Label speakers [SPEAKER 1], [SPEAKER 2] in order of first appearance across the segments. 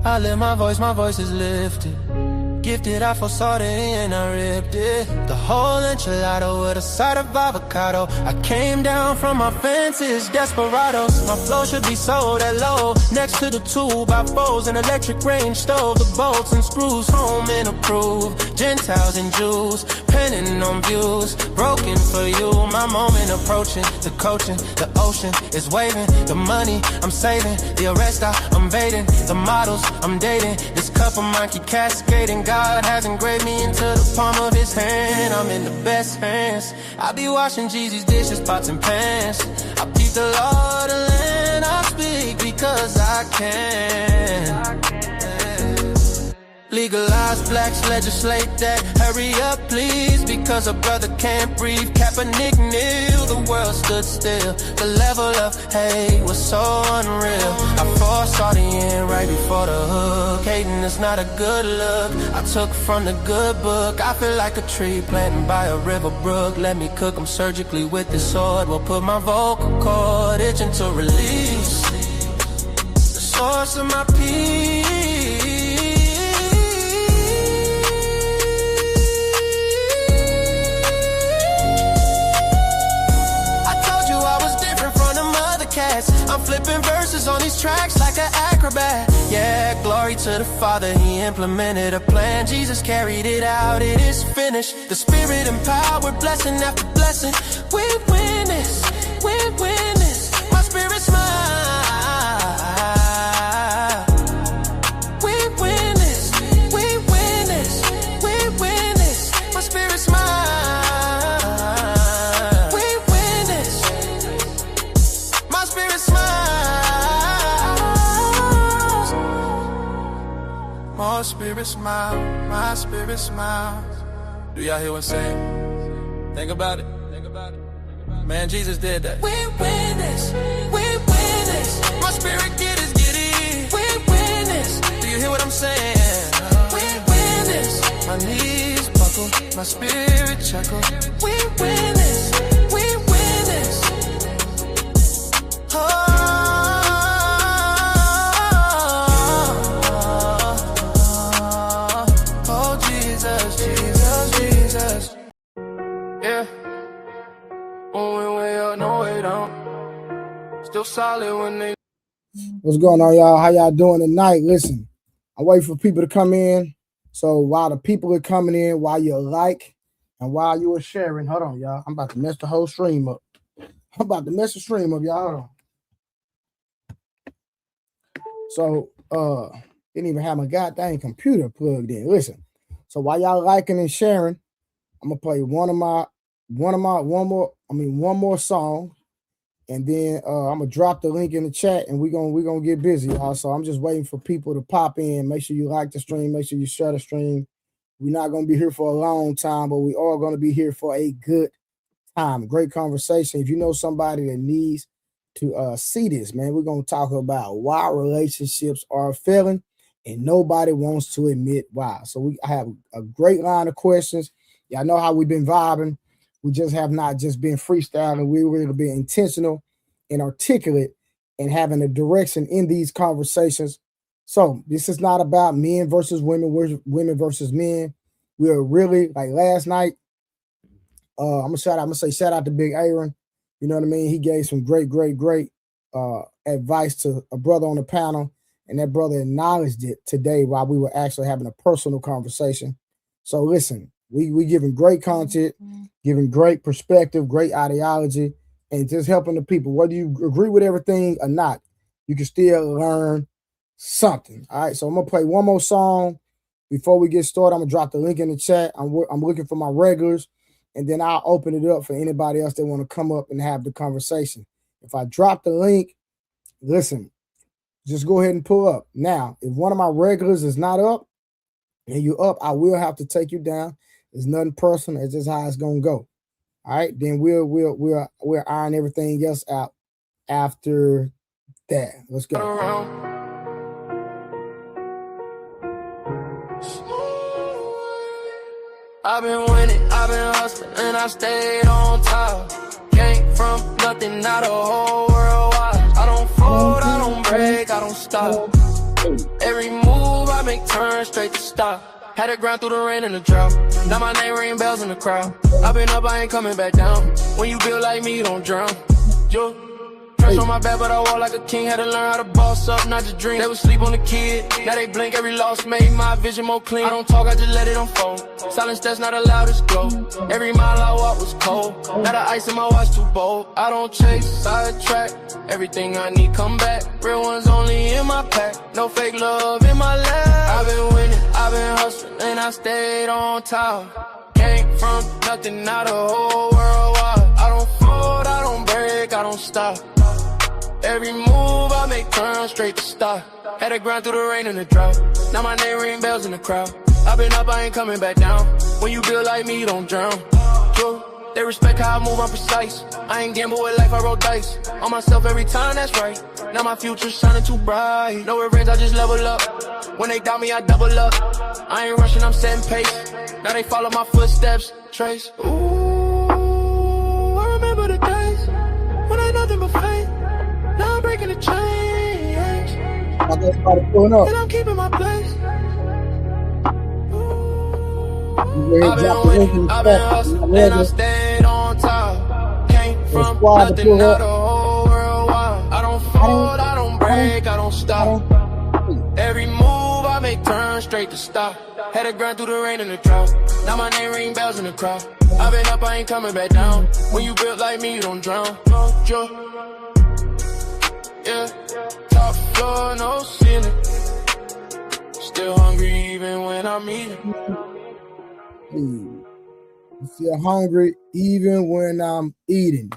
[SPEAKER 1] I lift my voice is lifted. Gifted, I foresaw the end, I ripped it. The whole enchilada with a side of avocado. I came down from my fences, desperados. My flow should be sold at low, next to the 2x4s, an electric range stove. The bolts and screws, home and approved. Gentiles and Jews, penning on views. Broken for you, my moment approaching. The coaching, the ocean is waving. The money I'm saving, the arrest I'm evading. The models I'm dating, this cup of mine keep cascading. God has engraved me into the palm of his hand. I'm in the best hands. I be washing Jeezy's dishes, pots and pans. I peep the law, the land. I speak because I can. Legalize blacks, legislate that. Hurry up, please, because a brother can't breathe. Kaepernick kneel, the world stood still. The level of hate was so unreal. I foresaw the end right before the hook. Hating is not a good look. I took from the good book. I feel like a tree planted by a river brook. Let me cook them surgically with this sword. Will put my vocal cord itching to release the source of my peace. I'm flipping verses on these tracks like an acrobat. Yeah, glory to the Father, he implemented a plan. Jesus carried it out, it is finished. The Spirit empowered, blessing after blessing. We win this, we win this. My spirit's smile. We win this, we win this, we win this. My spirit's smile. My spirit smile, my spirit smiles. Do y'all hear what I'm saying? Think about it, think about it. Man, Jesus did that. We win this, we win this. My spirit get it. We win this. Do you hear what I'm saying? We win this. My knees buckle, my spirit chuckle. We win this, we win this. Oh. Yeah, when we way up, no way down. Still solid when they.
[SPEAKER 2] What's going on, y'all? How y'all doing tonight? Listen, I'm waiting for people to come in. So while the people are coming in, while you like and while you are sharing, hold on, y'all. I'm about to mess the whole stream up. Y'all. Hold on. So didn't even have my goddamn computer plugged in. Listen. So while y'all liking and sharing, I'm gonna play one more song, and then I'm gonna drop the link in the chat, and we're gonna get busy, y'all. So I'm just waiting for people to pop in. Make sure you like the stream, make sure you share the stream. We're not gonna be here for a long time, but we are gonna be here for a good time, great conversation. If you know somebody that needs to see this, man, we're gonna talk about why relationships are failing, and nobody wants to admit why. So I have a great line of questions. Y'all know how we've been vibing. We just have not just been freestyling. We were being intentional and articulate and having a direction in these conversations. So this is not about men versus women, women versus men. We are really, like last night, I'm gonna say shout out to Big Aaron. You know what I mean? He gave some great advice to a brother on the panel, and that brother acknowledged it today while we were actually having a personal conversation. So listen, we giving great content, giving great perspective, great ideology, and just helping the people. Whether you agree with everything or not, you can still learn something. All right, so I'm gonna play one more song before we get started. I'm gonna drop the link in the chat. I'm looking for my regulars, and then I'll open it up for anybody else that want to come up and have the conversation. If I drop the link, listen, just go ahead and pull up. Now, if one of my regulars is not up and you're up, I will have to take you down. It's nothing personal. It's just how it's gonna go. All right, then we'll iron everything else out after that. Let's go.
[SPEAKER 1] I've been winning, I've been hustling, and I stayed on top. Came from nothing, now the whole world watch. I don't fold, I don't break, I don't stop. Every move I make turns straight to stop. Had to grind through the rain and the drought. Now my name ring bells in the crowd. I've been up, I ain't coming back down. When you build like me, you don't drown. Yo. Fresh on my back, but I walk like a king. Had to learn how to boss up, not just dream. They would sleep on the kid. Now they blink, every loss made my vision more clean. I don't talk, I just let it unfold. Silence that's not allowed to glow. Every mile I walk was cold. Now the ice in my watch too bold. I don't chase, sidetrack. Everything I need come back. Real ones only in my pack. No fake love in my lap. I've been winning, I've been hustling, and I stayed on top. Came from nothing, now the whole world wide. I don't fold, I don't break, I don't stop. Every move I make turns straight to stop. Had to grind through the rain and the drought. Now my name ring bells in the crowd. I've been up, I ain't coming back down. When you build like me, you don't drown. True, they respect how I move, I'm precise. I ain't gamble with life, I roll dice. On myself every time, that's right. Now my future's shining too bright. No revenge, I just level up. When they doubt me, I double up. I ain't rushing, I'm setting pace. Now they follow my footsteps, trace. Ooh, I remember the days when I had nothing but faith. Now I'm breaking the chains, and I'm keeping my place. I've been winning, I've been hustling, and I stayed on top. Came from nothing, now the whole world wide. I don't fold, I don't break, I don't stop. Every move I make turns straight to stop. Had to grind through the rain and the drought. Now my name ring bells in the crowd. I've been up, I ain't coming back down. When you built like me, you don't drown. No joke. Yeah, top floor, no ceiling. Still hungry even when I'm eating.
[SPEAKER 2] Still hungry even when I'm eating.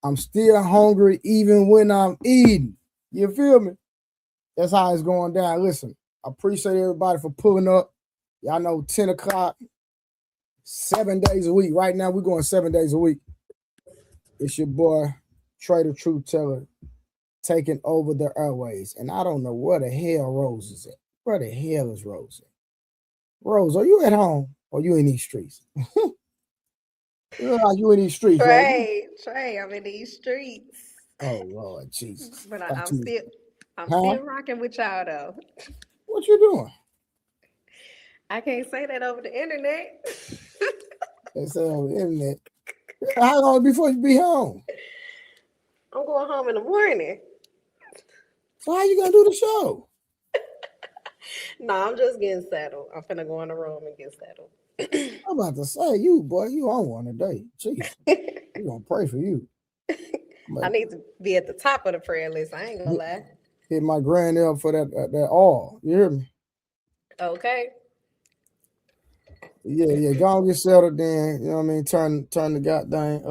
[SPEAKER 2] I'm still hungry even when I'm eating. You feel me? That's how it's going down. Listen, I appreciate everybody for pulling up. Y'all know 10 o'clock, 7 days a week. Right now, we're going 7 days a week. It's your boy, Trader Truth Teller, taking over the airways. And I don't know where the hell Rose is at. Where the hell is Rose at? Rose, are you at home or you in these streets? You look like you in these streets,
[SPEAKER 3] Trey, I'm in these streets.
[SPEAKER 2] Oh, Lord Jesus.
[SPEAKER 3] But I'm still rocking with y'all, though.
[SPEAKER 2] What you doing?
[SPEAKER 3] I can't say that over the internet.
[SPEAKER 2] They say on the internet. How long before you be home?
[SPEAKER 3] I'm going home in the morning.
[SPEAKER 2] So how you gonna do the show?
[SPEAKER 3] No, I'm just getting settled. I'm finna go in the room and get settled.
[SPEAKER 2] I'm about to say, you on one today. Jeez. We're gonna pray for you.
[SPEAKER 3] I need to be at the top of the prayer list. I ain't gonna lie.
[SPEAKER 2] Hit my granny up for that all. You hear me?
[SPEAKER 3] Okay.
[SPEAKER 2] Yeah. Go on, get settled then. You know what I mean? Turn the goddamn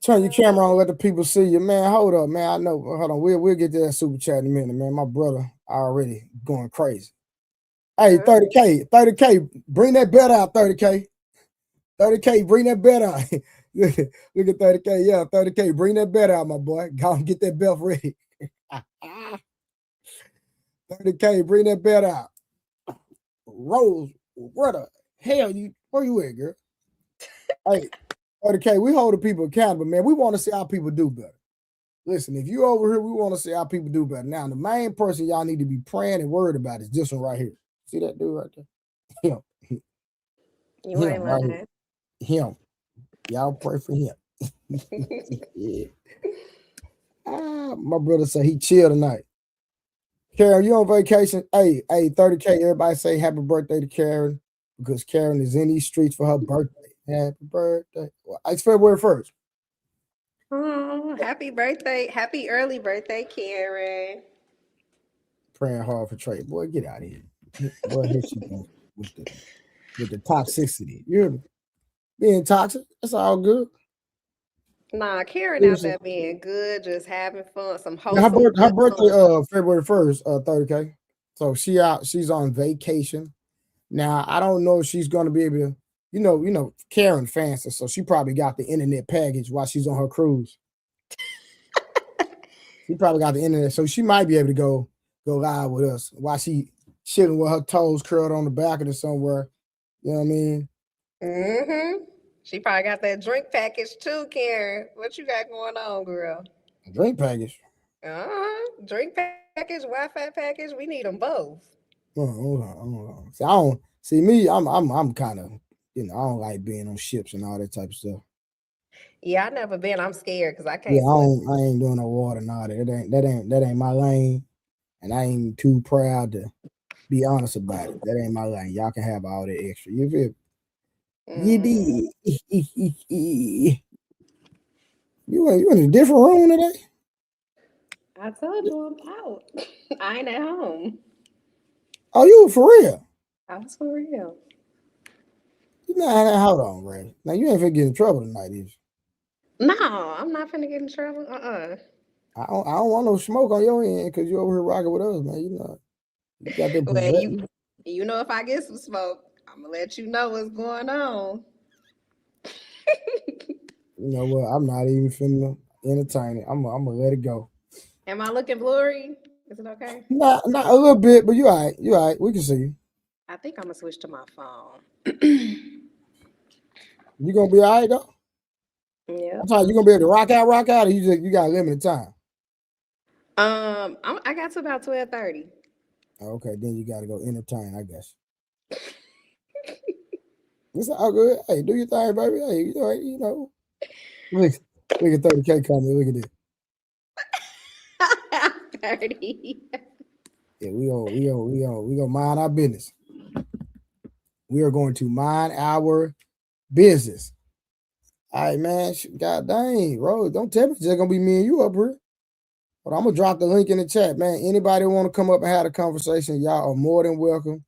[SPEAKER 2] turn your camera on, let the people see you. Man, hold up, man. I know. Hold on. We'll get to that super chat in a minute, man. My brother already going crazy. Hey, 30K. Bring that bet out, 30K. 30K, bring that bet out. Look at 30K. Yeah, 30K. Bring that bet out, my boy. Go and get that belt ready. 30K, bring that bet out. Rose, where the hell where you at, girl? Hey, 30K, we hold the people accountable, man. We want to see how people do better. Listen, if you over here, we want to see how people do better. Now, the main person y'all need to be praying and worried about is this one right here. See that dude right there? Him.
[SPEAKER 3] You ain't lying.
[SPEAKER 2] Right him. Y'all pray for him. Yeah. My brother said he chill tonight. Karen, you on vacation? Hey, 30K, everybody say happy birthday to Karen because Karen is in these streets for her birthday. Happy birthday. Well, it's February 1st.
[SPEAKER 3] Oh, happy birthday. Happy early birthday, Karen.
[SPEAKER 2] Praying hard for Trey. Boy, get out of here. Boy, here she goes with the toxicity. You hear me? Being toxic, that's all good.
[SPEAKER 3] Nah, Karen out there being good, just having fun. Some wholesome.
[SPEAKER 2] Her birthday February 1st, 30K. So she's on vacation. Now, I don't know if she's gonna be able to, you know, Karen fancy, so she probably got the internet package while she's on her cruise. She probably got the internet, so she might be able to go live with us while she chilling with her toes curled on the back of it somewhere. You know what I mean?
[SPEAKER 3] Mm-hmm. She probably got that drink package too, Karen. What you got going on, girl?
[SPEAKER 2] A drink package.
[SPEAKER 3] Drink package, Wi-Fi package. We need them both.
[SPEAKER 2] Hold on. See, I don't see me. I'm kind of, I don't like being on ships and all that type of stuff.
[SPEAKER 3] Yeah, I never been. I'm scared because I
[SPEAKER 2] Yeah,
[SPEAKER 3] can't swim.
[SPEAKER 2] I ain't doing no water and all that. That ain't my lane, and I ain't too proud to be honest about it. That ain't my lane. Y'all can have all that extra. You feel? You
[SPEAKER 3] Mhm.
[SPEAKER 2] did. You in a different room today?
[SPEAKER 3] I told you I'm out. I ain't at home.
[SPEAKER 2] Oh, you for real?
[SPEAKER 3] I was for real.
[SPEAKER 2] You know, hold on, Ray. Now you ain't finna get in trouble tonight, is you?
[SPEAKER 3] No, I'm not finna get in trouble.
[SPEAKER 2] I don't want no smoke on your end because you over here rocking with us, man. You got them
[SPEAKER 3] Well,
[SPEAKER 2] possess.
[SPEAKER 3] you know if I get some smoke, I'm gonna let you know what's going on.
[SPEAKER 2] You know what? I'm not even finna entertain it. I'm gonna let it go.
[SPEAKER 3] Am I looking blurry? Is it okay?
[SPEAKER 2] Not a little bit, but you all right. You all right. We can see you.
[SPEAKER 3] I think I'm gonna switch to my phone.
[SPEAKER 2] You gonna be all right though. I'm
[SPEAKER 3] Yep.
[SPEAKER 2] talking. You gonna be able to rock out, or you got limited time.
[SPEAKER 3] I got to about 12:30.
[SPEAKER 2] Okay, then you gotta go entertain. I guess it's all good. Hey, do your thing, baby. Hey, Look, look at 30K coming. Look at this.
[SPEAKER 3] 30.
[SPEAKER 2] Yeah, we gonna mind our business. We are going to mind our business. All right, man. God dang, Rose. Don't tell me it's just gonna be me and you up here. But I'm gonna drop the link in the chat, man. Anybody want to come up and have a conversation, y'all are more than welcome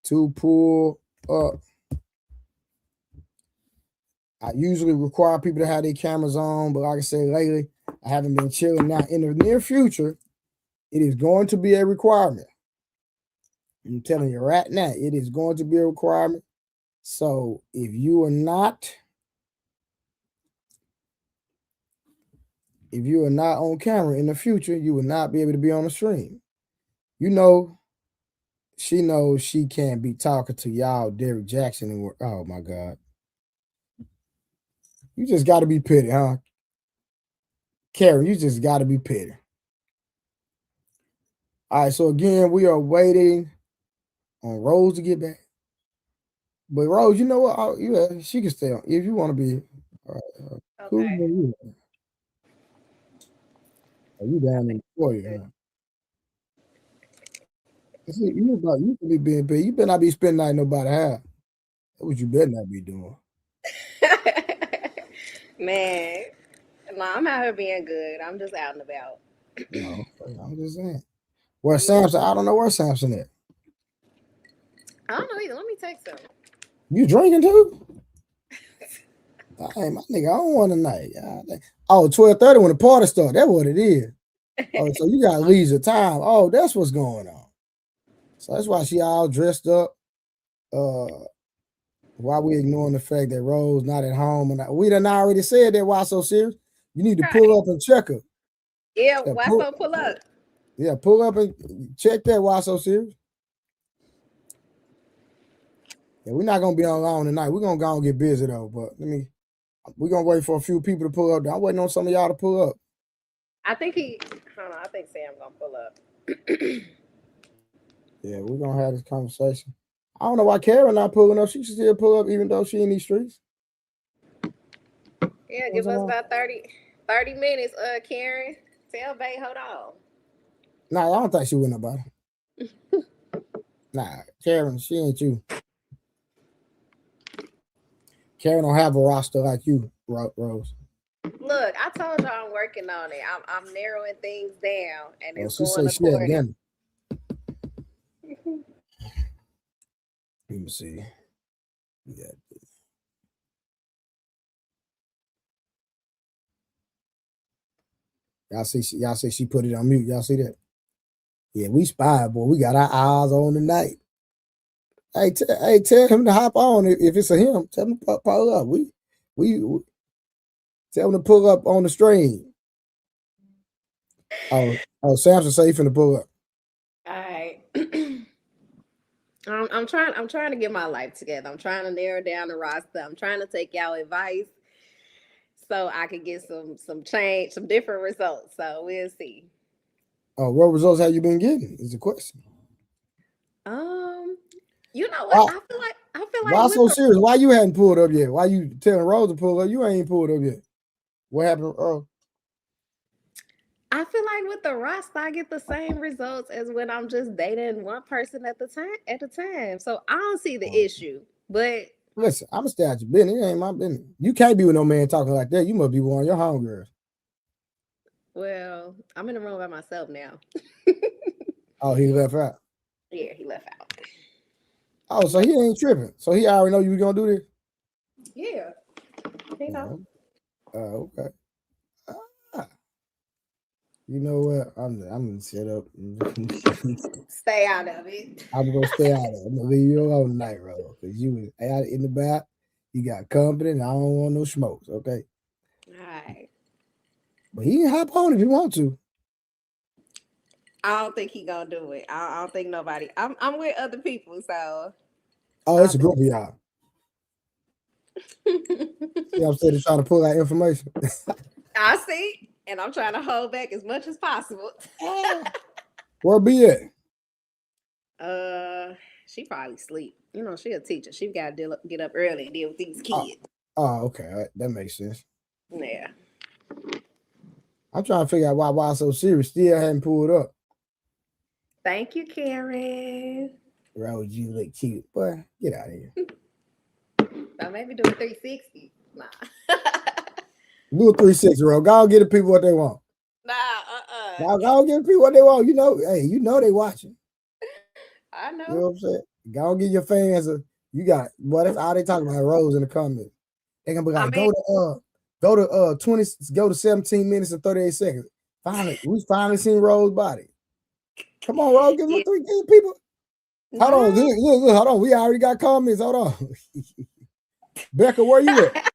[SPEAKER 2] to pull up. I usually require people to have their cameras on, but like I said lately, I haven't been chilling. Now, in the near future, it is going to be a requirement. I'm telling you right now, it is going to be a requirement. So if you are not on camera in the future, you will not be able to be on the stream. You know, she knows she can't be talking to y'all, Derrick Jackson, and oh my God. You just got to be petty, huh? Karen, you just got to be petty. All right, so again, we are waiting on Rose to get back. But Rose, you know what? Yeah, she can stay on if you want to be. All right, cool.
[SPEAKER 3] Okay.
[SPEAKER 2] Are you
[SPEAKER 3] I
[SPEAKER 2] down in
[SPEAKER 3] think
[SPEAKER 2] the foyer? Huh? See, you can be being paid. You better not be spending night nobody house. That's what you better not be doing.
[SPEAKER 3] Man, no, I'm out here being good. I'm just out and about.
[SPEAKER 2] No, I'm just saying. Where
[SPEAKER 3] Yeah.
[SPEAKER 2] Samson? I don't know where Samson at.
[SPEAKER 3] I don't know either. Let me text him.
[SPEAKER 2] You drinking too? Hey, my nigga, I don't want tonight. Oh, 12:30 when the party starts. That's what it is. Oh, so you got leisure time. Oh, that's what's going on. So that's why she all dressed up. Why we ignoring the fact that Rose not at home? And we done already said that. Why so serious? You need to pull
[SPEAKER 3] Right.
[SPEAKER 2] up and check her.
[SPEAKER 3] Yeah,
[SPEAKER 2] Yeah,
[SPEAKER 3] why so pull up?
[SPEAKER 2] pull up and check that. Why so serious? Yeah, we're not gonna be on long tonight. We're gonna go and get busy though. But we're gonna wait for a few people to pull up. I'm waiting on some of y'all to pull up.
[SPEAKER 3] I think hold on, I think Sam gonna pull up.
[SPEAKER 2] Yeah, we're gonna have this conversation. I don't know why Karen not pulling up. She should still pull up even though she in these streets.
[SPEAKER 3] Yeah,
[SPEAKER 2] What's
[SPEAKER 3] give us
[SPEAKER 2] on?
[SPEAKER 3] about 30 minutes, Karen. Tell Bay, hold on.
[SPEAKER 2] Nah, I don't think she with nobody. Nah, Karen, she ain't you. Karen don't have a roster like you, Rose.
[SPEAKER 3] Look, I told y'all I'm working on it. I'm narrowing things down and
[SPEAKER 2] Well,
[SPEAKER 3] it's
[SPEAKER 2] she
[SPEAKER 3] going
[SPEAKER 2] say she had
[SPEAKER 3] according.
[SPEAKER 2] done it. Let me see. Yeah. Y'all see she put it on mute. Y'all see that? Yeah, we spy, boy. We got our eyes on tonight. Hey, tell him to hop on if it's a him. Tell him to pull up. We tell him to pull up on the stream. Oh, Samson say he finna pull up.
[SPEAKER 3] All right. I'm trying to get my life together. I'm trying to narrow down the roster. I'm trying to take y'all advice so I could get some change, some different results. So we'll see.
[SPEAKER 2] Oh, what results have you been getting? Is the question.
[SPEAKER 3] You know what?
[SPEAKER 2] Why,
[SPEAKER 3] I feel
[SPEAKER 2] why
[SPEAKER 3] like with
[SPEAKER 2] so
[SPEAKER 3] the
[SPEAKER 2] serious? Why you hadn't pulled up yet? Why you telling Rose to pull up? You ain't pulled up yet. What happened? Oh,
[SPEAKER 3] I feel like with the roster, I get the same results as when I'm just dating one person at the time. So I don't see the issue. But
[SPEAKER 2] listen, I'ma stay out your business. It ain't my business. You can't be with no man talking like that. You must be one of your homegirls.
[SPEAKER 3] well, I'm in the room by myself now.
[SPEAKER 2] Oh, he left out.
[SPEAKER 3] Yeah, he left out.
[SPEAKER 2] Oh, so he ain't tripping. So he already know you was gonna do this.
[SPEAKER 3] Yeah. You know.
[SPEAKER 2] Okay. Ah. You know what? I'm gonna set up.
[SPEAKER 3] Stay out of it.
[SPEAKER 2] I'm gonna stay out of it. I'm gonna leave you alone tonight, bro. Because you was out in the back. You got company, and I don't want no smokes. Okay.
[SPEAKER 3] All right.
[SPEAKER 2] But he can hop on if you want to.
[SPEAKER 3] I don't think he gonna do it. I don't think nobody. I'm with other people, so.
[SPEAKER 2] Oh, it's a group of y'all. Yeah, I'm saying trying to pull that information.
[SPEAKER 3] I see, and I'm trying to hold back as much as possible.
[SPEAKER 2] Where be at?
[SPEAKER 3] She probably sleep. You know, she a teacher. She got to get up early and deal with these kids.
[SPEAKER 2] Oh, okay, all right. That makes sense.
[SPEAKER 3] Yeah.
[SPEAKER 2] I'm trying to figure out why so serious. Still hadn't pulled up.
[SPEAKER 3] Thank you, Karen.
[SPEAKER 2] Rose, you look cute, boy. Get out of here.
[SPEAKER 3] So maybe do a 360. Nah.
[SPEAKER 2] Do a 360, bro. Go get the people what they want.
[SPEAKER 3] Nah,
[SPEAKER 2] Go get the people what they want. You know, hey, you know they watching.
[SPEAKER 3] I know.
[SPEAKER 2] You know what I'm saying? Go get your fans you got boy, that's all they talking about. Rose in the comments. They gonna be like, go to 17 minutes and 38 seconds. We finally seen Rose body. Come on, Rose, give them 3 people. Hold on, look, hold on. We already got comments. Hold on. Becca, where you at?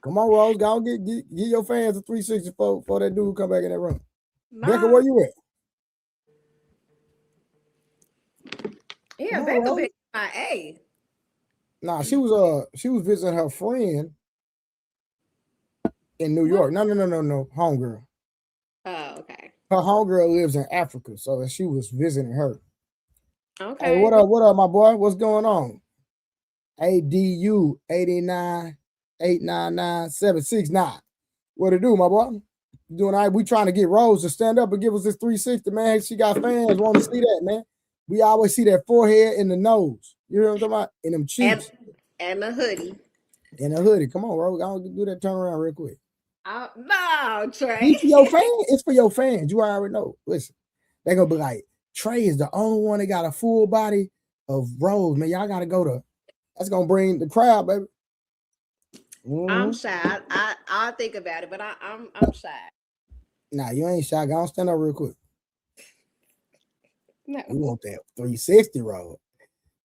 [SPEAKER 2] Come on, Rose. Go get your fans a 360 for that dude come back in that room. Becca, where you at?
[SPEAKER 3] Yeah, Becca been MIA.
[SPEAKER 2] Nah, she was visiting her friend in New York. No, homegirl.
[SPEAKER 3] Oh, okay.
[SPEAKER 2] Her homegirl lives in Africa, so she was visiting her.
[SPEAKER 3] Okay.
[SPEAKER 2] Hey, what up, my boy? What's going on? ADU 89899769. What it do, my boy? You doing all right? We trying to get Rose to stand up and give us this 360, man. She got fans want to see that, man. We always see that forehead and the nose. You know what I'm talking about? And them cheeks.
[SPEAKER 3] And the hoodie.
[SPEAKER 2] And the hoodie. Come on, Rose. I'm gonna do that turnaround real quick.
[SPEAKER 3] No, Trey.
[SPEAKER 2] It's for your fans. It's for your fans. You already know. Listen, they're gonna be like, Trey is the only one that got a full body of Rose, man. Y'all gotta go to. That's gonna bring the crowd, baby.
[SPEAKER 3] Mm-hmm. I'm shy. I'll think about it, but I'm shy.
[SPEAKER 2] Nah, you ain't shy. Go on, stand up real quick.
[SPEAKER 3] No.
[SPEAKER 2] We want that 360 Rose.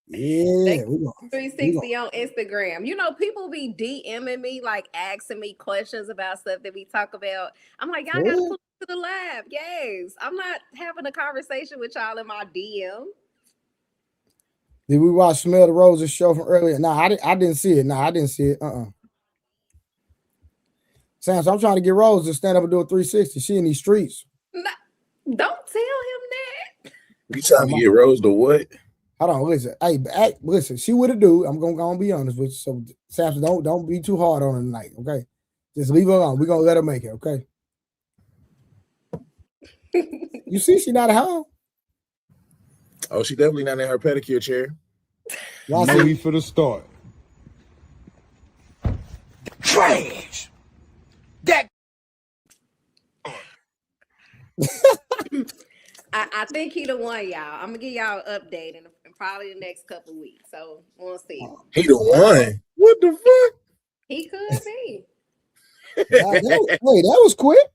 [SPEAKER 2] Yeah,
[SPEAKER 3] we want 360 on Instagram. You know, people be DMing me, like asking me questions about stuff that we talk about. I'm like, y'all gotta pull to the lab. Yes, I'm not having a conversation with y'all in my DM.
[SPEAKER 2] Did we watch Smell the Roses show from earlier? Nah, I didn't see it. Nah, I didn't see it. Sam, so I'm trying to get Rose to stand up and do a 360. She in these streets.
[SPEAKER 3] Nah, don't tell him that.
[SPEAKER 4] You trying to get Rose to what?
[SPEAKER 2] Hold on, listen. Hey, listen. She would have do. I'm gonna be honest with you. So, Samson, don't be too hard on her tonight. Okay, just leave her alone. We're gonna let her make it. Okay. You see, she not at home.
[SPEAKER 4] Oh, she definitely not in her pedicure chair.
[SPEAKER 5] No need for the start.
[SPEAKER 4] Trash. That.
[SPEAKER 3] I think he the one, y'all. I'm gonna give y'all an update in probably the next couple of weeks. So we'll see.
[SPEAKER 4] He the one. What the fuck?
[SPEAKER 3] He could be.
[SPEAKER 2] That was quick.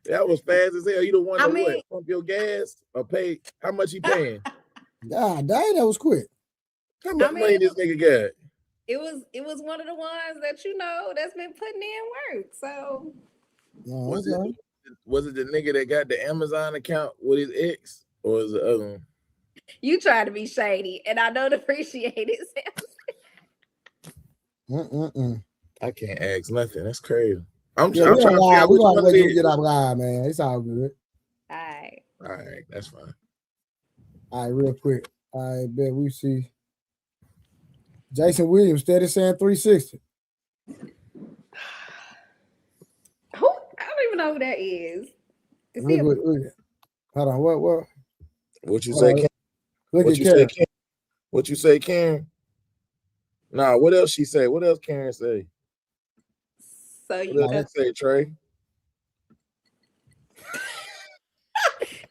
[SPEAKER 4] That was fast as hell. You the one what? Pump your gas or pay? How much he paying?
[SPEAKER 2] God dang, that was quick.
[SPEAKER 4] How much money this nigga got?
[SPEAKER 3] It was one of the ones that that's been putting in work. So
[SPEAKER 4] was it the nigga that got the Amazon account with his ex, or was the other one?
[SPEAKER 3] You try to be shady, and I don't appreciate it.
[SPEAKER 4] I can't ask nothing. That's crazy. I'm
[SPEAKER 2] trying to
[SPEAKER 4] figure out
[SPEAKER 2] we're
[SPEAKER 4] which
[SPEAKER 2] gonna
[SPEAKER 4] one
[SPEAKER 2] let
[SPEAKER 4] it
[SPEAKER 2] you
[SPEAKER 4] is.
[SPEAKER 2] get up live, man. It's all good.
[SPEAKER 4] All right, that's fine.
[SPEAKER 2] All right, real quick. I bet we see Jason Williams steady saying 360.
[SPEAKER 3] Who? I don't even know who that is.
[SPEAKER 2] Look. Hold on. What?
[SPEAKER 4] What you say, Karen?
[SPEAKER 2] Look
[SPEAKER 4] what
[SPEAKER 2] at
[SPEAKER 4] you
[SPEAKER 2] Karen.
[SPEAKER 4] say, Karen? What you say, Karen? Nah, what else she say? What else Karen say?
[SPEAKER 3] So
[SPEAKER 4] you say, Trey?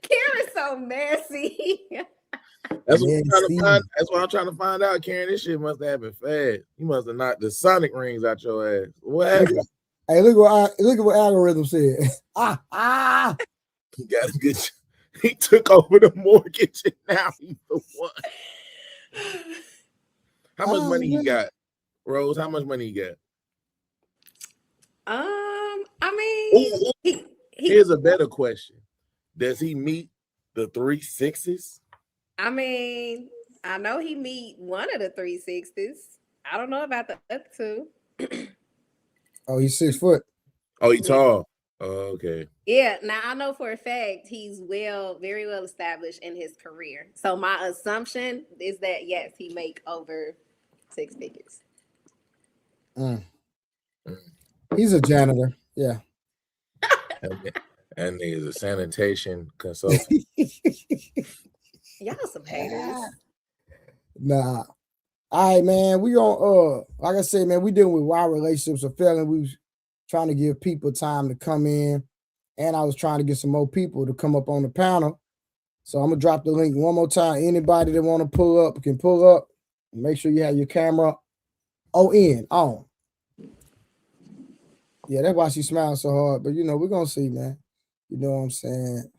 [SPEAKER 3] Karen's so messy.
[SPEAKER 4] That's what I'm trying to find out, Karen. This shit must have happened fast. You must have knocked the Sonic rings out your ass. What happened?
[SPEAKER 2] Hey, look at what algorithm said.
[SPEAKER 4] He got a good. He took over the mortgage and now he's the one. How much money he got, Rose? How much money he got?
[SPEAKER 3] I mean,
[SPEAKER 4] here's a better question: does he meet the 360s?
[SPEAKER 3] I mean, I know he meet one of the 360s. I don't know about the other two.
[SPEAKER 2] Oh, he's 6 foot.
[SPEAKER 4] Oh, he tall. Oh, okay.
[SPEAKER 3] Yeah. Now I know for a fact he's very well established in his career. So my assumption is that yes, he make over 6 figures.
[SPEAKER 2] He's a janitor. Yeah.
[SPEAKER 4] And he's a sanitation consultant.
[SPEAKER 3] Y'all some haters.
[SPEAKER 2] Nah. All right, man. We gonna like I said, man, we dealing with why relationships are failing. We was trying to give people time to come in, and I was trying to get some more people to come up on the panel. So I'm gonna drop the link one more time. Anybody that want to pull up can pull up. Make sure you have your camera on. Yeah, that's why she smiles so hard. But we're gonna see, man. You know what I'm saying?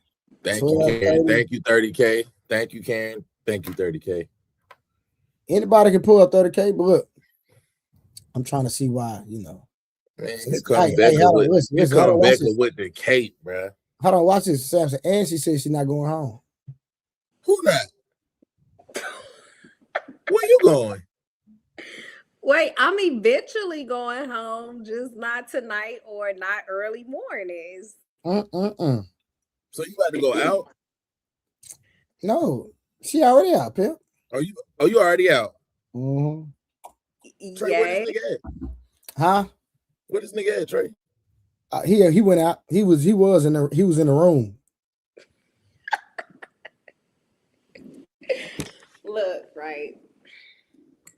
[SPEAKER 4] Thank you, Karen. Thank you, 30K. Thank you, Karen. Thank you, 30K.
[SPEAKER 2] Anybody can pull up 30K, but look, I'm trying to see why,
[SPEAKER 4] Man, here comes Becca with the cape, bro.
[SPEAKER 2] Hold on, watch this, Samson. And she said she's not going home.
[SPEAKER 4] Who not? Where you going?
[SPEAKER 3] Wait, I'm eventually going home, just not tonight or not early mornings.
[SPEAKER 4] So you about to go out?
[SPEAKER 2] No, she already out, Pimp.
[SPEAKER 4] You already out?
[SPEAKER 2] Mm-hmm.
[SPEAKER 4] Trey, where this nigga at?
[SPEAKER 2] Huh?
[SPEAKER 4] Where this nigga at, Trey?
[SPEAKER 2] He went out. He was in the room.
[SPEAKER 3] Look, right.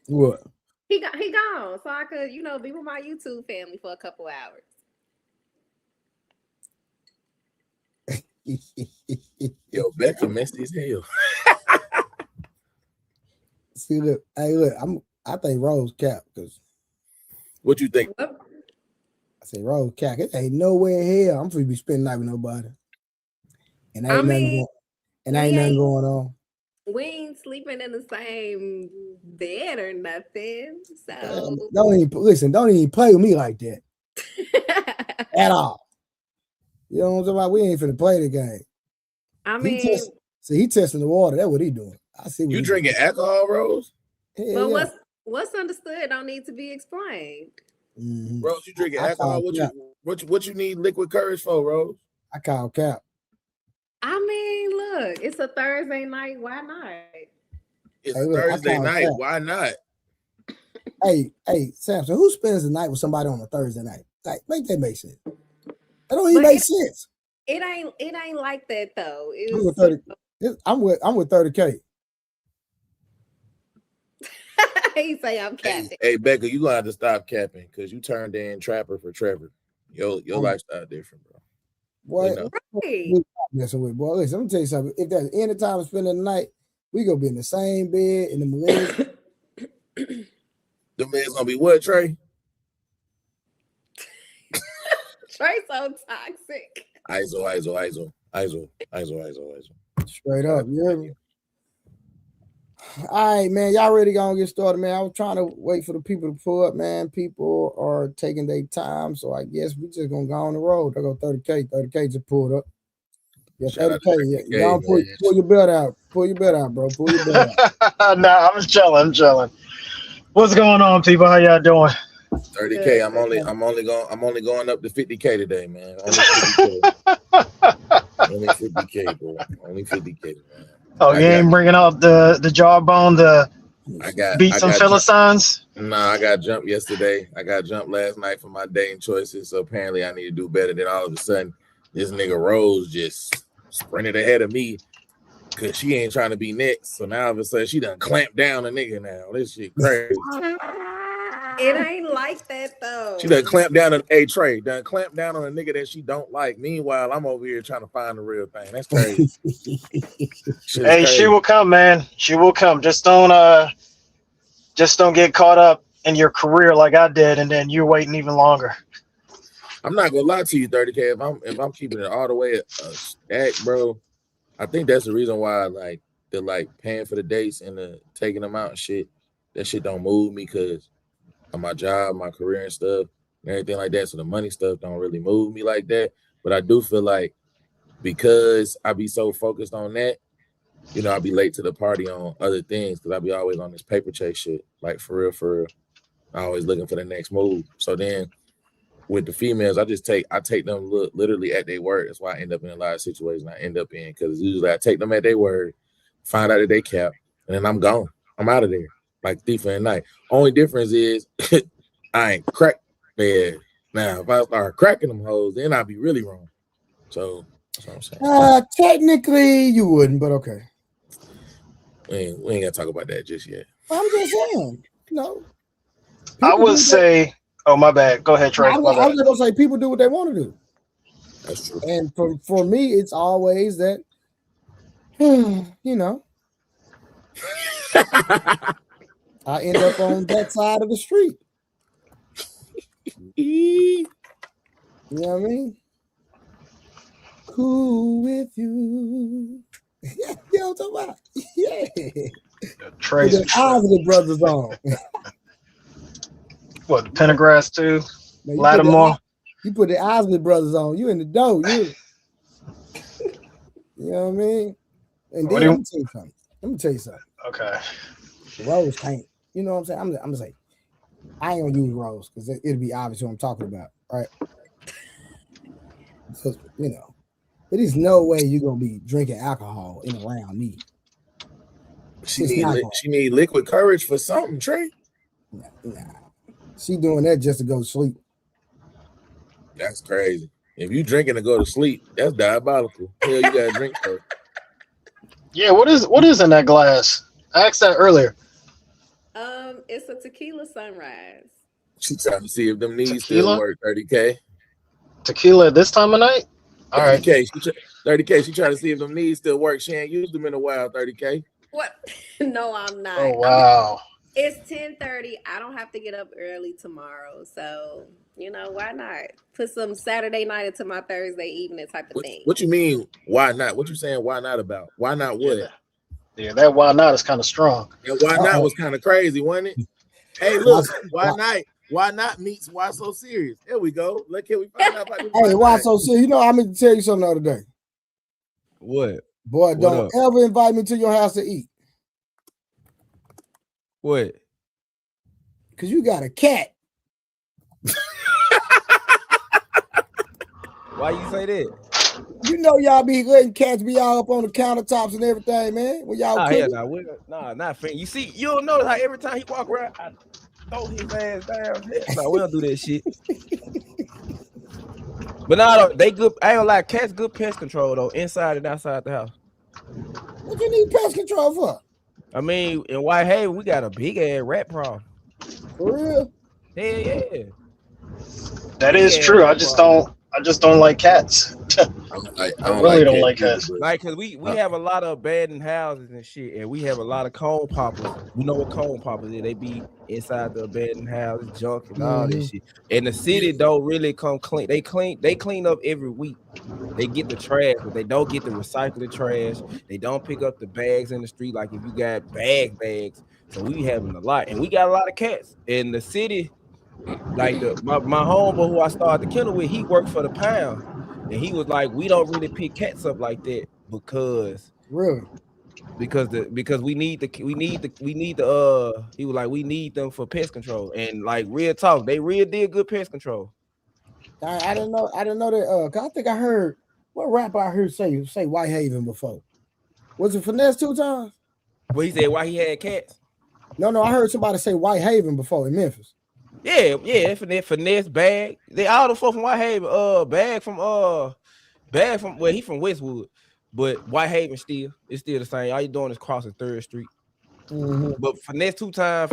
[SPEAKER 2] What?
[SPEAKER 3] He gone, so I could, be with my YouTube family for a couple hours.
[SPEAKER 4] Yo, Becca messy as hell.
[SPEAKER 2] See, look, I think Rose cap because.
[SPEAKER 4] What you think?
[SPEAKER 2] I say Rose cap. It ain't nowhere in hell I'm finna be spending night with nobody. And ain't nothing going on.
[SPEAKER 3] We ain't sleeping in the same bed or nothing. So
[SPEAKER 2] don't even play with me like that. At all. You know what I'm talking about? We ain't finna play the game.
[SPEAKER 3] I mean,
[SPEAKER 2] he testing the water. That's what he doing. I see.
[SPEAKER 4] You drinking alcohol, Rose?
[SPEAKER 3] But yeah. What's understood don't need to be explained.
[SPEAKER 2] Mm-hmm.
[SPEAKER 4] Rose, you drinking alcohol? What you need liquid courage for, Rose?
[SPEAKER 2] I call cap.
[SPEAKER 3] I mean, look, it's a Thursday night. Why not?
[SPEAKER 4] It's Thursday night. Cap. Why not?
[SPEAKER 2] Hey, Samson, who spends the night with somebody on a Thursday night? Like, make that make sense. That don't even make sense.
[SPEAKER 3] It ain't like that though.
[SPEAKER 2] I'm with 30K.
[SPEAKER 3] He say I'm capping.
[SPEAKER 4] Hey, Becca, you gonna have to stop capping because you turned in Trapper for Trevor. Your lifestyle different, bro.
[SPEAKER 2] What? Right. Messing with, boy. Listen, let me tell you something. If there's any time spending the night, we gonna be in the same bed in the legs.
[SPEAKER 4] The man's gonna be what, Trey?
[SPEAKER 3] Trey's so toxic.
[SPEAKER 4] ISO.
[SPEAKER 2] Straight up, you hear me? All right, man. Y'all ready to get started, man? I was trying to wait for the people to pull up, man. People are taking their time, so I guess we just gonna go on the road. There go 30K. 30K just pulled up. Yeah, 30K. Y'all pull your belt out. Pull your belt out, bro. Pull your belt out.
[SPEAKER 6] Nah, I'm chilling. What's going on, people? How y'all doing?
[SPEAKER 4] 30K. I'm only going up to 50K today, man. Only 50K, bro. Only 50K, man.
[SPEAKER 6] Oh, you ain't bringing out the jawbone to beat some Philistines?
[SPEAKER 4] Nah, I got jumped yesterday. I got jumped last night for my dating choices. So apparently I need to do better. Then all of a sudden, this nigga Rose just sprinted ahead of me because she ain't trying to be next. So now all of a sudden she done clamped down a nigga now. This shit crazy.
[SPEAKER 3] It ain't like that though.
[SPEAKER 4] She done clamped down on Trey. Done clamped down on a nigga that she don't like. Meanwhile, I'm over here trying to find the real thing. That's crazy.
[SPEAKER 6] Hey, she will come, man. She will come. Just don't get caught up in your career like I did, and then you're waiting even longer.
[SPEAKER 4] I'm not gonna lie to you, 30K. If I'm keeping it all the way stack, bro, I think that's the reason why like the paying for the dates and the taking them out and shit. That shit don't move me because of my job, my career and stuff, and everything like that. So the money stuff don't really move me like that. But I do feel like because I be so focused on that, you know, I be late to the party on other things because I be always on this paper chase shit. Like for real. I always looking for the next move. So then with the females, I take them literally at their word. That's why I end up in a lot of situations I end up in because usually I take them at their word, find out that they cap, and then I'm gone. I'm out of there. Like thief in the night. Only difference is I ain't crack bad. Now, if I start cracking them hoes, then I'd be really wrong. So that's what I'm saying.
[SPEAKER 2] Technically, you wouldn't, but okay.
[SPEAKER 4] We ain't gonna talk about that just yet.
[SPEAKER 2] I'm just saying, no.
[SPEAKER 6] I would say, oh my bad. Go ahead, Trey.
[SPEAKER 2] I was just gonna say people do what they want to do.
[SPEAKER 4] That's true.
[SPEAKER 2] And for me, it's always that, you know. I end up on that side of the street. You know what I mean? Cool with you. You know what I'm talking about? Yeah.
[SPEAKER 6] Trace
[SPEAKER 2] the Isley Brothers on.
[SPEAKER 6] What, the Pendergrass too? Lattimore.
[SPEAKER 2] You put the Isley Brothers on. You in the dough. You know what I mean? And then let me tell you something.
[SPEAKER 6] Okay.
[SPEAKER 2] Rose can't. You know what I'm saying? I'm gonna say I ain't gonna use Rose because it'll be obvious what I'm talking about, right? So, you know, there's no way you're gonna be drinking alcohol in around me.
[SPEAKER 4] She need liquid courage for something, Trey.
[SPEAKER 2] Nah. She doing that just to go to sleep.
[SPEAKER 4] That's crazy. If you drinking to go to sleep, that's diabolical. Hell, you gotta drink first.
[SPEAKER 6] Yeah, what is in that glass? I asked that earlier.
[SPEAKER 3] It's a tequila sunrise.
[SPEAKER 4] She trying to see if them knees still work. 30K.
[SPEAKER 6] Tequila at this time of night? All right.
[SPEAKER 4] 30K. She trying to see if them knees still work. She ain't used them in a while. 30K.
[SPEAKER 3] What? No, I'm not.
[SPEAKER 6] Oh wow.
[SPEAKER 3] It's 10:30. I don't have to get up early tomorrow, so you know why not put some Saturday night into my Thursday evening type of thing.
[SPEAKER 4] What you mean? Why not? What you saying? Why not about? Why not what?
[SPEAKER 6] Yeah, that why not is kind of strong.
[SPEAKER 4] And why not was kind of crazy, wasn't it? Hey, look, why not? Why not meets why so serious? There we go. Look here, we find out about this.
[SPEAKER 2] Hey, why so serious? You know, I meant to tell you something the other day.
[SPEAKER 5] What?
[SPEAKER 2] Boy, don't ever invite me to your house to eat.
[SPEAKER 5] What?
[SPEAKER 2] Because you got a cat.
[SPEAKER 5] Why you say that?
[SPEAKER 2] You know y'all be letting cats be all up on the countertops and everything, man. When y'all
[SPEAKER 5] not fair. You see, you don't notice how every time he walk around, I throw his ass down. No, we don't do that shit. But no, they good. I ain't gonna lie, cats good pest control though, inside and outside the house.
[SPEAKER 2] What you need pest control for?
[SPEAKER 5] I mean, in Whitehaven, we got a big ass rat problem.
[SPEAKER 2] For real?
[SPEAKER 5] Yeah.
[SPEAKER 6] That is true. I just don't like cats. I really don't like cats.
[SPEAKER 5] Like, cause we have a lot of abandoned houses and shit, and we have a lot of cone poppers. You know what cone poppers is? They be inside the abandoned houses, junk and all this shit. And the city don't really come clean. They clean up every week. They get the trash, but they don't get the recycling trash. They don't pick up the bags in the street. Like if you got bags. So we having a lot, and we got a lot of cats in the city. Like my homeboy who I started the kennel with, he worked for the pound, and he was like, we don't really pick cats up like that because we need the he was like, we need them for pest control, and like real talk, they real did good pest control.
[SPEAKER 2] I didn't know that. Cause I think I heard What rapper I heard say Whitehaven before? Was it Finesse 2 times?
[SPEAKER 5] But he said why he had cats.
[SPEAKER 2] No, I heard somebody say Whitehaven before in Memphis.
[SPEAKER 5] Yeah, finesse bag. They all the folk from Whitehaven. Bag from well, he from Westwood, but Whitehaven it's still the same. All you doing is crossing 3rd Street.
[SPEAKER 2] Mm-hmm.
[SPEAKER 5] But Finesse 2 times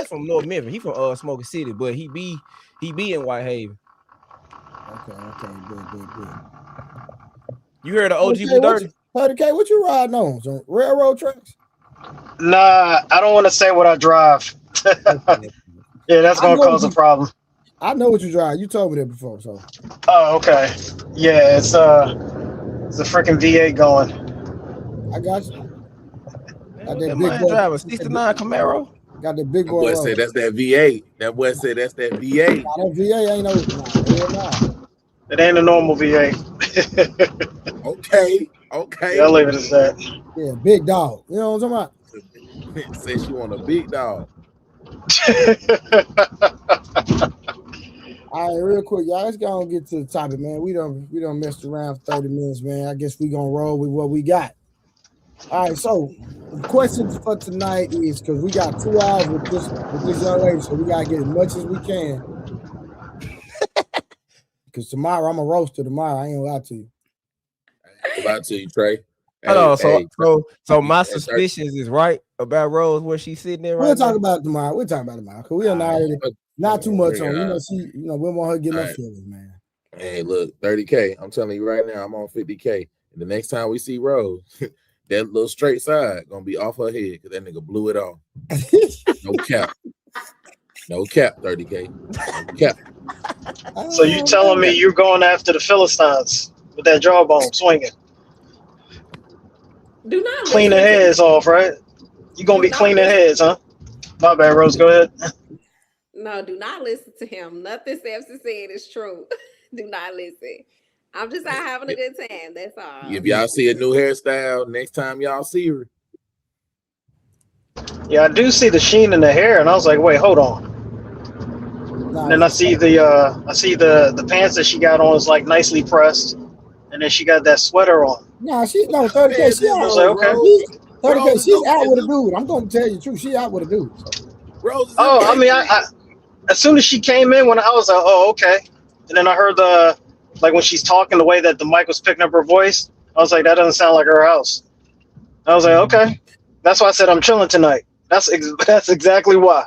[SPEAKER 5] from North Memphis. He from Smoking City, but he be in Whitehaven.
[SPEAKER 2] Okay, good.
[SPEAKER 5] You heard of OG Blue Dirty?
[SPEAKER 2] 30K, what you riding on? Some railroad tracks?
[SPEAKER 6] Nah, I don't want to say what I drive. Yeah, that's gonna cause a problem.
[SPEAKER 2] I know what you drive. You told me that before, so.
[SPEAKER 6] Oh, okay. Yeah, it's a freaking V8 going.
[SPEAKER 2] I got you.
[SPEAKER 5] Got that big boy driver, 69 Camaro.
[SPEAKER 2] Got the big boy.
[SPEAKER 4] That boy said that's that V8. That boy said that's that V8.
[SPEAKER 2] Nah, that V8 ain't no.
[SPEAKER 6] It ain't a normal V8.
[SPEAKER 4] Okay.
[SPEAKER 6] Yeah, I'll leave it as that.
[SPEAKER 2] Yeah, big dog. You know what I'm talking
[SPEAKER 4] about? Say she want a big dog.
[SPEAKER 2] All right, real quick, y'all. Let's go and get to the topic, man. We don't messed around 30 minutes, man. I guess we gonna roll with what we got. All right, so the question for tonight is because we got 2 hours with this young lady, so we gotta get as much as we can. Because tomorrow I'm a roaster. Tomorrow I ain't gonna lie to you.
[SPEAKER 4] Lie to you, Trey.
[SPEAKER 5] Hold on, so my suspicions is right about Rose where she's sitting there.
[SPEAKER 2] We'll talk about it tomorrow. Because we are not too much on. We want her getting her feelings, man.
[SPEAKER 4] Hey, look, 30K. I'm telling you right now, I'm on 50K. And the next time we see Rose, that little straight side gonna be off her head because that nigga blew it off. No cap. No cap, 30K. No cap.
[SPEAKER 6] So you telling me you're going after the Philistines with that jawbone swinging?
[SPEAKER 3] Do not
[SPEAKER 6] clean the heads off, right? You gonna be cleaning heads, huh? My bad, Rose. Go ahead.
[SPEAKER 3] No, do not listen to him. Nothing Samson said is true. Do not listen. I'm just out having a good time. That's all.
[SPEAKER 4] If y'all see a new hairstyle next time y'all see her.
[SPEAKER 6] Yeah, I do see the sheen in the hair, and I was like, wait, hold on. And then I see the pants that she got on is like nicely pressed, and then she got that sweater on.
[SPEAKER 2] Nah, 30K. She out.
[SPEAKER 6] Like, okay.
[SPEAKER 2] 30K. She's out with a dude. I'm gonna tell you the truth. She out with a dude. So.
[SPEAKER 6] I mean, I as soon as she came in, when I was like, oh, okay, and then I heard when she's talking, the way that the mic was picking up her voice, I was like, that doesn't sound like her house. I was like, okay, that's why I said I'm chilling tonight. That's exactly why.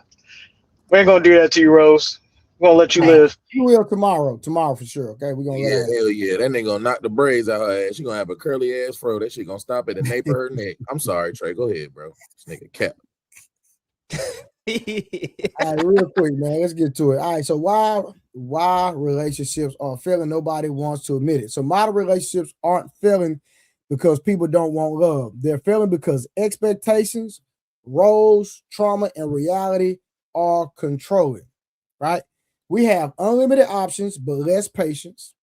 [SPEAKER 6] We ain't gonna do that to you, Rose. We're gonna let you live.
[SPEAKER 2] You will tomorrow for sure. Okay, we're gonna let her.
[SPEAKER 4] Hell yeah, that nigga gonna knock the braids out her ass. She gonna have a curly ass fro. That shit gonna stop at the nape of her neck. I'm sorry, Trey. Go ahead, bro. This nigga cap.
[SPEAKER 2] All right, real quick, man. Let's get to it. All right, so why relationships are failing? Nobody wants to admit it. So modern relationships aren't failing because people don't want love. They're failing because expectations, roles, trauma, and reality are controlling. Right? We have unlimited options, but less patience,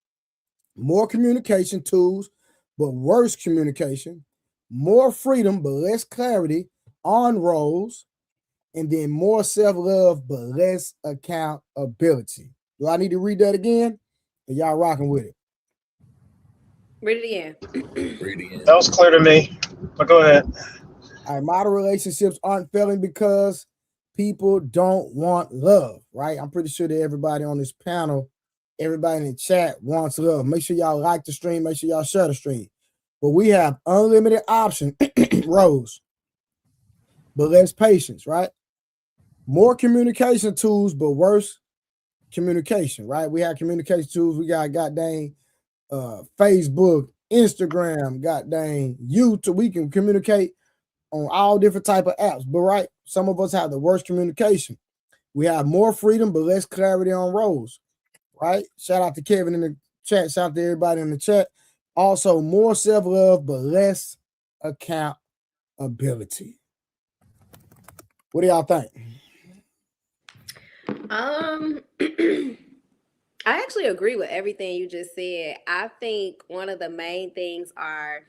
[SPEAKER 2] more communication tools, but worse communication, more freedom, but less clarity on roles, and then more self-love, but less accountability. Do I need to read that again? Or y'all rocking with it?
[SPEAKER 3] Read it
[SPEAKER 6] again. That was clear to me, but go ahead.
[SPEAKER 2] All right, modern relationships aren't failing because people don't want love, right? I'm pretty sure that everybody on this panel, everybody in the chat wants love. Make sure y'all like the stream. Make sure y'all share the stream. But we have unlimited options, Rose, but less patience, right? More communication tools, but worse communication, right? We have communication tools. We got goddamn Facebook, Instagram, goddamn YouTube. We can communicate on all different type of apps, but right, some of us have the worst communication. We have more freedom, but less clarity on roles, right? Shout out to Kevin in the chat. Shout out to everybody in the chat. Also, more self-love, but less accountability. What do y'all think?
[SPEAKER 3] I actually agree with everything you just said. I think one of the main things are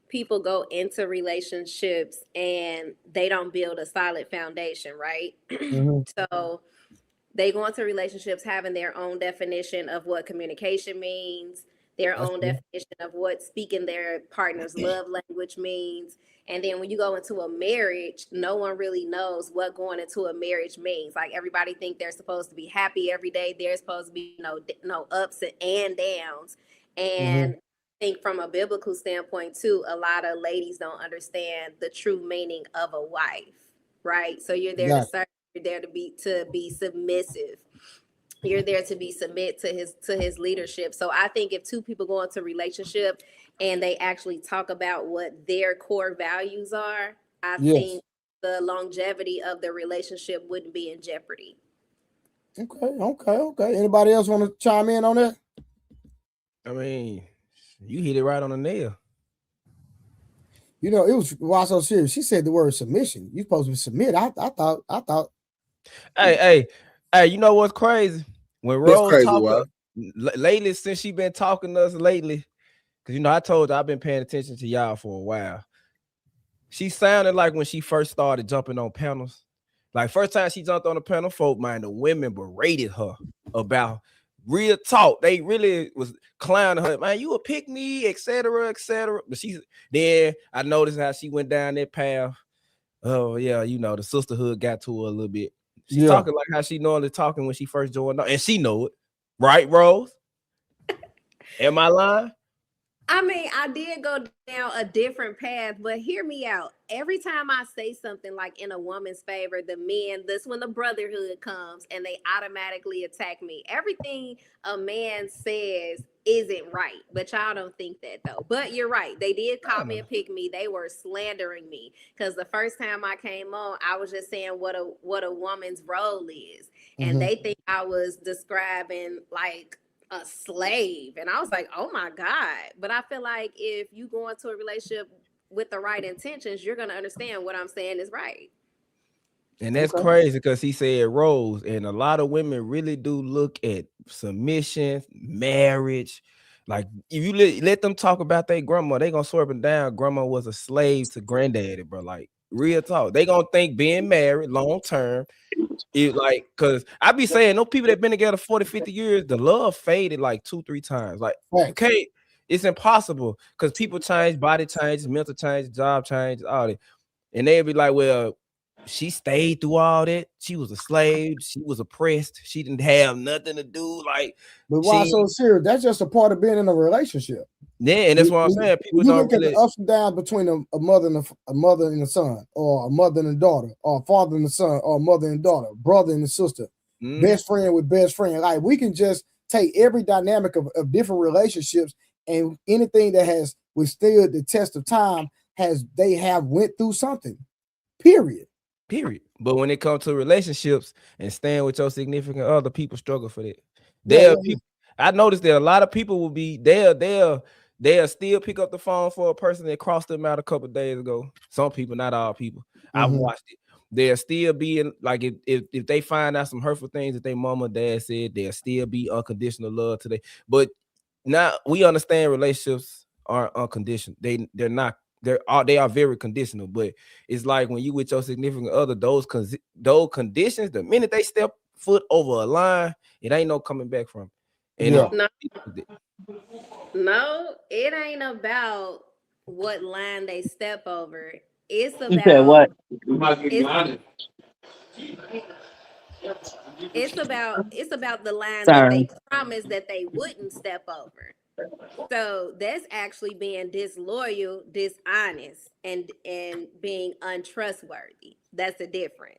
[SPEAKER 3] people go into relationships and they don't build a solid foundation, right? Mm-hmm. So they go into relationships having their own definition of what communication means. their
[SPEAKER 2] That's
[SPEAKER 3] own
[SPEAKER 2] true.
[SPEAKER 3] definition of what speaking their partner's love language means. And then when you go into a marriage, no one really knows what going into a marriage means. Like everybody think they're supposed to be happy every day. There's supposed to be no ups and downs. And I think from a biblical standpoint too, a lot of ladies don't understand the true meaning of a wife, right? So you're there to
[SPEAKER 2] Exactly.
[SPEAKER 3] serve, you're there to be submissive. You're there to be submit to his leadership. So I think if two people go into a relationship and they actually talk about what their core values are, I
[SPEAKER 2] Yes.
[SPEAKER 3] think the longevity of the relationship wouldn't be in jeopardy.
[SPEAKER 2] Okay. Anybody else want to chime in on that?
[SPEAKER 5] I mean, you hit it right on the nail.
[SPEAKER 2] You know, it was why so serious. She said the word submission. You supposed to submit. I thought.
[SPEAKER 5] Hey, you know what's crazy? When
[SPEAKER 4] What's
[SPEAKER 5] Rose
[SPEAKER 4] crazy,
[SPEAKER 5] talking
[SPEAKER 4] Wild?
[SPEAKER 5] lately, since she been talking to us lately, because you know I told you I've been paying attention to y'all for a while. She sounded like when she first started jumping on panels. Like first time she jumped on the panel, folk, man, the women berated her about real talk. They really was clowning her, man, you a pick me, etc., etc. But then I noticed how she went down that path. Oh yeah, you know, the sisterhood got to her a little bit. She's talking like how she normally talking when she first joined on, and she know it, right, Rose? Am I lying?
[SPEAKER 3] I mean, I did go down a different path, but hear me out. Every time I say something like in a woman's favor, the men, this when the brotherhood comes and they automatically attack me. Everything a man says isn't right, but y'all don't think that though. But you're right. They did call me a pick me. They were slandering me because the first time I came on, I was just saying what a woman's role is, and they think I was describing like a slave. And I was like, oh my God. But I feel like if you go into a relationship with the right intentions, you're going to understand what I'm saying is right.
[SPEAKER 5] And that's crazy because he said Rose, and a lot of women really do look at submission, marriage. Like if you let them talk about their grandma, they gonna swerve them down. Grandma was a slave to granddaddy, bro. Like real talk. They gonna think being married long term. It like because I be saying no people that been together 40, 50 years, the love faded like 2-3 times. Like, okay, it's impossible because people change, body changes, mental change, job change, all that. And they'd be like, well, she stayed through all that. She was a slave, she was oppressed, she didn't have nothing to do. Like,
[SPEAKER 2] but why so serious? That's just a part of being in a relationship.
[SPEAKER 5] Yeah, and that's what I'm saying. People
[SPEAKER 2] you
[SPEAKER 5] don't
[SPEAKER 2] look at the ups and downs between a mother and a son, or a mother and a daughter, or a father and a son, or a mother and daughter, brother and a sister, best friend with best friend. Like we can just take every dynamic of different relationships, and anything that has withstood the test of time they have went through something. Period.
[SPEAKER 5] But when it comes to relationships and staying with your significant other, people struggle for that. People, I noticed that a lot of people will be they'll still pick up the phone for a person that crossed them out a couple of days ago. Some people, not all people. I've watched it. They'll still be in, like if they find out some hurtful things that their mama or dad said, they'll still be unconditional love today. But now we understand relationships aren't unconditional. They're not. They are very conditional, but it's like when you with your significant other, those conditions, the minute they step foot over a line, it ain't no coming back from. And
[SPEAKER 3] no, it ain't about what line they step over. It's about
[SPEAKER 7] what?
[SPEAKER 3] It's about the line that they promised that they wouldn't step over. So that's actually being disloyal, dishonest, and being untrustworthy. That's the difference.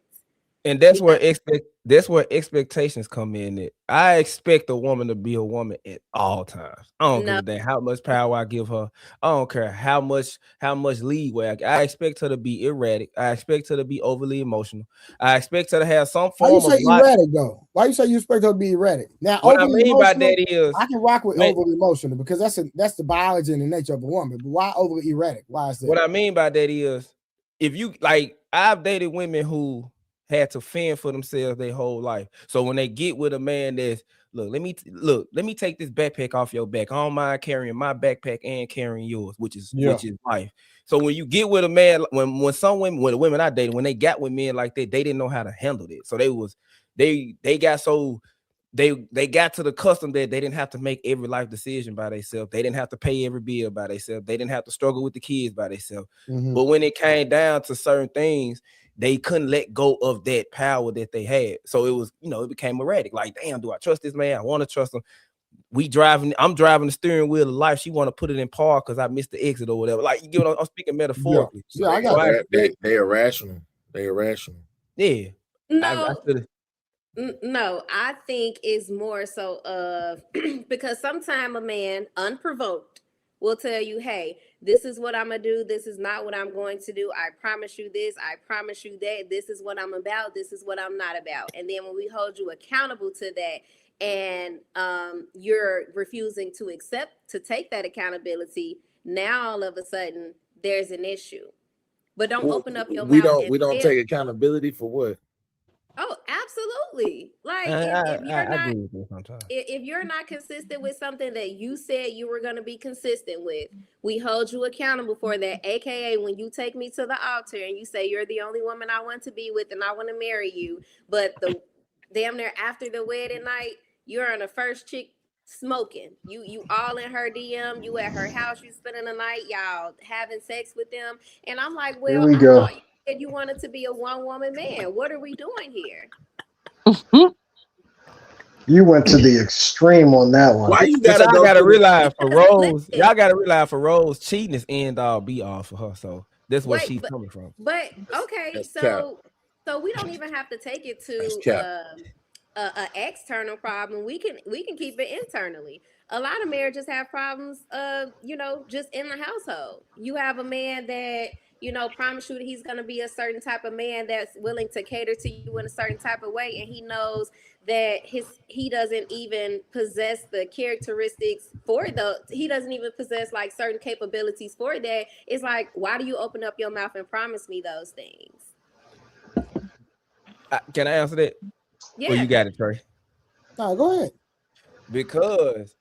[SPEAKER 5] And that's where expectations come in. I expect a woman to be a woman at all times. I don't give a damn how much power I give her. I don't care how much leeway. I expect her to be erratic. I expect her to be overly emotional. I expect her to have some form of.
[SPEAKER 2] Why you say erratic though? Why you say you expect her to be erratic? Now,
[SPEAKER 5] what I mean by that is
[SPEAKER 2] I can rock with overly emotional because that's the biology and the nature of a woman. But why overly erratic? Why is that?
[SPEAKER 5] What I mean by that is if you like, I've dated women who had to fend for themselves their whole life. So when they get with a man that's let me take this backpack off your back. I don't mind carrying my backpack and carrying yours, which is life. So when you get with a man, when the women I dated, when they got with men like that, they didn't know how to handle it. So they got so they got to the custom that they didn't have to make every life decision by themselves. They didn't have to pay every bill by themselves. They didn't have to struggle with the kids by themselves. But when it came down to certain things, they couldn't let go of that power that they had. So it was, it became erratic. Like, damn, do I trust this man? I want to trust him. I'm driving the steering wheel of life. She want to put it in park because I missed the exit or whatever. Like, you get what I'm speaking metaphorically.
[SPEAKER 2] Yeah, I got
[SPEAKER 4] they irrational. They irrational.
[SPEAKER 5] Yeah.
[SPEAKER 3] No, I think it's more so because sometimes a man unprovoked will tell you, hey, this is what I'm gonna do, this is not what I'm going to do. I promise you this, I promise you that, this is what I'm about, this is what I'm not about. And then when we hold you accountable to that and you're refusing to take that accountability, now all of a sudden there's an issue. But don't open up your mouth.
[SPEAKER 4] We don't take accountability for what?
[SPEAKER 3] Oh, absolutely. Like if you're not consistent with something that you said you were going to be consistent with, we hold you accountable for that. AKA when you take me to the altar and you say you're the only woman I want to be with and I want to marry you, but the damn near after the wedding night, you're on the first chick smoking. You all in her DM, you at her house, you spending the night, y'all having sex with them. And I'm like, well,
[SPEAKER 6] here we go.
[SPEAKER 3] And you wanted to be a one-woman man. What are we doing here?
[SPEAKER 6] You went to the extreme on that one.
[SPEAKER 4] Why you
[SPEAKER 5] gotta realize for Rose? Y'all gotta realize for Rose, cheating is end all be all for her. So that's where she's coming from.
[SPEAKER 3] But okay, so we don't even have to take it to a external problem. We can keep it internally. A lot of marriages have problems, just in the household. You have a man that promise you that he's going to be a certain type of man that's willing to cater to you in a certain type of way. And he knows that he doesn't even possess the characteristics he doesn't even possess like certain capabilities for that. It's like, why do you open up your mouth and promise me those things?
[SPEAKER 5] Can I answer that?
[SPEAKER 3] Yeah.
[SPEAKER 5] Well, you got it, Trey.
[SPEAKER 2] No, go ahead.
[SPEAKER 5] Because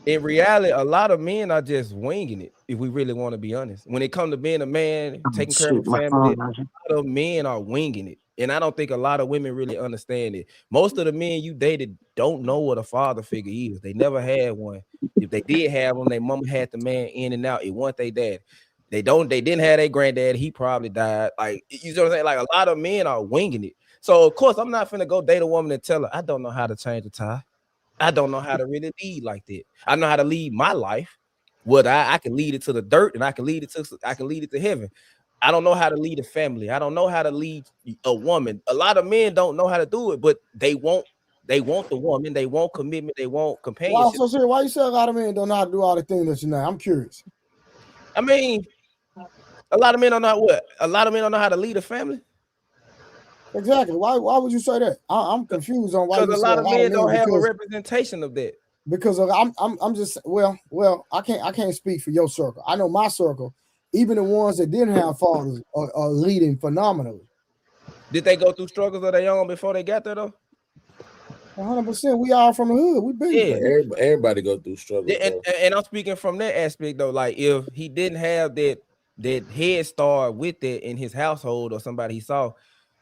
[SPEAKER 5] in reality, a lot of men are just winging it, if we really want to be honest. When it comes to being a man, taking care of the family, a lot of men are winging it. And I don't think a lot of women really understand it. Most of the men you dated don't know what a father figure is. They never had one. If they did have one, their mama had the man in and out. It wasn't their dad. They didn't have their granddad. He probably died. Like, you know what I'm saying? Like, a lot of men are winging it. So, of course, I'm not finna go date a woman and tell her, I don't know how to change a tie. I don't know how to really lead like that. I know how to lead my life. I can lead it to the dirt and I can lead it to heaven. I don't know how to lead a family. I don't know how to lead a woman. A lot of men don't know how to do it, but they want the woman. They want commitment. They want companionship.
[SPEAKER 2] Well, so why you say a lot of men don't know how to do all the things that you know? I'm curious.
[SPEAKER 5] I mean, a lot of men don't know what? A lot of men don't know how to lead a family.
[SPEAKER 2] Exactly. Why would you say that? I'm confused on why.
[SPEAKER 5] Because a lot of men don't have a representation of that.
[SPEAKER 2] Because I'm just well I can't speak for your circle. I know my circle, even the ones that didn't have fathers are leading phenomenally.
[SPEAKER 5] Did they go through struggles of their own before they got there though?
[SPEAKER 2] 100%. We all from the hood. We been
[SPEAKER 4] everybody go through struggles.
[SPEAKER 5] And I'm speaking from that aspect though. Like if he didn't have that head start with it in his household or somebody he saw,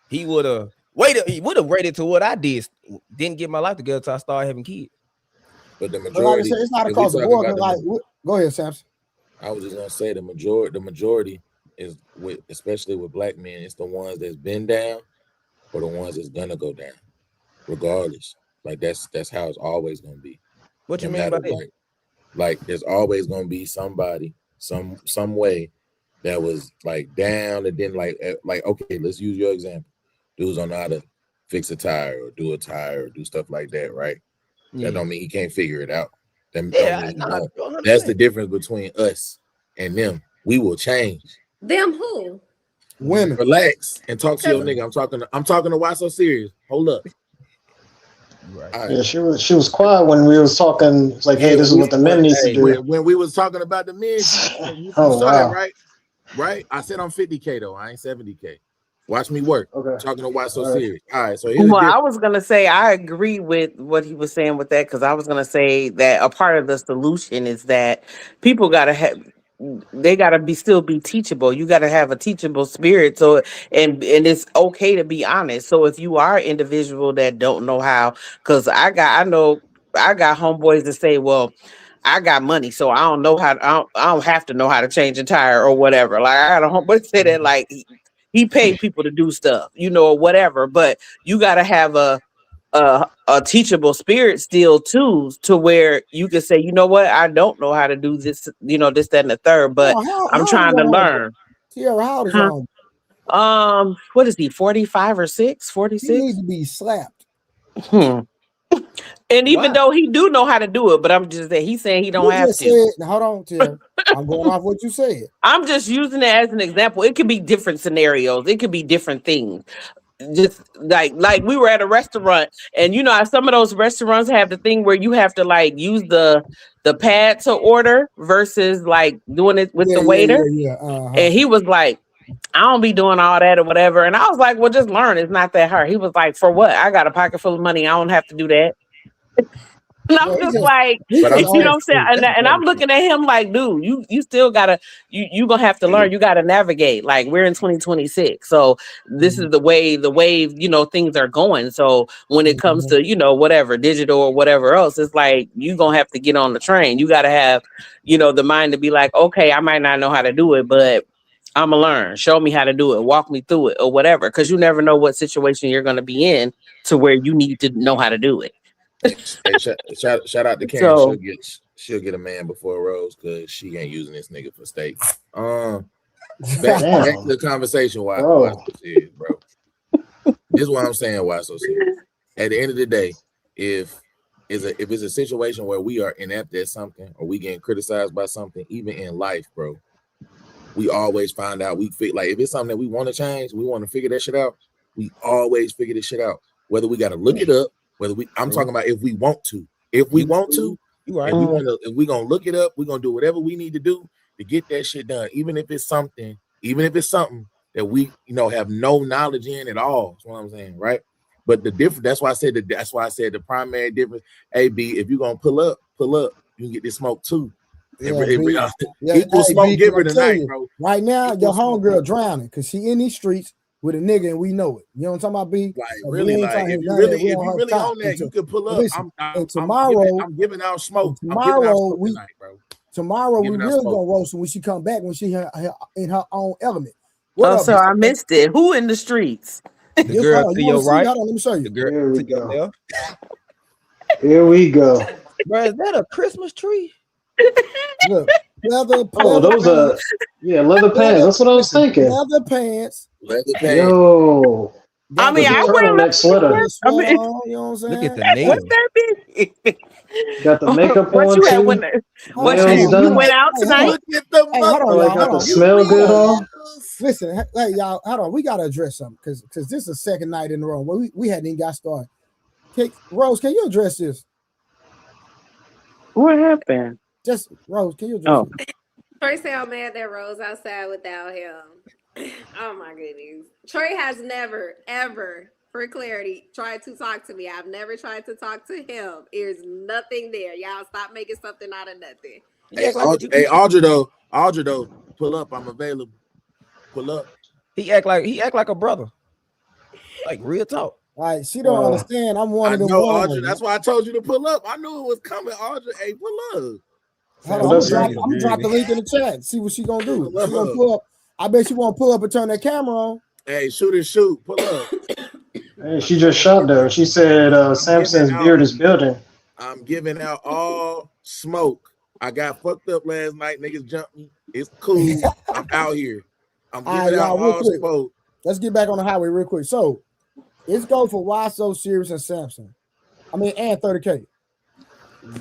[SPEAKER 5] he would have waited to what I did. Didn't get my life together until I started having kids.
[SPEAKER 4] But the majority, like I said,
[SPEAKER 2] it's not across the board. Go ahead, Samson.
[SPEAKER 4] I was just gonna say the majority is especially with black men, it's the ones that's been down or the ones that's gonna go down, regardless. Like that's how it's always gonna be.
[SPEAKER 5] What you mean by that?
[SPEAKER 4] Like there's always gonna be somebody, some way that was like down and then like okay, let's use your example. Dudes don't know how to fix a tire or do a tire or do stuff like that, right? That don't mean he can't figure it out. That's the difference between us and them. We will change.
[SPEAKER 3] Them who?
[SPEAKER 2] Women.
[SPEAKER 4] Relax and talk to your nigga. I'm talking to why so serious. Hold up.
[SPEAKER 6] Right. Yeah, she was quiet when we was talking. It's like, hey, this is what the men need to do.
[SPEAKER 4] When we was talking about the men, you saw that, right? I said I'm 50K though. I ain't 70K. Watch me work. Okay. Talking to why so serious. All right. So
[SPEAKER 7] I was gonna say I agree with what he was saying with that because I was gonna say that a part of the solution is that people gotta have they gotta still be teachable. You gotta have a teachable spirit. So and it's okay to be honest. So if you are an individual that don't know how, because I got homeboys that say, well, I got money, so I don't know how. I don't have to know how to change a tire or whatever. Like I got a homeboy say that like he paid people to do stuff, or whatever. But you gotta have a teachable spirit still too, to where you can say, you know what, I don't know how to do this, this, that, and the third, but I'm trying to learn.
[SPEAKER 2] Tierra, how old is your
[SPEAKER 7] homeboy? What is he, 45 or 46?
[SPEAKER 2] He needs to be slapped.
[SPEAKER 7] And even though he do know how to do it, but I'm just saying he's saying he don't have to.
[SPEAKER 2] Now, hold on, Tierra. I'm going off what you said.
[SPEAKER 7] I'm just using it as an example. It could be different scenarios. It could be different things. Just like we were at a restaurant, and some of those restaurants have the thing where you have to like use the pad to order versus like doing it with the waiter. And he was like, I don't be doing all that or whatever. And I was like, well, just learn. It's not that hard. He was like, for what? I got a pocket full of money. I don't have to do that. And I'm just like, you know what I'm saying? And I'm looking at him like, dude, you still gotta, you gonna have to learn. You gotta navigate. Like we're in 2026, so this is the wave. Things are going. So when it comes to whatever digital or whatever else, it's like you gonna have to get on the train. You gotta have the mind to be like, okay, I might not know how to do it, but I'm gonna learn. Show me how to do it. Walk me through it or whatever, because you never know what situation you're gonna be in to where you need to know how to do it.
[SPEAKER 4] Hey, shout out to Karen. So, she'll get a man before Rose because she ain't using this nigga for steak. Back to the conversation. Why so serious, bro? This is what I'm saying. Why so serious? At the end of the day, if it's a situation where we are inept at something or we getting criticized by something, even in life, bro, we always find out. We feel like if it's something that we want to change, we want to figure that shit out. We always figure this shit out. Whether we got to look it up. I'm talking about if we want to. If we want to, if we're gonna look it up, we're gonna do whatever we need to do to get that shit done. Even if it's something that we have no knowledge in at all. That's what I'm saying, right? But the difference, that's why I said the primary difference, AB, if you're gonna pull up, you can get this smoke too. Equal smoke giver tonight, bro.
[SPEAKER 2] Right now, your homegirl drowning because she in these streets with a nigga and we know it. You know what I'm talking about, B?
[SPEAKER 4] Like, really, like, if you really on that, you could pull up.
[SPEAKER 2] Listen,
[SPEAKER 4] I'm giving out smoke. Tomorrow, we
[SPEAKER 2] really gonna roast her when she come back, when she in her own element.
[SPEAKER 7] So I missed it. Who in the streets?
[SPEAKER 5] The girl to your right.
[SPEAKER 2] Hold on, let me show you.
[SPEAKER 5] The girl to your left.
[SPEAKER 6] Here we go.
[SPEAKER 5] Bro, is that a Christmas tree?
[SPEAKER 2] Look, leather
[SPEAKER 6] pants. That's what I was thinking.
[SPEAKER 2] Leather pants.
[SPEAKER 6] Yo.
[SPEAKER 7] I mean, I wear
[SPEAKER 6] neck sweater.
[SPEAKER 2] You know what I'm saying?
[SPEAKER 5] Look at the nails.
[SPEAKER 7] What's that be?
[SPEAKER 6] Got the makeup
[SPEAKER 7] what
[SPEAKER 6] on
[SPEAKER 7] you
[SPEAKER 6] too.
[SPEAKER 7] You went out tonight?
[SPEAKER 6] Got the smell good on.
[SPEAKER 2] Listen, hey y'all, hold on. We gotta address something because this is the second night in a row where we hadn't even got started. Rose, can you address this?
[SPEAKER 7] What happened?
[SPEAKER 2] Just Rose, can you address it?
[SPEAKER 3] Trey said I'm mad that Rose outside without him. Oh my goodness. Trey has never, ever, for clarity, tried to talk to me. I've never tried to talk to him. There's nothing there. Y'all stop making something out of nothing.
[SPEAKER 4] Hey, Audrey though, pull up. I'm available. Pull up.
[SPEAKER 5] He act like a brother. Like real talk.
[SPEAKER 2] All right, she don't understand. I'm one of them.
[SPEAKER 4] Audrey, that's why I told you to pull up. I knew it was coming, Audrey. Hey, pull up.
[SPEAKER 2] Hold on, I'm gonna drop the link in the chat. See what she gonna do. She gonna pull up. I bet she won't pull up and turn that camera on.
[SPEAKER 4] Hey, shoot. Pull up.
[SPEAKER 6] Hey, she just shot there. She said Samson's beard is building.
[SPEAKER 4] I'm giving out all smoke. I got fucked up last night. Niggas jumped me. It's cool. I'm out here. I'm giving out all smoke.
[SPEAKER 2] Let's get back on the highway real quick. So let's go for Why So Serious and Samson. And 30K.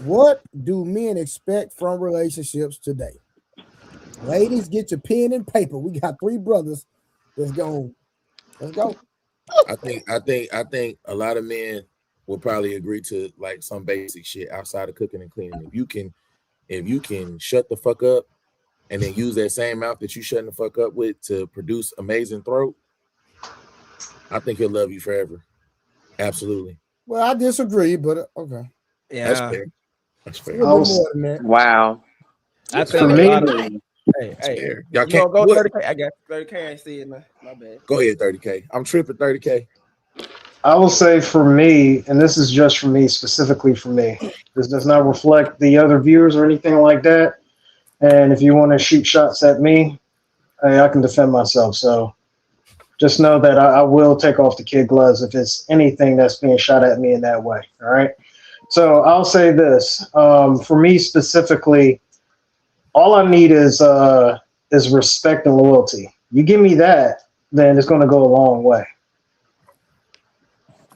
[SPEAKER 2] What do men expect from relationships today? Ladies, get your pen and paper. We got 3 brothers. Let's go.
[SPEAKER 4] I think a lot of men will probably agree to like some basic shit outside of cooking and cleaning. If you can shut the fuck up and then use that same mouth that you shutting the fuck up with to produce amazing throat, I think he'll love you forever. Absolutely.
[SPEAKER 2] Well, I disagree, but okay.
[SPEAKER 4] Yeah, that's fair.
[SPEAKER 7] Wow.
[SPEAKER 5] I think Hey,
[SPEAKER 4] Fair. Y'all
[SPEAKER 5] you
[SPEAKER 4] can't
[SPEAKER 5] gonna go
[SPEAKER 4] what?
[SPEAKER 5] 30K? I got 30K. I ain't see it, man. My bad.
[SPEAKER 4] Go ahead, 30K. I'm tripping 30K.
[SPEAKER 6] I will say for me, and this is just for me, specifically for me, this does not reflect the other viewers or anything like that. And if you want to shoot shots at me, hey, I can defend myself. So just know that I will take off the kid gloves if it's anything that's being shot at me in that way. All right. So I'll say this. For me specifically, all I need is respect and loyalty. You give me that, then it's going to go a long way.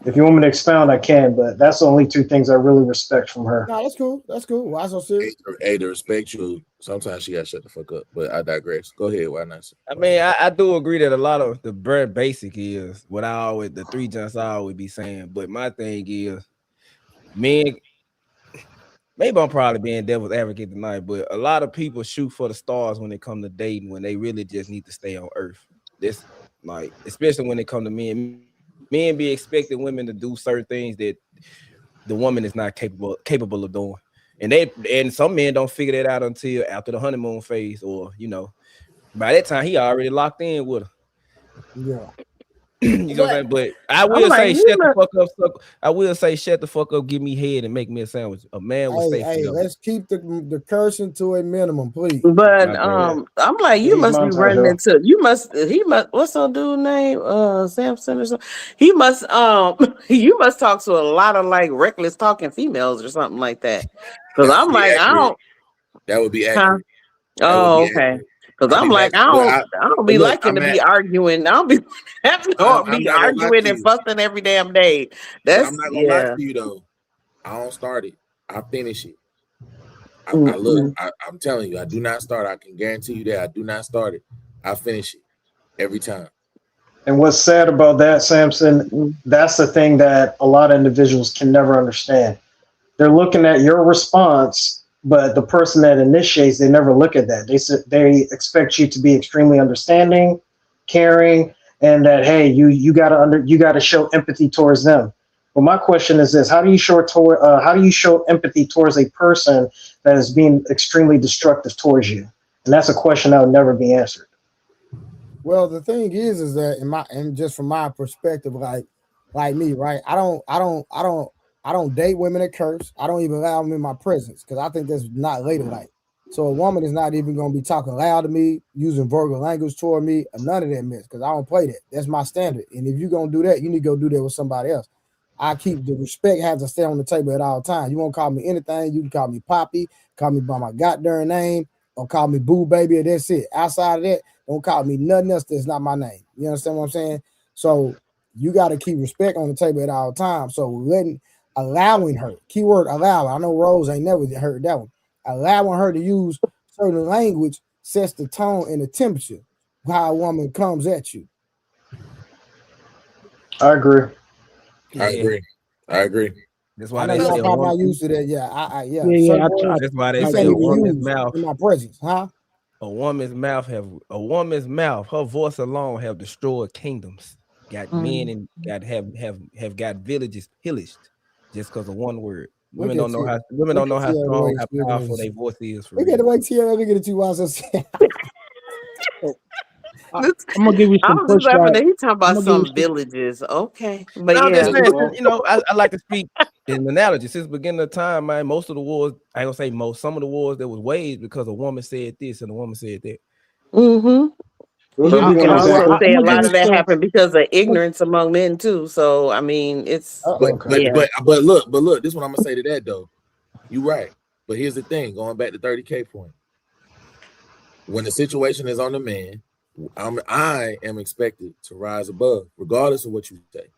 [SPEAKER 6] If you want me to expound, I can, but that's the only two things I really respect from her.
[SPEAKER 2] No, that's cool. That's cool. Why so serious?
[SPEAKER 4] Hey, to respect you, sometimes she gotta shut the fuck up. But I digress. Go ahead, why not?
[SPEAKER 5] I mean, I do agree that a lot of the bare basic is what I always the three jumps I always be saying. But my thing is, men, maybe I'm probably being devil's advocate tonight, but a lot of people shoot for the stars when it come to dating when they really just need to stay on earth. This, like, especially when it come to men. Men be expecting women to do certain things that the woman is not capable of doing. And some men don't figure that out until after the honeymoon phase, or by that time he already locked in with her.
[SPEAKER 2] Yeah.
[SPEAKER 5] You know what I'm saying? But I
[SPEAKER 7] I'm
[SPEAKER 5] will
[SPEAKER 7] like,
[SPEAKER 5] say,
[SPEAKER 7] you
[SPEAKER 5] shut the
[SPEAKER 7] know-
[SPEAKER 5] fuck up. I will say, shut the fuck up, give me head and make me a sandwich. A man will stay
[SPEAKER 2] Hey,
[SPEAKER 5] forever.
[SPEAKER 2] let's keep the cursing to a minimum, please.
[SPEAKER 7] But
[SPEAKER 5] My bad.
[SPEAKER 7] I'm like, you
[SPEAKER 6] Please,
[SPEAKER 7] must be
[SPEAKER 6] Montage,
[SPEAKER 7] running
[SPEAKER 6] yo.
[SPEAKER 7] into he must what's that dude name? Samson or something. He must you must talk to a lot of like reckless talking females or something like that. Because
[SPEAKER 4] That would
[SPEAKER 7] I'm
[SPEAKER 4] be
[SPEAKER 7] like, I
[SPEAKER 4] accurate.
[SPEAKER 7] don't
[SPEAKER 4] That would be
[SPEAKER 7] huh?
[SPEAKER 4] accurate. That would
[SPEAKER 7] Oh,
[SPEAKER 4] be
[SPEAKER 7] okay.
[SPEAKER 4] accurate.
[SPEAKER 7] Because
[SPEAKER 4] I
[SPEAKER 7] I'm
[SPEAKER 4] be
[SPEAKER 7] like,
[SPEAKER 4] back, but
[SPEAKER 7] I don't
[SPEAKER 4] but
[SPEAKER 7] be
[SPEAKER 4] look,
[SPEAKER 7] liking to be arguing. I don't be having to
[SPEAKER 4] I'm
[SPEAKER 7] be
[SPEAKER 4] not gonna lie
[SPEAKER 7] arguing
[SPEAKER 4] to
[SPEAKER 7] and
[SPEAKER 4] you.
[SPEAKER 7] fussing every damn day.
[SPEAKER 4] But
[SPEAKER 7] That's
[SPEAKER 4] I'm not gonna lie
[SPEAKER 7] yeah.
[SPEAKER 4] to you though. I don't start it. I finish it. I look.
[SPEAKER 7] Mm-mm.
[SPEAKER 4] I'm telling you, I do not start. I can guarantee you that I do not start it. I finish it every time.
[SPEAKER 6] And what's sad about that, Samson, that's the thing that a lot of individuals can never understand. They're looking at your response, but the person that initiates, they never look at that. They expect you to be extremely understanding, caring, and that hey, you gotta show empathy towards them. But my question is this: how do you show empathy towards a person that is being extremely destructive towards you? And that's a question that would never be answered.
[SPEAKER 2] Well, the thing is that and just from my perspective, like me, right? I don't date women that curse. I don't even allow them in my presence because I think that's not ladylike. So a woman is not even gonna be talking loud to me, using vulgar language toward me, or none of that mess, because I don't play that. That's my standard. And if you're gonna do that, you need to go do that with somebody else. I keep the respect has to stay on the table at all times. You won't call me anything, you can call me Poppy, call me by my goddamn name, or call me Boo Baby, and that's it. Outside of that, don't call me nothing else that's not my name. You understand what I'm saying? So you got to keep respect on the table at all times. So allowing her, keyword allow. I know Rose ain't never heard that one. Allowing her to use certain language sets the tone and the temperature of how a woman comes at you.
[SPEAKER 6] I agree.
[SPEAKER 4] I agree.
[SPEAKER 5] That's
[SPEAKER 2] I
[SPEAKER 5] why
[SPEAKER 2] know
[SPEAKER 5] they
[SPEAKER 2] y'all
[SPEAKER 5] say a
[SPEAKER 2] probably not
[SPEAKER 5] woman.
[SPEAKER 2] used to that. Yeah, yeah.
[SPEAKER 8] Yeah,
[SPEAKER 2] Certain words
[SPEAKER 5] That's why they
[SPEAKER 2] you
[SPEAKER 5] say
[SPEAKER 2] can't
[SPEAKER 5] a
[SPEAKER 2] even
[SPEAKER 5] woman's
[SPEAKER 2] use
[SPEAKER 5] mouth.
[SPEAKER 2] in my presence, huh?
[SPEAKER 5] A woman's mouth, her voice alone have destroyed kingdoms. Got men and have got villages pillaged just because of one word. Women don't know how strong, how powerful their voice is for
[SPEAKER 2] Look at the
[SPEAKER 5] real.
[SPEAKER 2] way Tierra look at you while so
[SPEAKER 8] I'm gonna give you some
[SPEAKER 7] I'm just laughing
[SPEAKER 8] pushback.
[SPEAKER 7] that he talking about
[SPEAKER 8] I'm gonna give you
[SPEAKER 7] some villages. Okay. But
[SPEAKER 5] No, I'm
[SPEAKER 7] yeah.
[SPEAKER 5] just saying, I like to speak in analogy. Since the beginning of time, man, most of the wars, I ain't gonna say most, some of the wars that was waged because a woman said this and a woman said that.
[SPEAKER 7] Mm-hmm.
[SPEAKER 6] We'll
[SPEAKER 7] But
[SPEAKER 6] give
[SPEAKER 7] we
[SPEAKER 6] you
[SPEAKER 7] can
[SPEAKER 6] one
[SPEAKER 7] also
[SPEAKER 6] example.
[SPEAKER 7] say a
[SPEAKER 8] I'm gonna give
[SPEAKER 7] lot
[SPEAKER 8] you
[SPEAKER 7] of that
[SPEAKER 8] some.
[SPEAKER 7] happened because of ignorance among men too. So I mean, it's
[SPEAKER 4] But
[SPEAKER 6] Okay.
[SPEAKER 4] but
[SPEAKER 7] yeah.
[SPEAKER 4] but look, this is what I'm gonna say to that though. You right. But here's the thing, going back to 30K point. When the situation is on the man, I am expected to rise above, regardless of what you say,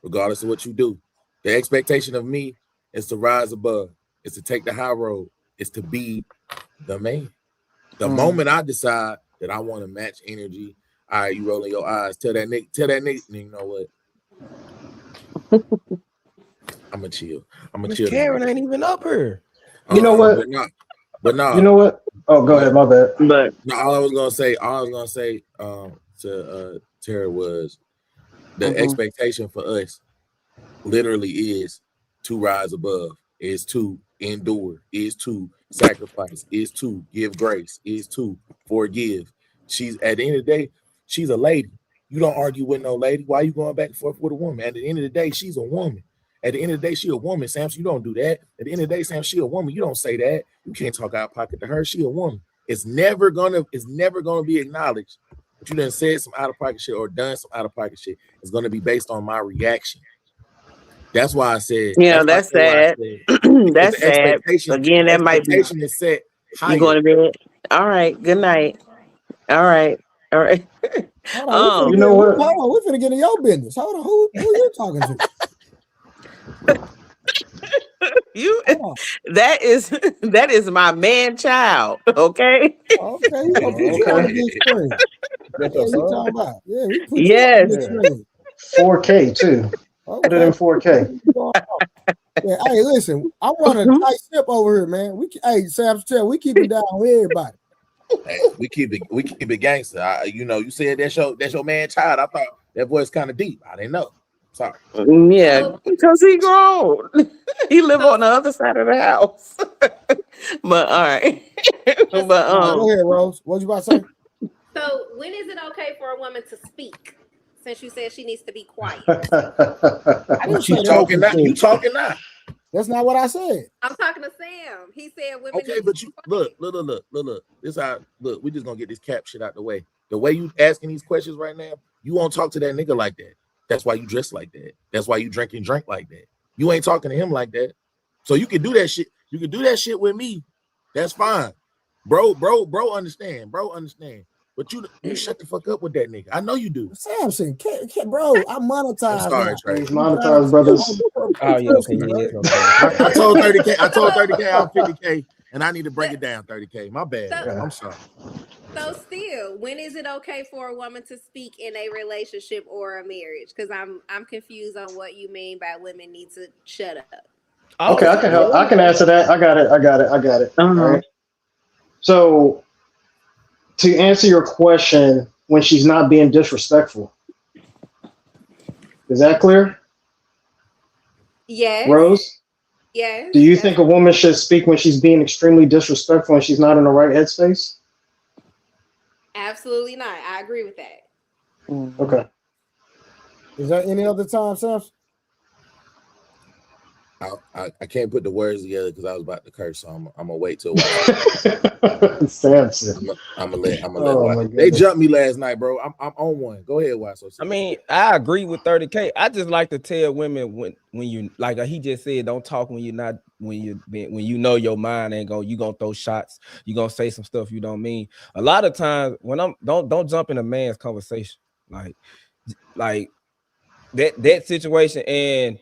[SPEAKER 4] regardless of what you do. The expectation of me is to rise above, is to take the high road, is to be the man. The moment I decide that I want to match energy, all right, you rolling your eyes. Tell that nigga, you know what? I'm gonna chill.
[SPEAKER 5] Miss
[SPEAKER 4] chill.
[SPEAKER 5] Karen ain't even up here.
[SPEAKER 6] You know what?
[SPEAKER 4] But no.
[SPEAKER 6] You know what? Oh, go ahead. My bad.
[SPEAKER 7] But
[SPEAKER 4] No, all I was gonna say to Tara was the expectation for us literally is to rise above, is to endure, is to sacrifice, is to give grace, is to forgive. She's at the end of the day, she's a lady. You don't argue with no lady. Why are you going back and forth with a woman? At the end of the day, she's a woman. At the end of the day, she a woman, Samson. You don't do that. At the end of the day, Sam, she a woman. You don't say that. You can't talk out of pocket to her. She a woman. It's never gonna be acknowledged. But you done said some out of pocket shit or done some out of pocket shit. It's gonna be based on my reaction. That's why I said.
[SPEAKER 7] Yeah, that's sad. That's sad. Again, that might be.
[SPEAKER 4] Is set higher.
[SPEAKER 7] You going to bed? All right. Good night. All right.
[SPEAKER 2] Hold on,
[SPEAKER 6] you know what?
[SPEAKER 2] Hold on, we're finna get in your business. Hold on, who you talking to?
[SPEAKER 7] That is my man child. Okay.
[SPEAKER 2] Okay, you gonna put you on the big screen. What you talking about? Yeah, we put you on the big screen.
[SPEAKER 6] 4K too. Put it in 4K.
[SPEAKER 2] Yeah, hey, listen, I want a tight ship over here, man. Sam, we keep it down with everybody.
[SPEAKER 4] Hey, we keep it gangster. You said that's your man child. I thought that voice kind of deep. I didn't know. Sorry.
[SPEAKER 7] Yeah, because he grown. He live on the other side of the house. But all right. But
[SPEAKER 2] go ahead, Rose. What you about to say?
[SPEAKER 3] So when is it okay for a woman to speak? Since you said she needs to be quiet.
[SPEAKER 4] You talking now? You talking now?
[SPEAKER 2] That's not what I said.
[SPEAKER 3] I'm talking to Sam. He said women.
[SPEAKER 4] Okay, but you look. This how look. We just gonna get this cap shit out the way. The way you asking these questions right now, you won't talk to that nigga like that. That's why you dress like that. That's why you drink like that. You ain't talking to him like that. So you can do that shit. You can do that shit with me. That's fine, bro. Understand. But you shut the fuck up with that nigga. I know you do.
[SPEAKER 2] Samson, bro, I monetize.
[SPEAKER 4] I'm sorry, Trey.
[SPEAKER 6] Monetize, brothers.
[SPEAKER 5] Oh yeah, okay.
[SPEAKER 4] I told 30K. I told 30K. I'm 50K, and I need to break it down 30K. My bad. I'm sorry.
[SPEAKER 3] So still, when is it okay for a woman to speak in a relationship or a marriage? Because I'm confused on what you mean by women need to shut up.
[SPEAKER 6] Okay, I can help. I can answer that. I got it. All right. So, to answer your question, when she's not being disrespectful, is that clear?
[SPEAKER 3] Yes.
[SPEAKER 6] Rose?
[SPEAKER 3] Yes.
[SPEAKER 6] Do you think a woman should speak when she's being extremely disrespectful and she's not in the right headspace?
[SPEAKER 3] Absolutely not. I agree with that.
[SPEAKER 6] Okay.
[SPEAKER 2] Is there any other time, Sam?
[SPEAKER 4] I can't put the words together because I was about to curse, so I'm gonna wait till
[SPEAKER 6] Samson.
[SPEAKER 4] I'm gonna let they jumped me last night, bro. I'm on one. Go ahead, Watson.
[SPEAKER 5] I mean, I agree with 30K. I just like to tell women when you like he just said, don't talk when you know your mind ain't you gonna throw shots, you gonna say some stuff you don't mean. A lot of times when don't jump in a man's conversation like that situation, and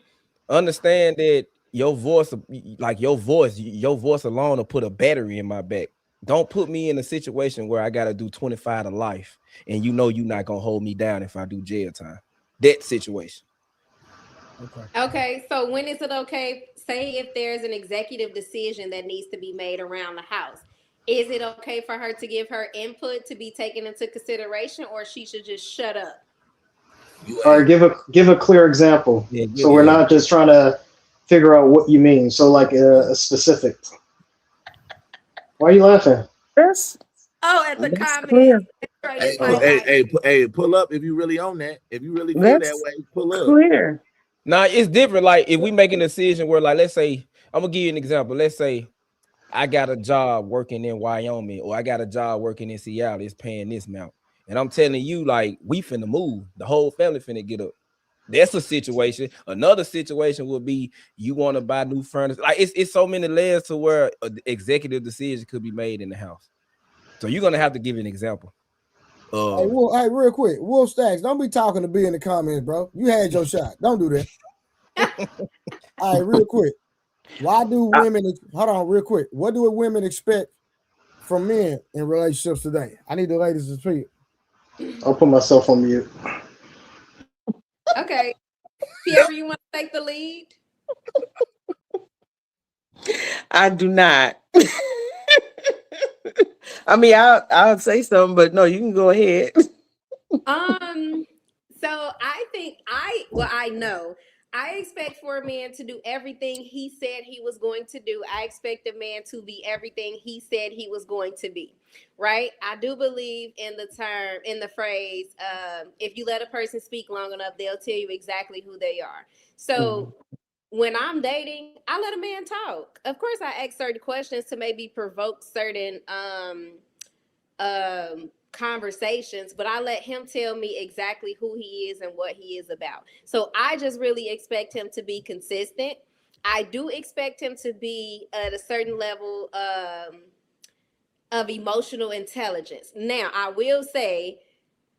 [SPEAKER 5] understand that your voice alone will put a battery in my back. Don't put me in a situation where I got to do 25 to life and you're not going to hold me down if I do jail time. That situation.
[SPEAKER 3] Okay. So when is it okay? Say if there's an executive decision that needs to be made around the house, is it okay for her to give her input to be taken into consideration, or she should just shut up?
[SPEAKER 6] All right, give a clear example. So we're not just trying to figure out what you mean. So like a specific. Why are you laughing?
[SPEAKER 3] At the comment.
[SPEAKER 4] Hey, pull up if you really own that. If you really feel that way, pull up.
[SPEAKER 7] Clear.
[SPEAKER 5] Now it's different. Like if we make a decision where, like, let's say, I'm gonna give you an example. Let's say I got a job working in Wyoming, or I got a job working in Seattle. It's paying this amount. And I'm telling you, like, we finna move. The whole family finna get up. That's a situation. Another situation would be you want to buy new furniture. Like, it's so many layers to where an executive decision could be made in the house. So you're gonna have to give an example.
[SPEAKER 2] Hey, real quick, Wolf Stacks, don't be talking to B in the comments, bro. You had your shot. Don't do that. All right, real quick. Why do women? Hold on, real quick. What do women expect from men in relationships today? I need the ladies to speak.
[SPEAKER 6] I'll put myself on mute.
[SPEAKER 3] Okay. Pierre, you want to take the lead?
[SPEAKER 7] I do not. I mean, I'll say something, but no, you can go ahead.
[SPEAKER 3] So I think I know. I expect for a man to do everything he said he was going to do. I expect a man to be everything he said he was going to be, right? I do believe in the phrase, if you let a person speak long enough, they'll tell you exactly who they are. So when I'm dating, I let a man talk. Of course, I ask certain questions to maybe provoke certain conversations, but I let him tell me exactly who he is and what he is about. So I just really expect him to be consistent. I do expect him to be at a certain level of emotional intelligence. Now, I will say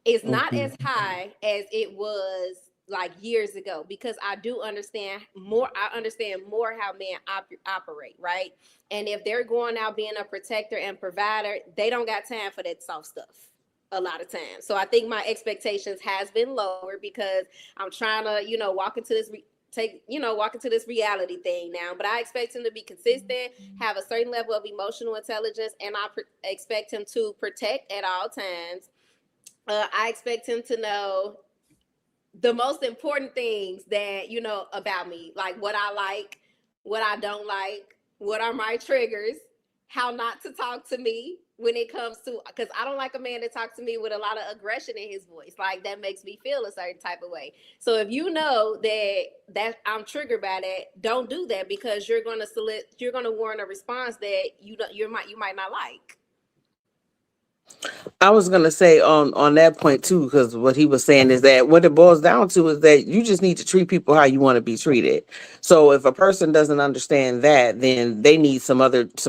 [SPEAKER 3] it's not as high as it was like years ago, because I do understand more. I understand more how men operate, right? And if they're going out being a protector and provider, they don't got time for that soft stuff a lot of times. So I think my expectations has been lower because I'm trying to, walk into this reality thing now. But I expect him to be consistent, have a certain level of emotional intelligence, and I expect him to protect at all times. I expect him to know the most important things that, about me, like what I like, what I don't like, what are my triggers, how not to talk to me when it comes to, because I don't like a man that talks to me with a lot of aggression in his voice. Like that makes me feel a certain type of way. So if you know that I'm triggered by that, don't do that, because you're going to warrant a response that you might not like.
[SPEAKER 7] I was gonna say on that point too, because what he was saying is that what it boils down to is that you just need to treat people how you want to be treated. So if a person doesn't understand that, then they need some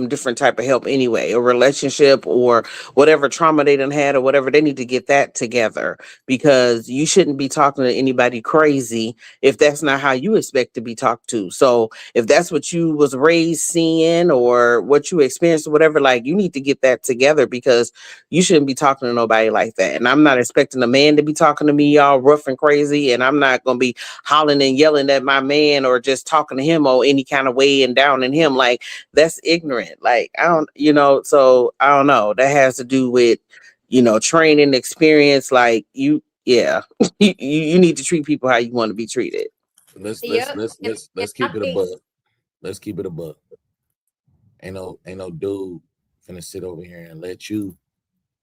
[SPEAKER 7] different type of help anyway, a relationship or whatever trauma they done had or whatever. They need to get that together, because you shouldn't be talking to anybody crazy if that's not how you expect to be talked to. So if that's what you was raised seeing or what you experienced or whatever, like you need to get that together, because you shouldn't be talking to nobody like that. And I'm not expecting a man to be talking to me all rough and crazy. And I'm not going to be hollering and yelling at my man or just talking to him or any kind of way and down in him. Like that's ignorant. Like, so I don't know. That has to do with, training experience. Like you need to treat people how you want to be treated.
[SPEAKER 4] Let's keep it a buck. Let's keep it a buck. Ain't no dude finna sit over here and let you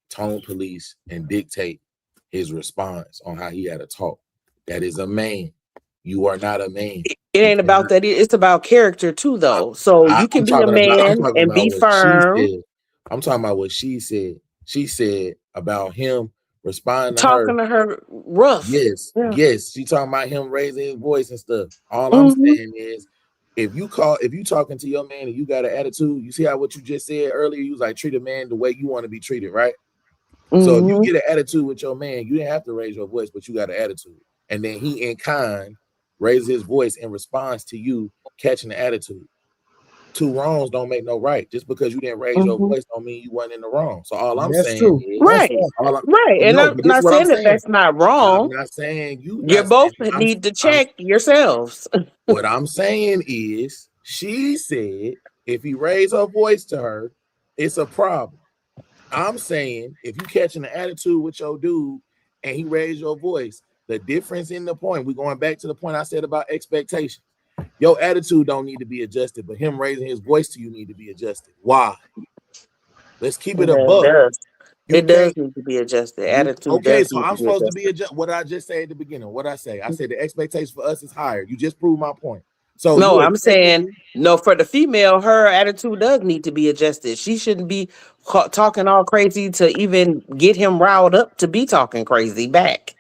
[SPEAKER 4] tone police and dictate his response on how he had to talk. That is a man. You are not a man.
[SPEAKER 7] It ain't about that. It's about character too, though. So you can be a man and be firm.
[SPEAKER 4] I'm talking about what she said. She said about him responding
[SPEAKER 7] talking to her rough.
[SPEAKER 4] Yes. She talking about him raising his voice and stuff. All I'm saying is, if you talking to your man and you got an attitude, you see how what you just said earlier, you was like, treat a man the way you want to be treated, right? So if you get an attitude with your man, you didn't have to raise your voice, but you got an attitude. And then he in kind raises his voice in response to you catching the attitude. Two wrongs don't make no right. Just because you didn't raise your voice don't mean you wasn't in the wrong. So all I'm saying is
[SPEAKER 7] right. And I'm not saying that that's not wrong.
[SPEAKER 4] I'm not saying you
[SPEAKER 7] both need to check yourselves.
[SPEAKER 4] What I'm saying is, she said if he raised her voice to her, it's a problem. I'm saying if you catching the attitude with your dude and he raised your voice, the difference in the point, we're going back to the point I said about expectations. Your attitude don't need to be adjusted, but him raising his voice to you need to be adjusted. Why? Let's keep it above.
[SPEAKER 7] It does need to be adjusted. Attitude.
[SPEAKER 4] Okay, so I'm supposed to be adjusted. What I just said at the beginning, what I say? I said the expectation for us is higher. You just proved my point. So
[SPEAKER 7] no, I'm saying no, for the female, her attitude does need to be adjusted. She shouldn't be talking all crazy to even get him riled up to be talking crazy back.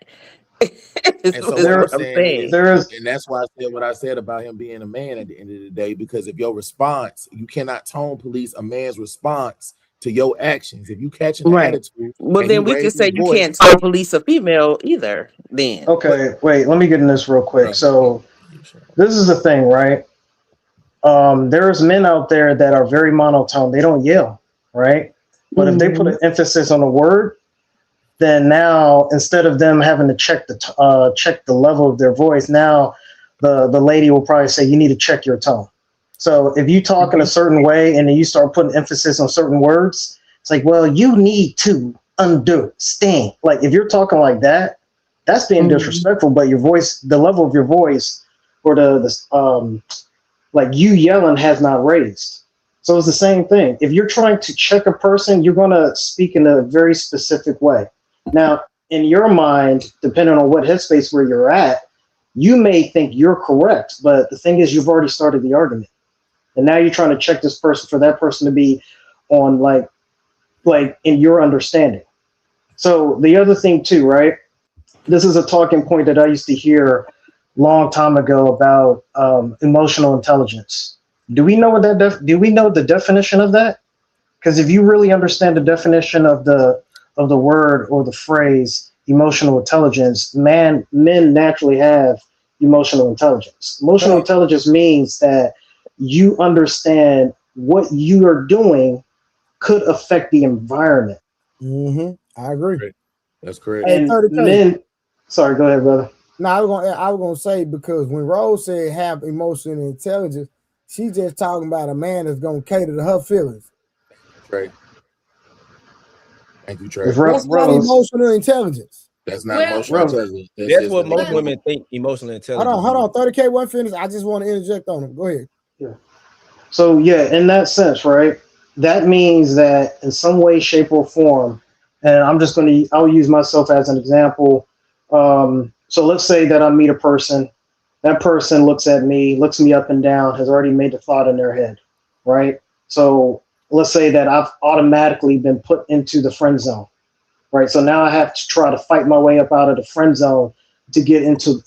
[SPEAKER 4] And so what I'm saying is, and that's why I said what I said about him being a man at the end of the day, because if your response, you cannot tone police a man's response to your actions. If you catch an attitude,
[SPEAKER 7] well, then we can say you can't tone police a female either. Then
[SPEAKER 6] okay, wait, let me get in this real quick. So this is the thing, right? There's men out there that are very monotone. They don't yell, right? But if they put an emphasis on a word, then now instead of them having to check the level of their voice, now the lady will probably say, you need to check your tone. So if you talk in a certain way and then you start putting emphasis on certain words, it's like, well, you need to understand. Like if you're talking like that, that's being disrespectful, but your voice, the level of your voice or like you yelling has not raised. So it's the same thing. If you're trying to check a person, you're going to speak in a very specific way. Now, in your mind, depending on what headspace where you're at, you may think you're correct, but the thing is, you've already started the argument, and now you're trying to check this person for that person to be on like in your understanding. So the other thing too, right? This is a talking point that I used to hear long time ago about emotional intelligence. Do we know what that? Do we know the definition of that? Because if you really understand the definition of the word or the phrase emotional intelligence, men naturally have emotional intelligence. Emotional intelligence means that you understand what you are doing could affect the environment.
[SPEAKER 2] I agree.
[SPEAKER 4] Great. That's correct.
[SPEAKER 6] And men, sorry, go ahead, brother.
[SPEAKER 2] No, I was gonna say, because when Rose said have emotional intelligence, she's just talking about a man that's gonna cater to her feelings.
[SPEAKER 4] Trey. Thank you, Trey.
[SPEAKER 2] That's not emotional intelligence.
[SPEAKER 4] That's not emotional intelligence.
[SPEAKER 5] That's what most women think emotional intelligence.
[SPEAKER 2] Hold on. 30K wasn't finished. I just want to interject on him. Go ahead.
[SPEAKER 6] Yeah. So yeah, in that sense, right? That means that in some way, shape, or form, and I'll use myself as an example. So let's say that I meet a person, that person looks at me, looks me up and down, has already made a thought in their head, right? So let's say that I've automatically been put into the friend zone, right? So now I have to try to fight my way up out of the friend zone to get to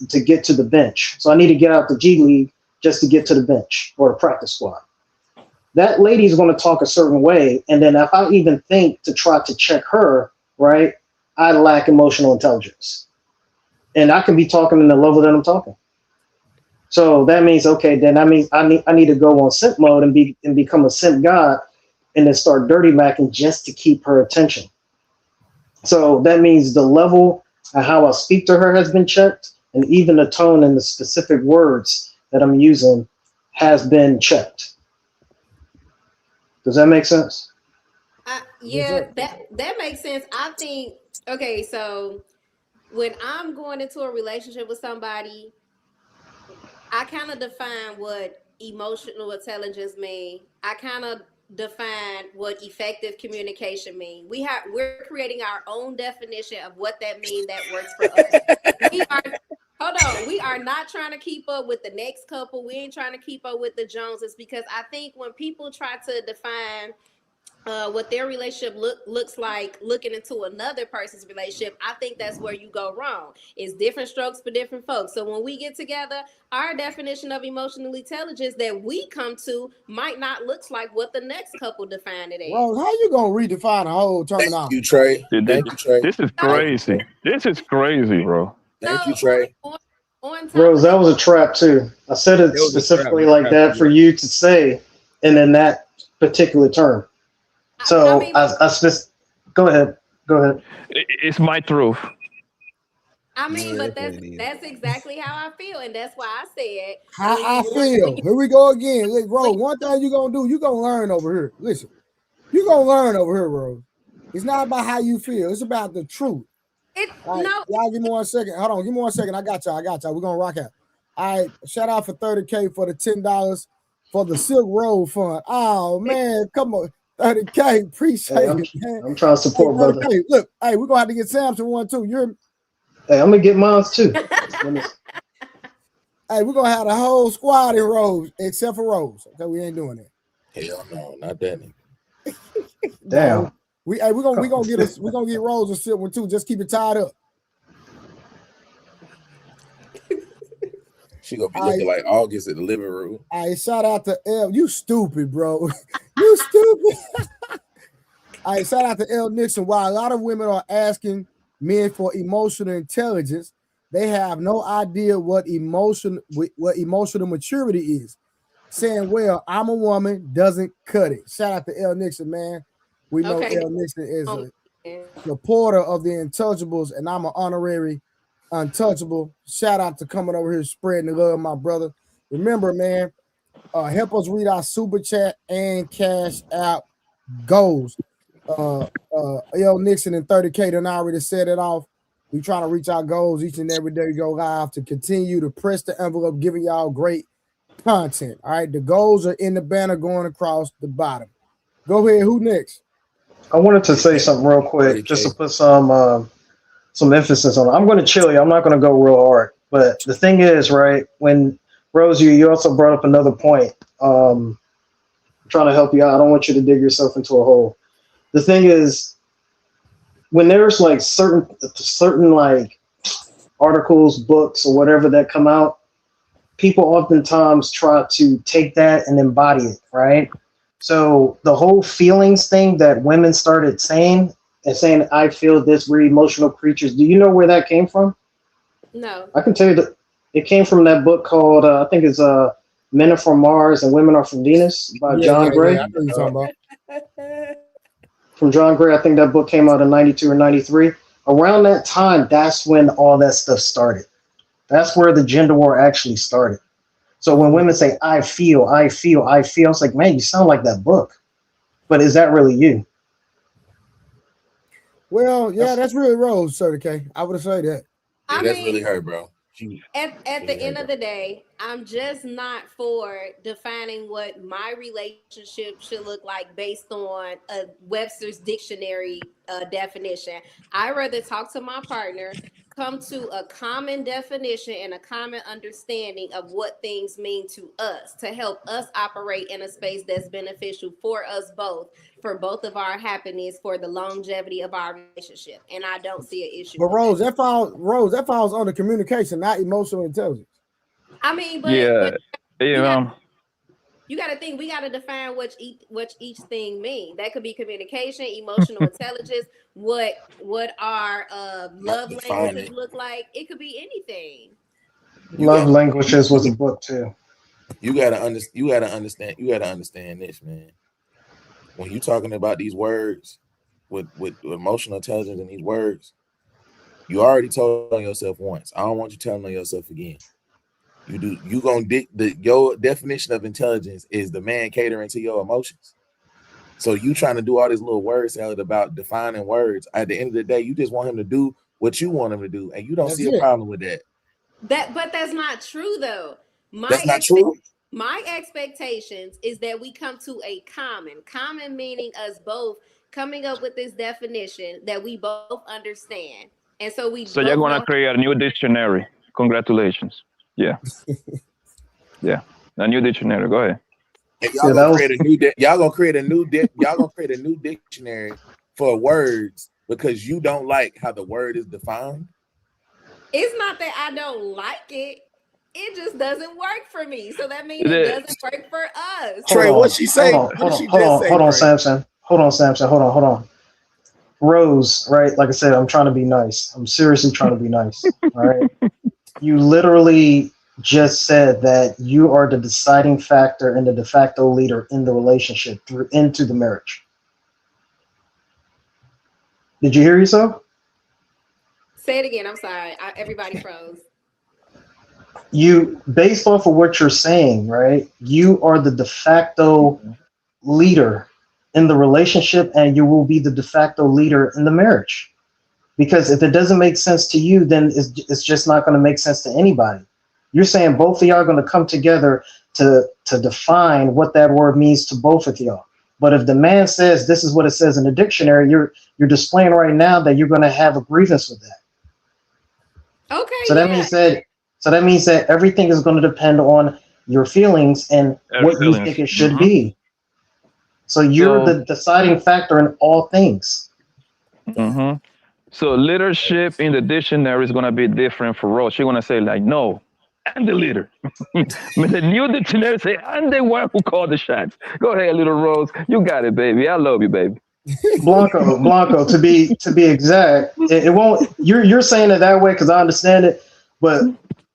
[SPEAKER 6] the bench. So I need to get out the G League just to get to the bench or the practice squad. That lady is going to talk a certain way, and then if I even think to try to check her, right, I lack emotional intelligence. And I can be talking in the level that I'm talking. So that means, okay, then that means I need to go on simp mode and become a simp god and then start dirty macking just to keep her attention. So that means the level of how I speak to her has been checked, and even the tone and the specific words that I'm using has been checked. Does that make sense?
[SPEAKER 3] Yeah, that makes sense. I think, okay, so when I'm going into a relationship with somebody, I kind of define what emotional intelligence means. I kind of define what effective communication means. We're creating our own definition of what that means that works for us. We are not trying to keep up with the next couple. We ain't trying to keep up with the Joneses, because I think when people try to define what their relationship looks like looking into another person's relationship, I think that's where you go wrong. It's different strokes for different folks. So when we get together, our definition of emotional intelligence that we come to might not look like what the next couple defined it as.
[SPEAKER 2] Rose, how you gonna redefine a whole terminology?
[SPEAKER 4] Thank you, Trey. Thank you, Trey.
[SPEAKER 8] This is crazy. This is crazy, bro.
[SPEAKER 4] Thank you, Trey.
[SPEAKER 6] Rose, that was a trap too. I said it specifically like that for you to say, and in that particular term. So go ahead.
[SPEAKER 8] It's my truth.
[SPEAKER 3] I mean, but that's exactly how I feel, and that's why I said
[SPEAKER 2] how I feel. Here we go again. Look, Rose, one thing you're gonna do, you're gonna learn over here. Listen, you're gonna learn over here, Rose. It's not about how you feel, it's about the truth. Y'all give me 1 second. Hold on, give me 1 second. I got y'all. We're gonna rock out. All right, shout out for 30K for the $10 for the Silk Road Fund. Oh man, come on. 30K, appreciate it, man.
[SPEAKER 6] I'm trying to support, brother.
[SPEAKER 2] Look, hey, we're gonna have to get Samson one too.
[SPEAKER 6] Hey, I'm gonna get mine too.
[SPEAKER 2] Hey, we're gonna have the whole squad in Rose except for Rose. Okay, we ain't doing that.
[SPEAKER 4] Hell no, not that.
[SPEAKER 6] Damn.
[SPEAKER 2] We're gonna get Rose a sit one too. Just keep it tied up.
[SPEAKER 4] She gonna be looking like August in the living room.
[SPEAKER 2] All right, shout out to L. You stupid, bro. You stupid. All right, shout out to L. Nixon. While a lot of women are asking men for emotional intelligence, they have no idea what emotional maturity is. Saying, well, I'm a woman doesn't cut it. Shout out to L. Nixon, man. We know L. Nixon is a supporter of the Untouchables, and I'm an honorary Untouchable. Shout out to coming over here spreading the love, my brother. Remember, man, help us read our super chat and cash out goals. L. Nixon and 30K done already set it off. We trying to reach our goals each and every day we go live to continue to press the envelope, giving y'all great content. All right, the goals are in the banner going across the bottom. Go ahead. Who next?
[SPEAKER 6] I wanted to say something real quick, just to put some emphasis on it. I'm going to chill you. I'm not going to go real hard. But the thing is, right, when Rose, you also brought up another point. I'm trying to help you out. I don't want you to dig yourself into a hole. The thing is, when there's like certain like articles, books, or whatever that come out, people oftentimes try to take that and embody it, right? So the whole feelings thing that women started saying, I feel this, we're emotional creatures. Do you know where that came from?
[SPEAKER 3] No.
[SPEAKER 6] I can tell you that it came from that book called, I think it's Men Are From Mars and Women Are From Venus by John Gray.
[SPEAKER 2] I know you're talking about.
[SPEAKER 6] From John Gray, I think that book came out in 92 or 93. Around that time, that's when all that stuff started. That's where the gender war actually started. So when women say, I feel, it's like, man, you sound like that book. But is that really you?
[SPEAKER 2] Well, yeah, that's really Rose, Sir K. I would say that.
[SPEAKER 4] Yeah, that's really her, bro.
[SPEAKER 3] At the end of the day, I'm just not for defining what my relationship should look like based on a Webster's dictionary definition. I rather talk to my partner, come to a common definition and a common understanding of what things mean to us to help us operate in a space that's beneficial for us both, for both of our happiness, for the longevity of our relationship. And I don't see an issue.
[SPEAKER 2] But Rose, that falls under communication, not emotional intelligence.
[SPEAKER 3] I mean, but you got to think, we got to define what each thing means. That could be communication, emotional intelligence, what our love languages look like. It could be anything.
[SPEAKER 6] Love Languages was a book too.
[SPEAKER 4] You gotta understand this, man. When you're talking about these words with emotional intelligence and these words, you already told on yourself once. I don't want you telling on yourself again. You gonna your definition of intelligence is the man catering to your emotions. So you trying to do all this little word salad about defining words. At the end of the day, you just want him to do what you want him to do, and you don't see a problem with that.
[SPEAKER 3] But that's not true though.
[SPEAKER 4] That's not true.
[SPEAKER 3] My expectations is that we come to a common meaning, us both coming up with this definition that we both understand. And so you're
[SPEAKER 8] gonna create a new dictionary. Congratulations. Yeah. Yeah. A new dictionary. Go ahead.
[SPEAKER 4] Y'all gonna create a new dictionary for words because you don't like how the word is defined.
[SPEAKER 3] It's not that I don't like it. It just doesn't work for me. So that means it doesn't work for us.
[SPEAKER 4] Trey, what'd she say?
[SPEAKER 6] Hold on, Samson. Hold on. Rose, right? Like I said, I'm trying to be nice. I'm seriously trying to be nice. All right. You literally just said that you are the deciding factor and the de facto leader in the relationship into the marriage. Did you hear yourself?
[SPEAKER 3] Say it again. I'm sorry. Everybody froze.
[SPEAKER 6] You, based off of what you're saying, right? You are the de facto leader in the relationship, and you will be the de facto leader in the marriage. Because if it doesn't make sense to you, then it's just not going to make sense to anybody. You're saying both of y'all are going to come together to define what that word means to both of y'all. But if the man says this is what it says in the dictionary, you're displaying right now that you're going to have a grievance with that.
[SPEAKER 3] Okay.
[SPEAKER 6] So that means that everything is going to depend on your feelings and what you think it should be. So you're the deciding factor in all things.
[SPEAKER 8] Mm-hmm. So leadership in the dictionary is going to be different for Rose. She's going to say like, no, I'm the leader. But the new dictionary say, I'm the one who called the shots. Go ahead, little Rose. You got it, baby. I love you, baby.
[SPEAKER 6] Blanco, to be exact, it won't, you're saying it that way because I understand it, but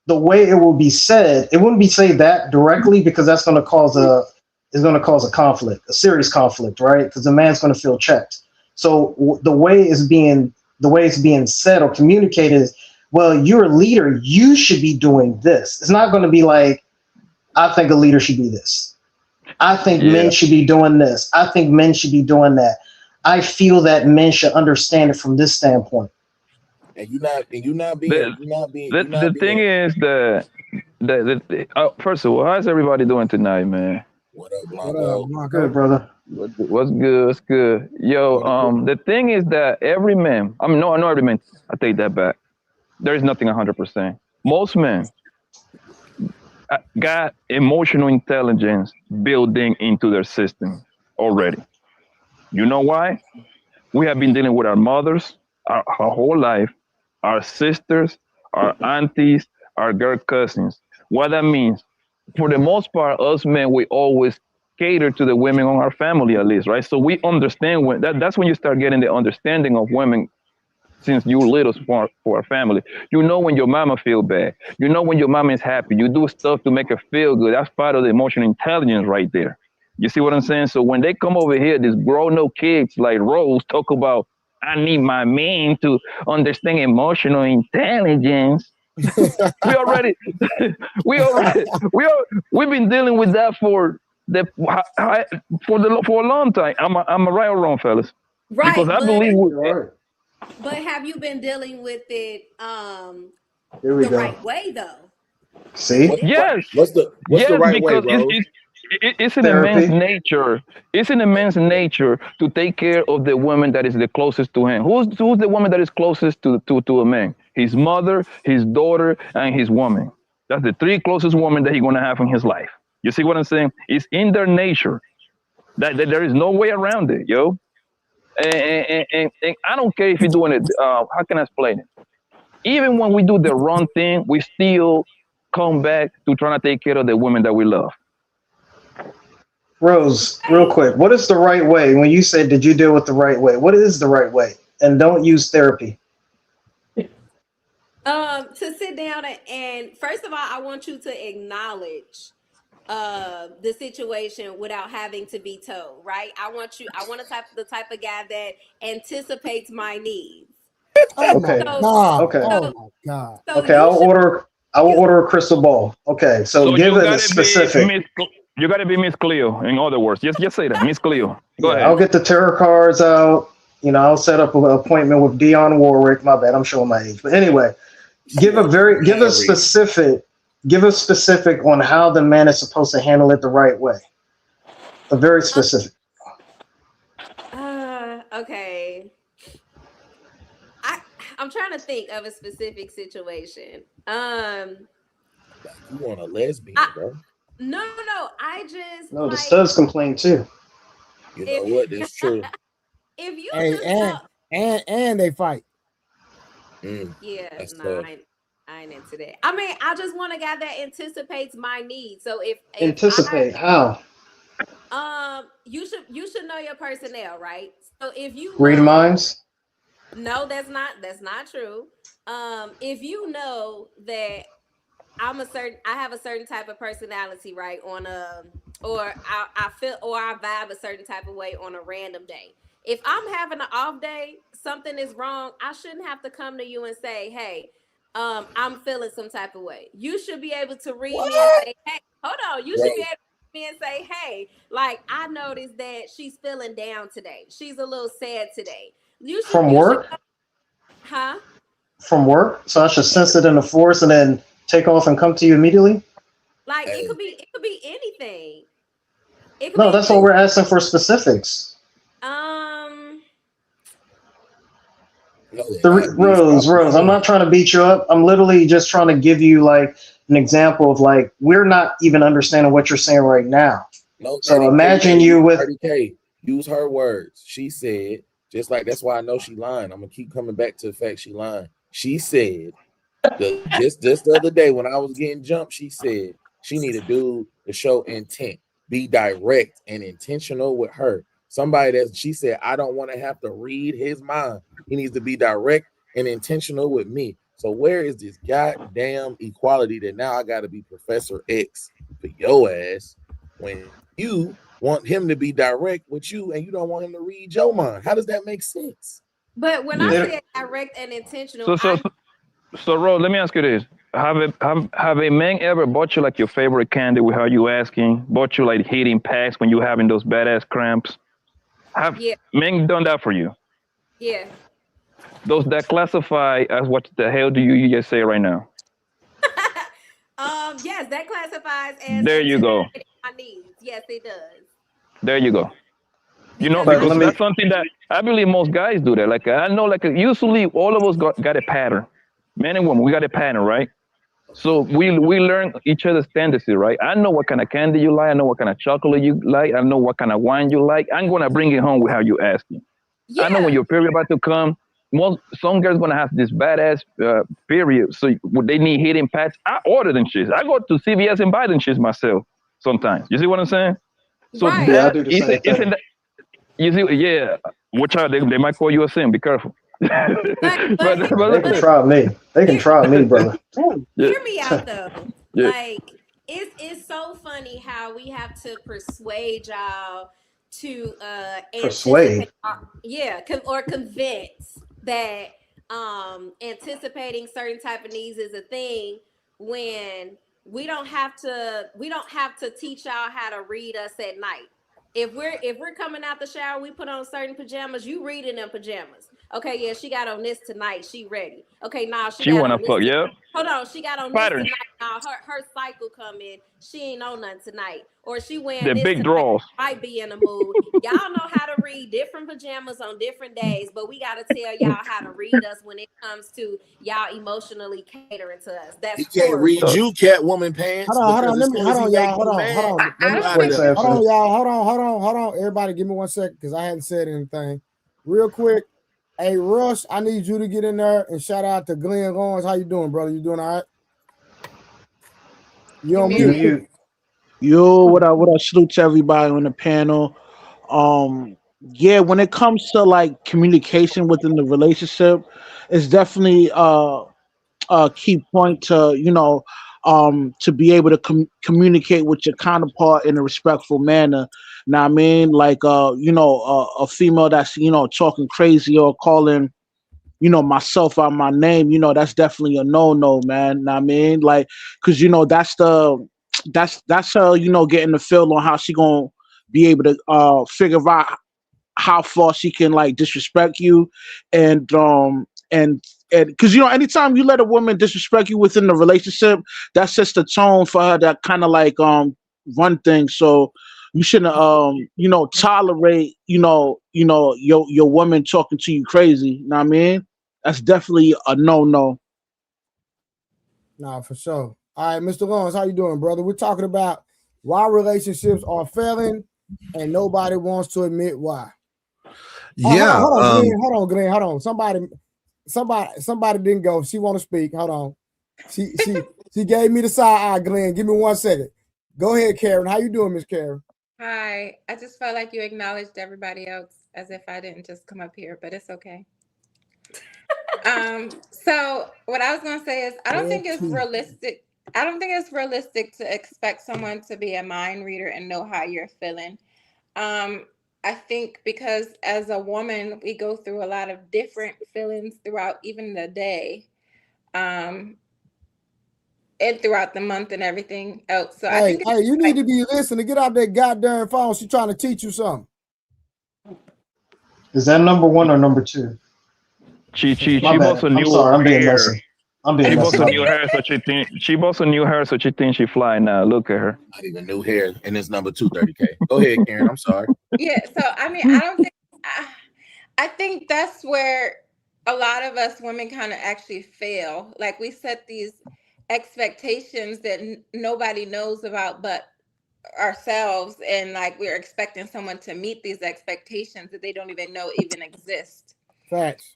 [SPEAKER 6] the way it will be said, it wouldn't be said that directly because that's going to cause a conflict, a serious conflict, right? Because the man's going to feel checked. So the way it's being said or communicated is, well, you're a leader, you should be doing this. It's not going to be like, I think a leader should be this. I think men should be doing this. I think men should be doing that. I feel that men should understand it from this standpoint.
[SPEAKER 4] And you're not
[SPEAKER 8] The the thing
[SPEAKER 4] being.
[SPEAKER 8] is first of all, how's everybody doing tonight, man?
[SPEAKER 4] What up,
[SPEAKER 2] What up,
[SPEAKER 4] Blanco?
[SPEAKER 2] Blanco?
[SPEAKER 6] Good, brother.
[SPEAKER 8] What's good? What's good? Yo,
[SPEAKER 4] What up?
[SPEAKER 8] the thing is that every man, I mean, no, not every man. I take that back. There is nothing 100%. Most men got emotional intelligence building into their system already. You know why? We have been dealing with our mothers our whole life, our sisters, our aunties, our girl cousins. What that means, for the most part, us men, we always cater to the women on our family at least, right? So we understand that's when you start getting the understanding of women since you little for a family. You know when your mama feel bad. You know when your mama is happy. You do stuff to make her feel good. That's part of the emotional intelligence right there. You see what I'm saying? So when they come over here, these grown-up kids like Rose talk about, I need my man to understand emotional intelligence. we already, we've been dealing with that for a long time. I'm right or wrong, fellas?
[SPEAKER 3] Right,
[SPEAKER 8] Because I
[SPEAKER 3] but
[SPEAKER 8] believe
[SPEAKER 3] but have you been dealing with it
[SPEAKER 6] Here we
[SPEAKER 3] the
[SPEAKER 6] go.
[SPEAKER 3] right way though?
[SPEAKER 6] See?
[SPEAKER 8] yes,
[SPEAKER 4] What's the right way,
[SPEAKER 8] because
[SPEAKER 4] bro?
[SPEAKER 8] it's in a man's
[SPEAKER 6] Therapy.
[SPEAKER 8] nature. It's in a man's nature to take care of the woman that is the closest to him. Who's the woman that is closest to a man? His mother, his daughter, and his woman. That's the three closest women that he's gonna have in his life. You see what I'm saying? It's in their nature. That there is no way around it, yo. And I don't care if you're doing it. How can I explain it? Even when we do the wrong thing, we still come back to trying to take care of the women that we love.
[SPEAKER 6] Rose, real quick, what is the right way? When you said, did you deal with the right way? What is the right way? And don't use therapy.
[SPEAKER 3] To sit down and first of all, I want you to acknowledge the situation without having to be told, right? I want the type of guy that anticipates my needs.
[SPEAKER 2] Oh
[SPEAKER 6] Okay.
[SPEAKER 2] my God.
[SPEAKER 6] Okay.
[SPEAKER 2] Oh my God.
[SPEAKER 3] So
[SPEAKER 6] Okay, I will order a crystal ball. Okay, so give it a specific.
[SPEAKER 8] You gotta be Miss Cleo. In other words, just say that, Miss Cleo. Go ahead.
[SPEAKER 6] I'll get the tarot cards out. I'll set up an appointment with Dionne Warwick. My bad, I'm showing my age. But anyway, give a specific on how the man is supposed to handle it the right way. A very specific.
[SPEAKER 3] Okay. I'm trying to think of a specific situation.
[SPEAKER 4] You want a lesbian, bro?
[SPEAKER 3] No. I just
[SPEAKER 6] No, the studs complain too.
[SPEAKER 4] You know what? That's true.
[SPEAKER 3] If you
[SPEAKER 2] and they fight.
[SPEAKER 3] Yeah,
[SPEAKER 4] that's
[SPEAKER 3] no, I ain't into that. I mean, I just want a guy that anticipates my needs. So if
[SPEAKER 6] Anticipate how?
[SPEAKER 3] You should know your personnel, right? So if you
[SPEAKER 6] Read minds.
[SPEAKER 3] No, that's not true. If you know that I have a certain type of personality, right? On or I feel or I vibe a certain type of way on a random day. If I'm having an off day, something is wrong. I shouldn't have to come to you and say, "Hey, I'm feeling some type of way." You should be able to read me and say, "Hey, hold on." You should be able to read me and say, "Hey, like I noticed that she's feeling down today. She's a little sad today."
[SPEAKER 6] From work?
[SPEAKER 3] Huh?
[SPEAKER 6] From work? So I should sense it in the force and then take off and come to you immediately?
[SPEAKER 3] Like it could be anything.
[SPEAKER 6] No, that's what we're asking for specifics. Rose, I'm not trying to beat you up. I'm literally just trying to give you like an example of like we're not even understanding what you're saying right now.
[SPEAKER 4] No,
[SPEAKER 6] so imagine you with
[SPEAKER 4] 30K. Use her words. She said, just like that's why I know she lying. I'm gonna keep coming back to the fact she lying. She said just the other day when I was getting jumped, she said she need a dude to show intent, be direct and intentional with her. Somebody that she said, I don't want to have to read his mind. He needs to be direct and intentional with me. So where is this goddamn equality that now I got to be Professor X for your ass when you want him to be direct with you and you don't want him to read your mind? How does that make sense?
[SPEAKER 3] But when I say direct and intentional,
[SPEAKER 8] so Rose, let me ask you this. Have a man ever bought you like your favorite candy without you asking? Bought you like heating packs when you having those badass cramps? Have men done that for you?
[SPEAKER 3] Yeah.
[SPEAKER 8] Does that classify as what the hell do you just say right now?
[SPEAKER 3] Yes, that classifies as
[SPEAKER 8] There you go.
[SPEAKER 3] anticipating my needs. Yes, it does.
[SPEAKER 8] There you go.
[SPEAKER 3] Because
[SPEAKER 6] But
[SPEAKER 8] Because
[SPEAKER 6] let me.
[SPEAKER 8] that's something that I believe most guys do that. Like I know, like usually all of us got a pattern. Men and women, we got a pattern, right? So we learn each other's tendency, right? I know what kind of candy you like. I know what kind of chocolate you like. I know what kind of wine you like. I'm gonna bring it home with how you ask me. I know when
[SPEAKER 3] yeah,
[SPEAKER 8] your period about to come. Some girls gonna have this badass period, so they need hitting pads. I order them shits. I go to CVS and buy them shits myself sometimes. You see what I'm saying? So
[SPEAKER 3] right.
[SPEAKER 6] Yeah, I
[SPEAKER 8] that
[SPEAKER 6] do the same
[SPEAKER 8] isn't
[SPEAKER 6] thing.
[SPEAKER 8] that, you see? Yeah, watch out. They might call you a sin. Be careful.
[SPEAKER 3] But
[SPEAKER 8] but
[SPEAKER 3] but
[SPEAKER 6] They can
[SPEAKER 3] but
[SPEAKER 6] try me. They can
[SPEAKER 3] hear,
[SPEAKER 6] try me, brother.
[SPEAKER 8] yeah,
[SPEAKER 3] hear me out though.
[SPEAKER 8] yeah.
[SPEAKER 3] Like it's so funny how we have to persuade y'all to
[SPEAKER 6] Persuade.
[SPEAKER 3] anticipate or convince that anticipating certain type of needs is a thing when we don't have to teach y'all how to read us at night. If we're coming out the shower, we put on certain pajamas, you read in them pajamas. Okay, yeah, she got on this tonight, she ready. Okay, nah, she
[SPEAKER 8] She
[SPEAKER 3] got
[SPEAKER 8] wanna
[SPEAKER 3] on this
[SPEAKER 8] fuck.
[SPEAKER 3] tonight.
[SPEAKER 8] Yeah,
[SPEAKER 3] Hold on, she got on this
[SPEAKER 8] pattern.
[SPEAKER 3] tonight. Now her cycle come in. She ain't on nothing tonight, or she wearing
[SPEAKER 8] The
[SPEAKER 3] this
[SPEAKER 8] big
[SPEAKER 3] tonight.
[SPEAKER 8] draws.
[SPEAKER 3] Might be in the mood. Y'all know how to read different pajamas on different days, but we gotta tell y'all how to read us when it comes to y'all emotionally catering to us.
[SPEAKER 4] He
[SPEAKER 3] That's
[SPEAKER 4] can't read
[SPEAKER 3] horrible.
[SPEAKER 8] So
[SPEAKER 4] you, Catwoman pants,
[SPEAKER 2] Hold
[SPEAKER 4] because
[SPEAKER 2] on,
[SPEAKER 4] as soon as he
[SPEAKER 2] y'all,
[SPEAKER 4] make you mad,
[SPEAKER 3] I
[SPEAKER 4] you
[SPEAKER 3] don't
[SPEAKER 4] out of
[SPEAKER 3] think
[SPEAKER 6] What's
[SPEAKER 4] there.
[SPEAKER 6] that?
[SPEAKER 2] hold on, y'all, hold on. Everybody, give me 1 second because I hadn't said anything. Real quick, hey Russ, I need you to get in there and shout out to Glenn Lawrence. How you doing, brother? You doing all right? You
[SPEAKER 3] you
[SPEAKER 2] on
[SPEAKER 6] You
[SPEAKER 2] mute?
[SPEAKER 3] muted.
[SPEAKER 6] you
[SPEAKER 9] Yo, what up? What up? Salute to everybody on the panel. Yeah, when it comes to like communication within the relationship, it's definitely a key point to to be able to communicate with your counterpart in a respectful manner. Now, I mean, like a female that's talking crazy or calling myself out my name, that's definitely a no man. Know what I mean, like, because that's her, getting the feel on how she gonna be able to figure out how far she can like disrespect you, and because anytime you let a woman disrespect you within the relationship, that sets the tone for her to kind of like run things. So you shouldn't tolerate your woman talking to you crazy. You know what I mean? That's definitely a no.
[SPEAKER 2] Nah, for sure. All right, Mr. Lawrence, how you doing, brother? We're talking about why relationships are failing and nobody wants to admit why. Oh,
[SPEAKER 10] Yeah.
[SPEAKER 2] hold on, Glenn. Hold on. Somebody didn't go. She want to speak. Hold on. She gave me the side eye, Glenn. Give me 1 second. Go ahead, Karen. How you doing, Miss Karen?
[SPEAKER 11] Hi, I just felt like you acknowledged everybody else as if I didn't just come up here, but it's okay. So what I was gonna say is I don't think it's realistic. I don't think it's realistic to expect someone to be a mind reader and know how you're feeling. I think because as a woman, we go through a lot of different feelings throughout even the day. And throughout the month and everything else. So I
[SPEAKER 2] Hey,
[SPEAKER 11] think
[SPEAKER 2] you need to be listening. Get out that goddamn phone. She trying to teach you something.
[SPEAKER 6] is that number one or number two?
[SPEAKER 8] She
[SPEAKER 6] My
[SPEAKER 8] bought
[SPEAKER 6] bad.
[SPEAKER 8] a
[SPEAKER 6] I'm
[SPEAKER 8] new
[SPEAKER 6] sorry. I'm being
[SPEAKER 8] hair.
[SPEAKER 6] messy. I'm being
[SPEAKER 8] She
[SPEAKER 6] messy.
[SPEAKER 8] bought a
[SPEAKER 6] My
[SPEAKER 8] new
[SPEAKER 6] bad.
[SPEAKER 8] hair, so she bought some new hair, so she thinks she fly now. Look at her.
[SPEAKER 4] Not even new hair, and it's number 230K. Go ahead, Karen. I'm sorry.
[SPEAKER 11] yeah. So I mean, I don't think I think that's where a lot of us women kind of actually fail. Like we set these expectations that nobody knows about but ourselves, and like we're expecting someone to meet these expectations that they don't even know even exist.
[SPEAKER 2] Facts.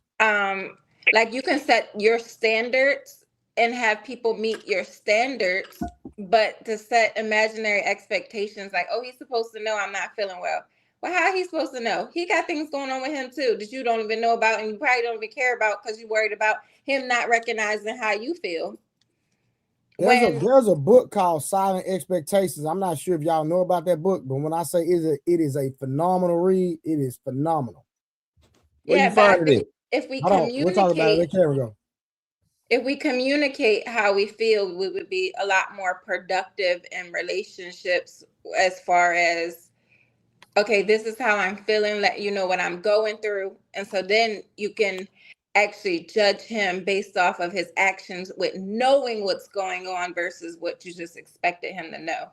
[SPEAKER 11] Like you can set your standards and have people meet your standards, but to set imaginary expectations like, oh, he's supposed to know I'm not feeling well. Well, how he supposed to know? He got things going on with him too that you don't even know about, and you probably don't even care about because you're worried about him not recognizing how you feel.
[SPEAKER 2] There's a book called Silent Expectations. I'm not sure if y'all know about that book, but when I say it is a phenomenal read, it is phenomenal.
[SPEAKER 4] Where
[SPEAKER 11] yeah,
[SPEAKER 4] you find it?
[SPEAKER 11] if we
[SPEAKER 2] Hold on, we'll talk about it. Let Karen go.
[SPEAKER 11] If we communicate how we feel, we would be a lot more productive in relationships as far as, okay, this is how I'm feeling, let you know what I'm going through. And so then you can actually judge him based off of his actions with knowing what's going on versus what you just expected him to know.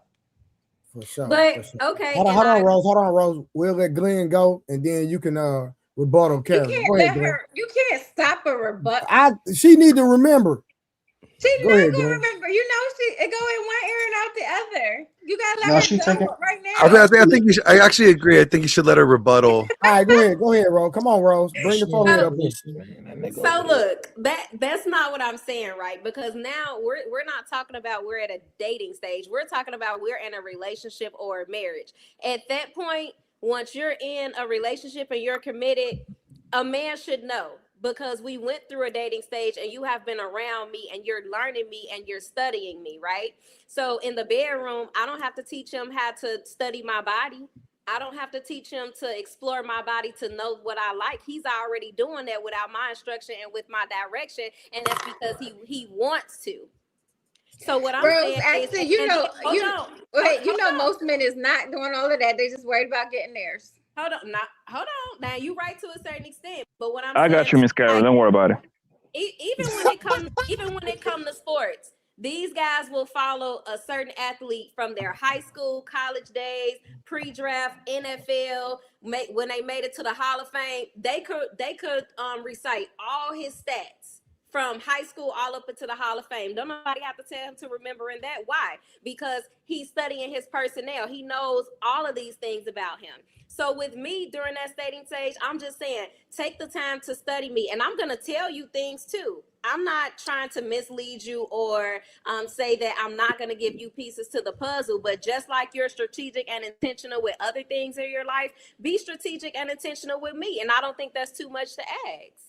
[SPEAKER 2] For sure.
[SPEAKER 3] But
[SPEAKER 2] for sure.
[SPEAKER 3] okay,
[SPEAKER 2] Hold on, Rose. We'll let Glenn go, and then you can rebuttal
[SPEAKER 11] You
[SPEAKER 2] Karen.
[SPEAKER 11] can't
[SPEAKER 2] Go
[SPEAKER 11] let
[SPEAKER 2] ahead, Glenn.
[SPEAKER 11] her. You can't stop a rebuttal.
[SPEAKER 2] She need to remember.
[SPEAKER 11] She's
[SPEAKER 2] Go
[SPEAKER 11] not
[SPEAKER 2] ahead,
[SPEAKER 11] gonna
[SPEAKER 2] Glenn.
[SPEAKER 11] remember. You know, it go in one ear and out the other. You gotta
[SPEAKER 6] No,
[SPEAKER 11] let
[SPEAKER 6] she
[SPEAKER 11] her
[SPEAKER 6] taking.
[SPEAKER 11] go right now.
[SPEAKER 10] I think you should, I actually agree. I think you should let her rebuttal.
[SPEAKER 2] All right, go ahead, Rose. Come on, Rose. Bring the forehead up here.
[SPEAKER 3] So look, that's not what I'm saying, right? Because now we're not talking about we're at a dating stage. We're talking about we're in a relationship or a marriage. At that point, once you're in a relationship and you're committed, a man should know, because we went through a dating stage and you have been around me and you're learning me and you're studying me, right? So in the bedroom, I don't have to teach him how to study my body. I don't have to teach him to explore my body to know what I like. He's already doing that without my instruction and with my direction, and that's because he wants to. So what I'm
[SPEAKER 11] Rose,
[SPEAKER 3] saying
[SPEAKER 11] actually, most men is not doing all of that. They just worried about getting theirs.
[SPEAKER 3] Hold on. Now you right to a certain extent, but what I'm
[SPEAKER 8] I
[SPEAKER 3] saying
[SPEAKER 8] got you, Miss Carol.
[SPEAKER 3] like,
[SPEAKER 8] Don't worry about it.
[SPEAKER 3] even when it comes to sports, these guys will follow a certain athlete from their high school, college days, pre-draft, NFL. When they made it to the Hall of Fame, they could recite all his stats from high school all up into the Hall of Fame. Don't nobody have to tell him to remembering that. Why? Because he's studying his personnel. He knows all of these things about him. So with me during that dating stage, I'm just saying, take the time to study me. And I'm going to tell you things too. I'm not trying to mislead you or say that I'm not going to give you pieces to the puzzle. But just like you're strategic and intentional with other things in your life, be strategic and intentional with me. And I don't think that's too much to ask.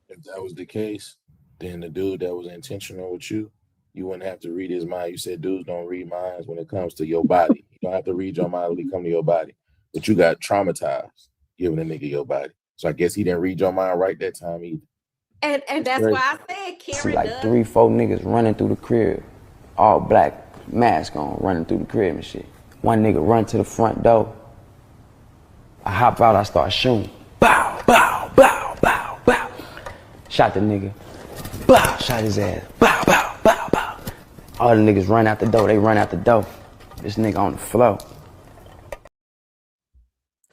[SPEAKER 4] If that was the case, then the dude that was intentional with you, you wouldn't have to read his mind. You said dudes don't read minds when it comes to your body. You don't have to read your mind when it comes to your body. But you got traumatized giving a nigga your body. So I guess he didn't read your mind right that time either.
[SPEAKER 3] And that's why I said Karen
[SPEAKER 12] See like 3-4 niggas running through the crib, all black, mask on, running through the crib and shit. One nigga run to the front door. I hop out, I start shooting. Bow, bow, bow, bow, bow. Shot the nigga. Bow, shot his ass. Bow, bow, bow, bow. All the niggas run out the door. They run out the door. This nigga on the floor.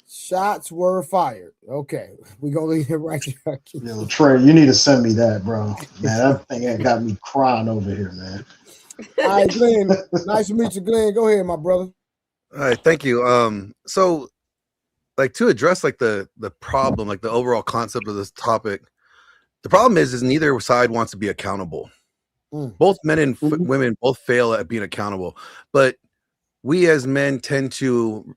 [SPEAKER 2] Shots were fired. Okay, we're gonna leave it right there.
[SPEAKER 6] Yo, Trey, you need to send me that, bro. Man, that thing had got me crying over here, man.
[SPEAKER 2] All right, Glenn. Nice to meet you, Glenn. Go ahead, my brother.
[SPEAKER 10] All right, thank you. So like to address like the problem, like the overall concept of this topic, the problem is neither side wants to be accountable. Both men and women both fail at being accountable, but we as men tend to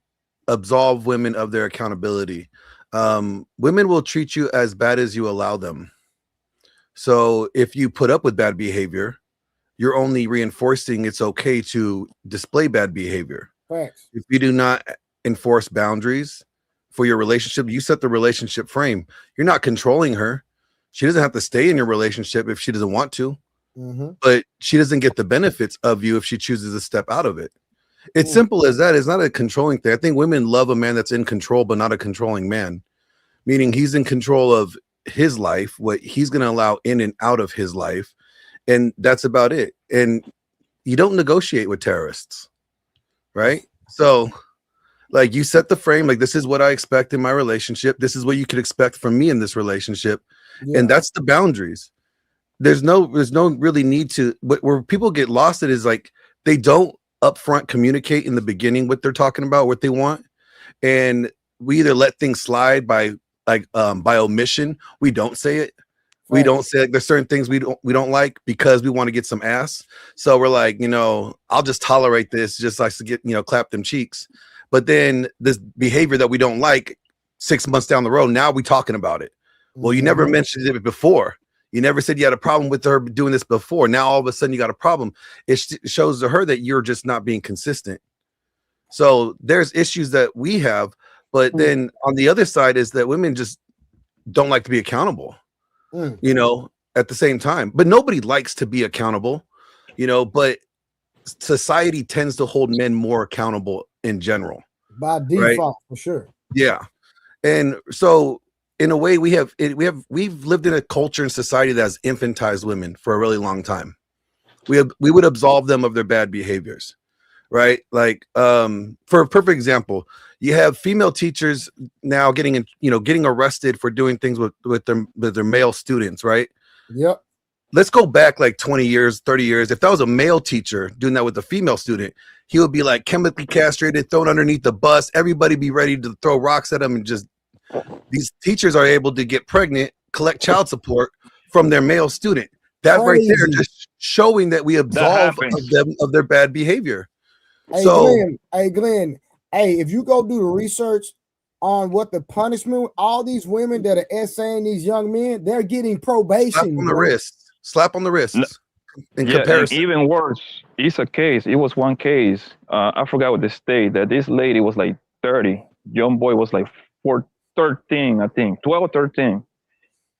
[SPEAKER 10] absolve women of their accountability. Women will treat you as bad as you allow them. So if you put up with bad behavior, you're only reinforcing it's okay to display bad behavior.
[SPEAKER 2] Thanks.
[SPEAKER 10] If you do not enforce boundaries for your relationship, you set the relationship frame. You're not controlling her. She doesn't have to stay in your relationship if she doesn't want to, but she doesn't get the benefits of you if she chooses to step out of it. It's simple as that. It's not a controlling thing. I think women love a man that's in control, but not a controlling man, meaning he's in control of his life, what he's going to allow in and out of his life. And that's about it. And you don't negotiate with terrorists, right? So like you set the frame, like this is what I expect in my relationship. This is what you could expect from me in this relationship. Yeah. And that's the boundaries. There's no really need to, but where people get lost at is like, they don't upfront communicate in the beginning what they're talking about, what they want. And we either let things slide by omission. We don't say it. We don't say like, there's certain things we don't like because we want to get some ass. So we're like, I'll just tolerate this just like to get, clap them cheeks. But then this behavior that we don't like 6 months down the road, now we talking about it. Well, you never mentioned it before. You never said you had a problem with her doing this before. Now all of a sudden you got a problem. It shows to her that you're just not being consistent. So there's issues that we have, but then on the other side is that women just don't like to be accountable, at the same time. But nobody likes to be accountable, but society tends to hold men more accountable in general.
[SPEAKER 2] By default, right? For sure.
[SPEAKER 10] Yeah. And so in a way, we've lived in a culture and society that has infantized women for a really long time. We would absolve them of their bad behaviors, right? Like, for a perfect example, you have female teachers now getting arrested for doing things with their male students, right?
[SPEAKER 2] Yep.
[SPEAKER 10] Let's go back like 20 years, 30 years. If that was a male teacher doing that with a female student, he would be like chemically castrated, thrown underneath the bus. Everybody be ready to throw rocks at him, and just these teachers are able to get pregnant, collect child support from their male student. That right there, just showing that we absolve them of their bad behavior.
[SPEAKER 2] Hey, Glenn, if you go do the research on what the punishment, all these women that are essaying these young men, they're getting probation.
[SPEAKER 10] Slap on the wrist. In
[SPEAKER 8] yeah,
[SPEAKER 10] comparison.
[SPEAKER 8] Even worse, it's a case. It was one case. I forgot what the state, that this lady was like 30. Young boy was like 13, I think, 12 or 13.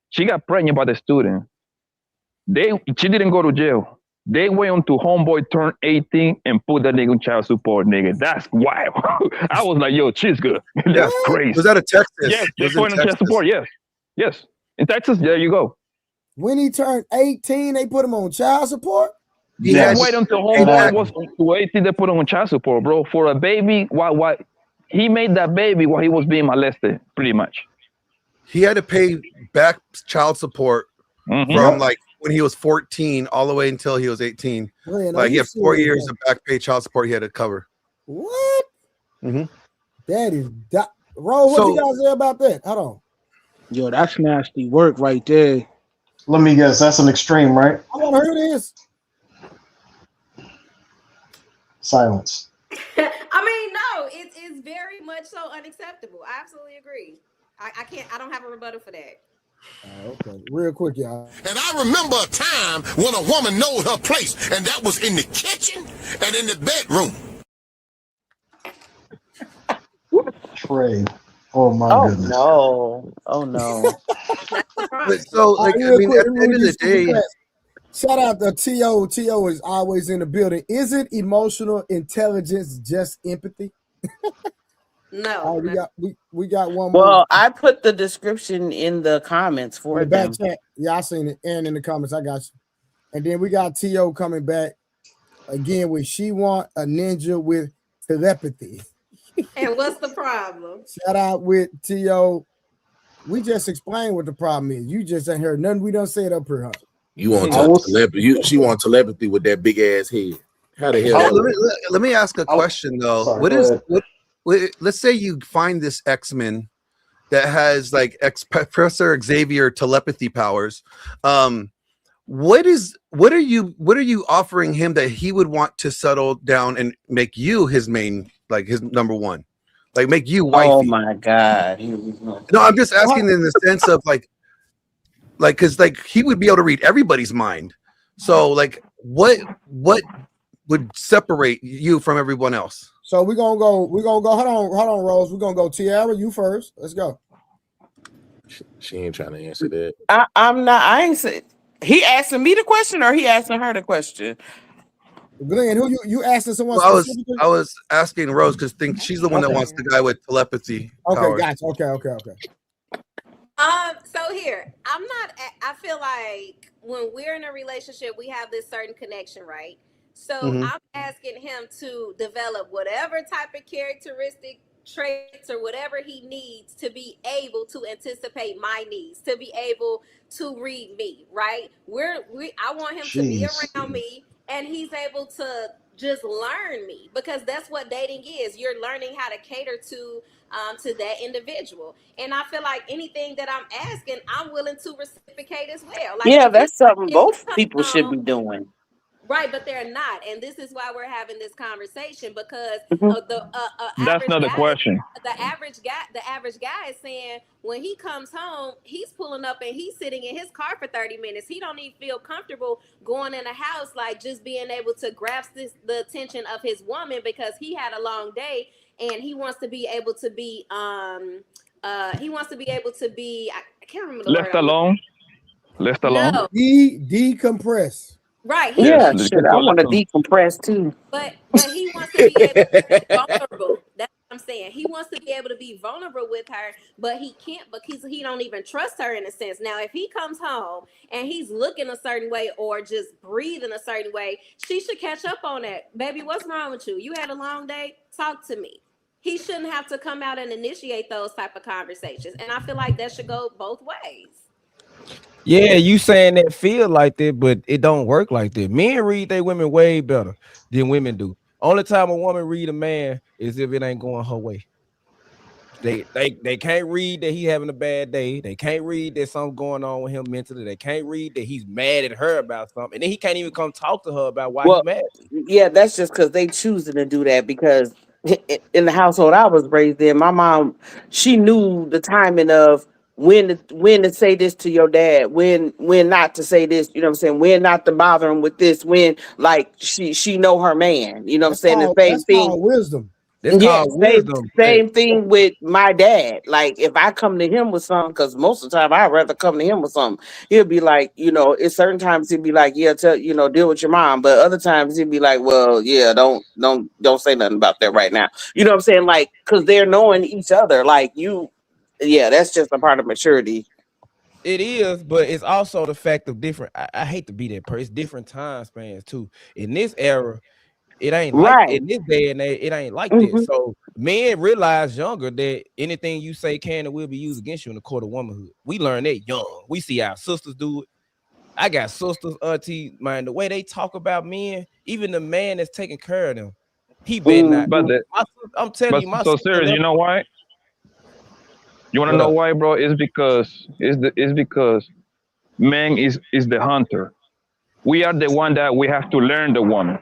[SPEAKER 8] She got pregnant by the student. She didn't go to jail. They went on to homeboy turn 18 and put that nigga on child support, nigga. That's wild. I was like, yo, she's good. That's crazy.
[SPEAKER 10] Was that a Texas?
[SPEAKER 8] Yes, they went on child support. Yes. In Texas, there you go.
[SPEAKER 2] When he turned 18, they put him on child support?
[SPEAKER 8] Yes. Wait until homeboy was to 18, they put him on child support, bro. For a baby, why he made that baby while he was being molested, pretty much.
[SPEAKER 10] He had to pay back child support from like when he was 14 all the way until he was 18. Like he had 4 years of back pay child support he had to cover.
[SPEAKER 2] What? That is Ro, what you guys say about that? Hold on.
[SPEAKER 9] Yo, that's nasty work right there.
[SPEAKER 6] Let me guess, that's an extreme, right?
[SPEAKER 2] I want to hear this.
[SPEAKER 6] Silence.
[SPEAKER 3] I mean, no, it's very much so unacceptable. I absolutely agree. I don't have a rebuttal for that.
[SPEAKER 2] Okay, real quick, y'all.
[SPEAKER 13] And I remember a time when a woman knowed her place, and that was in the kitchen and in the bedroom.
[SPEAKER 6] Trey. Oh my goodness.
[SPEAKER 7] No. Oh no.
[SPEAKER 10] So, like, I mean, at the end of the day,
[SPEAKER 2] shout out to T.O. T.O. is always in the building. Isn't emotional intelligence just empathy?
[SPEAKER 3] No.
[SPEAKER 2] We got one more.
[SPEAKER 7] Well, I put the description in the comments for
[SPEAKER 2] the back
[SPEAKER 7] them.
[SPEAKER 2] chat. Yeah, I seen it. And in the comments, I got you. And then we got T.O. coming back again with she want a ninja with telepathy.
[SPEAKER 3] And what's the problem?
[SPEAKER 2] Shout out with T.O. We just explained what the problem is. You just ain't heard nothing. We don't say it up here, huh?
[SPEAKER 4] You want telepathy? She want telepathy with that big ass head. How the hell?
[SPEAKER 10] Let me ask a question though.
[SPEAKER 6] Sorry,
[SPEAKER 10] let's say you find this X-Men that has like Professor Xavier telepathy powers. What are you offering him that he would want to settle down and make you his main, like his number one, like make you wifey?
[SPEAKER 7] Oh my God.
[SPEAKER 10] No, I'm just asking in the sense of like because like he would be able to read everybody's mind. So like what would separate you from everyone else?
[SPEAKER 2] So we're gonna go. Hold on, Rose. We're gonna go Tiara, you first. Let's go.
[SPEAKER 4] She ain't trying to answer that.
[SPEAKER 7] I ain't say he asking me the question or he asking her the question.
[SPEAKER 2] Glenn, who you asking someone?
[SPEAKER 10] Well, I was asking Rose because she's the one that wants the guy with telepathy.
[SPEAKER 2] Okay,
[SPEAKER 10] powers.
[SPEAKER 2] gotcha. Okay.
[SPEAKER 3] So here, I feel like when we're in a relationship, we have this certain connection, right? So I'm asking him to develop whatever type of characteristic traits or whatever he needs to be able to anticipate my needs, to be able to read me, right? I want him to be around me and he's able to just learn me, because that's what dating is. You're learning how to cater to that individual. And I feel like anything that I'm asking, I'm willing to reciprocate as well. Like,
[SPEAKER 7] yeah, that's something both people should be doing.
[SPEAKER 3] Right, but they're not, and this is why we're having this conversation, because
[SPEAKER 8] that's not the question.
[SPEAKER 3] The average guy is saying when he comes home, he's pulling up and he's sitting in his car for 30 minutes. He don't even feel comfortable going in a house, like just being able to grasp the attention of his woman, because he had a long day and he wants to be able to be I can't remember the
[SPEAKER 8] left
[SPEAKER 3] word.
[SPEAKER 8] alone.
[SPEAKER 3] No.
[SPEAKER 2] Decompress.
[SPEAKER 3] Right.
[SPEAKER 7] Yeah, shit, I want to decompress too.
[SPEAKER 3] But he wants to be able to be vulnerable. That's what I'm saying. he wants to be able to be vulnerable with her, but he can't because he don't even trust her in a sense. Now, if he comes home and he's looking a certain way or just breathing a certain way, she should catch up on that. Baby, what's wrong with you? You had a long day? Talk to me. He shouldn't have to come out and initiate those type of conversations. And I feel like that should go both ways.
[SPEAKER 5] Yeah, you saying that feel like that, but it don't work like that. Men read their women way better than women do. Only time a woman read a man is if it ain't going her way. They can't read that he having a bad day. They can't read that something going on with him mentally. They can't read that he's mad at her about something. And then he can't even come talk to her about why he's mad.
[SPEAKER 7] Yeah, that's just because they choosing to do that because in the household I was raised in, my mom, she knew the timing of when to say this to your dad, when not to say this, you know what I'm saying, when not to bother him with this, when like she know her man, you know what I'm saying, the same thing.
[SPEAKER 2] Called wisdom.
[SPEAKER 7] Yeah, same thing with my dad. Like if I come to him with something, because most of the time I'd rather come to him with something. He'll be like, you know, it's certain times he'd be like, yeah, deal with your mom. But other times he'd be like, well, yeah, don't say nothing about that right now. You know what I'm saying? Like, because they're knowing each other. Like yeah, that's just a part of maturity.
[SPEAKER 5] It is, but it's also the fact of different. I hate to be that person. It's different time spans too. In this era, it ain't like in this day and age, it ain't like that. So men realize younger that anything you say can and will be used against you in the court of womanhood. We learn that young. We see our sisters do it. I got sisters, aunties, man. The way they talk about men, even the man that's taking care of them, he better not. I'm telling you, my
[SPEAKER 8] so serious. You know why? You want to know why, bro? It's because man is the hunter. We are the one that we have to learn the woman.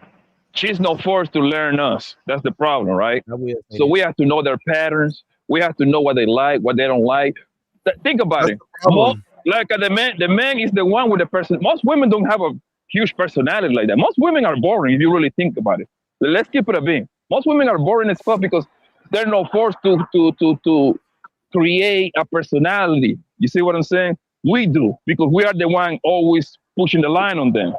[SPEAKER 8] She's not forced to learn us. That's the problem, right? So we have to know their patterns. We have to know what they like, what they don't like. Think about it. Like the man is the one with the person. Most women don't have a huge personality like that. Most women are boring if you really think about it. Let's keep it a being. Most women are boring as fuck because they're not forced to create a personality. You see what I'm saying? We do because we are the one always pushing the line on them.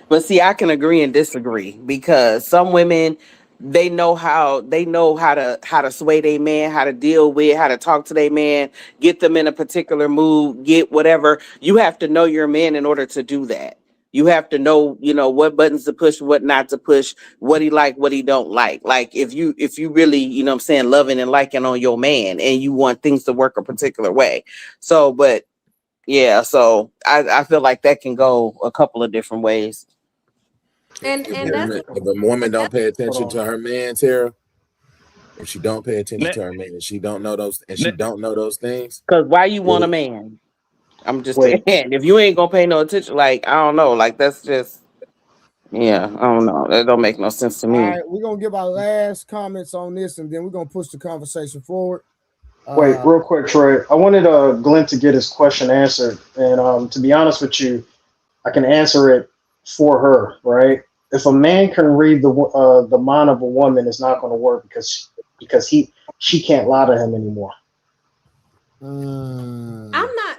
[SPEAKER 7] But see, I can agree and disagree because some women, they know how to sway their man, how to deal with, how to talk to their man, get them in a particular mood, get whatever. You have to know your man in order to do that. You have to know, what buttons to push, what not to push, what he like, what he don't like. Like if you really, what I'm saying, loving and liking on your man and you want things to work a particular way. So, but yeah, so I feel like that can go a couple of different ways.
[SPEAKER 3] And
[SPEAKER 4] if a woman don't pay attention to her man, Tara, if she don't pay attention to her man, and she don't know those things.
[SPEAKER 7] Because why you want a man? I'm just saying, if you ain't gonna pay no attention, like I don't know, like that's just, yeah, I don't know, that don't make no sense to me.
[SPEAKER 2] All right, we're gonna give our last comments on this, and then we're gonna push the conversation forward.
[SPEAKER 6] Wait, real quick, Troy. I wanted Glenn to get his question answered, and to be honest with you, I can answer it for her. Right? If a man can read the mind of a woman, it's not going to work because she can't lie to him anymore.
[SPEAKER 3] I'm not.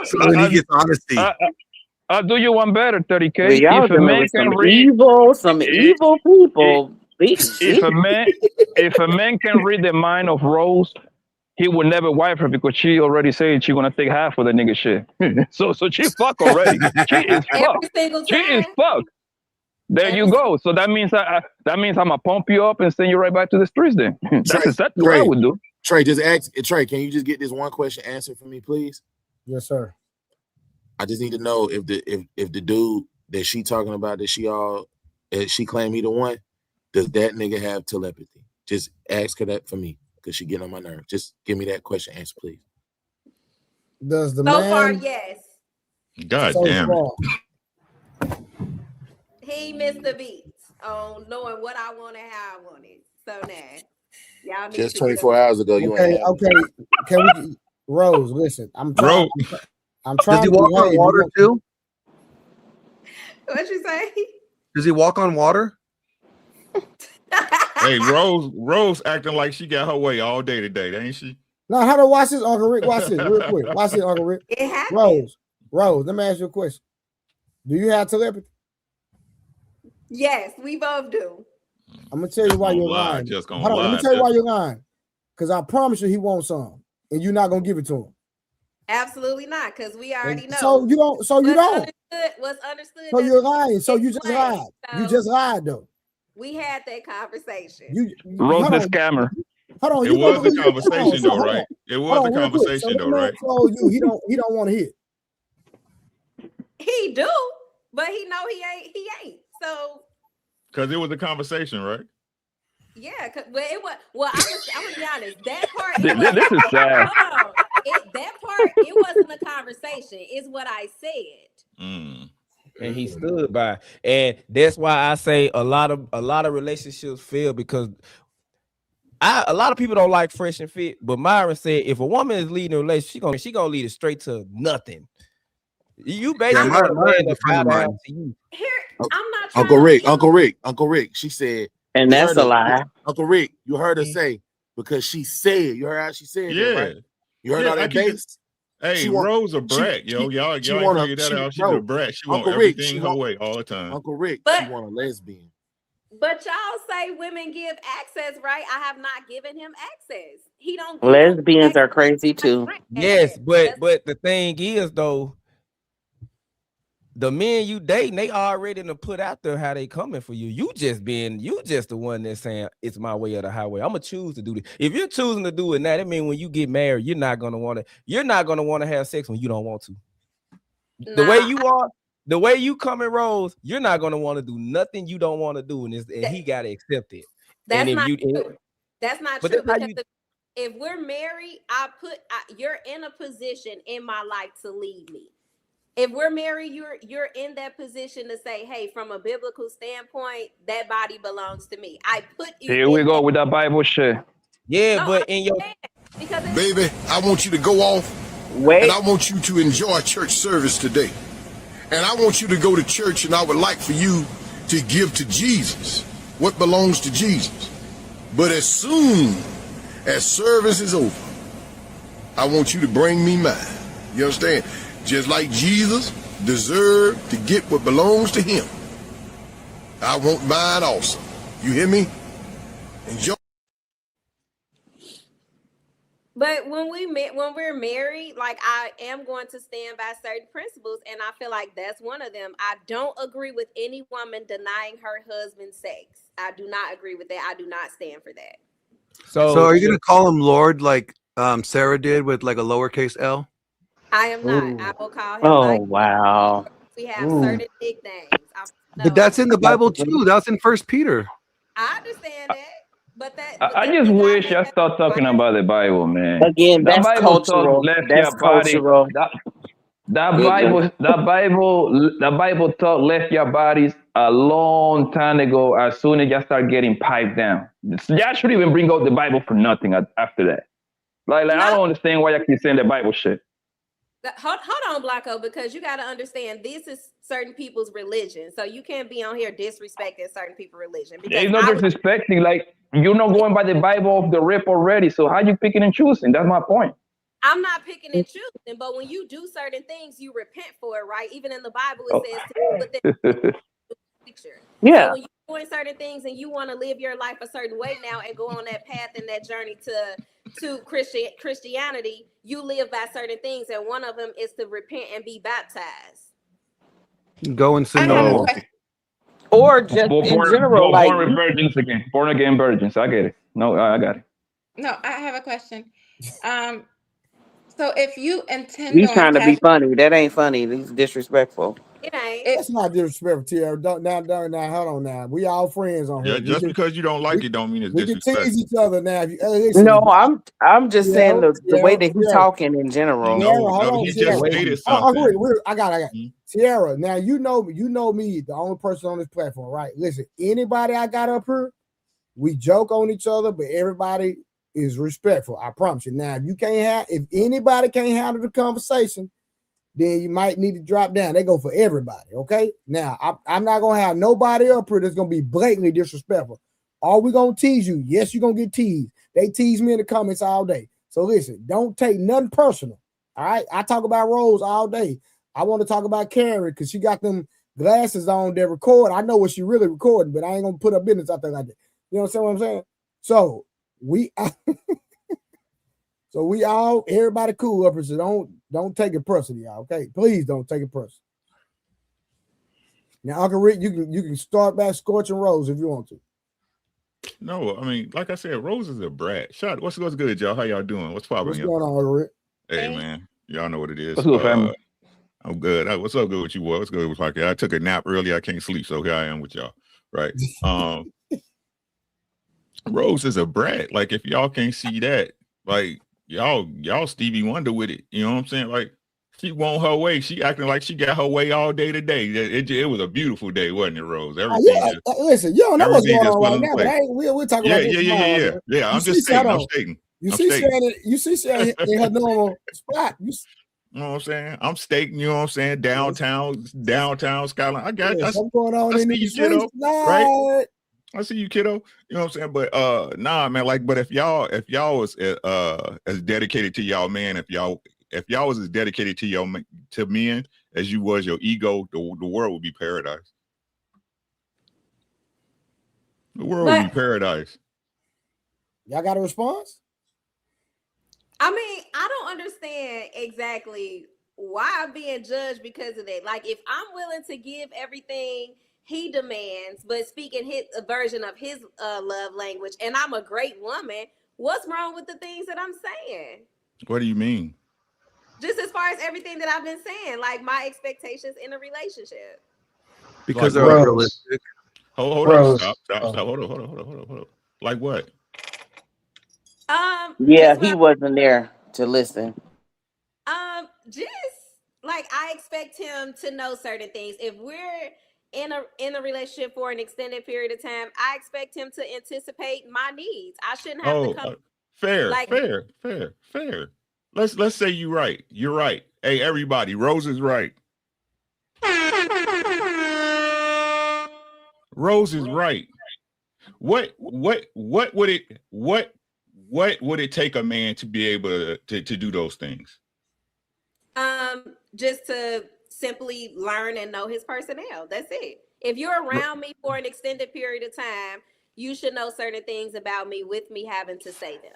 [SPEAKER 10] So he gets honesty.
[SPEAKER 8] I'll do you one better, 30K.
[SPEAKER 7] Well, if a man can read some evil people.
[SPEAKER 8] If a man can read the mind of Rose, he will never wife her because she already said she gonna take half of the nigga shit. so she fuck already. She is fuck. She is fuck. There you go. So that means I'm gonna pump you up and send you right back to the streets. Then that's exactly what I would do.
[SPEAKER 4] Trey, just ask Trey. Can you just get this one question answered for me, please?
[SPEAKER 2] Yes, sir.
[SPEAKER 4] I just need to know if the dude that she talking about that she claimed he the one, does that nigga have telepathy? Just ask her that for me. Because she getting on my nerves. Just give me that question answer, please.
[SPEAKER 2] Does the
[SPEAKER 3] so
[SPEAKER 2] man?
[SPEAKER 3] far, yes.
[SPEAKER 14] God damn it.
[SPEAKER 3] He missed the beats on knowing what I want and how I want it. So now, y'all need
[SPEAKER 4] just 24 hours ago, you
[SPEAKER 2] ain't. Okay. Can we, Rose? Listen, I'm trying.
[SPEAKER 10] Does he walk on water too?
[SPEAKER 3] What you say?
[SPEAKER 10] Does he walk on water?
[SPEAKER 14] Hey, Rose acting like she got her way all day today, ain't she?
[SPEAKER 2] No, how to watch this, Uncle Rick? Watch this real quick. Watch this, Uncle Rick.
[SPEAKER 3] It happens.
[SPEAKER 2] Rose, let me ask you a question. Do you have telepathy?
[SPEAKER 3] Yes, we both do.
[SPEAKER 2] I'm gonna tell you why
[SPEAKER 14] gonna
[SPEAKER 2] you're
[SPEAKER 14] lie,
[SPEAKER 2] lying.
[SPEAKER 14] just gonna
[SPEAKER 2] Hold on, let me
[SPEAKER 14] lie,
[SPEAKER 2] tell you why
[SPEAKER 14] just-
[SPEAKER 2] you're lying. Because I promise you, he wants some, and you're not gonna give it to him.
[SPEAKER 3] Absolutely not, because we already know.
[SPEAKER 2] So you don't. So you don't.
[SPEAKER 3] What's understood?
[SPEAKER 2] So you're lying. So you just
[SPEAKER 3] explained.
[SPEAKER 2] lied. You just lied though.
[SPEAKER 3] We had that conversation.
[SPEAKER 8] Rose the scammer.
[SPEAKER 2] Hold on.
[SPEAKER 14] It was a conversation though, right? It was a conversation though, right?
[SPEAKER 2] Told you he don't want to hit.
[SPEAKER 3] He do, but he know he ain't. So
[SPEAKER 14] Because it was a conversation, right?
[SPEAKER 3] yeah, well it was. Well, I'm gonna be honest. That part.
[SPEAKER 8] This is sad.
[SPEAKER 3] Hold on. That part. It wasn't a conversation. It's what I said.
[SPEAKER 5] And he stood by, and that's why I say a lot of relationships fail because a lot of people don't like fresh and fit. But Myron said if a woman is leading a relationship, she gonna lead it straight to nothing. You basically
[SPEAKER 4] Myron's
[SPEAKER 5] want
[SPEAKER 4] a friend of
[SPEAKER 5] to
[SPEAKER 4] mine.
[SPEAKER 5] to you.
[SPEAKER 3] Here, I'm not.
[SPEAKER 4] Uncle Rick. She said,
[SPEAKER 7] and
[SPEAKER 4] you
[SPEAKER 7] that's
[SPEAKER 4] heard
[SPEAKER 7] a
[SPEAKER 4] her-
[SPEAKER 7] lie.
[SPEAKER 4] Uncle Rick, you heard her say because she said. You heard how she said
[SPEAKER 14] Yeah.
[SPEAKER 4] that, right? You heard
[SPEAKER 14] Yeah,
[SPEAKER 4] all
[SPEAKER 14] I
[SPEAKER 4] that
[SPEAKER 14] keep-
[SPEAKER 4] base.
[SPEAKER 14] Hey,
[SPEAKER 4] She want-
[SPEAKER 14] Rose a
[SPEAKER 4] she-
[SPEAKER 14] brat, yo.
[SPEAKER 4] she-
[SPEAKER 14] Y'all
[SPEAKER 4] she
[SPEAKER 14] ain't
[SPEAKER 4] wanna-
[SPEAKER 14] figured that
[SPEAKER 4] she-
[SPEAKER 14] out. She's
[SPEAKER 4] bro,
[SPEAKER 14] a brat. She want
[SPEAKER 4] Uncle Rick,
[SPEAKER 14] everything
[SPEAKER 4] she
[SPEAKER 14] her
[SPEAKER 4] want-
[SPEAKER 14] way all the time.
[SPEAKER 4] Uncle Rick,
[SPEAKER 3] But-
[SPEAKER 4] she want a lesbian.
[SPEAKER 3] But y'all say women give access, right? I have not given him access. He don't. Give
[SPEAKER 7] Lesbians are crazy too.
[SPEAKER 5] Yes, but the thing is though, the men you dating, they already to put out there how they coming for you. You just the one that's saying it's my way or the highway. I'm gonna choose to do this. If you're choosing to do it now, that means when you get married, you're not gonna want to have sex when you don't want to. The way you are, the way you come in, Rose, you're not gonna want to do nothing you don't want to do, and he gotta accept it.
[SPEAKER 3] That's
[SPEAKER 5] And if
[SPEAKER 3] not
[SPEAKER 5] you,
[SPEAKER 3] true. That's not
[SPEAKER 5] But
[SPEAKER 3] true.
[SPEAKER 5] that's how
[SPEAKER 3] Because if we're married, you're in a position in my life to lead me. If we're married, you're in that position to say, hey, from a biblical standpoint, that body belongs to me. I put you.
[SPEAKER 8] Here we go with that Bible shit.
[SPEAKER 5] Yeah, but in your
[SPEAKER 13] Baby, I want you to go off and I want you to enjoy church service today. And I want you to go to church and I would like for you to give to Jesus what belongs to Jesus. But as soon as service is over, I want you to bring me mine. You understand? Just like Jesus deserved to get what belongs to him, I want mine also. You hear me? Enjoy.
[SPEAKER 3] But when we're married, like I am going to stand by certain principles, and I feel like that's one of them. I don't agree with any woman denying her husband sex. I do not agree with that. I do not stand for that.
[SPEAKER 10] So are you gonna call him Lord like Sarah did with like a lowercase L?
[SPEAKER 3] I am not. I will call him.
[SPEAKER 7] Oh
[SPEAKER 3] like,
[SPEAKER 7] wow.
[SPEAKER 3] we have
[SPEAKER 10] Ooh.
[SPEAKER 3] certain nicknames.
[SPEAKER 10] But that's in the Bible too. That's in First Peter.
[SPEAKER 3] I understand that, but
[SPEAKER 8] I just wish I start talking about the Bible, man.
[SPEAKER 7] Again,
[SPEAKER 8] That
[SPEAKER 7] that's
[SPEAKER 8] Bible talk
[SPEAKER 7] cultural.
[SPEAKER 8] left
[SPEAKER 7] That's
[SPEAKER 8] your body.
[SPEAKER 7] cultural.
[SPEAKER 8] That Bible talk left your bodies a long time ago. As soon as you start getting piped down, y'all should even bring out the Bible for nothing after that. Like I don't understand why you keep saying the Bible shit.
[SPEAKER 3] Hold on, Blacko, because you got to understand this is certain people's religion, so you can't be on here disrespecting certain people's religion. Because
[SPEAKER 8] It's not disrespecting. Like you're not going by the Bible off the rip already. So how you picking and choosing? That's my point.
[SPEAKER 3] I'm not picking and choosing, but when you do certain things, you repent for it, right? Even in the Bible, it says to put that picture.
[SPEAKER 7] Yeah.
[SPEAKER 3] So when you're doing certain things and you want to live your life a certain way now and go on that path and that journey to Christianity, you live by certain things, and one of them is to repent and be baptized.
[SPEAKER 10] Go and sin no more.
[SPEAKER 7] Or just in general, like
[SPEAKER 8] born virgins again, born again virgins. I get it. No, I got it.
[SPEAKER 11] No, I have a question. So if you intend
[SPEAKER 7] he's
[SPEAKER 11] on
[SPEAKER 7] trying to be
[SPEAKER 11] cashing-
[SPEAKER 7] funny. That ain't funny. He's disrespectful.
[SPEAKER 3] It ain't.
[SPEAKER 2] That's not disrespectful, Tierra. Now, hold on now. We all friends on here.
[SPEAKER 14] Yeah, just because you don't like it don't mean it's
[SPEAKER 2] We can
[SPEAKER 14] disrespectful.
[SPEAKER 2] tease each other now. If you, listen,
[SPEAKER 7] No, I'm just saying the way that he's
[SPEAKER 2] Tierra.
[SPEAKER 7] talking in general.
[SPEAKER 2] Tierra, hold on,
[SPEAKER 14] he
[SPEAKER 2] Tierra.
[SPEAKER 14] just stated
[SPEAKER 2] Oh,
[SPEAKER 14] something.
[SPEAKER 2] I got. Tierra, now you know me, the only person on this platform, right? Listen, anybody I got up here, we joke on each other, but everybody is respectful. I promise you. Now, if anybody can't handle the conversation, then you might need to drop down. They go for everybody, okay? Now, I'm not gonna have nobody up here that's gonna be blatantly disrespectful. Are we gonna tease you? Yes, you're gonna get teased. They tease me in the comments all day. So listen, don't take nothing personal. All right. I talk about Rose all day. I want to talk about Karen because she got them glasses on that record. I know what she really recording, but I ain't gonna put her business out there like that. You understand what I'm saying? So we all everybody cool up here. So don't take it personally, y'all. Okay, please don't take it personally. Now, Uncle Rick, you can start back scorching Rose if you want to.
[SPEAKER 14] No, I mean, like I said, Rose is a brat. Shot. What's good, y'all? How y'all doing? What's popping?
[SPEAKER 2] What's going on, Uncle Rick?
[SPEAKER 14] Hey, man, y'all know what it is.
[SPEAKER 8] What's good, family?
[SPEAKER 14] I'm good. What's up good with you, boy? What's good with Pocket? I took a nap early. I can't sleep, so here I am with y'all. Right. Rose is a brat. Like, if y'all can't see that, like y'all Stevie Wonder with it. You know what I'm saying? Like, she want her way. She acting like she got her way all day today. It was a beautiful day, wasn't it, Rose? Everything.
[SPEAKER 2] Listen, you don't know what's going on right now, but we'll talk about this tomorrow.
[SPEAKER 14] Yeah. I'm just stating.
[SPEAKER 2] You see Shannon in her normal spot. You
[SPEAKER 14] know what I'm saying? I'm stating, you know what I'm saying? Downtown Skyline. I got
[SPEAKER 2] what's going on in the
[SPEAKER 14] kiddo, right? I see you, kiddo. You know what I'm saying? But nah, man, like, but if y'all was as dedicated to y'all man, if y'all was as dedicated to men as you was your ego, the world would be paradise. The world would be paradise.
[SPEAKER 2] Y'all got a response?
[SPEAKER 3] I mean, I don't understand exactly why I'm being judged because of that. Like, if I'm willing to give everything he demands, but speaking his version of his love language, and I'm a great woman, what's wrong with the things that I'm saying?
[SPEAKER 14] What do you mean?
[SPEAKER 3] Just as far as everything that I've been saying, like my expectations in a relationship.
[SPEAKER 10] Because
[SPEAKER 14] like
[SPEAKER 10] they're unrealistic.
[SPEAKER 14] Hold on, stop. Hold on. Like what?
[SPEAKER 7] Yeah, he wasn't there to listen.
[SPEAKER 3] Just like I expect him to know certain things. If we're in a relationship for an extended period of time, I expect him to anticipate my needs. I shouldn't have to come.
[SPEAKER 14] Fair. Let's say you're right. You're right. Hey, everybody, Rose is right. Rose is right. What would it take a man to be able to do those things?
[SPEAKER 3] Just to simply learn and know his personnel. That's it. If you're around me for an extended period of time, you should know certain things about me with me having to say them.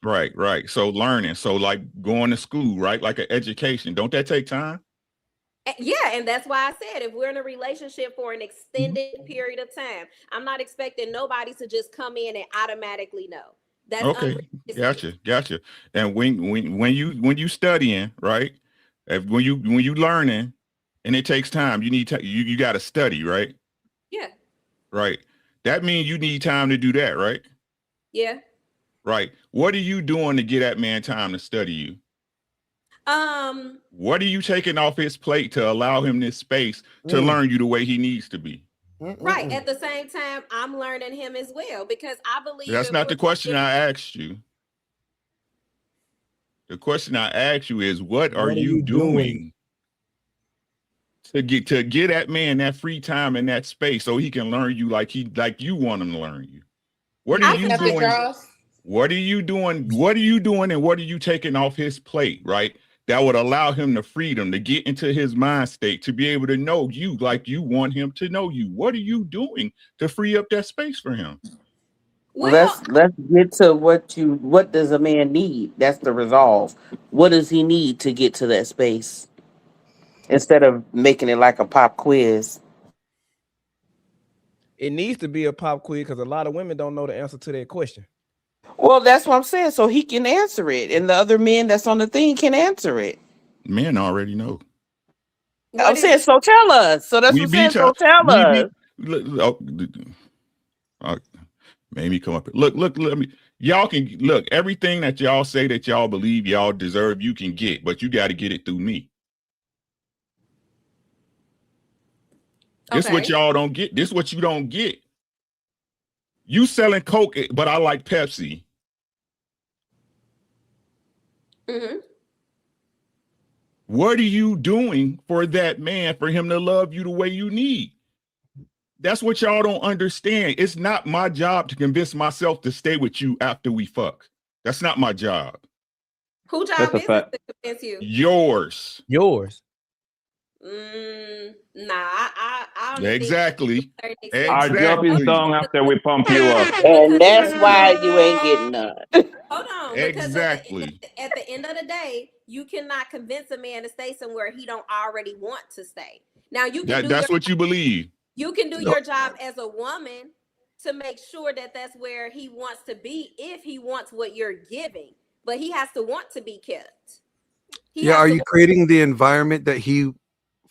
[SPEAKER 14] Right. So learning. So like going to school, right? Like an education. Don't that take time?
[SPEAKER 3] Yeah, and that's why I said if we're in a relationship for an extended period of time, I'm not expecting nobody to just come in and automatically know. That's
[SPEAKER 14] okay. Gotcha. And when you studying, right? When you learning, and it takes time, you got to study, right?
[SPEAKER 3] Yeah.
[SPEAKER 14] Right. That means you need time to do that, right?
[SPEAKER 3] Yeah.
[SPEAKER 14] Right. What are you doing to get that man time to study you? What are you taking off his plate to allow him this space to learn you the way he needs to be?
[SPEAKER 3] Right. At the same time, I'm learning him as well because I believe
[SPEAKER 14] that's not the question I asked you. The question I asked you is, what are you doing to get that man that free time and that space so he can learn you like you want him to learn you? What are you doing? What are you doing? What are you doing? And what are you taking off his plate, right? That would allow him the freedom to get into his mind state, to be able to know you like you want him to know you. What are you doing to free up that space for him?
[SPEAKER 7] Well, let's get to what does a man need? That's the resolve. What does he need to get to that space? Instead of making it like a pop quiz.
[SPEAKER 5] It needs to be a pop quiz because a lot of women don't know the answer to that question.
[SPEAKER 7] Well, that's what I'm saying. So he can answer it, and the other men that's on the thing can answer it.
[SPEAKER 14] Men already know.
[SPEAKER 7] I'm saying, so tell us. So that's what I'm saying. So tell us.
[SPEAKER 14] Made me come up here. Look, let me. Y'all can look. Everything that y'all say that y'all believe y'all deserve, you can get, but you got to get it through me. This what y'all don't get. This what you don't get. You selling Coke, but I like Pepsi.
[SPEAKER 3] Mm-hmm.
[SPEAKER 14] What are you doing for that man for him to love you the way you need? That's what y'all don't understand. It's not my job to convince myself to stay with you after we fuck. That's not my job.
[SPEAKER 3] Whose job is it to convince you?
[SPEAKER 14] Yours.
[SPEAKER 3] Nah, I don't
[SPEAKER 14] Exactly.
[SPEAKER 3] think
[SPEAKER 8] Our job is done after we pump you up.
[SPEAKER 7] And that's why you ain't getting none.
[SPEAKER 3] Hold on,
[SPEAKER 14] Exactly.
[SPEAKER 3] because at the end of the day, you cannot convince a man to stay somewhere he don't already want to stay. Now you can
[SPEAKER 14] That's what you believe.
[SPEAKER 3] You can do your job as a woman to make sure that that's where he wants to be if he wants what you're giving, but he has to want to be kept.
[SPEAKER 10] Are you creating the environment that he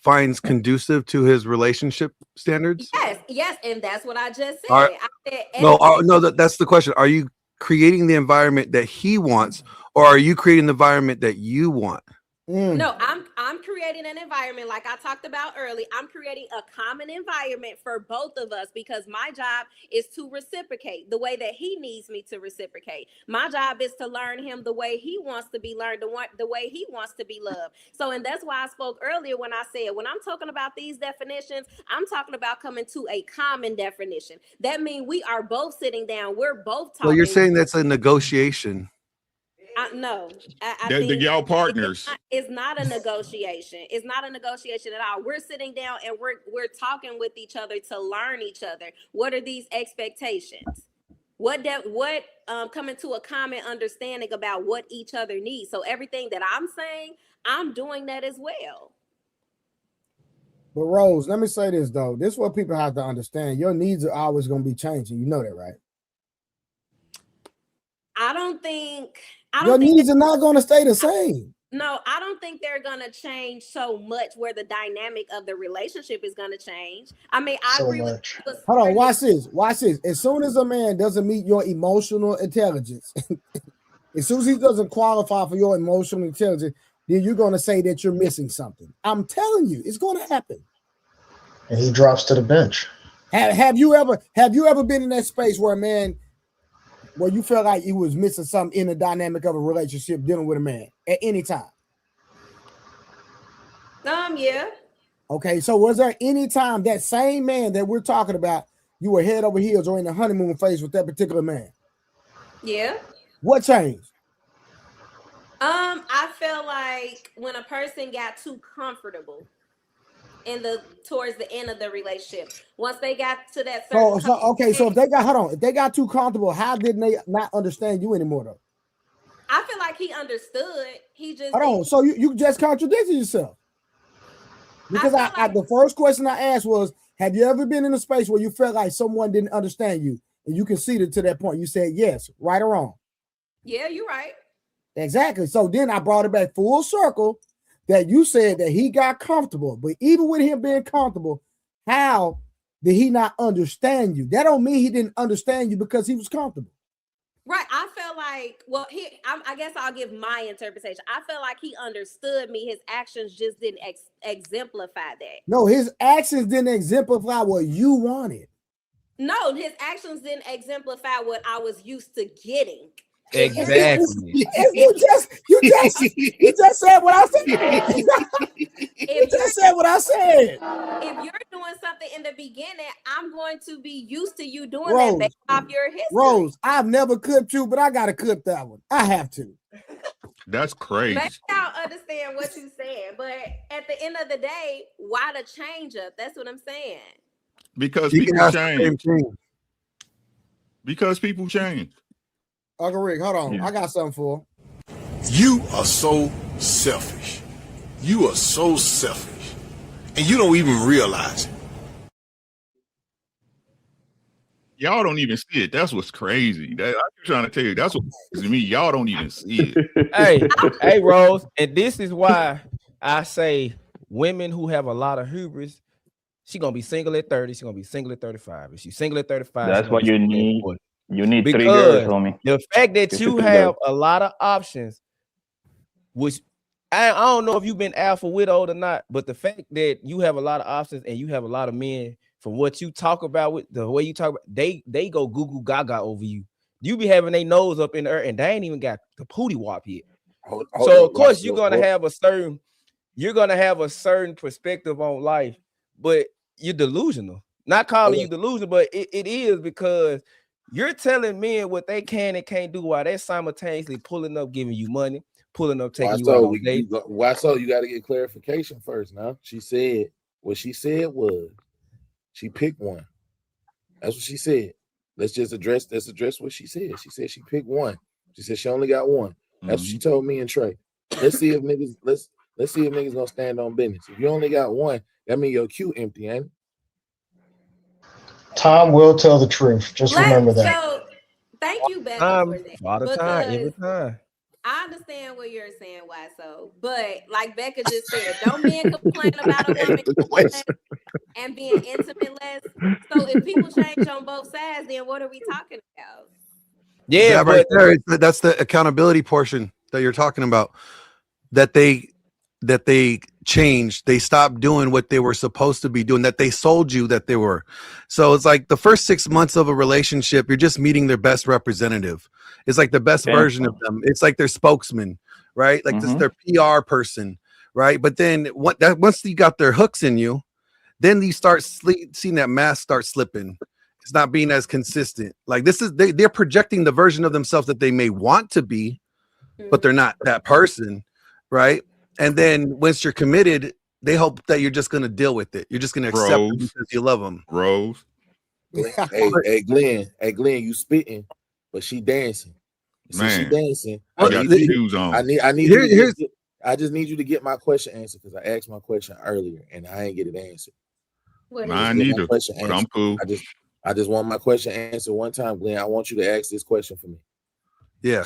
[SPEAKER 10] finds conducive to his relationship standards?
[SPEAKER 3] Yes, and that's what I just said.
[SPEAKER 10] Are-
[SPEAKER 3] I said
[SPEAKER 10] No, that's the question. Are you creating the environment that he wants, or are you creating the environment that you want?
[SPEAKER 3] No, I'm creating an environment like I talked about earlier. I'm creating a common environment for both of us because my job is to reciprocate the way that he needs me to reciprocate. My job is to learn him the way he wants to be learned, the way he wants to be loved. So, and that's why I spoke earlier when I said, when I'm talking about these definitions, I'm talking about coming to a common definition. That means we are both sitting down. We're both talking.
[SPEAKER 10] Well, you're saying that's a negotiation.
[SPEAKER 3] No, I
[SPEAKER 14] They're
[SPEAKER 3] think
[SPEAKER 14] y'all partners.
[SPEAKER 3] It's not a negotiation. It's not a negotiation at all. We're sitting down and we're talking with each other to learn each other. What are these expectations? What coming to a common understanding about what each other needs. So everything that I'm saying, I'm doing that as well.
[SPEAKER 2] But Rose, let me say this though. This is what people have to understand. Your needs are always going to be changing. You know that, right?
[SPEAKER 3] I don't think
[SPEAKER 2] your needs are not going to stay the same.
[SPEAKER 3] No, I don't think they're going to change so much where the dynamic of the relationship is going to change. I mean, I agree with you.
[SPEAKER 2] Hold on, watch this. As soon as a man doesn't meet your emotional intelligence, as soon as he doesn't qualify for your emotional intelligence, then you're going to say that you're missing something. I'm telling you, it's going to happen.
[SPEAKER 6] And he drops to the bench.
[SPEAKER 2] Have you ever been in that space where a man, where you felt like he was missing something in the dynamic of a relationship dealing with a man at any time?
[SPEAKER 3] Yeah.
[SPEAKER 2] Okay, so was there any time that same man that we're talking about, you were head over heels or in the honeymoon phase with that particular man?
[SPEAKER 3] Yeah.
[SPEAKER 2] What changed?
[SPEAKER 3] I feel like when a person got too comfortable towards the end of the relationship, once they got to that certain
[SPEAKER 2] so if they got too comfortable, how did they not understand you anymore though?
[SPEAKER 3] I feel like he understood. He just
[SPEAKER 2] so you just contradicted yourself. Because the first question I asked was, have you ever been in a space where you felt like someone didn't understand you and you conceded to that point? You said yes, right or wrong?
[SPEAKER 3] Yeah, you're right.
[SPEAKER 2] Exactly. So then I brought it back full circle that you said that he got comfortable, but even with him being comfortable, how did he not understand you? That don't mean he didn't understand you because he was comfortable.
[SPEAKER 3] Right. I felt like, I guess I'll give my interpretation. I felt like he understood me. His actions just didn't exemplify that.
[SPEAKER 2] No, his actions didn't exemplify what you wanted.
[SPEAKER 3] No, his actions didn't exemplify what I was used to getting.
[SPEAKER 5] Exactly.
[SPEAKER 2] You just said what I said. You just said what I said.
[SPEAKER 3] If you're doing something in the beginning, I'm going to be used to you doing that based off your history.
[SPEAKER 2] Rose, I've never clipped you, but I gotta clip that one. I have to.
[SPEAKER 14] That's crazy.
[SPEAKER 3] Maybe I don't understand what you're saying, but at the end of the day, why the change up? That's what I'm saying.
[SPEAKER 14] Because people change. Because people change.
[SPEAKER 2] Uncle Rick, hold on. I got something for him.
[SPEAKER 13] You are so selfish. You are so selfish. And you don't even realize it.
[SPEAKER 14] Y'all don't even see it. That's what's crazy. I'm trying to tell you. That's what to me. Y'all don't even see
[SPEAKER 5] it. hey, Rose, and this is why I say women who have a lot of hubris, she gonna be single at 30. She's gonna be single at 35. If she's single at 35,
[SPEAKER 8] that's what you need. You need
[SPEAKER 5] because
[SPEAKER 8] 3 girls, homie.
[SPEAKER 5] The fact that you have a lot of options, which I don't know if you've been alpha widowed or not, but the fact that you have a lot of options and you have a lot of men, from what you talk about, with the way you talk about, they go goo goo gaga over you. You be having their nose up in the air and they ain't even got the pooty wop yet. So of course you're gonna have a certain perspective on life, but you're delusional. Not calling you delusional, but it is, because you're telling men what they can and can't do while they're simultaneously pulling up, giving you money, pulling up,
[SPEAKER 4] Why
[SPEAKER 5] taking you out
[SPEAKER 4] so?
[SPEAKER 5] on dates.
[SPEAKER 4] Why so? You got to get clarification first. Now she said what she said was she picked one. That's what she said. Let's address what she said. She said she picked one. She said she only got one. That's what she told me and Trey. Let's see if niggas gonna stand on business. If you only got one, that means your queue empty, ain't it?
[SPEAKER 6] Time will tell the truth. Just remember that.
[SPEAKER 3] So thank you, Becca, for that.
[SPEAKER 5] All the time, every time.
[SPEAKER 3] I understand what you're saying, why so, but like Becca just said, don't men complain about a woman less and being intimate less. So if people change on both sides, then what are we talking about?
[SPEAKER 10] Yeah, right there. That's the accountability portion that you're talking about. That they changed. They stopped doing what they were supposed to be doing. That they sold you that they were. So it's like the first 6 months of a relationship, you're just meeting their best representative. It's like the best version of them. It's like their spokesman, right? Like this is their PR person, right? But then once you got their hooks in you, then you start seeing that mask start slipping. It's not being as consistent. Like they're projecting the version of themselves that they may want to be, but they're not that person, right? And then once you're committed, they hope that you're just going to deal with it. You're just going to accept it because you love them.
[SPEAKER 14] Rose.
[SPEAKER 4] Hey, Glenn, you spitting, but she dancing.
[SPEAKER 14] Man,
[SPEAKER 4] she dancing.
[SPEAKER 14] I got the shoes on.
[SPEAKER 4] I just need you to get my question answered because I asked my question earlier and I ain't get it answered.
[SPEAKER 14] Mine neither, but I'm cool.
[SPEAKER 4] I just want my question answered one time, Glenn. I want you to ask this question for me.
[SPEAKER 10] Yeah.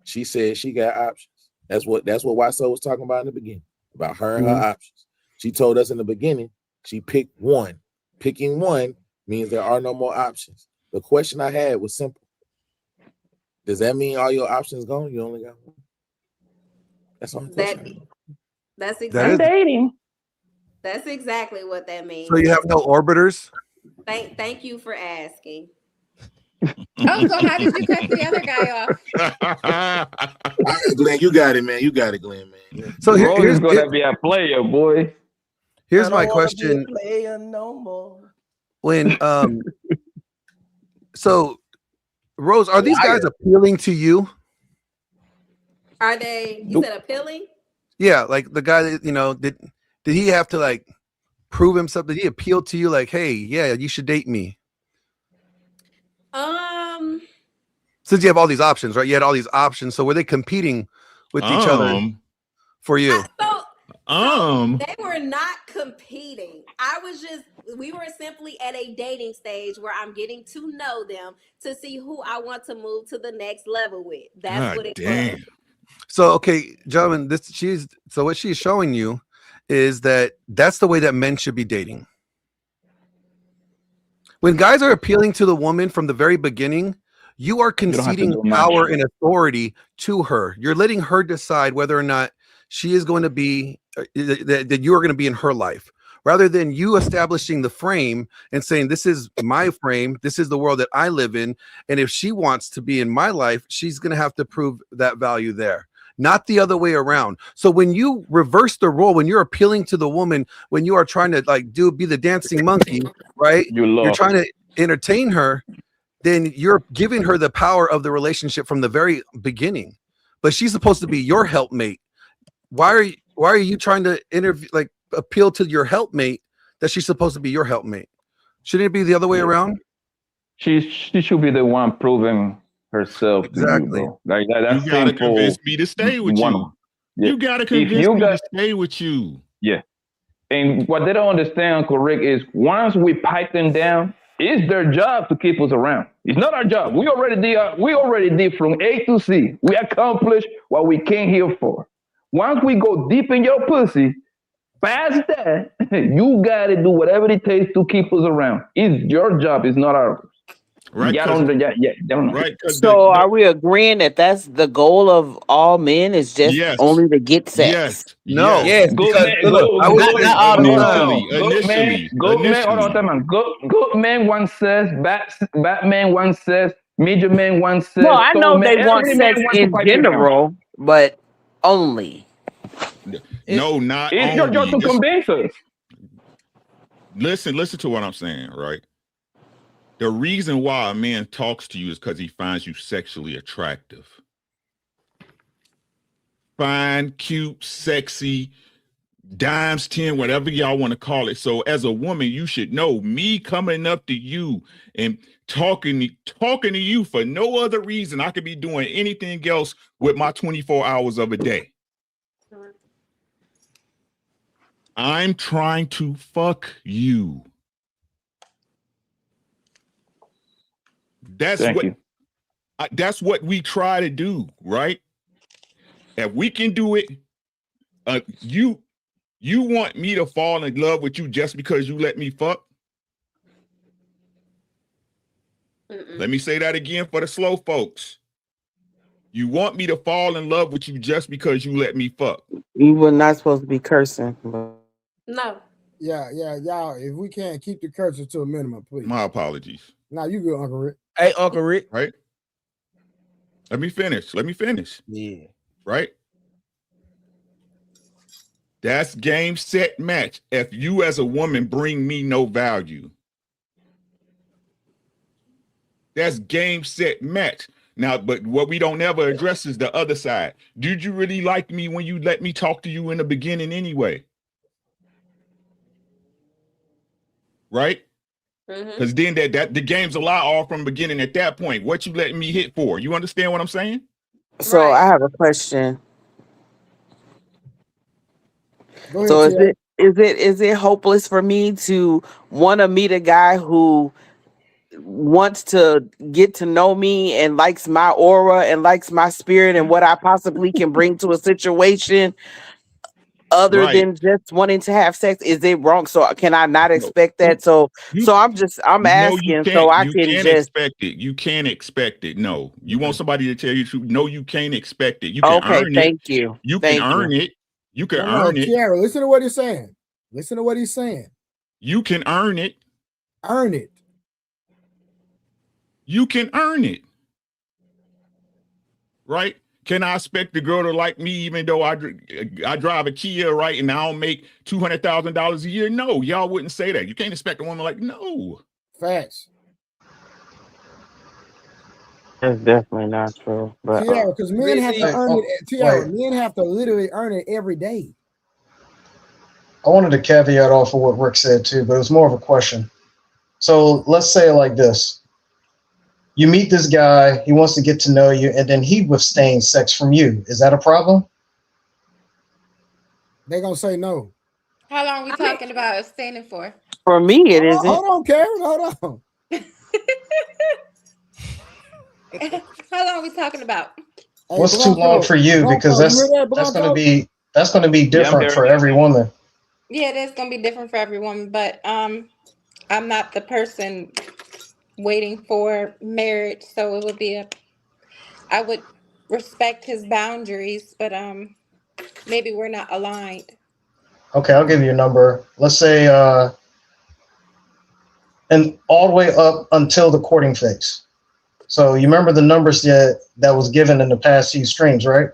[SPEAKER 4] She said she got options. That's what YSO was talking about in the beginning, about her and her options. She told us in the beginning she picked one. Picking one means there are no more options. The question I had was simple. Does that mean all your options gone? You only got one? That's all.
[SPEAKER 3] That's exactly
[SPEAKER 7] dating.
[SPEAKER 3] That's exactly what that means.
[SPEAKER 10] So you have no orbiters?
[SPEAKER 3] Thank you for asking.
[SPEAKER 11] Oh, so how did you cut the other guy off?
[SPEAKER 4] Glenn, you got it, man. You got it, Glenn, man.
[SPEAKER 8] So here's gonna be a player, boy.
[SPEAKER 10] Here's my question.
[SPEAKER 5] Player no more.
[SPEAKER 10] When so Rose, are these guys appealing to you?
[SPEAKER 3] Are they? You said appealing?
[SPEAKER 10] Yeah, like the guy that did he have to like prove himself? Did he appeal to you? Like, hey, yeah, you should date me. Since you have all these options, right? You had all these options. So were they competing with each other for you?
[SPEAKER 3] They were not competing. We were simply at a dating stage where I'm getting to know them to see who I want to move to the next level with. That's what it was.
[SPEAKER 10] So, okay, gentlemen, what she's showing you is that's the way that men should be dating. When guys are appealing to the woman from the very beginning, you are conceding power and authority to her. You're letting her decide whether or not she is going to be, that you are going to be in her life, rather than you establishing the frame and saying, this is my frame, this is the world that I live in, and if she wants to be in my life, she's going to have to prove that value there. Not the other way around. So when you reverse the role, when you're appealing to the woman, when you are trying to be the dancing monkey, right? You're trying to entertain her, then you're giving her the power of the relationship from the very beginning. But she's supposed to be your helpmate. Why are you trying to appeal to your helpmate that she's supposed to be your helpmate? Shouldn't it be the other way around?
[SPEAKER 8] She should be the one proving herself.
[SPEAKER 10] Exactly.
[SPEAKER 8] To you, bro. That's
[SPEAKER 14] you gotta convince me to stay with you.
[SPEAKER 8] Yeah.
[SPEAKER 14] You gotta convince me to stay with you.
[SPEAKER 8] Yeah. And what they don't understand, Uncle Rick, is once we pipe them down, it's their job to keep us around. It's not our job. We already did from A to Z. We accomplished what we came here for. Once we go deep in your pussy, past that, you gotta do whatever it takes to keep us around. It's your job. It's not ours.
[SPEAKER 14] Right.
[SPEAKER 8] Right.
[SPEAKER 7] So are we agreeing that that's the goal of all men is just only to get sex?
[SPEAKER 14] Yes.
[SPEAKER 10] No.
[SPEAKER 8] Yes. Good man wants sex. Bad man wants sex. Medium man wants sex.
[SPEAKER 7] No, I know they want sex in general, but only.
[SPEAKER 14] No, not
[SPEAKER 8] it's
[SPEAKER 14] only.
[SPEAKER 8] your job to convince us.
[SPEAKER 14] Listen to what I'm saying, right? The reason why a man talks to you is because he finds you sexually attractive. fine, cute, sexy, dimes 10, whatever y'all want to call it. So as a woman, you should know me coming up to you and talking to you for no other reason. I could be doing anything else with my 24 hours of a day. I'm trying to fuck you. That's what we try to do, right? If we can do it, you want me to fall in love with you just because you let me fuck? Let me say that again for the slow folks. You want me to fall in love with you just because you let me fuck?
[SPEAKER 7] You were not supposed to be cursing. But...
[SPEAKER 3] No.
[SPEAKER 2] Yeah, y'all. If we can't keep the cursing to a minimum, please.
[SPEAKER 14] My apologies.
[SPEAKER 2] Now you good, Uncle Rick.
[SPEAKER 5] Hey, Uncle Rick.
[SPEAKER 14] Right? Let me finish.
[SPEAKER 5] Yeah.
[SPEAKER 14] Right? That's game, set, match. If you as a woman bring me no value, that's game, set, match. Now, but what we don't ever address is the other side. Did you really like me when you let me talk to you in the beginning anyway? Right? Because then that the game's a lie all from the beginning at that point. What you letting me hit for? You understand what I'm saying?
[SPEAKER 7] So I have a question.
[SPEAKER 2] Go ahead,
[SPEAKER 7] So
[SPEAKER 2] Tia.
[SPEAKER 7] is it hopeless for me to want to meet a guy who wants to get to know me and likes my aura and likes my spirit and what I possibly can bring to a situation other
[SPEAKER 14] Right.
[SPEAKER 7] than just wanting to have sex? Is it wrong? So can I not expect that? So I'm
[SPEAKER 14] No, you
[SPEAKER 7] asking
[SPEAKER 14] can't.
[SPEAKER 7] so I
[SPEAKER 14] You
[SPEAKER 7] can
[SPEAKER 14] can't
[SPEAKER 7] just
[SPEAKER 14] expect it. You can't expect it. No. You want somebody to tell you the truth? No, you can't expect it. You can
[SPEAKER 7] okay.
[SPEAKER 14] earn it.
[SPEAKER 7] Thank you.
[SPEAKER 14] You can earn it. You can
[SPEAKER 2] No,
[SPEAKER 14] earn it.
[SPEAKER 2] Tiara, listen to what he's saying. Listen to what he's saying.
[SPEAKER 14] You can earn it.
[SPEAKER 2] Earn it.
[SPEAKER 14] You can earn it. Right? Can I expect the girl to like me even though I drive a Kia, right, and I don't make $200,000 a year? No, y'all wouldn't say that. You can't expect a woman like, no.
[SPEAKER 2] Facts.
[SPEAKER 7] That's definitely not true. But
[SPEAKER 2] Tiara, because men have to earn it. Tiara,
[SPEAKER 6] wait.
[SPEAKER 2] men have to literally earn it every day.
[SPEAKER 6] I wanted to caveat off of what Rick said too, but it was more of a question. So let's say it like this. You meet this guy, he wants to get to know you, and then he withstains sex from you. Is that a problem?
[SPEAKER 2] They're going to say no.
[SPEAKER 11] How long are we talking about abstaining for?
[SPEAKER 7] For me, it isn't.
[SPEAKER 2] Hold on, Karen. Hold on.
[SPEAKER 11] How long are we talking about?
[SPEAKER 6] What's too long for you? Because that's going to be different for every woman.
[SPEAKER 11] Yeah, it is going to be different for every woman, but I'm not the person waiting for marriage, so it would be I would respect his boundaries, but maybe we're not aligned.
[SPEAKER 6] Okay, I'll give you a number. Let's say and all the way up until the courting phase. So you remember the numbers that was given in the past few streams, right?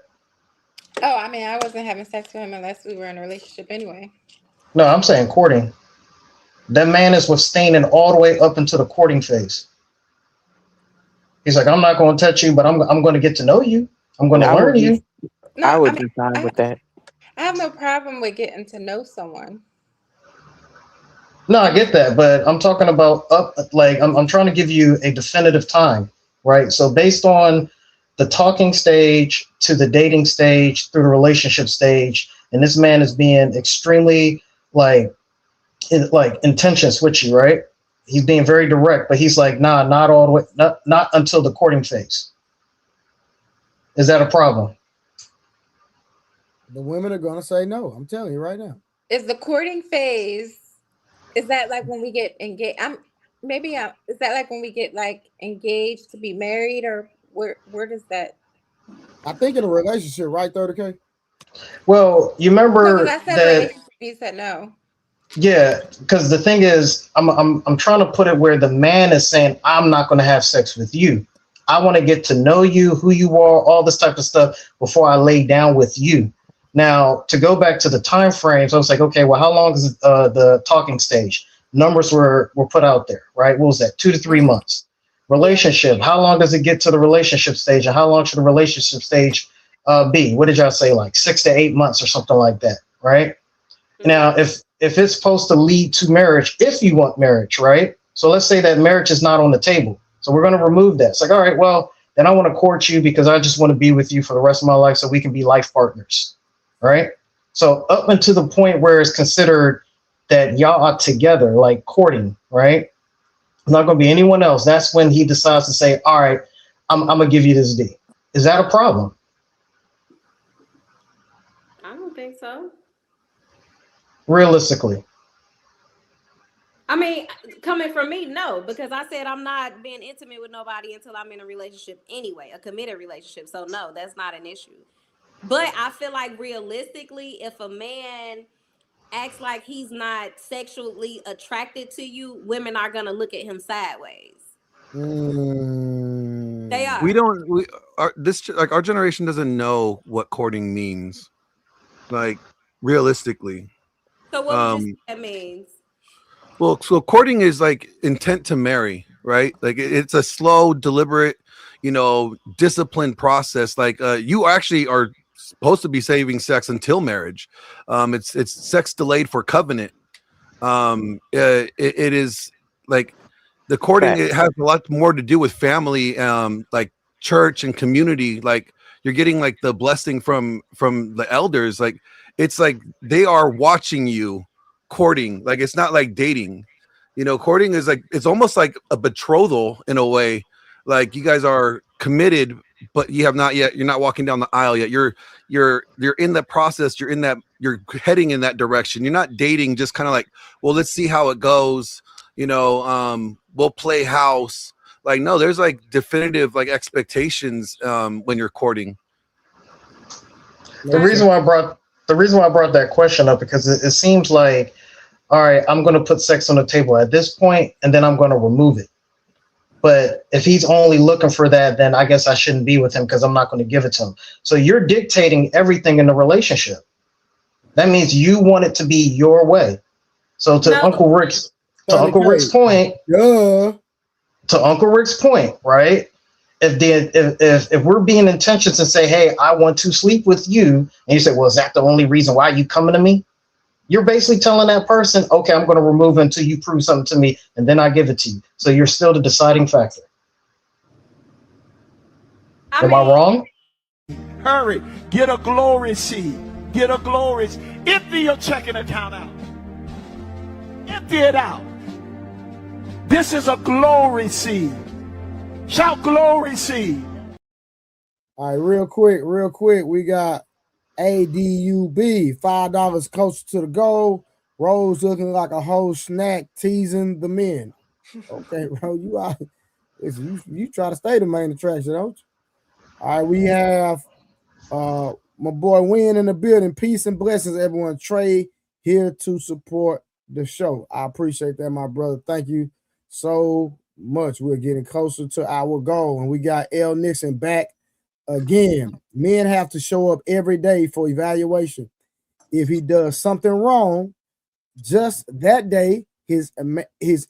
[SPEAKER 11] Oh, I mean, I wasn't having sex with him unless we were in a relationship anyway.
[SPEAKER 6] No, I'm saying courting. That man is withstanding all the way up into the courting phase. He's like, I'm not going to touch you, but I'm going to get to know you. I'm going to learn you.
[SPEAKER 11] No,
[SPEAKER 7] I would decide with that.
[SPEAKER 11] I have no problem with getting to know someone.
[SPEAKER 6] No, I get that, but I'm talking about I'm trying to give you a definitive time, right? So based on the talking stage to the dating stage through the relationship stage, and this man is being extremely intention switchy, right? He's being very direct, but he's like, nah, not all the way, not until the courting phase. Is that a problem?
[SPEAKER 2] The women are going to say no. I'm telling you right now.
[SPEAKER 11] Is the courting phase, is that like when we get engaged? Is that like when we get like engaged to be married, or where does that?
[SPEAKER 2] I think in a relationship, right, 30K?
[SPEAKER 6] Well, you remember that
[SPEAKER 11] You said no.
[SPEAKER 6] Yeah, because the thing is, I'm trying to put it where the man is saying, I'm not going to have sex with you. I want to get to know you, who you are, all this type of stuff before I lay down with you. Now, to go back to the time frames, I was like, okay, well, how long is the talking stage? Numbers were put out there, right? What was that? 2 to 3 months. Relationship, how long does it get to the relationship stage, and how long should the relationship stage B, what did y'all say, like 6 to 8 months or something like that, right?
[SPEAKER 3] Mm-hmm.
[SPEAKER 6] Now, if it's supposed to lead to marriage, if you want marriage, right? So let's say that marriage is not on the table. So we're going to remove that. It's like, all right, well, then I want to court you because I just want to be with you for the rest of my life so we can be life partners, right? So up until the point where it's considered that y'all are together, like courting, right? Not going to be anyone else. That's when he decides to say, all right, I'm going to give you this D. Is that a problem?
[SPEAKER 3] I don't think so.
[SPEAKER 6] Realistically.
[SPEAKER 3] I mean, coming from me, no, because I said I'm not being intimate with nobody until I'm in a relationship anyway, a committed relationship. So no, that's not an issue. But I feel like realistically, if a man acts like he's not sexually attracted to you, women are gonna look at him sideways. They are.
[SPEAKER 10] Our generation doesn't know what courting means, like realistically.
[SPEAKER 3] So what would you say that means?
[SPEAKER 10] Well, so courting is like intent to marry, right? Like it's a slow, deliberate, disciplined process. Like you actually are supposed to be saving sex until marriage. It's sex delayed for covenant. It is like the courting. It has a lot more to do with family, like church and community. Like you're getting like the blessing from the elders. Like it's like they are watching you courting. Like it's not like dating. Courting is like it's almost like a betrothal in a way. Like you guys are committed, but you're not walking down the aisle yet. You're in the process. You're heading in that direction. You're not dating, just kind of like, well, let's see how it goes. We'll play house. Like, no, there's like definitive like expectations when you're courting.
[SPEAKER 6] The reason why I brought that question up, because it seems like, all right, I'm going to put sex on the table at this point, and then I'm going to remove it. But if he's only looking for that, then I guess I shouldn't be with him because I'm not going to give it to him. So you're dictating everything in the relationship. That means you want it to be your way. So to Uncle Rick's point, right? If we're being intentions and say, hey, I want to sleep with you, and you say, well, is that the only reason why you coming to me? You're basically telling that person, okay, I'm going to remove it until you prove something to me, and then I give it to you. So you're still the deciding factor. Am I wrong?
[SPEAKER 15] Hurry, get a glory seed. Get a glory seed. Empty your checking account out. Empty it out. This is a glory seed. Shout glory seed.
[SPEAKER 2] All right, real quick, we got ADUB, $5 closer to the goal. Rose looking like a whole snack, teasing the men. Okay, bro, you try to stay the main attraction, don't you? All right, we have my boy Win in the building. Peace and blessings, everyone. Trey here to support the show. I appreciate that, my brother. Thank you so much. We're getting closer to our goal, and we got L. Nixon back again. Men have to show up every day for evaluation. If he does something wrong, just that day, his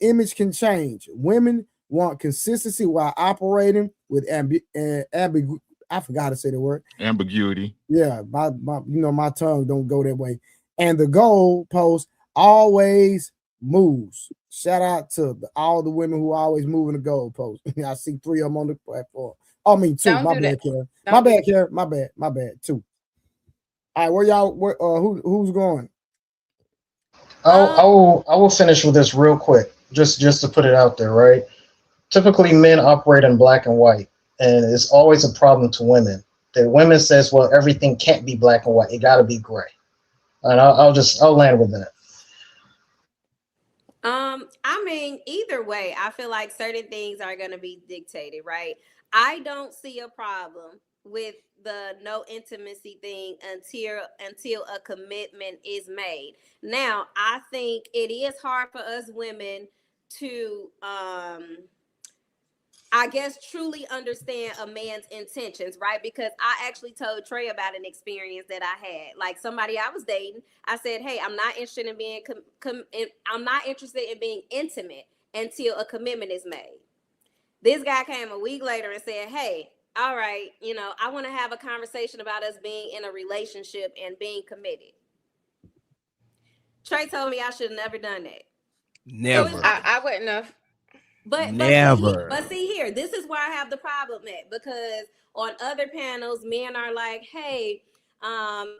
[SPEAKER 2] image can change. Women want consistency while operating with I forgot how to say the word.
[SPEAKER 14] Ambiguity.
[SPEAKER 2] Yeah, my tongue don't go that way. And the goal post always moves. Shout out to all the women who always moving the goal post. I see 3 of them on the platform. I mean 2. My bad, Karen. My bad. 2. All right, where y'all? Who's going?
[SPEAKER 6] I will finish with this real quick, just to put it out there, right? Typically, men operate in black and white, and it's always a problem to women. The women says, well, everything can't be black and white; it got to be gray. And I'll land with that.
[SPEAKER 3] I mean, either way, I feel like certain things are going to be dictated, right? I don't see a problem with the no intimacy thing until a commitment is made. Now, I think it is hard for us women to I guess truly understand a man's intentions, right? Because I actually told Trey about an experience that I had. Like somebody I was dating, I said, "Hey, I'm not interested in being I'm not interested in being intimate until a commitment is made." This guy came a week later and said, "Hey, all right, you know, I want to have a conversation about us being in a relationship and being committed. Trey told me I should have never done that.
[SPEAKER 5] Never.
[SPEAKER 11] I wouldn't have.
[SPEAKER 3] But see here, this is where I have the problem at, because on other panels, men are like, hey,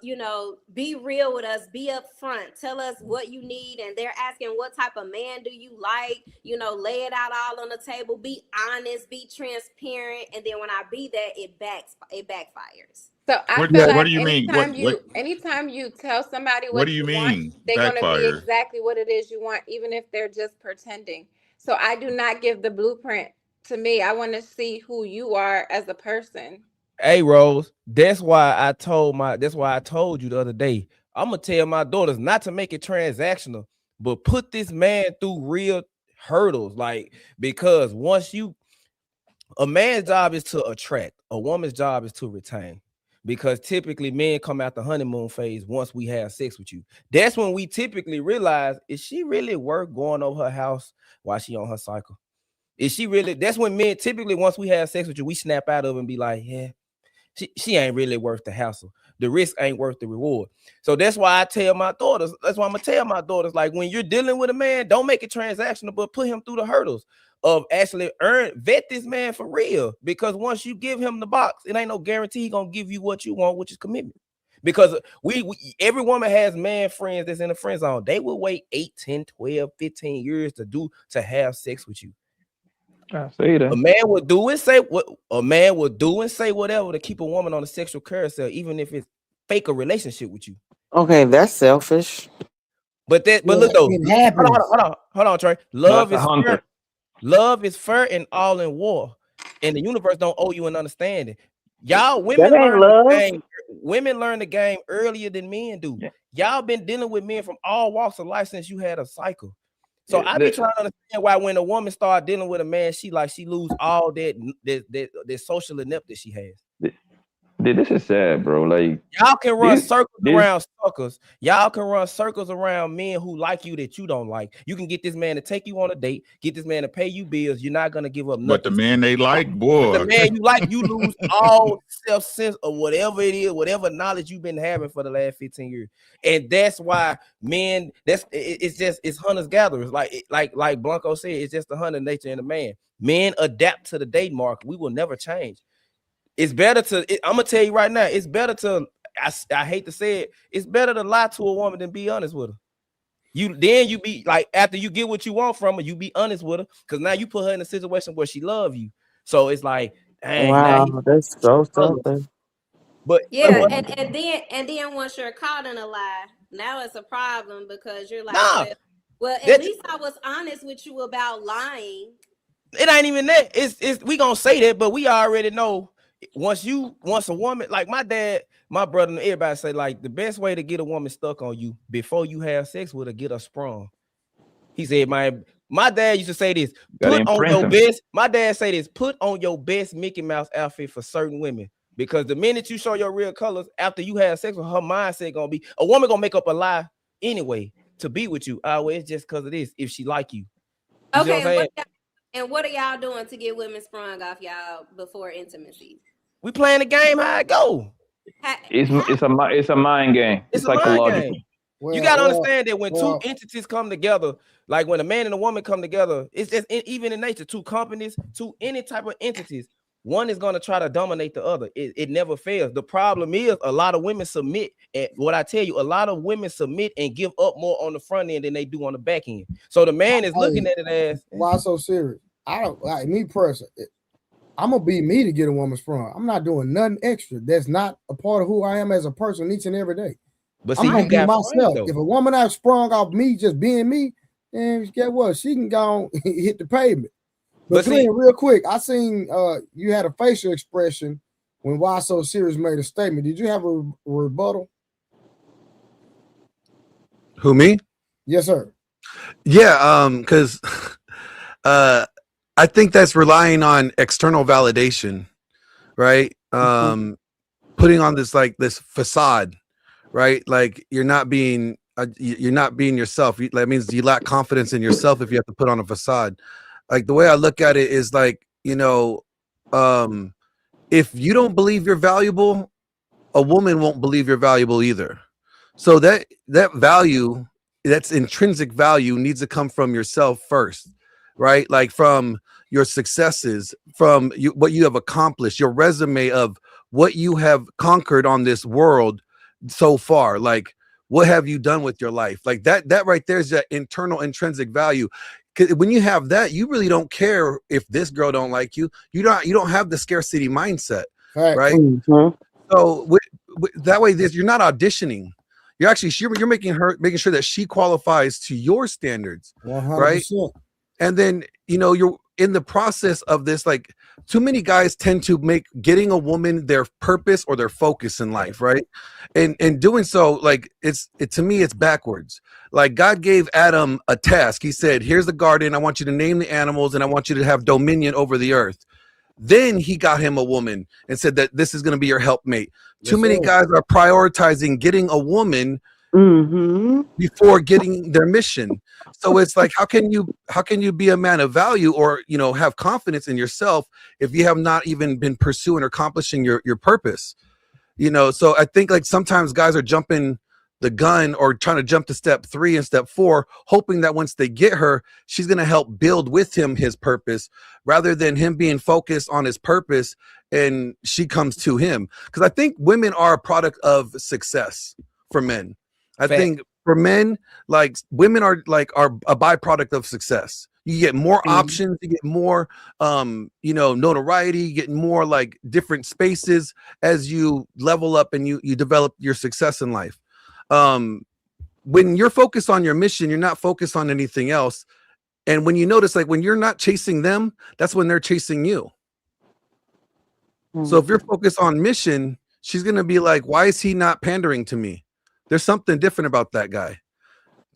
[SPEAKER 3] you know, be real with us, be upfront, tell us what you need, and they're asking what type of man do you like, you know, lay it out all on the table, be honest, be transparent, and then when I be that, it backfires.
[SPEAKER 11] So I feel like anytime you tell somebody what
[SPEAKER 14] do you
[SPEAKER 11] want,
[SPEAKER 14] mean
[SPEAKER 11] they're going to be
[SPEAKER 14] backfire?
[SPEAKER 11] exactly what it is you want, even if they're just pretending. So I do not give the blueprint to me. I want to see who you are as a person.
[SPEAKER 5] Hey Rose, that's why I told you the other day, I'm gonna tell my daughters not to make it transactional, but put this man through real hurdles. Like, because a man's job is to attract, a woman's job is to retain. Because typically men come out the honeymoon phase once we have sex with you. That's when we typically realize, is she really worth going over her house while she on her cycle? Is she really? That's when men typically, once we have sex with you, we snap out of it and be like, yeah, she ain't really worth the hassle. The risk ain't worth the reward. So that's why I tell my daughters, like, when you're dealing with a man, don't make it transactional, but put him through the hurdles of actually vet this man for real. Because once you give him the box, it ain't no guarantee he's gonna give you what you want, which is commitment. Because every woman has man friends that's in the friend zone. They will wait 8, 10, 12, 15 years to have sex with you.
[SPEAKER 8] I say that.
[SPEAKER 5] A man will do and say whatever to keep a woman on a sexual carousel, even if it's fake a relationship with you.
[SPEAKER 7] Okay, that's selfish.
[SPEAKER 5] But look though, hold on, Trey. Love is fair and all in war, and the universe don't owe you an understanding. Y'all women learn the game earlier than men do. Yeah. Y'all been dealing with men from all walks of life since you had a cycle. So I be trying to understand why when a woman start dealing with a man, she lose all that social inept that she has.
[SPEAKER 8] This is sad, bro. Like,
[SPEAKER 5] y'all can run circles around suckers. Y'all can run circles around men who like you that you don't like. You can get this man to take you on a date, get this man to pay you bills. You're not gonna give up nothing.
[SPEAKER 14] But the man they like, boy.
[SPEAKER 5] But the man you like, you lose all self-sense or whatever it is, whatever knowledge you've been having for the last 15 years. And that's why men, it's hunters gatherers. Like Blanco said, it's just the hunter nature in the man. Men adapt to the date market. We will never change. It's better I'm gonna tell you right now, it's better to, I hate to say it, it's better to lie to a woman than be honest with her. You be like, after you get what you want from her, you be honest with her, because now you put her in a situation where she love you. So it's like, dang,
[SPEAKER 7] wow, that's so something.
[SPEAKER 5] But
[SPEAKER 3] yeah, and then once you're caught in a lie, now it's a problem, because you're like, well, at least I was honest with you about lying.
[SPEAKER 5] It ain't even that. It's we gonna say that, but we already know. Once a woman, like my dad, my brother, and everybody say, like, the best way to get a woman stuck on you before you have sex with her, get her sprung. He said, my dad used to say this, my dad say this, put on your best Mickey Mouse outfit for certain women, because the minute you show your real colors after you have sex with her, mindset gonna be, a woman gonna make up a lie anyway to be with you. Well, it's just because of this, if she like you.
[SPEAKER 3] Okay, and what are y'all doing to get women sprung off y'all before intimacy?
[SPEAKER 5] We playing the game how it go.
[SPEAKER 8] It's a mind game. It's psychological.
[SPEAKER 5] You gotta understand that when two entities come together, like when a man and a woman come together, it's just even in nature, two companies, any type of entities, one is gonna try to dominate the other. It never fails. The problem is a lot of women submit, and what I tell you, a lot of women submit and give up more on the front end than they do on the back end. So the man is looking at it as,
[SPEAKER 2] why so serious? I don't like me personally. I'm gonna be me to get a woman sprung. I'm not doing nothing extra. That's not a part of who I am as a person each and every day.
[SPEAKER 5] But
[SPEAKER 2] I'm gonna be myself. If a woman out sprung off me just being me, then get what? She can go and hit the pavement. But Glenn, real quick, I seen you had a facial expression when Why So Serious made a statement. Did you have a rebuttal?
[SPEAKER 10] Who, me?
[SPEAKER 2] Yes, sir.
[SPEAKER 10] Yeah, because I think that's relying on external validation, right? Putting on this facade, right? Like you're not being yourself. That means you lack confidence in yourself if you have to put on a facade. Like the way I look at it is like, if you don't believe you're valuable, a woman won't believe you're valuable either. So that value, that's intrinsic value, needs to come from yourself first, right? Like from your successes, from what you have accomplished, your resume of what you have conquered on this world so far. Like, what have you done with your life? Like that right there is that internal intrinsic value. When you have that, you really don't care if this girl don't like you. You don't have the scarcity mindset, right?
[SPEAKER 7] Mm-hmm.
[SPEAKER 10] So that way, you're not auditioning. You're actually you're making sure that she qualifies to your standards,
[SPEAKER 2] 100%.
[SPEAKER 10] right? And then you're in the process of this. Like, too many guys tend to make getting a woman their purpose or their focus in life, right? And doing so, like, to me, it's backwards. Like, God gave Adam a task. He said, "Here's the garden. I want you to name the animals, and I want you to have dominion over the earth." Then he got him a woman and said that this is going to be your helpmate. Too many guys are prioritizing getting a woman before getting their mission. So it's like, how can you be a man of value or have confidence in yourself if you have not even been pursuing or accomplishing your purpose? So I think, like, sometimes guys are jumping the gun or trying to jump to step 3 and step 4, hoping that once they get her, she's going to help build with him his purpose, rather than him being focused on his purpose and she comes to him. Because I think women are a product of success for men. I think for men, like, women are a byproduct of success. You get more options, you get more notoriety, you get more like different spaces as you level up and you develop your success in life. When you're focused on your mission, you're not focused on anything else. And when you notice, like, when you're not chasing them, that's when they're chasing you. So if you're focused on mission, she's going to be like, why is he not pandering to me? There's something different about that guy.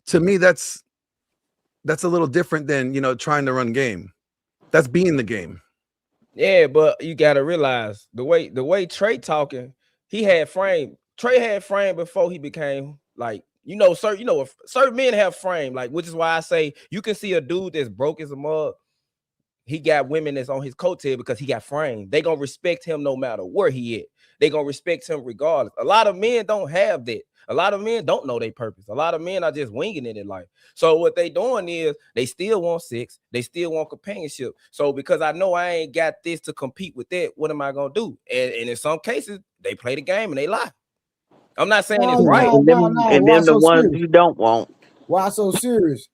[SPEAKER 10] To me, that's a little different than, trying to run game. That's being the game.
[SPEAKER 5] Yeah, but you got to realize the way Trey talking, he had frame. Trey had frame before he became, like, certain men have frame, like, which is why I say you can see a dude that's broke as a mug. He got women that's on his coattail because he got frame. They gonna respect him no matter where he at. They gonna respect him regardless. A lot of men don't have that. A lot of men don't know their purpose. A lot of men are just winging it in life. So what they doing is they still want sex. They still want companionship. So because I know I ain't got this to compete with that, what am I gonna do? And in some cases, they play the game and they lie. I'm not saying it's right.
[SPEAKER 7] And then the ones you don't want.
[SPEAKER 2] Why so serious?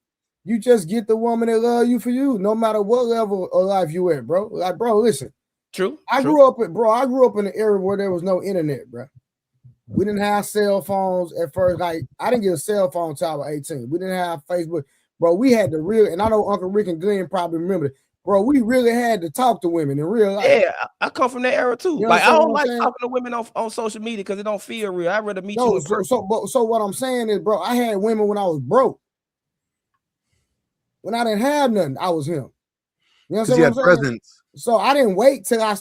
[SPEAKER 2] You just get the woman that love you for you, no matter what level of life you at, bro. Like, bro, listen.
[SPEAKER 5] True.
[SPEAKER 2] I grew up in an era where there was no internet, bro. We didn't have cell phones at first. Like, I didn't get a cell phone until I was 18. We didn't have Facebook, bro. We had the real, and I know Uncle Rick and Glenn probably remember it. Bro, we really had to talk to women in real life.
[SPEAKER 5] Yeah, I come from that era too. Like, I don't like talking to women on social media because it don't feel real. I'd rather meet you in person.
[SPEAKER 2] So what I'm saying is, bro, I had women when I was broke. When I didn't have nothing, I was him. You know what I'm saying?
[SPEAKER 10] Presence.
[SPEAKER 2] So I didn't wait till I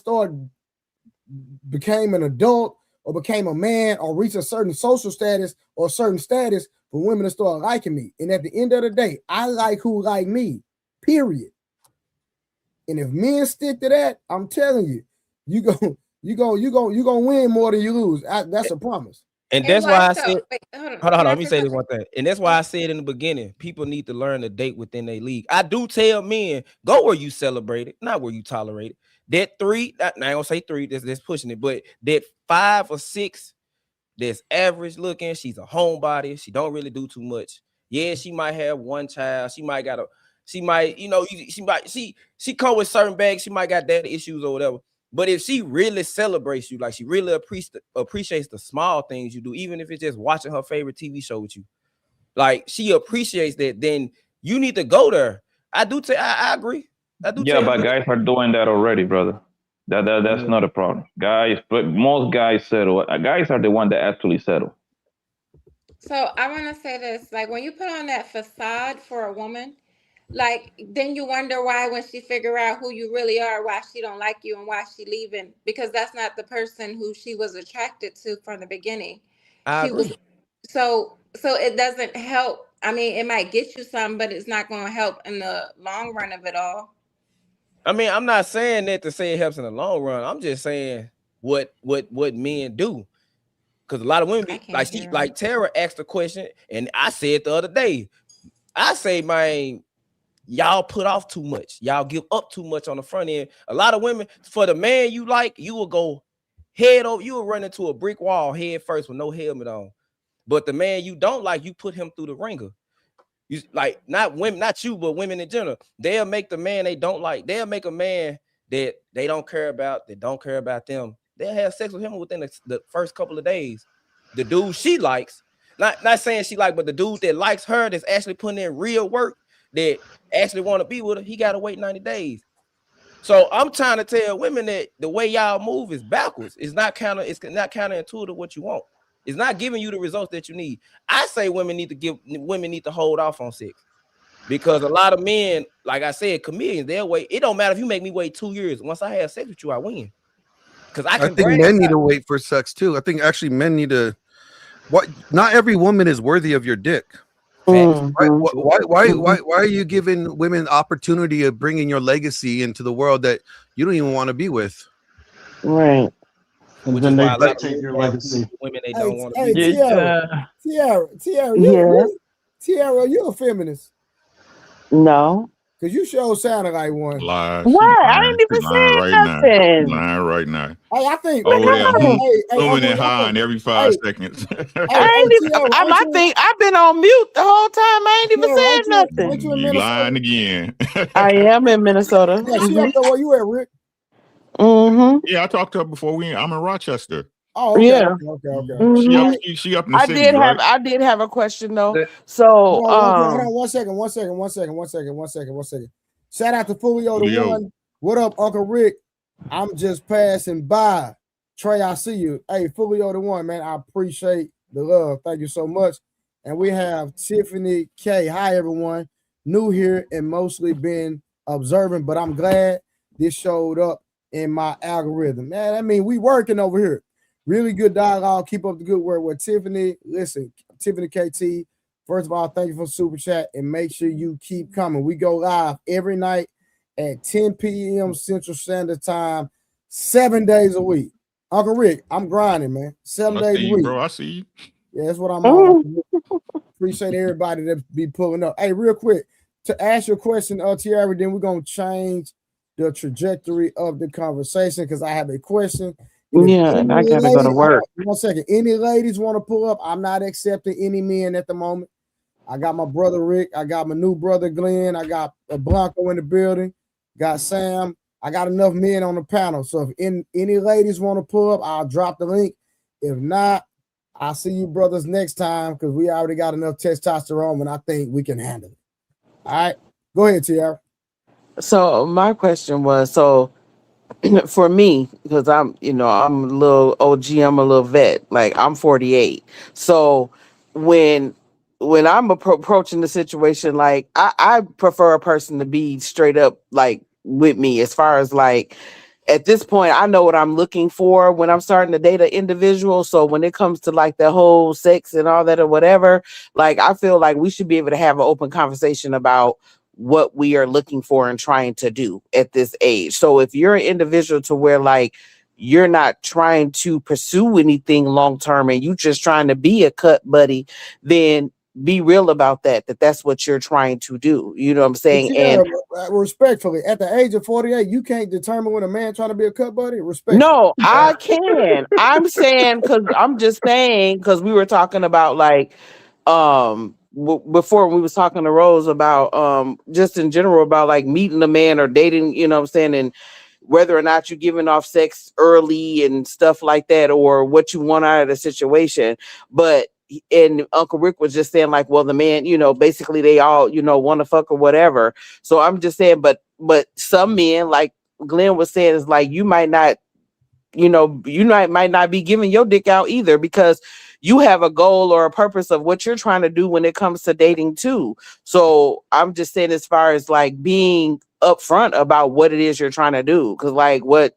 [SPEAKER 2] became an adult or became a man or reached a certain social status or a certain status for women to start liking me. And at the end of the day, I like who like me, period. And if men stick to that, I'm telling you, you gonna win more than you lose. That's a promise.
[SPEAKER 5] And that's why I said, hold on, let me say this one thing. And that's why I said in the beginning, people need to learn to date within their league. I do tell men, go where you celebrate it, not where you tolerate it. That 3, I ain't gonna say 3, that's pushing it, but that 5 or 6, that's average looking. She's a homebody. She don't really do too much. Yeah, she might have one child. She might, she come with certain bags. She might got daddy issues or whatever. But if she really celebrates you, like she really appreciates the small things you do, even if it's just watching her favorite TV show with you, like she appreciates that, then you need to go there. I agree.
[SPEAKER 8] Yeah, but guys are doing that already, brother. That's not a problem. Guys, but most guys settle. Guys are the one that actually settle.
[SPEAKER 11] So I want to say this: like, when you put on that facade for a woman, like, then you wonder why, when she figure out who you really are, why she don't like you and why she leaving, because that's not the person who she was attracted to from the beginning. So it doesn't help. I mean, it might get you some, but it's not going to help in the long run of it all.
[SPEAKER 5] I mean, I'm not saying that to say it helps in the long run. I'm just saying what men do. Because a lot of women be like Tara asked a question, and I said the other day, I say, man, y'all put off too much. Y'all give up too much on the front end. A lot of women, for the man you like, you will go head over, you will run into a brick wall head first with no helmet on. But the man you don't like, you put him through the ringer. You like not women, not you, but women in general. They'll make the man they don't like. They'll make a man that they don't care about, that don't care about them. They'll have sex with him within the first couple of days. The dude she likes, not saying she like, but the dude that likes her, that's actually putting in real work, that actually want to be with her, he got to wait 90 days. So I'm trying to tell women that the way y'all move is backwards. It's not counterintuitive what you want. It's not giving you the results that you need. I say women need to hold off on sex, because a lot of men, like I said, chameleons, they'll wait. It don't matter if you make me wait 2 years. Once I have sex with you, I win. Because I think
[SPEAKER 10] men need to wait for sex too. I think actually men need to. What? Not every woman is worthy of your dick. Why are you giving women opportunity of bringing your legacy into the world that you don't even want to be with?
[SPEAKER 9] Right.
[SPEAKER 6] And then they dictate your legacy.
[SPEAKER 5] Women they don't want to
[SPEAKER 2] Hey,
[SPEAKER 5] be.
[SPEAKER 2] Tiara, you a feminist?
[SPEAKER 9] No.
[SPEAKER 2] Cause you sure sounded like one.
[SPEAKER 14] Lies.
[SPEAKER 9] What? I ain't even saying nothing.
[SPEAKER 14] Lying right now.
[SPEAKER 2] Hey, I think.
[SPEAKER 14] Oh yeah,
[SPEAKER 2] Hey,
[SPEAKER 14] zooming and high every 5 seconds.
[SPEAKER 9] I ain't even. I think I've been on mute the whole time. I ain't even saying nothing.
[SPEAKER 14] You lying again.
[SPEAKER 9] I am in Minnesota.
[SPEAKER 2] Yeah, she up there where you at, Rick?
[SPEAKER 9] Mm-hmm.
[SPEAKER 14] Yeah, I talked to her before. I'm in Rochester.
[SPEAKER 2] Oh, okay.
[SPEAKER 9] Yeah.
[SPEAKER 2] Okay.
[SPEAKER 9] Mhm.
[SPEAKER 14] She up in the
[SPEAKER 9] I
[SPEAKER 14] city,
[SPEAKER 9] did have
[SPEAKER 14] right?
[SPEAKER 9] I did have a question though. So
[SPEAKER 2] Hold on, one second. Shout out to Fulio the
[SPEAKER 14] Fulio.
[SPEAKER 2] one. What up, Uncle Rick? I'm just passing by. Trey, I see you. Hey, Fulio the one, man. I appreciate the love. Thank you so much. And we have Tiffany K. Hi, everyone. New here and mostly been observing, but I'm glad this showed up in my algorithm. Man, I mean, we working over here. Really good dialogue. Keep up the good work with Tiffany. Listen, Tiffany KT, first of all, thank you for Super Chat, and make sure you keep coming. We go live every night at 10 p.m. Central Standard Time, 7 days a week. Uncle Rick, I'm grinding, man. 7 days a week.
[SPEAKER 14] Bro, I see you.
[SPEAKER 2] Yeah, that's what I'm on. Appreciate everybody that be pulling up. Hey, real quick, to ask your question, Tiara, then we're going to change the trajectory of the conversation because I have a question.
[SPEAKER 9] Yeah, and I gotta go to work.
[SPEAKER 2] 1 second. Any ladies want to pull up? I'm not accepting any men at the moment. I got my brother Rick. I got my new brother Glenn. I got a Blanco in the building. Got Sam. I got enough men on the panel. So if any ladies want to pull up, I'll drop the link. If not, I'll see you brothers next time because we already got enough testosterone and I think we can handle it. All right. Go ahead, Tiara.
[SPEAKER 9] So my question was, for me, because I'm a little OG, I'm a little vet. Like I'm 48. So when I'm approaching the situation, like I prefer a person to be straight up like with me as far as like at this point, I know what I'm looking for when I'm starting to date an individual. So when it comes to like the whole sex and all that or whatever, like I feel like we should be able to have an open conversation about what we are looking for and trying to do at this age. So if you're an individual to where like you're not trying to pursue anything long term and you just trying to be a cut buddy, then be real about that's what you're trying to do. You know what I'm saying?
[SPEAKER 2] Yeah, and respectfully, at the age of 48, you can't determine when a man trying to be a cut buddy. Respect.
[SPEAKER 9] No, I can. I'm saying because we were talking about like before we was talking to Rose about just in general about like meeting a man or dating, you know what I'm saying, and whether or not you're giving off sex early and stuff like that or what you want out of the situation. And Uncle Rick was just saying like, well, the man, basically they all, want to fuck or whatever. So I'm just saying, but some men, like Glenn was saying, is like, you might not be giving your dick out either because you have a goal or a purpose of what you're trying to do when it comes to dating too. So I'm just saying, as far as like being upfront about what it is you're trying to do. Cause like what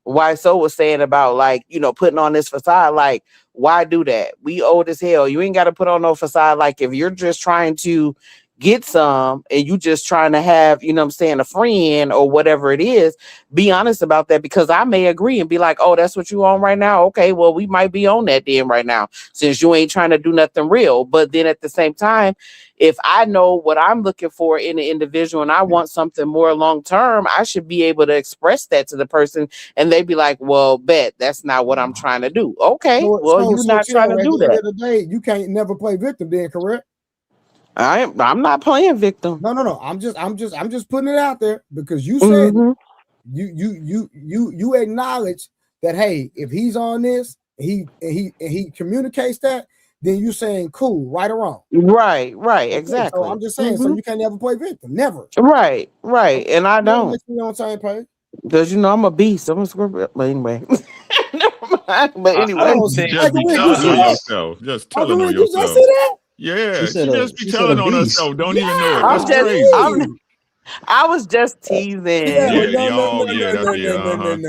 [SPEAKER 9] YSO was saying about like, putting on this facade, like, why do that? We old as hell. You ain't got to put on no facade. Like if you're just trying to
[SPEAKER 7] get some and you just trying to have, you know what I'm saying, a friend or whatever it is, be honest about that, because I may agree and be like, oh, that's what you on right now. Okay, well, we might be on that then right now since you ain't trying to do nothing real. But then at the same time, if I know what I'm looking for in an individual and I want something more long term, I should be able to express that to the person and they be like, well, bet that's not what I'm trying to do. Okay, well, you're not trying to do
[SPEAKER 2] At the
[SPEAKER 7] that.
[SPEAKER 2] end of the day, you can't never play victim then, correct?
[SPEAKER 7] I'm not playing victim.
[SPEAKER 2] No. I'm just putting it out there because you said you acknowledge that, hey, if he's on this, he communicates that, then you saying cool, right or wrong.
[SPEAKER 7] Right,
[SPEAKER 2] Okay,
[SPEAKER 7] exactly.
[SPEAKER 2] so I'm just saying, so you can't never play victim, never.
[SPEAKER 7] Right. And I don't.
[SPEAKER 2] You know what I'm saying,
[SPEAKER 7] because I'm a beast. I'm a scorpion. But anyway. Never mind. But anyway.
[SPEAKER 14] You just be telling on yourself. Just telling on yourself. Yeah, she just be telling on herself. Don't even know it. That's crazy.
[SPEAKER 7] I was just teasing.
[SPEAKER 2] No.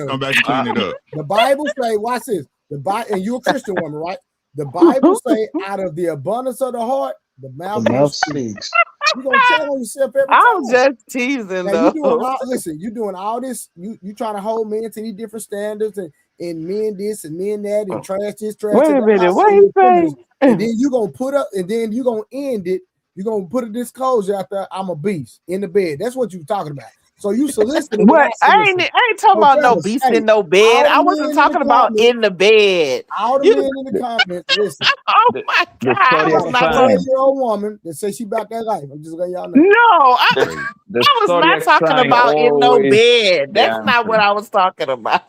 [SPEAKER 14] Come back and clean it up.
[SPEAKER 2] The Bible say, watch this. The Bible, and you're a Christian woman, right? The Bible say, out of the abundance of the heart, the mouth speaks. You gonna tell on yourself every time.
[SPEAKER 7] I'm just teasing,
[SPEAKER 2] now,
[SPEAKER 7] though.
[SPEAKER 2] You're doing all this. You trying to hold men to these different standards and men this and men that and trash this, trash
[SPEAKER 7] Wait
[SPEAKER 2] that.
[SPEAKER 7] a minute, what he saying?
[SPEAKER 2] And then you gonna put up, and then you gonna end it. You're gonna put a disclosure out there. I'm a beast in the bed. That's what you're talking about. So you soliciting.
[SPEAKER 7] What? I ain't talking about no beast in no bed. I wasn't talking about in the bed.
[SPEAKER 2] All the men in the comments, listen.
[SPEAKER 7] Oh my God! I was not talking.
[SPEAKER 2] Your old woman that says she about that life. I'm just letting y'all know.
[SPEAKER 7] No, I was not talking about in no bed. That's not what I was talking about.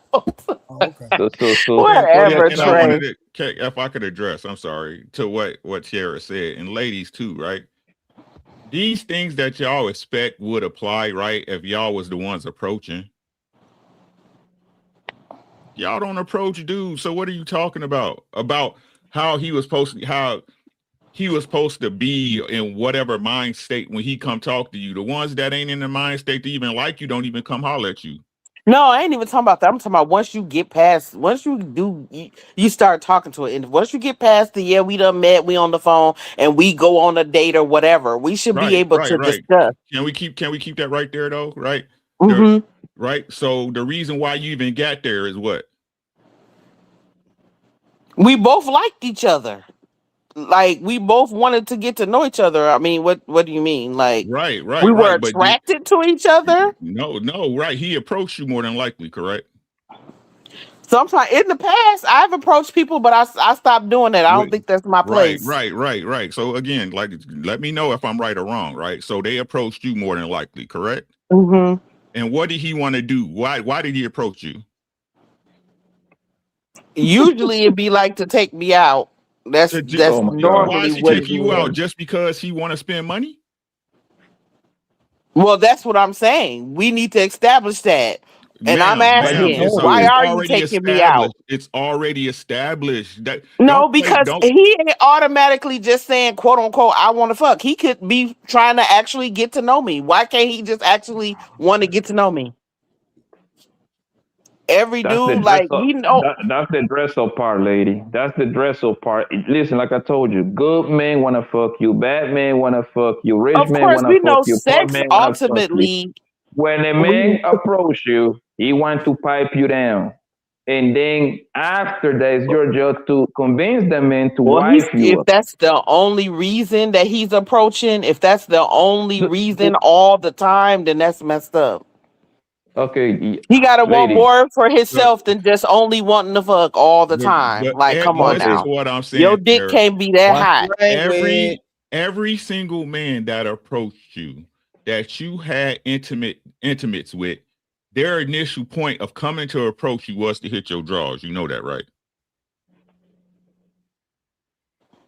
[SPEAKER 14] Whatever, Trey. If I could address, I'm sorry, to what Tiara said, and ladies too, right? These things that y'all expect would apply, right? If y'all was the ones approaching. Y'all don't approach dudes. So what are you talking about? About how he was supposed to be in whatever mind state when he come talk to you. The ones that ain't in the mind state to even like you don't even come holler at you.
[SPEAKER 7] No, I ain't even talking about that. I'm talking about once you start talking to it. And once you get past we done met, we on the phone, and we go on a date or whatever, we should be able to discuss.
[SPEAKER 14] Can we keep that right there though? Right?
[SPEAKER 7] Mm-hmm.
[SPEAKER 14] Right. So the reason why you even got there is what?
[SPEAKER 7] We both liked each other. Like we both wanted to get to know each other. I mean, what do you mean? Like
[SPEAKER 14] right.
[SPEAKER 7] We were attracted to each other.
[SPEAKER 14] No, right. He approached you more than likely, correct?
[SPEAKER 7] Sometimes in the past, I've approached people, but I stopped doing that. I don't think that's my place.
[SPEAKER 14] Right. So again, like, let me know if I'm right or wrong. Right. So they approached you more than likely, correct?
[SPEAKER 7] Mm-hmm.
[SPEAKER 14] And what did he want to do? Why did he approach you?
[SPEAKER 7] Usually, it'd be like to take me out. That's normally
[SPEAKER 14] why is he taking you out? Just because he want to spend money?
[SPEAKER 7] Well, that's what I'm saying. We need to establish that. And I'm asking, why are you taking me out?
[SPEAKER 14] It's already established.
[SPEAKER 7] Because he ain't automatically just saying, quote unquote, I want to fuck. He could be trying to actually get to know me. Why can't he just actually want to get to know me? Every dude, like,
[SPEAKER 8] that's the dress up part, lady. That's the dress up part. Listen, like I told you, good men want to fuck you, bad men want to fuck you, rich men want to fuck you, poor men want to fuck you. When a man approach you, he want to pipe you down. And then after that, it's your job to convince the man to wife you.
[SPEAKER 7] If that's the only reason that he's approaching, if that's the only reason all the time, then that's messed up.
[SPEAKER 8] Okay,
[SPEAKER 7] he gotta want more for himself than just only wanting to fuck all the time. Like, come on now.
[SPEAKER 14] This is what I'm saying.
[SPEAKER 7] Your dick can't be that hot.
[SPEAKER 14] Every single man that approached you, that you had intimates with, their initial point of coming to approach you was to hit your drawers. You know that, right?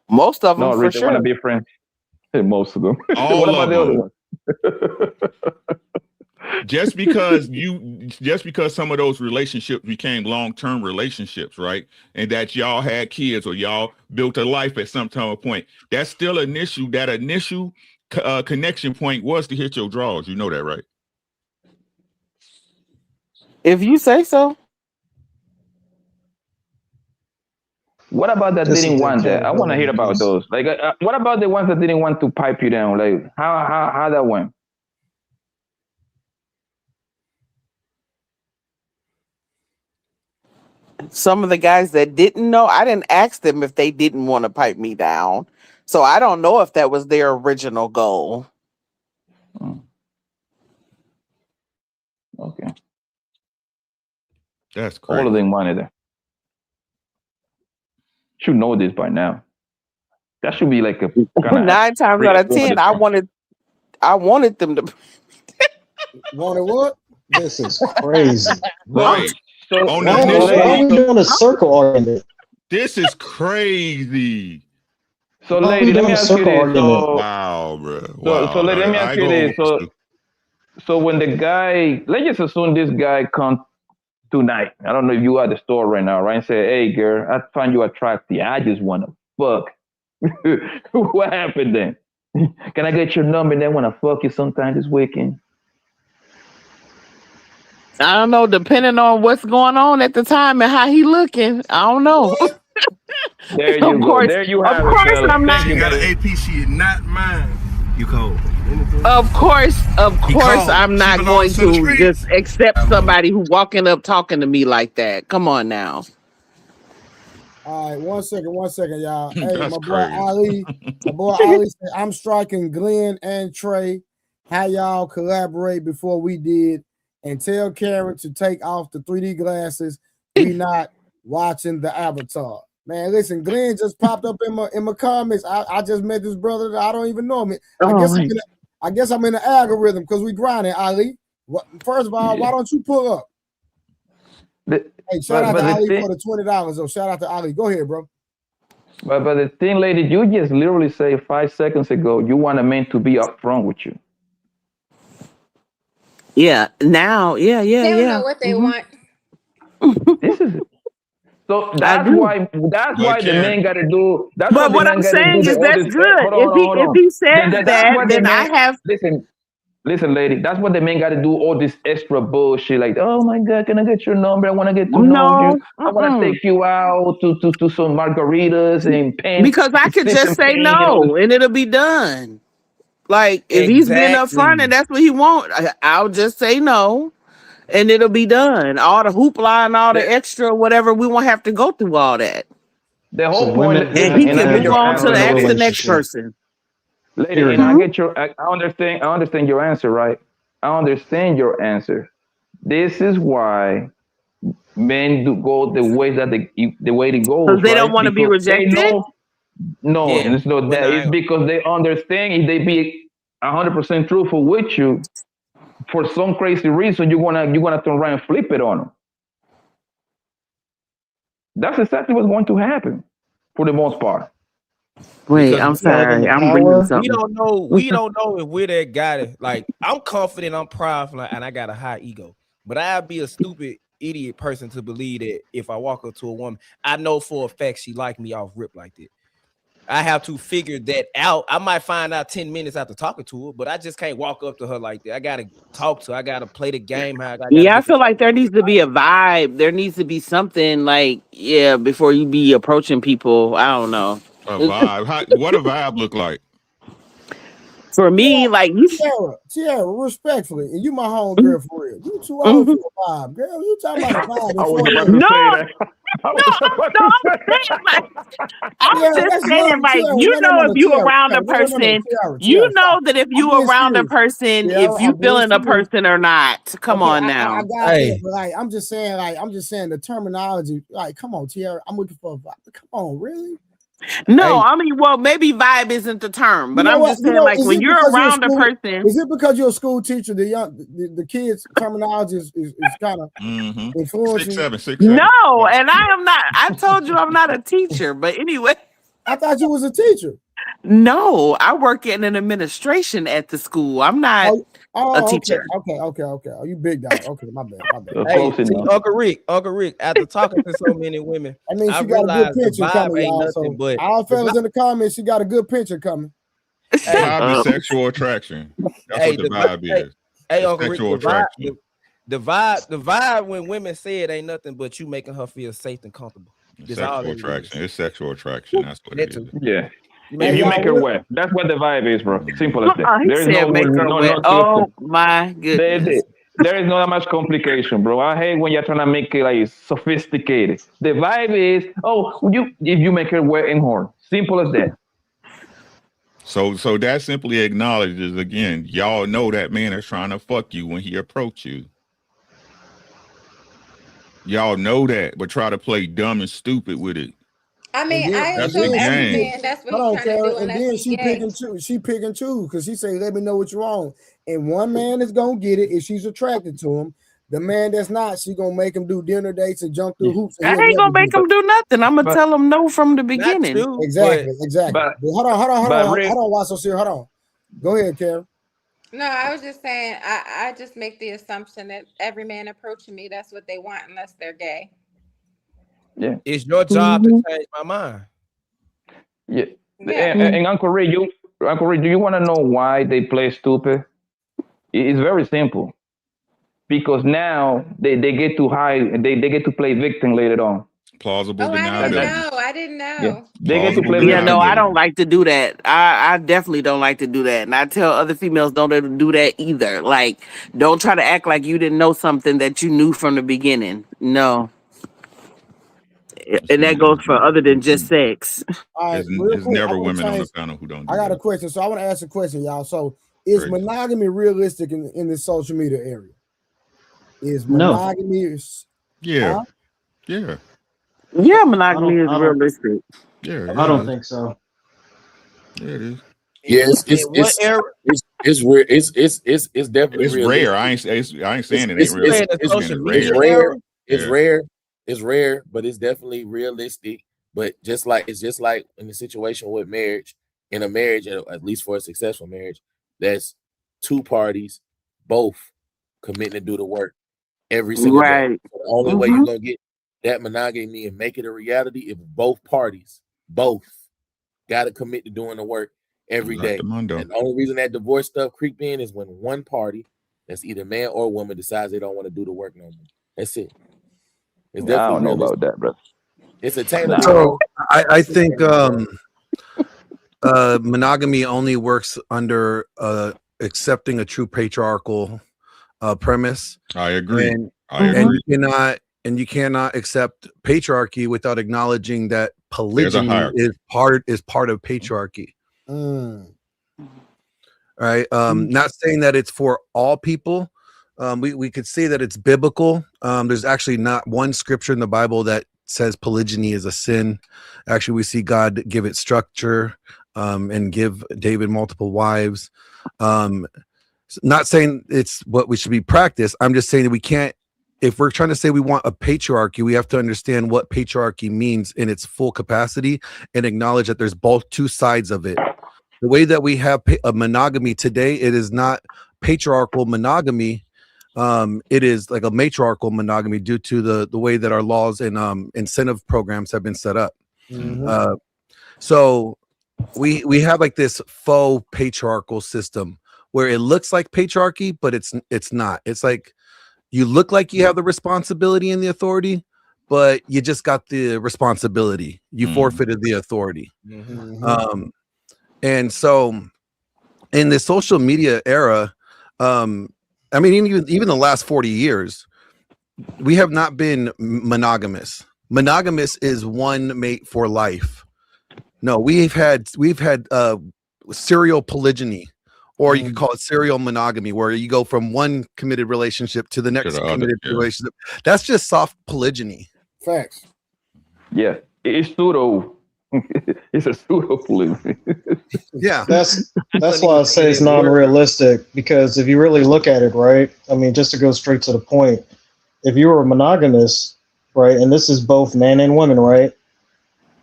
[SPEAKER 7] Most of them, for sure.
[SPEAKER 8] Want to be friends. Most of them.
[SPEAKER 14] All of them. Just because some of those relationships became long-term relationships, right? And that y'all had kids or y'all built a life at some time or point, that's still an issue. That initial connection point was to hit your drawers. You know that, right?
[SPEAKER 7] If you say so.
[SPEAKER 8] What about that didn't want that? I want to hear about those. Like, what about the ones that didn't want to pipe you down? Like, how that went?
[SPEAKER 7] Some of the guys that didn't know, I didn't ask them if they didn't want to pipe me down. So I don't know if that was their original goal.
[SPEAKER 8] Okay.
[SPEAKER 14] That's crazy.
[SPEAKER 8] All of them wanted that. Should know this by now. That should be like a
[SPEAKER 7] 9 times out of 10, I wanted them to.
[SPEAKER 2] Wanted what?
[SPEAKER 6] This is crazy.
[SPEAKER 14] Right.
[SPEAKER 8] So,
[SPEAKER 14] On
[SPEAKER 6] Why are we doing a circle argument?
[SPEAKER 14] This is crazy.
[SPEAKER 8] So, lady, let me ask you this. So,
[SPEAKER 14] wow, bro. Wow.
[SPEAKER 8] So let me ask you this. So when the guy, let's just assume this guy comes tonight. I don't know if you are at the store right now, right? And say, hey, girl, I find you attractive. I just want to fuck. What happened then? Can I get your number and then want to fuck you sometime this weekend?
[SPEAKER 7] I don't know, depending on what's going on at the time and how he looking. I don't know.
[SPEAKER 8] There you go. There you have it.
[SPEAKER 7] Of course, I'm not.
[SPEAKER 16] You got an AP, she is not mine. You cold.
[SPEAKER 7] Of course, I'm not going to just accept somebody who walking up talking to me like that. Come on now.
[SPEAKER 2] All right, one second, y'all. Hey,
[SPEAKER 14] That's
[SPEAKER 2] my boy
[SPEAKER 14] crazy.
[SPEAKER 2] Ali said, I'm striking Glenn and Trey. How y'all collaborate before we did, and tell Karen to take off the 3D glasses. We not watching the Avatar. Man, listen, Glenn just popped up in my comments. I just met this brother that I don't even know him. I guess I'm in the algorithm because we grinding, Ali. First of all, why don't you pull up? Hey, shout out to Ali for the $20 though. Shout out to Ali. Go ahead, bro.
[SPEAKER 8] But the thing, lady, you just literally say 5 seconds ago you want a man to be upfront with you.
[SPEAKER 7] Yeah. Now, yeah.
[SPEAKER 11] They don't know what they want.
[SPEAKER 8] This is it. So that's why the man got to do. That's
[SPEAKER 7] but what I'm saying is that's good. If he says that, then I have.
[SPEAKER 8] Listen, lady. That's what the man got to do. All this extra bullshit, like, oh my God, can I get your number? I want to get to know you. I want to take you out to some margaritas and paint.
[SPEAKER 7] Because I could just say no, and it'll be done. Like if he's being upfront and that's what he wants, I'll just say no. And it'll be done. All the hoopla and all the extra, whatever, we won't have to go through all that.
[SPEAKER 8] The whole point,
[SPEAKER 7] and he can move on to the next person.
[SPEAKER 8] Lady, and I understand your answer, right? I understand your answer. This is why men do go the way that the way they go.
[SPEAKER 7] Because they don't want to be rejected.
[SPEAKER 8] No, it's not that. It's because they understand if they be 100% truthful with you, for some crazy reason, you're gonna turn around and flip it on them. That's exactly what's going to happen, for the most part.
[SPEAKER 7] Wait, I'm sorry. I'm bringing something.
[SPEAKER 5] We don't know if we're that guy. Like, I'm confident, I'm proud, and I got a high ego. But I'd be a stupid idiot person to believe that if I walk up to a woman, I know for a fact she like me off rip like that. I have to figure that out. I might find out 10 minutes after talking to her, but I just can't walk up to her like that. I gotta talk to her. I gotta play the game.
[SPEAKER 7] I feel like there needs to be a vibe. There needs to be something like, before you be approaching people. I don't know.
[SPEAKER 14] A vibe. What a vibe look like?
[SPEAKER 7] For me, like you,
[SPEAKER 2] Tiara, respectfully, and you my homegirl for real. You too old for a vibe, girl. You talking about a vibe?
[SPEAKER 7] I'm just saying, like, you know, if you around a person, you know that if you around a person, if you feeling a person or not. Come on now.
[SPEAKER 2] I got it, but like, I'm just saying the terminology. Like, come on, Tiara, I'm looking for a vibe. Come on, really?
[SPEAKER 7] No, I mean, well, maybe vibe isn't the term, but I'm just saying, like, when you're around a person,
[SPEAKER 2] is it because you're a school teacher? The kids' terminology is kind of influencing.
[SPEAKER 14] 6'7", 6'7".
[SPEAKER 7] No, and I am not. I told you I'm not a teacher, but anyway,
[SPEAKER 2] I thought you was a teacher.
[SPEAKER 7] No, I work in an administration at the school. I'm not a teacher.
[SPEAKER 2] Okay. Oh, you big dog. Okay, my bad.
[SPEAKER 5] Hey, Uncle Rick, after talking to so many women,
[SPEAKER 2] I mean, she got a good picture coming, y'all. So
[SPEAKER 5] but
[SPEAKER 2] all fellas in the comments, she got a good picture coming.
[SPEAKER 14] Vibe is sexual attraction. That's what the vibe is.
[SPEAKER 5] Hey, Uncle
[SPEAKER 14] sexual
[SPEAKER 5] Rick,
[SPEAKER 14] attraction.
[SPEAKER 5] the vibe when women say it ain't nothing but you making her feel safe and comfortable.
[SPEAKER 14] Sexual attraction. It's sexual attraction. That's what it is.
[SPEAKER 8] Yeah.
[SPEAKER 5] Hey,
[SPEAKER 8] If you
[SPEAKER 5] y'all,
[SPEAKER 8] make her wet, that's what the vibe is, bro. Simple as that.
[SPEAKER 7] He
[SPEAKER 8] There is
[SPEAKER 7] said make her wet. Oh my goodness.
[SPEAKER 8] There is not that much complication, bro. I hate when you're trying to make it like sophisticated. The vibe is, if you make her wet and horn. Simple as that.
[SPEAKER 14] So that simply acknowledges again, y'all know that man is trying to fuck you when he approach you. Y'all know that, but try to play dumb and stupid with it.
[SPEAKER 11] I mean, I assume every man that's what he's trying to do.
[SPEAKER 2] And then she pick and choose because she say, "Let me know what's wrong." And one man is gonna get it if she's attracted to him. The man that's not, she gonna make him do dinner dates and jump through hoops.
[SPEAKER 7] I ain't gonna make him do nothing. I'm gonna tell him no from the beginning.
[SPEAKER 2] Exactly. But hold on. Why so serious? Hold on. Go ahead, Karen.
[SPEAKER 11] No, I was just saying, I just make the assumption that every man approaching me, that's what they want, unless they're gay.
[SPEAKER 8] Yeah,
[SPEAKER 5] it's your job to change my mind.
[SPEAKER 8] Yeah. And Uncle Ray, do you want to know why they play stupid? It's very simple. Because now they get to hide, they get to play victim later on.
[SPEAKER 14] Plausible
[SPEAKER 11] deniability. I didn't know.
[SPEAKER 8] Yeah. They get to play
[SPEAKER 7] Yeah, no, I don't like to do that. I definitely don't like to do that. And I tell other females don't do that either. Like, don't try to act like you didn't know something that you knew from the beginning. No. And that goes for other than just sex.
[SPEAKER 2] All right,
[SPEAKER 14] there's never women on the panel who don't do
[SPEAKER 2] I got a question. So I want to ask a question, y'all. So is monogamy realistic in the social media area? Is monogamy?
[SPEAKER 14] Yeah. Yeah.
[SPEAKER 7] Yeah, monogamy is realistic.
[SPEAKER 14] Yeah.
[SPEAKER 6] I don't think so.
[SPEAKER 14] Yeah, it is.
[SPEAKER 4] Yes, it's rare. It's definitely
[SPEAKER 14] it's rare. I ain't saying it ain't real.
[SPEAKER 4] It's rare, but it's definitely realistic. But it's just like in the situation with marriage, in a marriage, at least for a successful marriage, that's two parties both committing to do the work every single day. So the only way you're gonna get that monogamy and make it a reality if both parties got to commit to doing the work every day. And the only reason that divorce stuff creep in is when one party, that's either man or woman, decides they don't want to do the work no more. That's it.
[SPEAKER 8] I don't know about that, bro.
[SPEAKER 4] It's attainable.
[SPEAKER 10] So I think monogamy only works under accepting a true patriarchal premise.
[SPEAKER 14] I agree.
[SPEAKER 10] And you cannot accept patriarchy without acknowledging that polygyny is part of patriarchy. Right. Not saying that it's for all people. We could say that it's biblical. There's actually not one scripture in the Bible that says polygyny is a sin. Actually, we see God give it structure and give David multiple wives. Not saying it's what we should be practiced. I'm just saying that we can't. If we're trying to say we want a patriarchy, we have to understand what patriarchy means in its full capacity and acknowledge that there's both two sides of it. The way that we have a monogamy today, it is not patriarchal monogamy. It is like a matriarchal monogamy due to the way that our laws and incentive programs have been set up. So we have like this faux patriarchal system where it looks like patriarchy, but it's not. It's like you look like you have the responsibility and the authority, but you just got the responsibility. You forfeited the authority. And so in the social media era, I mean, even the last 40 years, we have not been monogamous. Monogamous is one mate for life. No, we've had serial polygyny, or you could call it serial monogamy, where you go from one committed relationship to the next committed relationship. That's just soft polygyny.
[SPEAKER 2] Facts.
[SPEAKER 8] Yeah, it's pseudo. It's a pseudo polygamy.
[SPEAKER 10] Yeah,
[SPEAKER 6] that's why I say it's non-realistic, because if you really look at it, right? I mean, just to go straight to the point, if you were monogamous, right, and this is both men and women, right,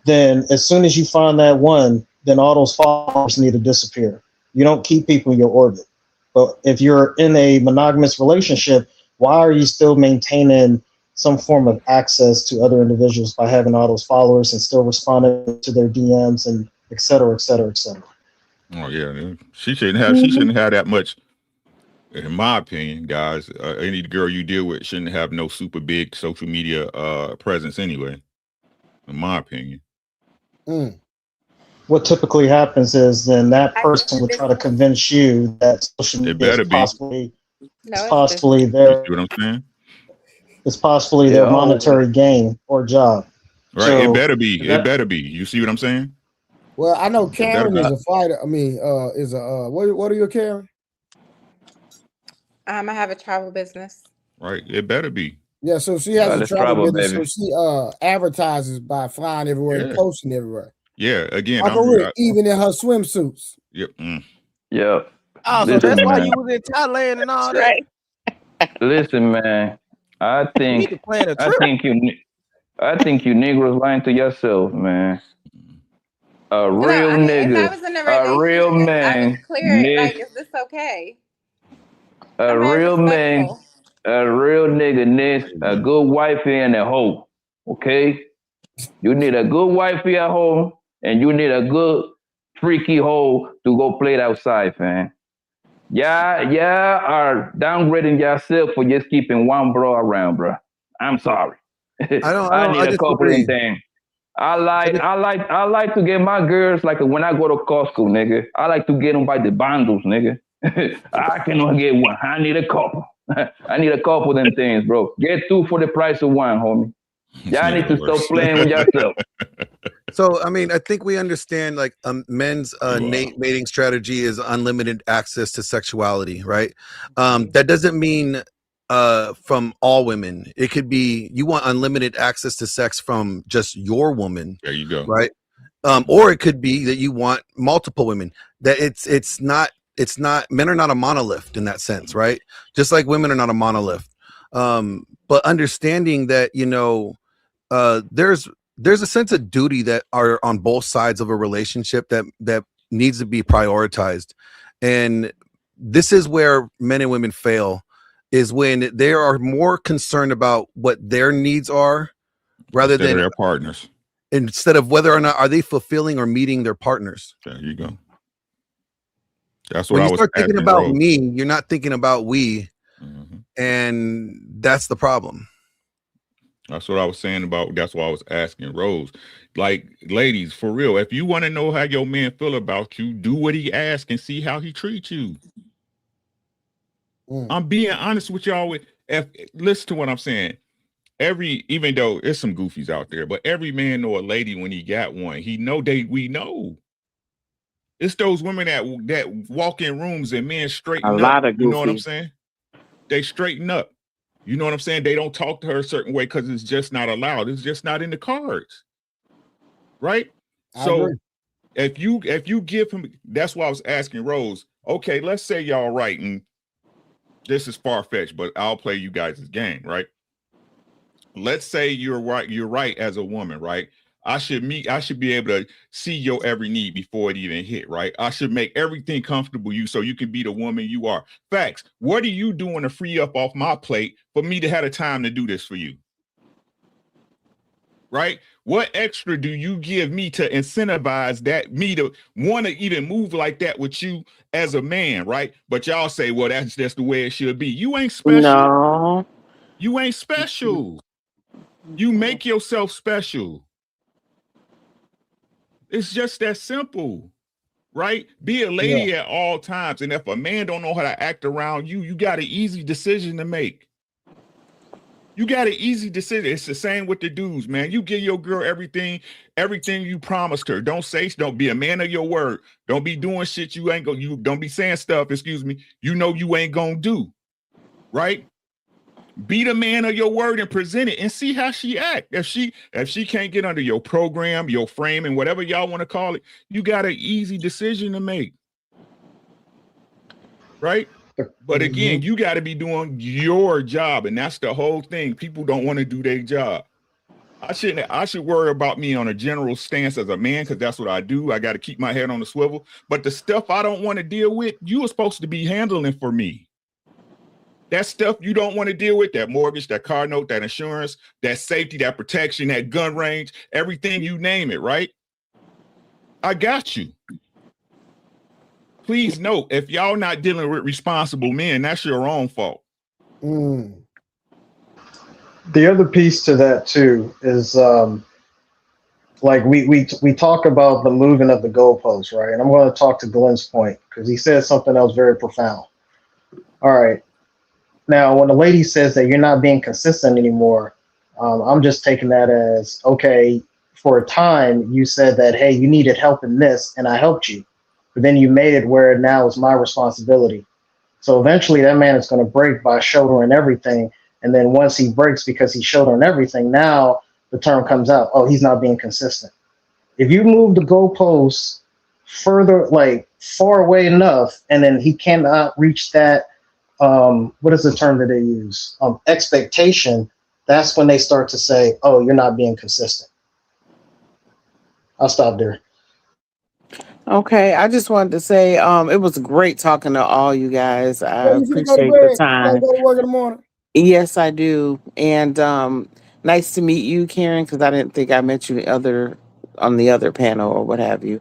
[SPEAKER 6] then as soon as you find that one, then all those followers need to disappear. You don't keep people in your orbit. But if you're in a monogamous relationship, why are you still maintaining some form of access to other individuals by having all those followers and still responding to their DMs and et cetera, et cetera, et cetera?
[SPEAKER 14] Oh yeah, she shouldn't have that much. In my opinion, guys, any girl you deal with shouldn't have no super big social media presence anyway. in my opinion.
[SPEAKER 6] What typically happens is then that person would try to convince you that social media is possibly their,
[SPEAKER 14] you see what I'm saying?
[SPEAKER 6] It's possibly their monetary gain or job.
[SPEAKER 14] Right.
[SPEAKER 6] So,
[SPEAKER 14] it better be. It better be. You see what I'm saying?
[SPEAKER 2] Well, I know Karen is a fighter. I mean, is a what are you, Karen?
[SPEAKER 11] I have a travel business.
[SPEAKER 14] Right. It better be.
[SPEAKER 2] Yeah, so she has a travel business, so she advertises by flying everywhere and posting everywhere.
[SPEAKER 14] Yeah, again,
[SPEAKER 2] even in her swimsuits.
[SPEAKER 14] Yep.
[SPEAKER 5] Yep. Oh, so that's why you was in Thailand and all that.
[SPEAKER 8] Listen, man. I think you niggas lying to yourself, man. A real nigga, a real man,
[SPEAKER 11] like, is this okay?
[SPEAKER 8] A real man, a real nigga needs a good wifey and a hoe. Okay? You need a good wifey at home, and you need a good freaky hoe to go play it outside, man. Yeah, are downgrading yourself for just keeping one bro around, bro. I'm sorry. I need a couple of things. I like to get my girls like when I go to Costco, nigga. I like to get them by the bundles, nigga. I cannot get one. I need a couple. I need a couple of them things, bro. Get two for the price of one, homie. Y'all need to stop playing with yourself.
[SPEAKER 10] So, I mean, I think we understand like men's mating strategy is unlimited access to sexuality, right? That doesn't mean from all women. It could be you want unlimited access to sex from just your woman.
[SPEAKER 14] There you go.
[SPEAKER 10] Right. Or it could be that you want multiple women. That it's not men are not a monolith in that sense, right? Just like women are not a monolith. But understanding that, you know, there's a sense of duty that are on both sides of a relationship that needs to be prioritized. And this is where men and women fail, is when they are more concerned about what their needs are rather than
[SPEAKER 14] their partners,
[SPEAKER 10] instead of whether or not are they fulfilling or meeting their partners.
[SPEAKER 14] There you go. That's what
[SPEAKER 10] when
[SPEAKER 14] I
[SPEAKER 10] you
[SPEAKER 14] was
[SPEAKER 10] start thinking about
[SPEAKER 14] Rose.
[SPEAKER 10] me, you're not thinking about we. And that's the problem.
[SPEAKER 14] That's what I was saying about. That's why I was asking Rose. Like, ladies, for real, if you want to know how your man feel about you, do what he asks and see how he treats you. I'm being honest with y'all. Listen to what I'm saying. Even though there's some goofies out there, but every man know a lady when he got one. We know. It's those women that walk in rooms and men straighten up. A lot of goofies. You know what I'm saying? They straighten up. You know what I'm saying? They don't talk to her a certain way because it's just not allowed. It's just not in the cards. Right? So if you give him, that's why I was asking Rose, okay, let's say y'all right, and this is far-fetched, but I'll play you guys' game, right? Let's say you're right as a woman, right? I should be able to see your every need before it even hit, right? I should make everything comfortable so you can be the woman you are. Facts. What are you doing to free up off my plate for me to have the time to do this for you? Right? What extra do you give me to incentivize me to want to even move like that with you as a man, right? But y'all say, well, that's just the way it should be. You ain't special.
[SPEAKER 7] No.
[SPEAKER 14] You ain't special. You make yourself special. It's just that simple, right? Be a lady at all times. And if a man don't know how to act around you, you got an easy decision to make. You got an easy decision. It's the same with the dudes, man. You give your girl everything you promised her. Don't be a man of your word. Don't be doing shit you don't be saying stuff, you know you ain't gonna do, right? Be the man of your word and present it and see how she act. If she can't get under your program, your frame, and whatever y'all want to call it, you got an easy decision to make. Right? But again, you got to be doing your job, and that's the whole thing. People don't want to do their job. I should worry about me on a general stance as a man, because that's what I do. I got to keep my head on the swivel. But the stuff I don't want to deal with, you are supposed to be handling for me. That stuff you don't want to deal with, that mortgage, that car note, that insurance, that safety, that protection, that gun range, everything, you name it, right? I got you. Please note, if y'all not dealing with responsible men, that's your own fault.
[SPEAKER 6] The other piece to that too is like we talk about the moving of the goalposts, right? And I'm going to talk to Glenn's point because he said something else very profound. All right. Now, when the lady says that you're not being consistent anymore, I'm just taking that as, okay, for a time you said that, hey, you needed help in this, and I helped you. But then you made it where now it's my responsibility. So eventually that man is going to break by shouldering everything. And then once he breaks because he's shouldering everything, now the term comes out, oh, he's not being consistent. If you move the goalposts further, like far away enough, and then he cannot reach that, what is the term that they use? Expectation. That's when they start to say, oh, you're not being consistent. I'll stop there.
[SPEAKER 7] Okay, I just wanted to say it was great talking to all you guys. I appreciate the time.
[SPEAKER 2] Go to work in the morning.
[SPEAKER 7] Yes, I do. And nice to meet you, Karen, because I didn't think I met you on the other panel or what have you.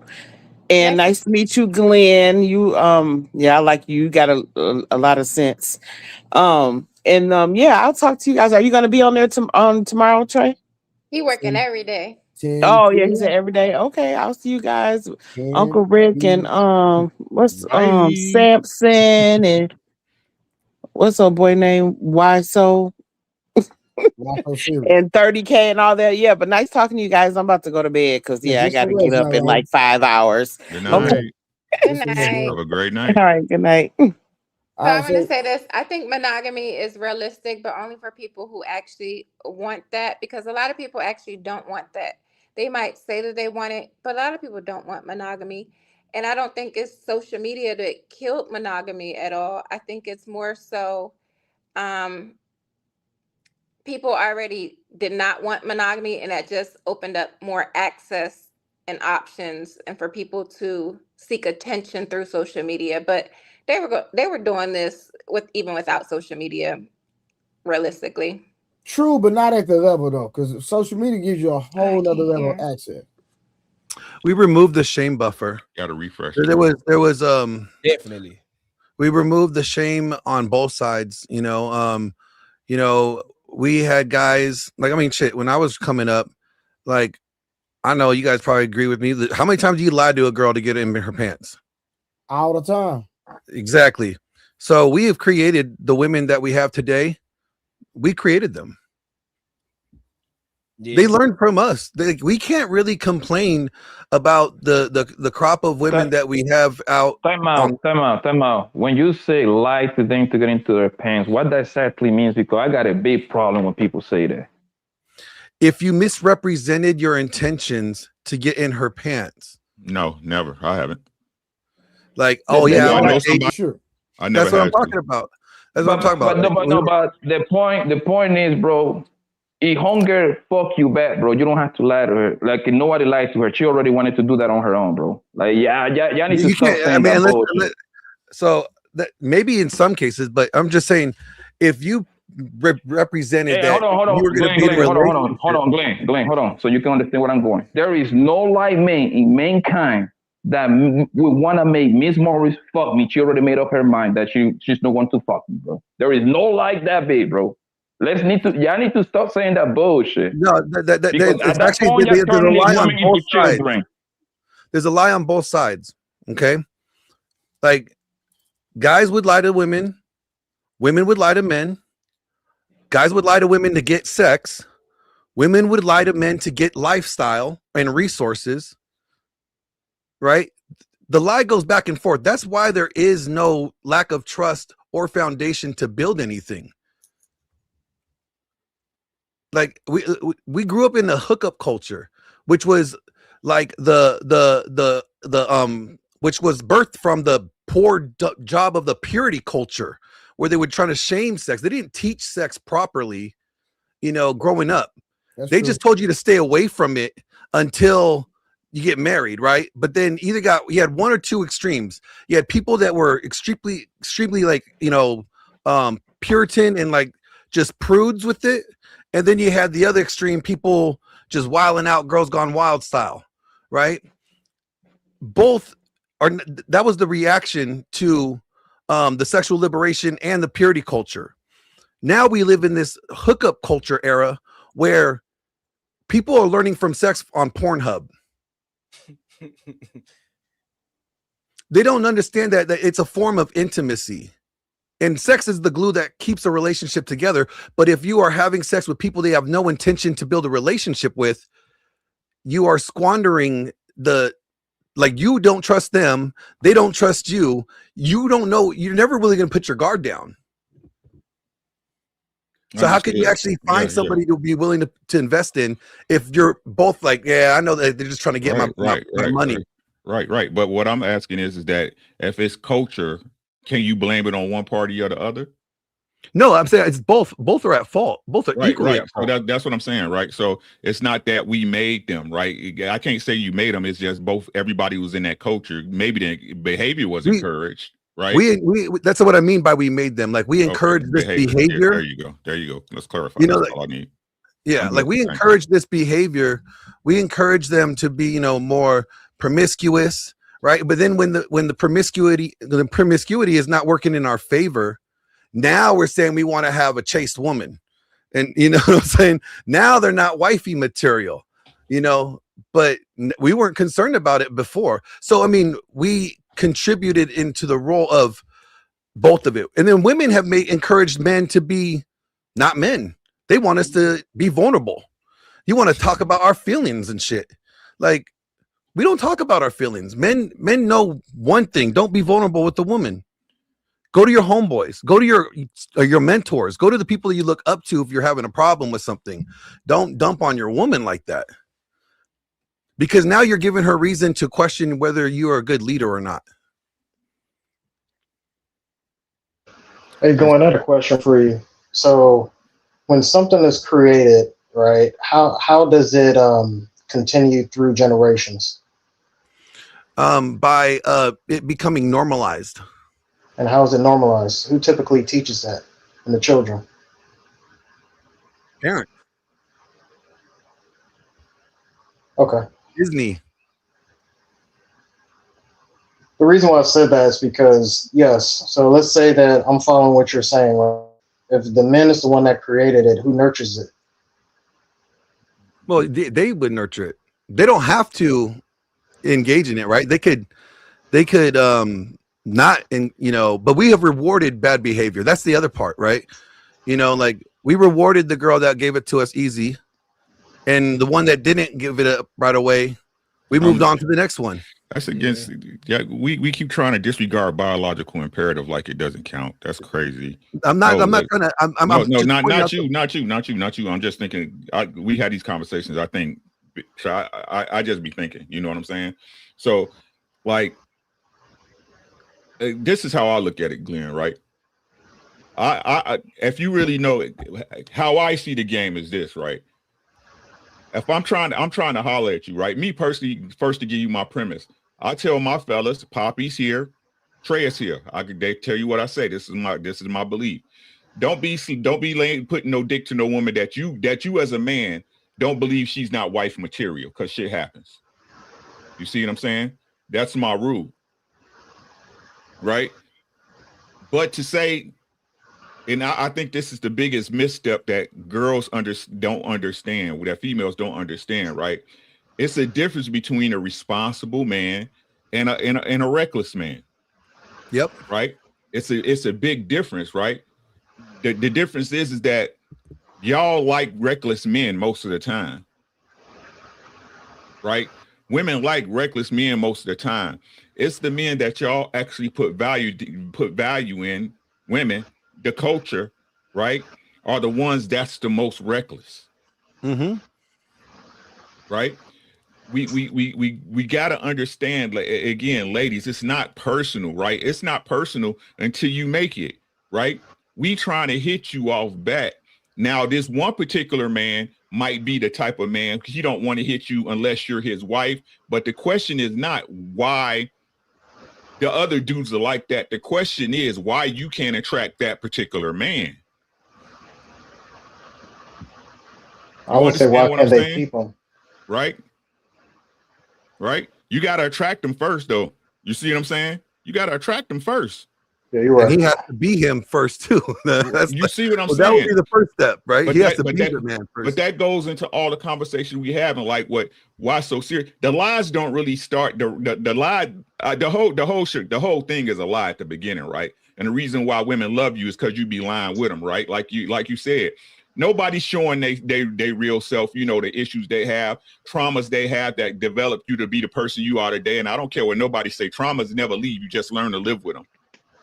[SPEAKER 7] And nice to meet you, Glenn. You I like you. You got a lot of sense. I'll talk to you guys. Are you gonna be on there tomorrow, Trey?
[SPEAKER 11] He working every day.
[SPEAKER 7] Oh yeah, he said every day. Okay, I'll see you guys. Uncle Rick and Samson and what's old boy name? YSO and 30K and all that. Yeah, but nice talking to you guys. I'm about to go to bed because I gotta get up in like 5 hours.
[SPEAKER 14] Good night.
[SPEAKER 7] Okay.
[SPEAKER 11] Good night.
[SPEAKER 14] Have a great night.
[SPEAKER 7] All right, good night.
[SPEAKER 11] So I'm going to say this. I think monogamy is realistic, but only for people who actually want that, because a lot of people actually don't want that. They might say that they want it, but a lot of people don't want monogamy. And I don't think it's social media that killed monogamy at all. I think it's more so people already did not want monogamy, and that just opened up more access and options and for people to seek attention through social media. But they were doing this even without social media, realistically.
[SPEAKER 2] True, but not at the level though, because social media gives you a whole other level of access.
[SPEAKER 10] We removed the shame buffer.
[SPEAKER 14] Got to refresh.
[SPEAKER 10] There was
[SPEAKER 5] definitely.
[SPEAKER 10] We removed the shame on both sides. We had guys shit. When I was coming up, like, I know you guys probably agree with me. How many times do you lie to a girl to get in her pants?
[SPEAKER 2] All the time.
[SPEAKER 10] Exactly. So we have created the women that we have today. We created them. Yeah. They learned from us. We can't really complain about the crop of women that we have out.
[SPEAKER 8] Time out. When you say lie to them to get into their pants, what that exactly means? Because I got a big problem when people say that.
[SPEAKER 10] If you misrepresented your intentions to get in her pants.
[SPEAKER 14] No, never. I haven't.
[SPEAKER 10] Like, oh yeah,
[SPEAKER 14] I know somebody.
[SPEAKER 2] Sure.
[SPEAKER 14] I never.
[SPEAKER 10] That's what I'm talking about. That's what I'm talking about.
[SPEAKER 8] But the point is, bro, if hunger fuck you back, bro, you don't have to lie to her. Like, nobody lied to her. She already wanted to do that on her own, bro. Like, y'all need to stop saying that bullshit.
[SPEAKER 10] So that maybe in some cases, but I'm just saying, if you represented that
[SPEAKER 8] hold on,
[SPEAKER 10] you were going to be in a relationship.
[SPEAKER 8] Hold on, Glenn, hold on, so you can understand what I'm going. There is no light man in mankind that would want to make Miss Morris fuck me. She already made up her mind that she's not want to fuck me, bro. There is no like that, babe, bro. Y'all need to stop saying that bullshit.
[SPEAKER 10] No, it's actually there's a lie on both sides. There's a lie on both sides. Okay, like, guys would lie to women, women would lie to men, guys would lie to women to get sex, women would lie to men to get lifestyle and resources. Right? The lie goes back and forth. That's why there is no lack of trust or foundation to build anything. Like, we grew up in the hookup culture, which was like the which was birthed from the poor job of the purity culture, where they were trying to shame sex. They didn't teach sex properly, growing up. They just told you to stay away from it until you get married, right? But then you had one or two extremes. You had people that were extremely like, Puritan and like just prudes with it. And then you had the other extreme, people just wilding out, girls gone wild style, right? That was the reaction to the sexual liberation and the purity culture. Now we live in this hookup culture era where People are learning from sex on Pornhub. They don't understand that it's a form of intimacy. And sex is the glue that keeps a relationship together. But if you are having sex with people they have no intention to build a relationship with, you are squandering you don't trust them. They don't trust you. You don't know. You're never really going to put your guard down. So how can you actually find somebody to be willing to invest in if you're both like, yeah, I know that they're just trying to get my money.
[SPEAKER 14] Right. But what I'm asking is that if it's culture, can you blame it on one party or the other?
[SPEAKER 10] No, I'm saying it's both. Both are at fault. Both are equally at fault.
[SPEAKER 14] So that's what I'm saying, right? So it's not that we made them, right? I can't say you made them. It's just everybody was in that culture. Maybe the behavior was encouraged, right?
[SPEAKER 10] We that's what I mean by we made them. Like we encourage this behavior.
[SPEAKER 14] There you go. Let's clarify.
[SPEAKER 10] You know,
[SPEAKER 14] that's all I need.
[SPEAKER 10] Yeah, like we encourage this behavior. We encourage them to be, more promiscuous, right? But then when the promiscuity is not working in our favor, now we're saying we want to have a chaste woman. And you know what I'm saying? Now they're not wifey material, but we weren't concerned about it before. So I mean, we contributed into the role of both of it. And then women have encouraged men to be not men. They want us to be vulnerable. You want to talk about our feelings and shit. Like, we don't talk about our feelings. Men know one thing: don't be vulnerable with the woman. Go to your homeboys. Go to your mentors. Go to the people you look up to if you're having a problem with something. Don't dump on your woman like that, because now you're giving her reason to question whether you are a good leader or not.
[SPEAKER 6] Hey, go another question for you. So, when something is created, right? How does it continue through generations?
[SPEAKER 10] By it becoming normalized.
[SPEAKER 6] And how is it normalized? Who typically teaches that in the children?
[SPEAKER 10] Parent.
[SPEAKER 6] Okay.
[SPEAKER 10] Disney.
[SPEAKER 6] The reason why I said that is because, yes, so let's say that I'm following what you're saying. Right? If the man is the one that created it, who nurtures it?
[SPEAKER 10] Well, they would nurture it. They don't have to engage in it, right? They could not, but we have rewarded bad behavior. That's the other part, right? Like we rewarded the girl that gave it to us easy, and the one that didn't give it up right away, we moved on to the next one.
[SPEAKER 14] That's against. Yeah, we keep trying to disregard biological imperative like it doesn't count. That's crazy.
[SPEAKER 10] I'm not gonna.
[SPEAKER 14] Not you. I'm just thinking. We had these conversations. I think. So I just be thinking. You know what I'm saying? So, like, this is how I look at it, Glenn. Right? I if you really know it, how I see the game is this, right? If I'm trying to holler at you, right? Me personally, first to give you my premise, I tell my fellas, Poppy's here, Trey is here. They tell you what I say. This is my belief. Don't be putting no dick to no woman that you as a man don't believe she's not wife material, because shit happens. You see what I'm saying? That's my rule, right? But to say, and I think this is the biggest misstep that girls don't understand, that females don't understand, right? It's a difference between a responsible man and a reckless man.
[SPEAKER 10] Yep.
[SPEAKER 14] Right? It's a big difference, right? The difference is that y'all like reckless men most of the time. Right? Women like reckless men most of the time. It's the men that y'all actually put value in, women, the culture, right, are the ones that's the most reckless.
[SPEAKER 10] Mm-hmm.
[SPEAKER 14] Right? We gotta understand, like, again, ladies, it's not personal, right? It's not personal until you make it, right? We trying to hit you off bat. Now, this one particular man might be the type of man, he don't want to hit you unless you're his wife. But the question is not why the other dudes are like that. The question is why you can't attract that particular man.
[SPEAKER 6] I would say, why can't they keep them?
[SPEAKER 14] Right? Right? You got to attract them first, though. You see what I'm saying? You got to attract them first.
[SPEAKER 6] Yeah, you're right.
[SPEAKER 10] And he has to be him first too.
[SPEAKER 14] You see what I'm
[SPEAKER 10] That
[SPEAKER 14] saying?
[SPEAKER 10] would be the first step, right?
[SPEAKER 14] But
[SPEAKER 10] He has
[SPEAKER 14] that,
[SPEAKER 10] to
[SPEAKER 14] but
[SPEAKER 10] be
[SPEAKER 14] that,
[SPEAKER 10] the man first.
[SPEAKER 14] but that goes into all the conversation we have and like why so serious. The lies don't really start the lie. The whole thing is a lie at the beginning, right? And the reason why women love you is because you be lying with them, right? Like you said, nobody's showing they real self. You know, the issues they have, traumas they have that developed you to be the person you are today. And I don't care what nobody say. Traumas never leave. You just learn to live with them.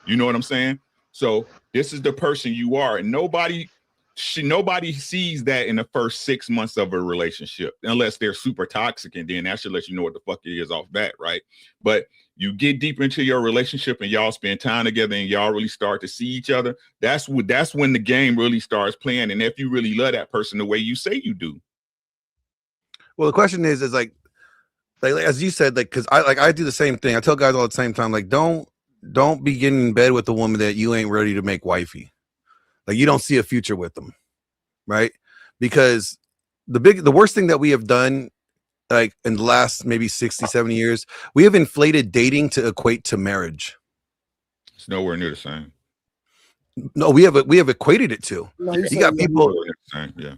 [SPEAKER 14] You know what I'm saying? So this is the person you are, and nobody sees that in the first 6 months of a relationship, unless they're super toxic, and then that should let you know what the fuck it is off bat, right? But you get deep into your relationship and y'all spend time together and y'all really start to see each other. That's when the game really starts playing. And if you really love that person the way you say you do.
[SPEAKER 10] Well, the question is like as you said, like, because I do the same thing. I tell guys all the same time, like, don't be getting in bed with a woman that you ain't ready to make wifey. Like, you don't see a future with them, right? Because the worst thing that we have done, like in the last maybe 60, 70 years, we have inflated dating to equate to marriage.
[SPEAKER 14] It's nowhere near the same.
[SPEAKER 10] No, we have equated it to.
[SPEAKER 2] No,
[SPEAKER 10] you got people.
[SPEAKER 14] Yeah.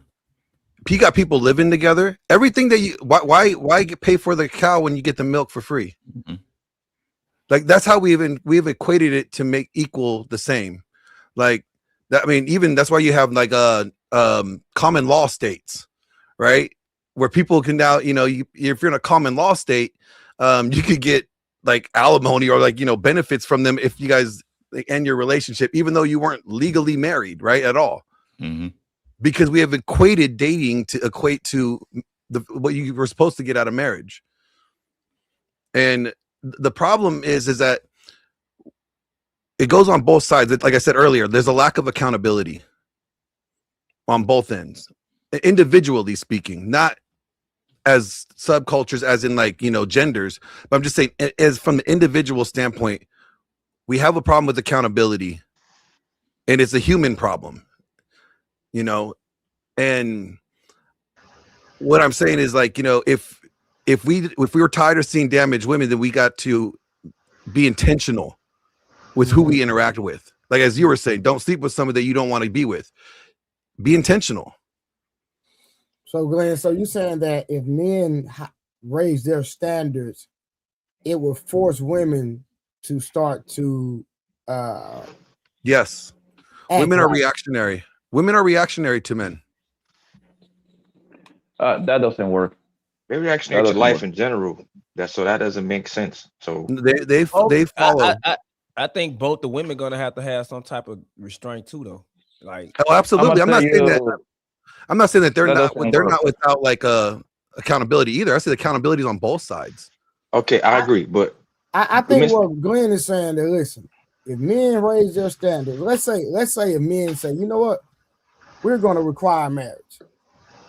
[SPEAKER 10] You got people living together. Everything that you why pay for the cow when you get the milk for free?
[SPEAKER 14] Mm-hmm.
[SPEAKER 10] Like, that's how we've equated it to make equal the same. Like that. I mean, even that's why you have like common law states, right? Where people can now, you know, if you're in a common law state, you could get like alimony or like, you know, benefits from them if you guys end your relationship, even though you weren't legally married, right, at all.
[SPEAKER 14] Mm-hmm.
[SPEAKER 10] Because we have equated dating to equate to what you were supposed to get out of marriage. And the problem is that it goes on both sides. Like I said earlier, there's a lack of accountability on both ends, individually speaking, not as subcultures, as in like, you know, genders. But I'm just saying, as from the individual standpoint, we have a problem with accountability, and it's a human problem, you know. And what I'm saying is, like, you know, if we were tired of seeing damaged women, then we got to be intentional with who we interact with. Like, as you were saying, don't sleep with somebody that you don't want to be with. Be intentional.
[SPEAKER 2] So, Glenn, so you're saying that if men raise their standards, it will force women to start to
[SPEAKER 10] yes, women are reactionary. Women are reactionary to men.
[SPEAKER 8] That doesn't work.
[SPEAKER 17] They're reactionary to life in general. That doesn't make sense. So
[SPEAKER 10] they follow.
[SPEAKER 5] I think both the women gonna have to have some type of restraint too, though. Like,
[SPEAKER 10] oh, absolutely. I'm not saying that they're not without like accountability either. I said accountability is on both sides.
[SPEAKER 17] Okay, I agree, but
[SPEAKER 2] I think what Glenn is saying that, listen, if men raise their standards, let's say if men say, you know what, we're going to require marriage.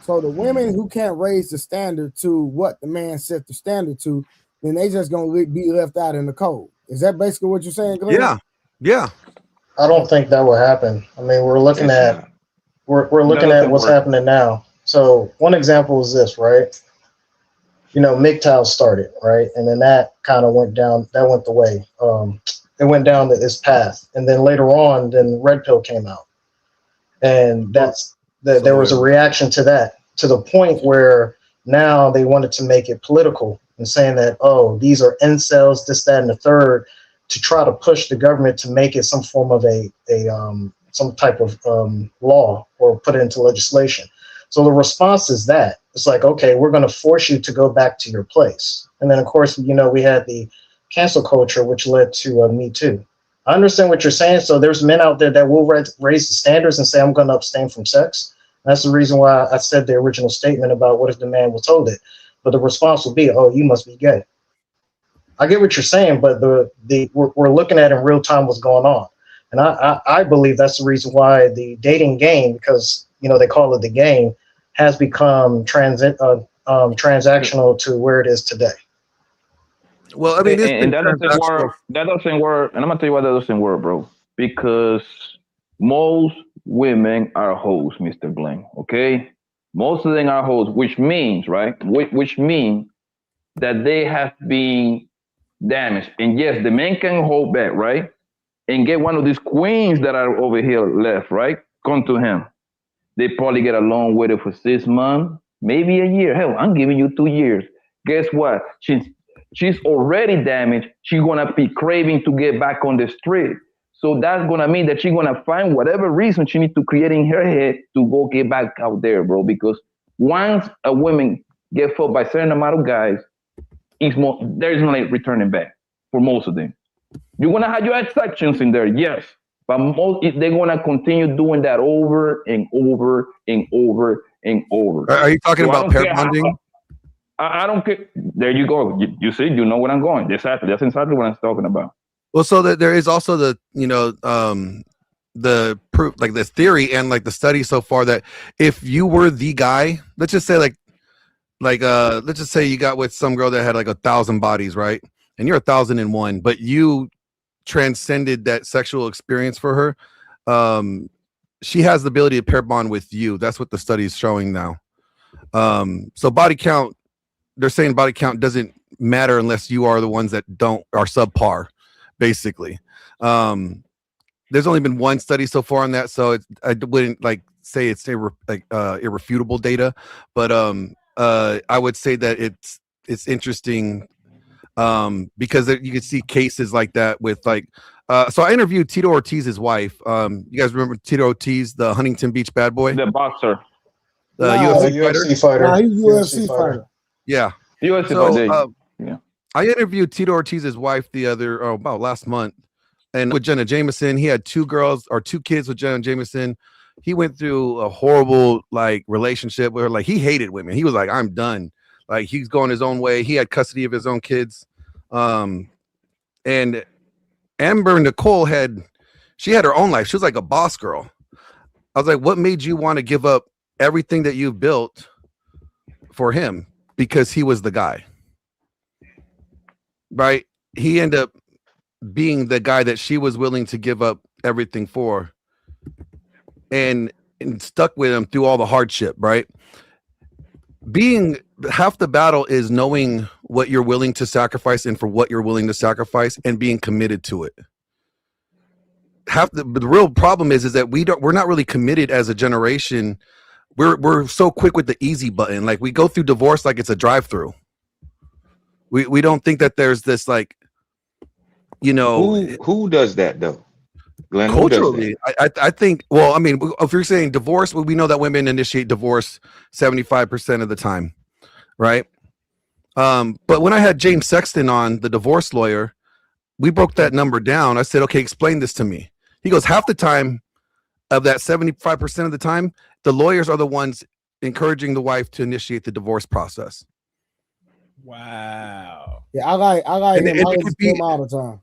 [SPEAKER 2] So the women who can't raise the standard to what the man set the standard to, then they just going to be left out in the cold. Is that basically what you're saying, Glenn?
[SPEAKER 10] Yeah.
[SPEAKER 6] I don't think that will happen. I mean, we're looking at what's happening now. So one example is this, right? You know, MGTOW started, right? And then that kind of went down, that went the way. It went down its path. And then later on, then Red Pill came out. And there was a reaction to that, to the point where now they wanted to make it political and saying that, oh, these are incels, this, that, and the third, to try to push the government to make it some form of some type of law or put it into legislation. So the response is that it's like, okay, we're going to force you to go back to your place. And then, of course, you know, we had the cancel culture, which led to Me Too. I understand what you're saying. So there's men out there that will raise the standards and say, I'm going to abstain from sex. That's the reason why I said the original statement about what if the man was told it. But the response will be, oh, you must be gay. I get what you're saying, but we're looking at in real time what's going on. And I believe that's the reason why the dating game, because, you know, they call it the game, has become transactional to where it is today.
[SPEAKER 10] Well, I mean,
[SPEAKER 8] and that doesn't work. That doesn't work. And I'm gonna tell you why that doesn't work, bro. Because most women are hoes, Mr. Glenn. Okay, most of them are hoes, which means, right? Which means that they have been damaged. And yes, the men can hold back, right? and get one of these queens that are over here left, right? Come to him. They probably get along with it for 6 months, maybe a year. Hell, I'm giving you 2 years. Guess what? She's already damaged. She's gonna be craving to get back on the street. So that's gonna mean that she's gonna find whatever reason she needs to create in her head to go get back out there, bro. Because once a woman get fucked by a certain amount of guys, there is no returning back for most of them. You're gonna have your exceptions in there, yes, but they're gonna continue doing that over and over and over and over.
[SPEAKER 10] Are you talking about pair bonding?
[SPEAKER 8] I don't care. There you go. You see, you know where I'm going. That's exactly what I'm talking about.
[SPEAKER 10] Well, so that there is also the the proof, like the theory and like the study so far that if you were the guy, let's just say let's just say you got with some girl that had like 1,000 bodies, right? And you're 1,001, but you transcended that sexual experience for her. She has the ability to pair bond with you. That's what the study is showing now. So body count, they're saying body count doesn't matter unless you are the ones that are subpar, basically. There's only been one study so far on that, so I wouldn't like say it's irrefutable data, but I would say that it's interesting because you can see cases like that with like. So I interviewed Tito Ortiz's wife. You guys remember Tito Ortiz, the Huntington Beach bad boy,
[SPEAKER 8] the boxer,
[SPEAKER 10] the UFC fighter.
[SPEAKER 2] Nah, he's a UFC fighter.
[SPEAKER 10] Yeah.
[SPEAKER 8] Yeah.
[SPEAKER 10] I interviewed Tito Ortiz's wife about last month, and with Jenna Jameson, he had 2 kids with Jenna Jameson. He went through a horrible like relationship with her. Like he hated women. He was like, I'm done. Like he's going his own way. He had custody of his own kids. And Amber Nicole had her own life. She was like a boss girl. I was like, what made you want to give up everything that you've built for him? Because he was the guy, right? He ended up being the guy that she was willing to give up everything for, and stuck with him through all the hardship, right? Being half the battle is knowing what you're willing to sacrifice and for what you're willing to sacrifice and being committed to it. The real problem is that we're not really committed as a generation. We're so quick with the easy button. Like we go through divorce like it's a drive-through. We don't think that there's this like,
[SPEAKER 17] who does that though? Glenn,
[SPEAKER 10] culturally, I think. Well, I mean, if you're saying divorce, we know that women initiate divorce 75% of the time, right? But when I had James Sexton on, the divorce lawyer, we broke that number down. I said, okay, explain this to me. He goes, half the time of that 75% of the time, the lawyers are the ones encouraging the wife to initiate the divorce process.
[SPEAKER 2] Wow. Yeah, I like him. I listen to him all the time.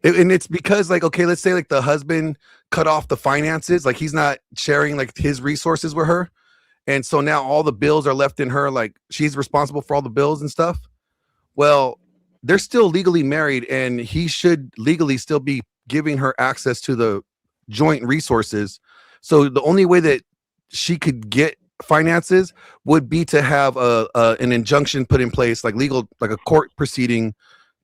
[SPEAKER 10] And it's because, like, okay, let's say like the husband cut off the finances, like he's not sharing like his resources with her, and so now all the bills are left in her, like she's responsible for all the bills and stuff. Well, they're still legally married, and he should legally still be giving her access to the joint resources. So the only way that she could get finances would be to have an injunction put in place, like legal, like a court proceeding,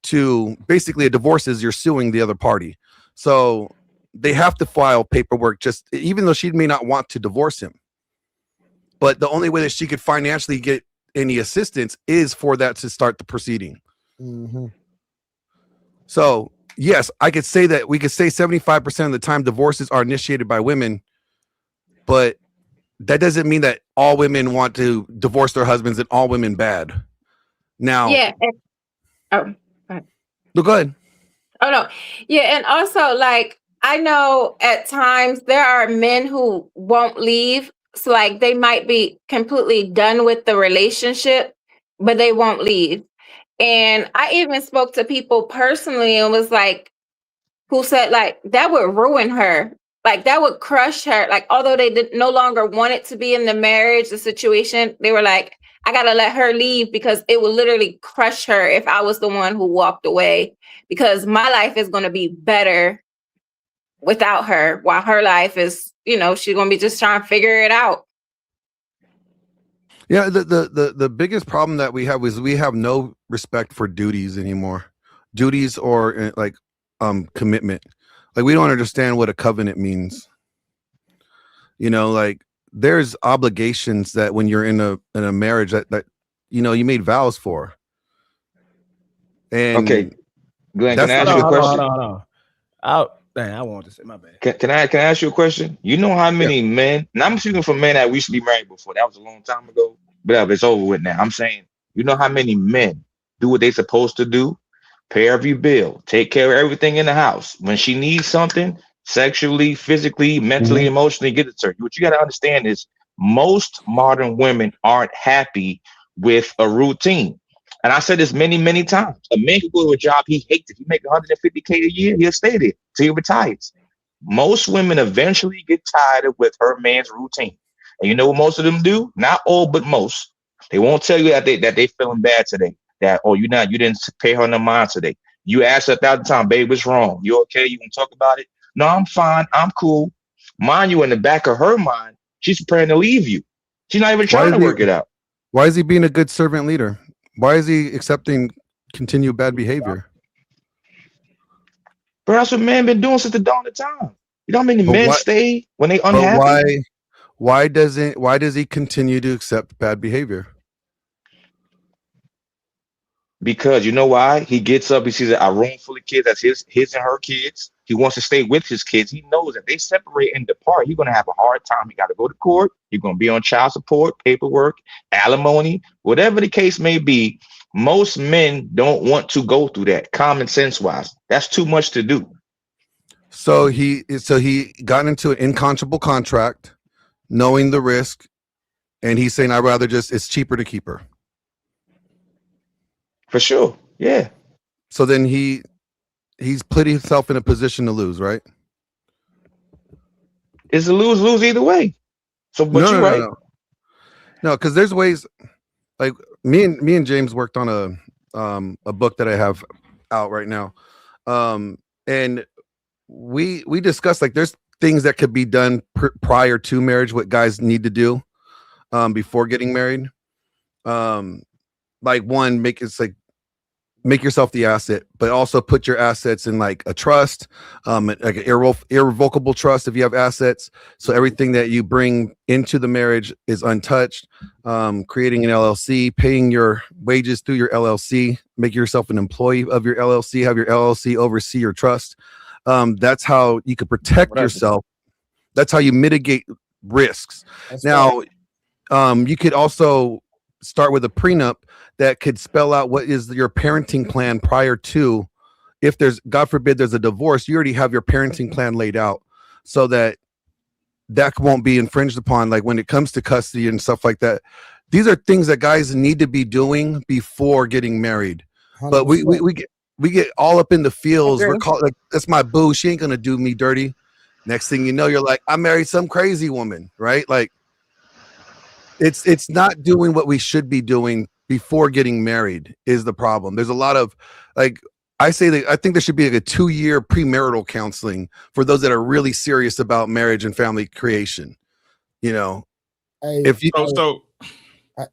[SPEAKER 10] to basically a divorce is you're suing the other party. So they have to file paperwork, just even though she may not want to divorce him. But the only way that she could financially get any assistance is for that to start the proceeding.
[SPEAKER 2] Mm-hmm.
[SPEAKER 10] So yes, I could say that we could say 75% of the time divorces are initiated by women, but that doesn't mean that all women want to divorce their husbands and all women bad. Now,
[SPEAKER 11] yeah.
[SPEAKER 10] Go ahead.
[SPEAKER 11] Oh no. Yeah, and also like I know at times there are men who won't leave. So like they might be completely done with the relationship, but they won't leave. And I even spoke to people personally and was like, who said like that would ruin her. Like that would crush her. Like although they no longer wanted to be in the marriage, the situation, they were like, I gotta let her leave because it would literally crush her if I was the one who walked away, because my life is gonna be better without her, while her life is, she's gonna be just trying to figure it out.
[SPEAKER 10] Yeah, the biggest problem that we have is we have no respect for duties anymore. Duties or like commitment. Like we don't understand what a covenant means. You know, like there's obligations that when you're in a marriage that you know you made vows for. And
[SPEAKER 17] okay, Glenn, can I ask you a question?
[SPEAKER 5] Hold on. I wanted to say my bad.
[SPEAKER 17] Can I ask you a question? You know how many men, and I'm speaking for men that we used to be married before. That was a long time ago, but it's over with now. I'm saying, you know how many men do what they supposed to do? Pay every bill, take care of everything in the house. When she needs something, sexually, physically, mentally, emotionally, get it to her. What you got to understand is most modern women aren't happy with a routine. And I said this many, many times. A man can go to a job he hates. If he make $150K a year, he'll stay there till he retires. Most women eventually get tired with her man's routine. And you know what most of them do? Not all, but most. They won't tell you that they feeling bad today. That, oh, you didn't pay her no mind today. You ask her 1,000 times, babe, what's wrong? You okay? You can talk about it? No, I'm fine. I'm cool. Mind you, in the back of her mind, she's preparing to leave you. She's not even trying to work it out.
[SPEAKER 10] Why is he being a good servant leader? Why is he accepting continued bad behavior?
[SPEAKER 17] But that's what men been doing since the dawn of time. You know how many men stay when they unhappy?
[SPEAKER 10] Why does he continue to accept bad behavior?
[SPEAKER 17] Because you know why? He gets up, he sees a room full of kids, that's his and her kids. He wants to stay with his kids. He knows that they separate and depart, he's going to have a hard time. He got to go to court. You're going to be on child support, paperwork, alimony, whatever the case may be. Most men don't want to go through that, common sense wise. That's too much to do.
[SPEAKER 10] So he got into an unconscionable contract, knowing the risk, and he's saying, I'd rather it's cheaper to keep her.
[SPEAKER 17] For sure. Yeah.
[SPEAKER 10] So then he's put himself in a position to lose, right?
[SPEAKER 17] It's a lose-lose either way. So but you're right.
[SPEAKER 10] No, because there's ways like me and James worked on a book that I have out right now. And we discussed like there's things that could be done prior to marriage, what guys need to do before getting married. Like one, make yourself the asset, but also put your assets in like a trust, like an irrevocable trust if you have assets. So everything that you bring into the marriage is untouched. Creating an LLC, paying your wages through your LLC, make yourself an employee of your LLC, have your LLC oversee your trust. That's how you could protect yourself. That's how you mitigate risks. That's now, you could also start with a prenup that could spell out what is your parenting plan prior to, if there's, God forbid, there's a divorce, you already have your parenting plan laid out so that won't be infringed upon. Like when it comes to custody and stuff like that, these are things that guys need to be doing before getting married. 100%. But we get all up in the fields. We're called like, that's my boo. She ain't going to do me dirty. Next thing you know, you're like, I married some crazy woman, right? Like it's not doing what we should be doing before getting married is the problem. There's a lot of like, I think there should be like a 2-year premarital counseling for those that are really serious about marriage and family creation. You know,
[SPEAKER 2] hey,
[SPEAKER 10] if you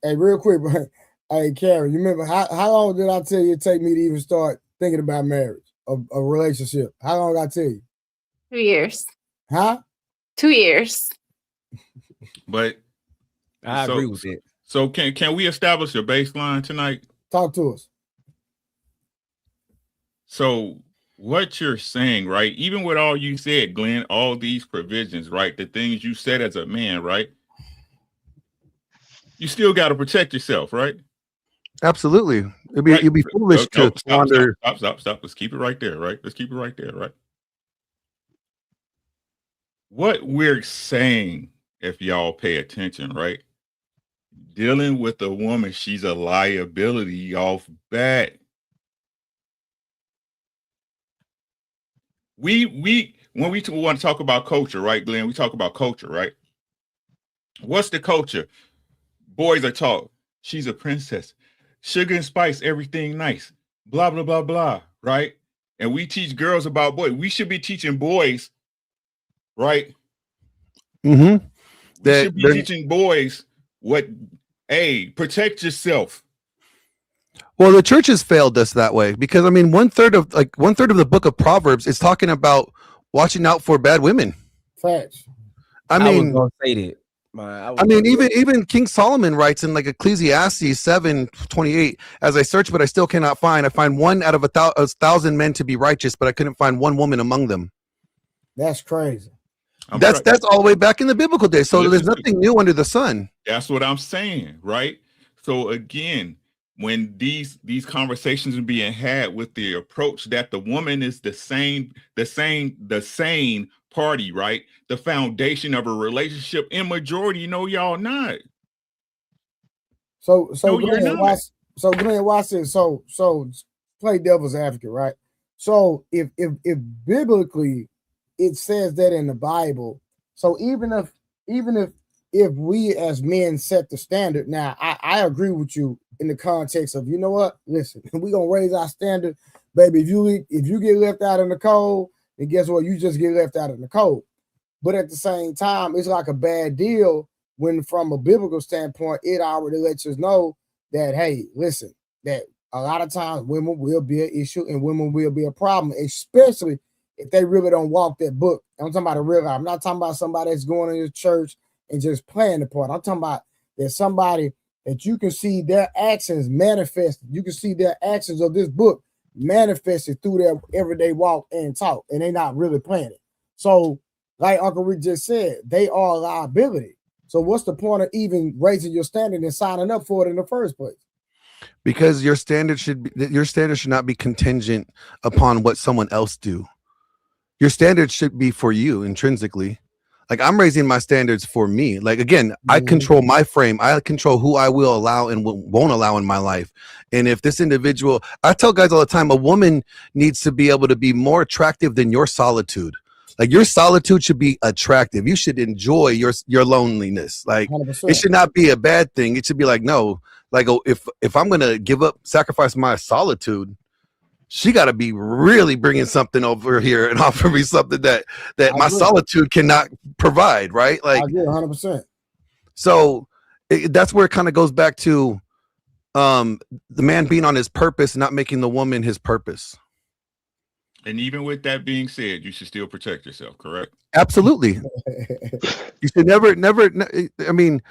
[SPEAKER 2] hey, real quick, hey, Karen, you remember how long did I tell you it take me to even start thinking about marriage, a relationship? How long did I tell you?
[SPEAKER 11] 2 years.
[SPEAKER 2] Huh?
[SPEAKER 11] 2 years.
[SPEAKER 14] But
[SPEAKER 5] I agree with it.
[SPEAKER 14] So can we establish a baseline tonight?
[SPEAKER 2] Talk to us.
[SPEAKER 14] So what you're saying, right? Even with all you said, Glenn, all these provisions, right? The things you said as a man, right? You still got to protect yourself, right?
[SPEAKER 10] Absolutely. You'd be foolish to squander.
[SPEAKER 14] Stop. Let's keep it right there, right? Let's keep it right there, right? What we're saying, if y'all pay attention, right? Dealing with a woman, she's a liability off bat. We when we want to talk about culture, right, Glenn? We talk about culture, right? What's the culture? Boys are taught she's a princess, sugar and spice, everything nice, blah blah blah blah, right? And we teach girls about boys. We should be teaching boys, right?
[SPEAKER 10] Mm-hmm.
[SPEAKER 14] We should be teaching boys what. Hey, protect yourself.
[SPEAKER 10] Well, the church has failed us that way because I mean, one third of the book of Proverbs is talking about watching out for bad women.
[SPEAKER 2] Facts.
[SPEAKER 10] I
[SPEAKER 5] was
[SPEAKER 10] mean,
[SPEAKER 5] gonna say that.
[SPEAKER 10] Even King Solomon writes in like Ecclesiastes 7:28, as I search, but I still cannot find. I find one out of a 1,000 men to be righteous, but I couldn't find one woman among them.
[SPEAKER 2] That's crazy.
[SPEAKER 10] That's all the way back in the biblical days. So there's nothing new under the sun.
[SPEAKER 14] That's what I'm saying, right? So again, when these conversations are being had with the approach that the woman is the sane party, right? The foundation of a relationship. In majority, no, y'all not.
[SPEAKER 2] So
[SPEAKER 14] No,
[SPEAKER 2] Glenn,
[SPEAKER 14] you're not.
[SPEAKER 2] Glenn, watch this. So play devil's advocate, right? So if biblically it says that in the Bible, so even if we as men set the standard, now I agree with you in the context of, you know what? Listen, we're gonna raise our standard, baby. If you get left out in the cold, then guess what? You just get left out in the cold. But at the same time, it's like a bad deal when, from a biblical standpoint, it already lets us know that, hey, listen, that a lot of times women will be an issue and women will be a problem, especially if they really don't walk that book. I'm talking about a real guy. I'm not talking about somebody that's going to the church and just playing the part. I'm talking about there's somebody that you can see their actions manifested. You can see their actions of this book manifested through their everyday walk and talk, and they're not really playing it. So, like Uncle Rick just said, they are a liability. So what's the point of even raising your standard and signing up for it in the first place?
[SPEAKER 10] Because your standard should not be contingent upon what someone else do. Your standard should be for you intrinsically. Like, I'm raising my standards for me. Like, again, I control my frame. I control who I will allow and won't allow in my life. And if this individual, I tell guys all the time, a woman needs to be able to be more attractive than your solitude. Like, your solitude should be attractive. You should enjoy your loneliness. Like,
[SPEAKER 2] 100%.
[SPEAKER 10] it should not be a bad thing. It should be like, no, like, if I'm going to sacrifice my solitude, she got to be really bringing something over here and offer me something that my solitude cannot provide, right? Like,
[SPEAKER 2] I agree 100%.
[SPEAKER 10] So that's where it kind of goes back to the man being on his purpose, not making the woman his purpose.
[SPEAKER 14] And even with that being said, you should still protect yourself, correct?
[SPEAKER 10] Absolutely. You should never. I mean,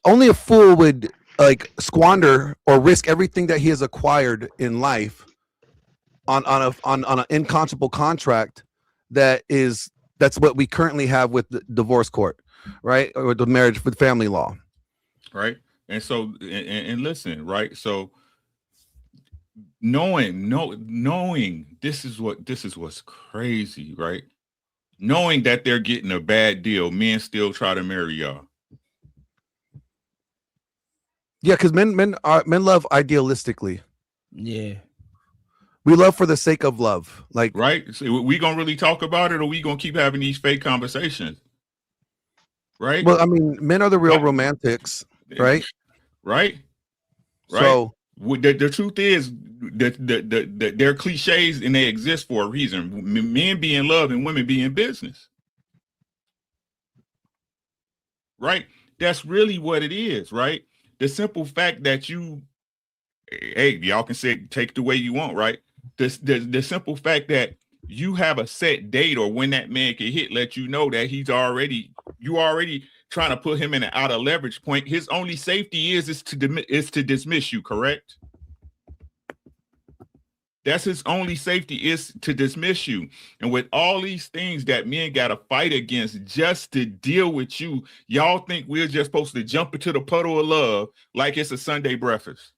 [SPEAKER 10] only a fool would like squander or risk everything that he has acquired in life on an unconscionable contract that's what we currently have with the divorce court, right? Or the marriage with family law.
[SPEAKER 14] Right. And so, and listen, right? So knowing this is what's crazy, right? Knowing that they're getting a bad deal, men still try to marry y'all.
[SPEAKER 10] Yeah, because men love idealistically.
[SPEAKER 5] Yeah.
[SPEAKER 10] We love for the sake of love. Like,
[SPEAKER 14] right. So we gonna really talk about it, or we gonna keep having these fake conversations? Right.
[SPEAKER 10] Well, I mean, men are the real romantics, right?
[SPEAKER 14] Right.
[SPEAKER 10] So
[SPEAKER 14] the truth is that they're cliches and they exist for a reason. Men be in love and women be in business. Right. That's really what it is, right? The simple fact that y'all can say take it the way you want, right? The simple fact that you have a set date or when that man can hit, let you know that you already trying to put him in an out of leverage point. His only safety is to dismiss you, correct? That's his only safety, is to dismiss you. And with all these things that men got to fight against just to deal with you, y'all think we're just supposed to jump into the puddle of love like it's a Sunday breakfast.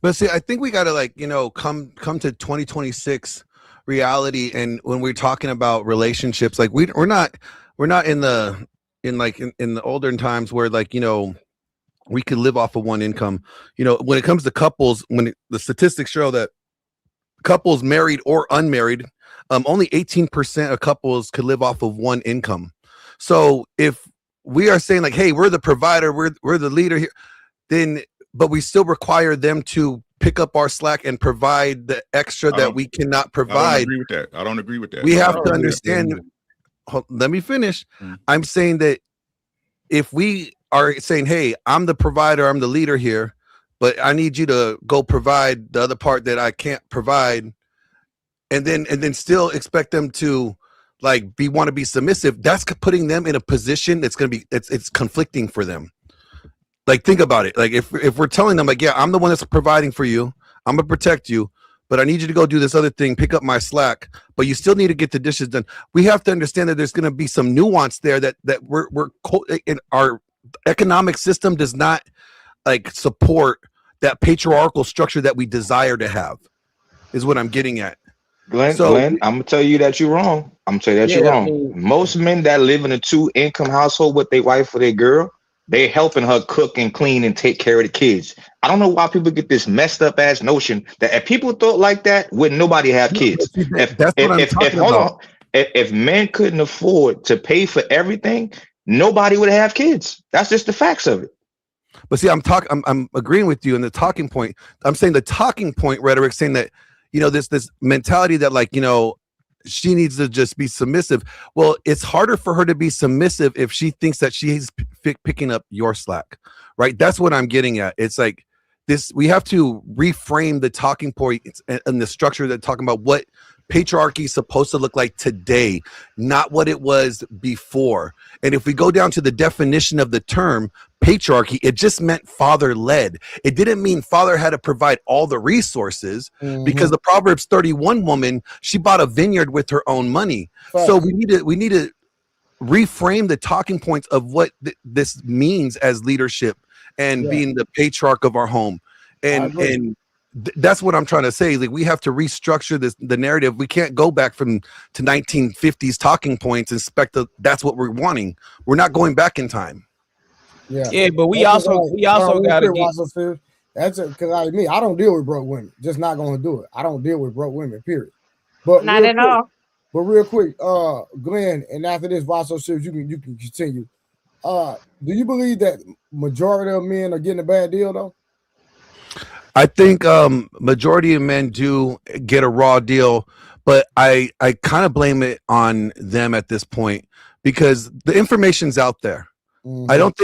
[SPEAKER 10] But see, I think we got to come to 2026 reality. And when we're talking about relationships, like we're not in the olden times where we could live off of one income. When it comes to couples, the statistics show that couples married or unmarried, only 18% of couples could live off of one income. So if we are saying like, hey, we're the provider, we're the leader here, but we still require them to pick up our slack and provide the extra that we cannot provide.
[SPEAKER 14] I don't agree with that.
[SPEAKER 10] We have to understand. Let me finish. I'm saying that if we are saying, hey, I'm the provider, I'm the leader here, but I need you to go provide the other part that I can't provide, and then still expect them to like want to be submissive. That's putting them in a position that's going to be it's conflicting for them. Like, think about it. Like, if we're telling them, like, yeah, I'm the one that's providing for you, I'm gonna protect you, but I need you to go do this other thing, pick up my slack, but you still need to get the dishes done. We have to understand that there's going to be some nuance there that we're in our economic system does not like support that patriarchal structure that we desire to have, is what I'm getting at.
[SPEAKER 17] Glenn, I'm gonna tell you that you're wrong. I'm gonna tell you that you're wrong. Most men that live in a 2-income household with their wife or their girl, they're helping her cook and clean and take care of the kids. I don't know why people get this messed up ass notion that if people thought like that, wouldn't nobody have kids? If men couldn't afford to pay for everything, nobody would have kids. That's just the facts of it.
[SPEAKER 10] But see, I'm agreeing with you in the talking point. I'm saying the talking point rhetoric, saying that, you know, this mentality that, like, you know, she needs to just be submissive. Well, it's harder for her to be submissive if she thinks that she's picking up your slack, right? That's what I'm getting at. It's like this, we have to reframe the talking point and the structure that talking about what patriarchy is supposed to look like today, not what it was before. And if we go down to the definition of the term patriarchy, it just meant father-led. It didn't mean father had to provide all the resources, because the Proverbs 31 woman, she bought a vineyard with her own money. So we need to reframe the talking points of what this means as leadership and being the patriarch of our home. And that's what I'm trying to say. Like, we have to restructure the narrative. We can't go back to 1950s talking points and expect that's what we're wanting. We're not going back in time.
[SPEAKER 2] Yeah,
[SPEAKER 5] but we also got to get.
[SPEAKER 2] That's it, because like me, I don't deal with broke women. Just not going to do it. I don't deal with broke women. Period. But
[SPEAKER 11] not at all.
[SPEAKER 2] But real quick, Glenn, and after this, Vaso Ships, you can continue. Do you believe that majority of men are getting a bad deal though?
[SPEAKER 10] I think majority of men do get a raw deal, but I kind of blame it on them at this point, because the information's out there. I don't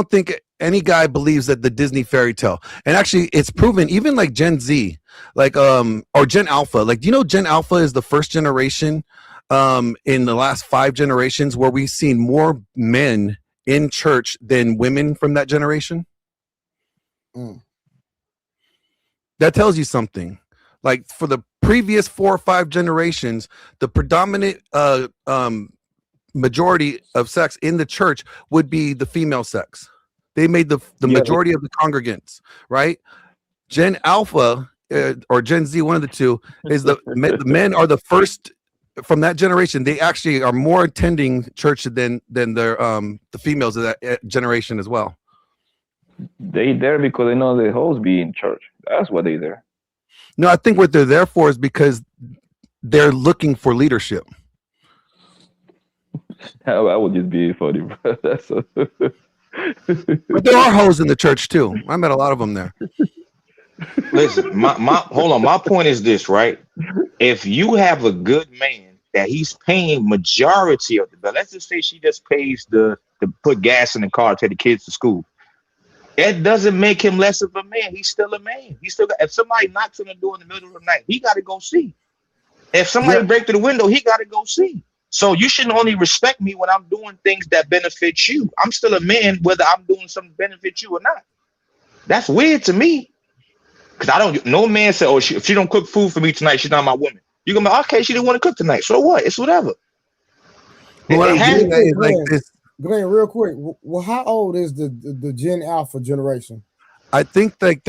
[SPEAKER 10] think any guy believes that the Disney fairy tale. And actually, it's proven, even like Gen Z, like or Gen Alpha. Like, do you know Gen Alpha is the first generation in the last 5 generations where we've seen more men in church than women from that generation? That tells you something. Like, for the previous 4 or 5 generations, the predominant majority of sex in the church would be the female sex. They made the majority of the congregants, right? Gen Alpha or Gen Z, one of the two, is the men are the first from that generation. They actually are more attending church than the females of that generation as well.
[SPEAKER 8] They there because they know the hoes be in church. That's what they there.
[SPEAKER 10] No, I think what they're there for is because they're looking for leadership.
[SPEAKER 8] I would just be funny, bro.
[SPEAKER 10] But there are hoes in the church too. I met a lot of them there.
[SPEAKER 17] Listen, hold on. My point is this, right? If you have a good man that he's paying majority of the bill, let's just say she just pays to put gas in the car to take the kids to school. That doesn't make him less of a man. He's still a man. He's still. If somebody knocks on the door in the middle of the night, he got to go see. If somebody break through the window, he got to go see. So you shouldn't only respect me when I'm doing things that benefit you. I'm still a man, whether I'm doing something that benefits you or not. That's weird to me. Because no man said, oh, if she don't cook food for me tonight, she's not my woman. You're going to be, okay, she didn't want to cook tonight. So what? It's whatever.
[SPEAKER 2] Glenn, real quick. Well, how old is the Gen Alpha generation?
[SPEAKER 10] I think like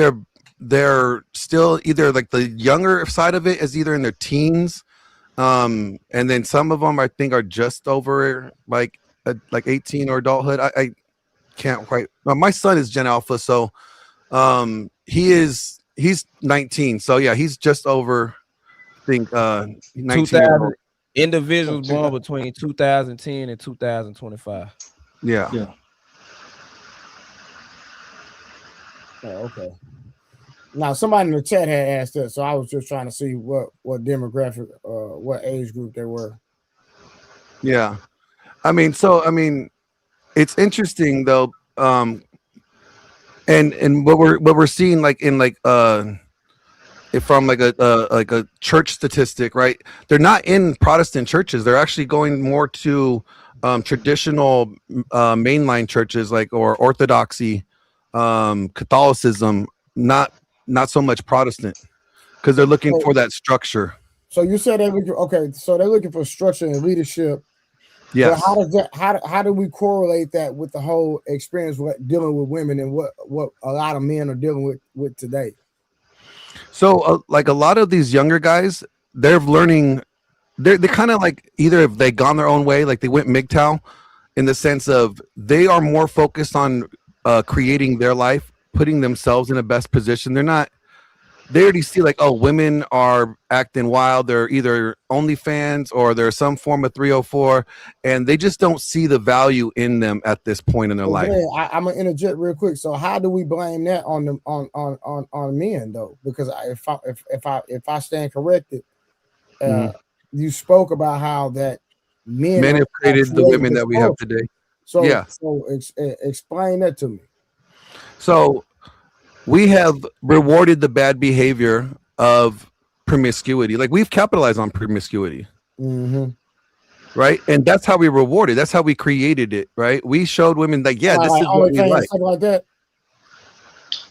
[SPEAKER 10] they're still either like the younger side of it is either in their teens. And then some of them I think are just over like 18 or adulthood. I can't quite. My son is Gen Alpha, so he's 19. So yeah, he's just over. I think 19.
[SPEAKER 5] Individuals born between 2010 and 2025.
[SPEAKER 10] Yeah.
[SPEAKER 2] Oh, okay. Now, somebody in the chat had asked that, so I was just trying to see what demographic, what age group they were.
[SPEAKER 10] Yeah, I mean, it's interesting though, and what we're seeing like in like from like a church statistic, right? They're not in Protestant churches. They're actually going more to traditional mainline churches, like or Orthodoxy, Catholicism, not so much Protestant, because they're looking for that structure.
[SPEAKER 2] So you said they're looking, okay, so they're looking for structure and leadership.
[SPEAKER 10] Yes.
[SPEAKER 2] But how does that, how do we correlate that with the whole experience with dealing with women and what a lot of men are dealing with today?
[SPEAKER 10] So like a lot of these younger guys, they're learning, they're kind of like either if they gone their own way, like they went MGTOW, in the sense of they are more focused on creating their life, putting themselves in the best position. They already see like, oh, women are acting wild. They're either OnlyFans or they're some form of 304, and they just don't see the value in them at this point in their life.
[SPEAKER 2] I'm gonna interject real quick. So how do we blame that on them on men though? Because if I stand corrected, you spoke about how that men
[SPEAKER 10] have created the women that we have today.
[SPEAKER 2] So
[SPEAKER 10] yeah.
[SPEAKER 2] So explain that to me.
[SPEAKER 10] So we have rewarded the bad behavior of promiscuity. Like we've capitalized on promiscuity, right? And that's how we rewarded. That's how we created it, right? We showed women that, yeah, this is what we like.
[SPEAKER 2] Something like that.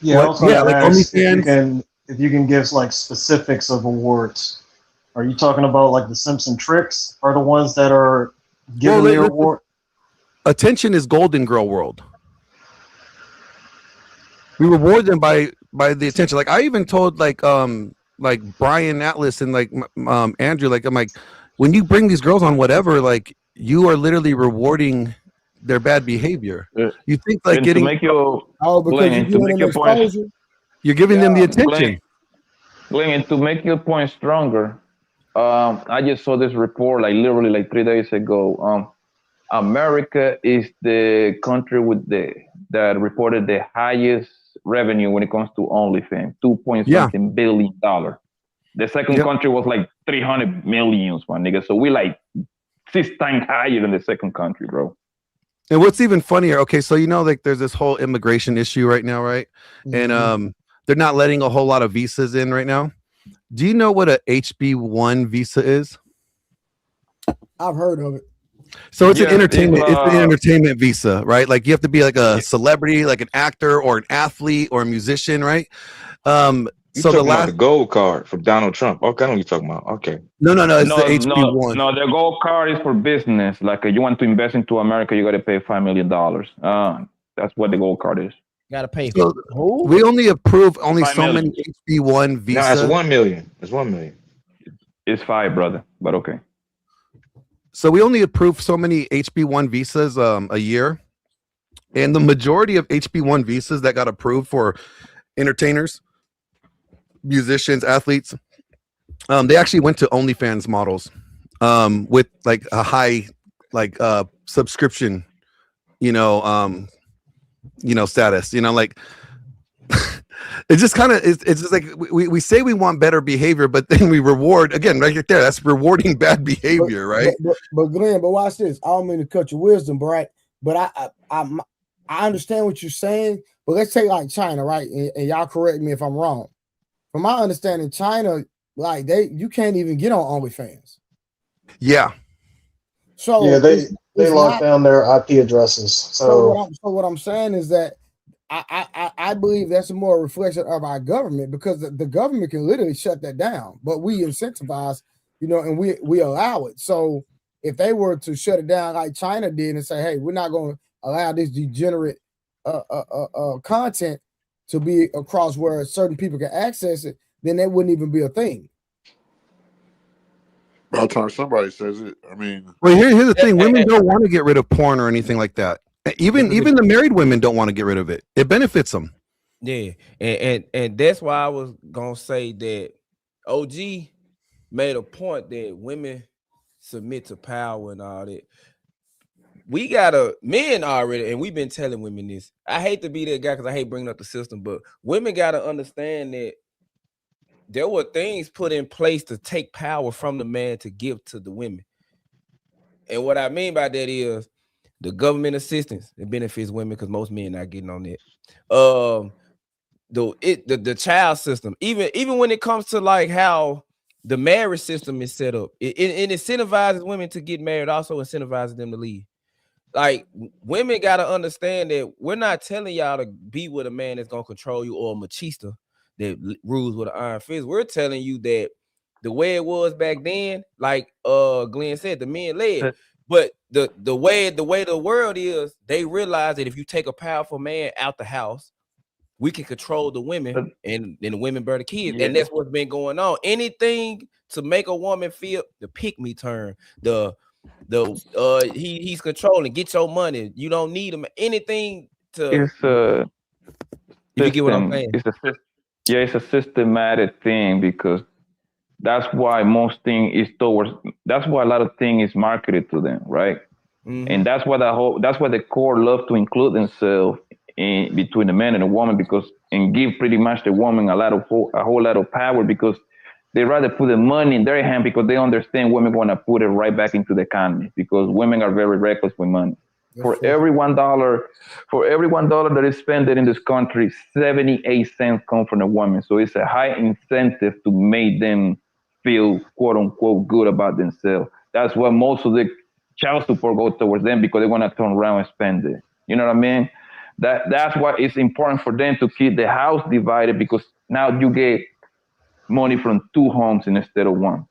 [SPEAKER 6] Yeah,
[SPEAKER 10] yeah, like OnlyFans.
[SPEAKER 6] If you can give like specifics of awards. Are you talking about like the Simpson Tricks are the ones that are giving the award?
[SPEAKER 10] Attention is Golden Girl World. We reward them by the attention. Like I even told like Brian Atlas and like Andrew, like I'm like, when you bring these girls on whatever, like you are literally rewarding their bad behavior. You think like getting
[SPEAKER 8] to make your
[SPEAKER 10] point, you're giving them the attention.
[SPEAKER 8] Glenn, and to make your point stronger, I just saw this report like literally like 3 days ago. America is the country that reported the highest revenue when it comes to OnlyFans, $2.something billion. The second country was like 300 million, my nigga. So we like 6 times higher than the second country, bro.
[SPEAKER 10] And what's even funnier, okay, so you know, like there's this whole immigration issue right now, right? And they're not letting a whole lot of visas in right now. Do you know what a HB1 visa is?
[SPEAKER 2] I've heard of it.
[SPEAKER 10] So it's an entertainment. It's an entertainment visa, right? Like you have to be like a celebrity, like an actor or an athlete or a musician, right?
[SPEAKER 17] So the gold card for Donald Trump. Okay, I know what you're talking about. Okay.
[SPEAKER 10] No. It's the HB1.
[SPEAKER 8] No, the gold card is for business. Like you want to invest into America, you got to pay $5 million. That's what the gold card is.
[SPEAKER 5] Got to pay.
[SPEAKER 10] So we only approve only so many HB1 visas.
[SPEAKER 17] No, it's 1 million. It's 1 million.
[SPEAKER 8] It's 5, brother. But okay.
[SPEAKER 10] So we only approve so many HB1 visas a year, and the majority of HB1 visas that got approved for entertainers, musicians, athletes, they actually went to OnlyFans models with like a high subscription, status. Like it's just kind of it's just like we say we want better behavior, but then we reward again right there. That's rewarding bad behavior, right?
[SPEAKER 2] But Glenn, but watch this. I don't mean to cut your wisdom, right? But I understand what you're saying. But let's take like China, right? And y'all correct me if I'm wrong. From my understanding, China, like you can't even get on OnlyFans.
[SPEAKER 10] Yeah.
[SPEAKER 2] So
[SPEAKER 6] yeah, they lock down their IP addresses. So
[SPEAKER 2] what I'm saying is that I believe that's a more reflection of our government, because the government can literally shut that down, but we incentivize, and we allow it. So if they were to shut it down like China did and say, hey, we're not going to allow this degenerate content to be across where certain people can access it, then that wouldn't even be a thing.
[SPEAKER 18] By the time somebody says it, I mean,
[SPEAKER 10] well, here's the thing: women don't want to get rid of porn or anything like that. Even the married women don't want to get rid of it. It benefits them.
[SPEAKER 5] Yeah, and that's why I was gonna say that OG made a point that women submit to power and all that. We gotta men already, and we've been telling women this. I hate to be that guy because I hate bringing up the system, but women gotta understand that there were things put in place to take power from the man to give to the women. And what I mean by that is the government assistance. It benefits women because most men not getting on that. the child system, even when it comes to like how the marriage system is set up, it incentivizes women to get married, also incentivizes them to leave. Like women got to understand that we're not telling y'all to be with a man that's gonna control you or a machista that rules with an iron fist. We're telling you that the way it was back then, like Glenn said, the men led. But the way the world is, they realize that if you take a powerful man out the house, we can control the women, and the women bear the kids, and that's what's been going on. Anything to make a woman feel the pick me turn, he's controlling, get your money, you don't need him, anything to.
[SPEAKER 8] It's a
[SPEAKER 5] if you get what I'm saying.
[SPEAKER 8] It's a systematic thing, because that's why most thing is towards. That's why a lot of thing is marketed to them, right? Mm-hmm. And that's why the core love to include themselves in between the man and the woman, and give pretty much the woman a whole lot of power, because they rather put the money in their hand, because they understand women want to put it right back into the economy, because women are very reckless with money. For every $1 that is spent in this country, 78 cents come from a woman. So it's a high incentive to make them feel quote unquote good about themselves. That's why most of the child support goes towards them, because they want to turn around and spend it. You know what I mean? That's why it's important for them to keep the house divided, because now you get money from two homes instead of one.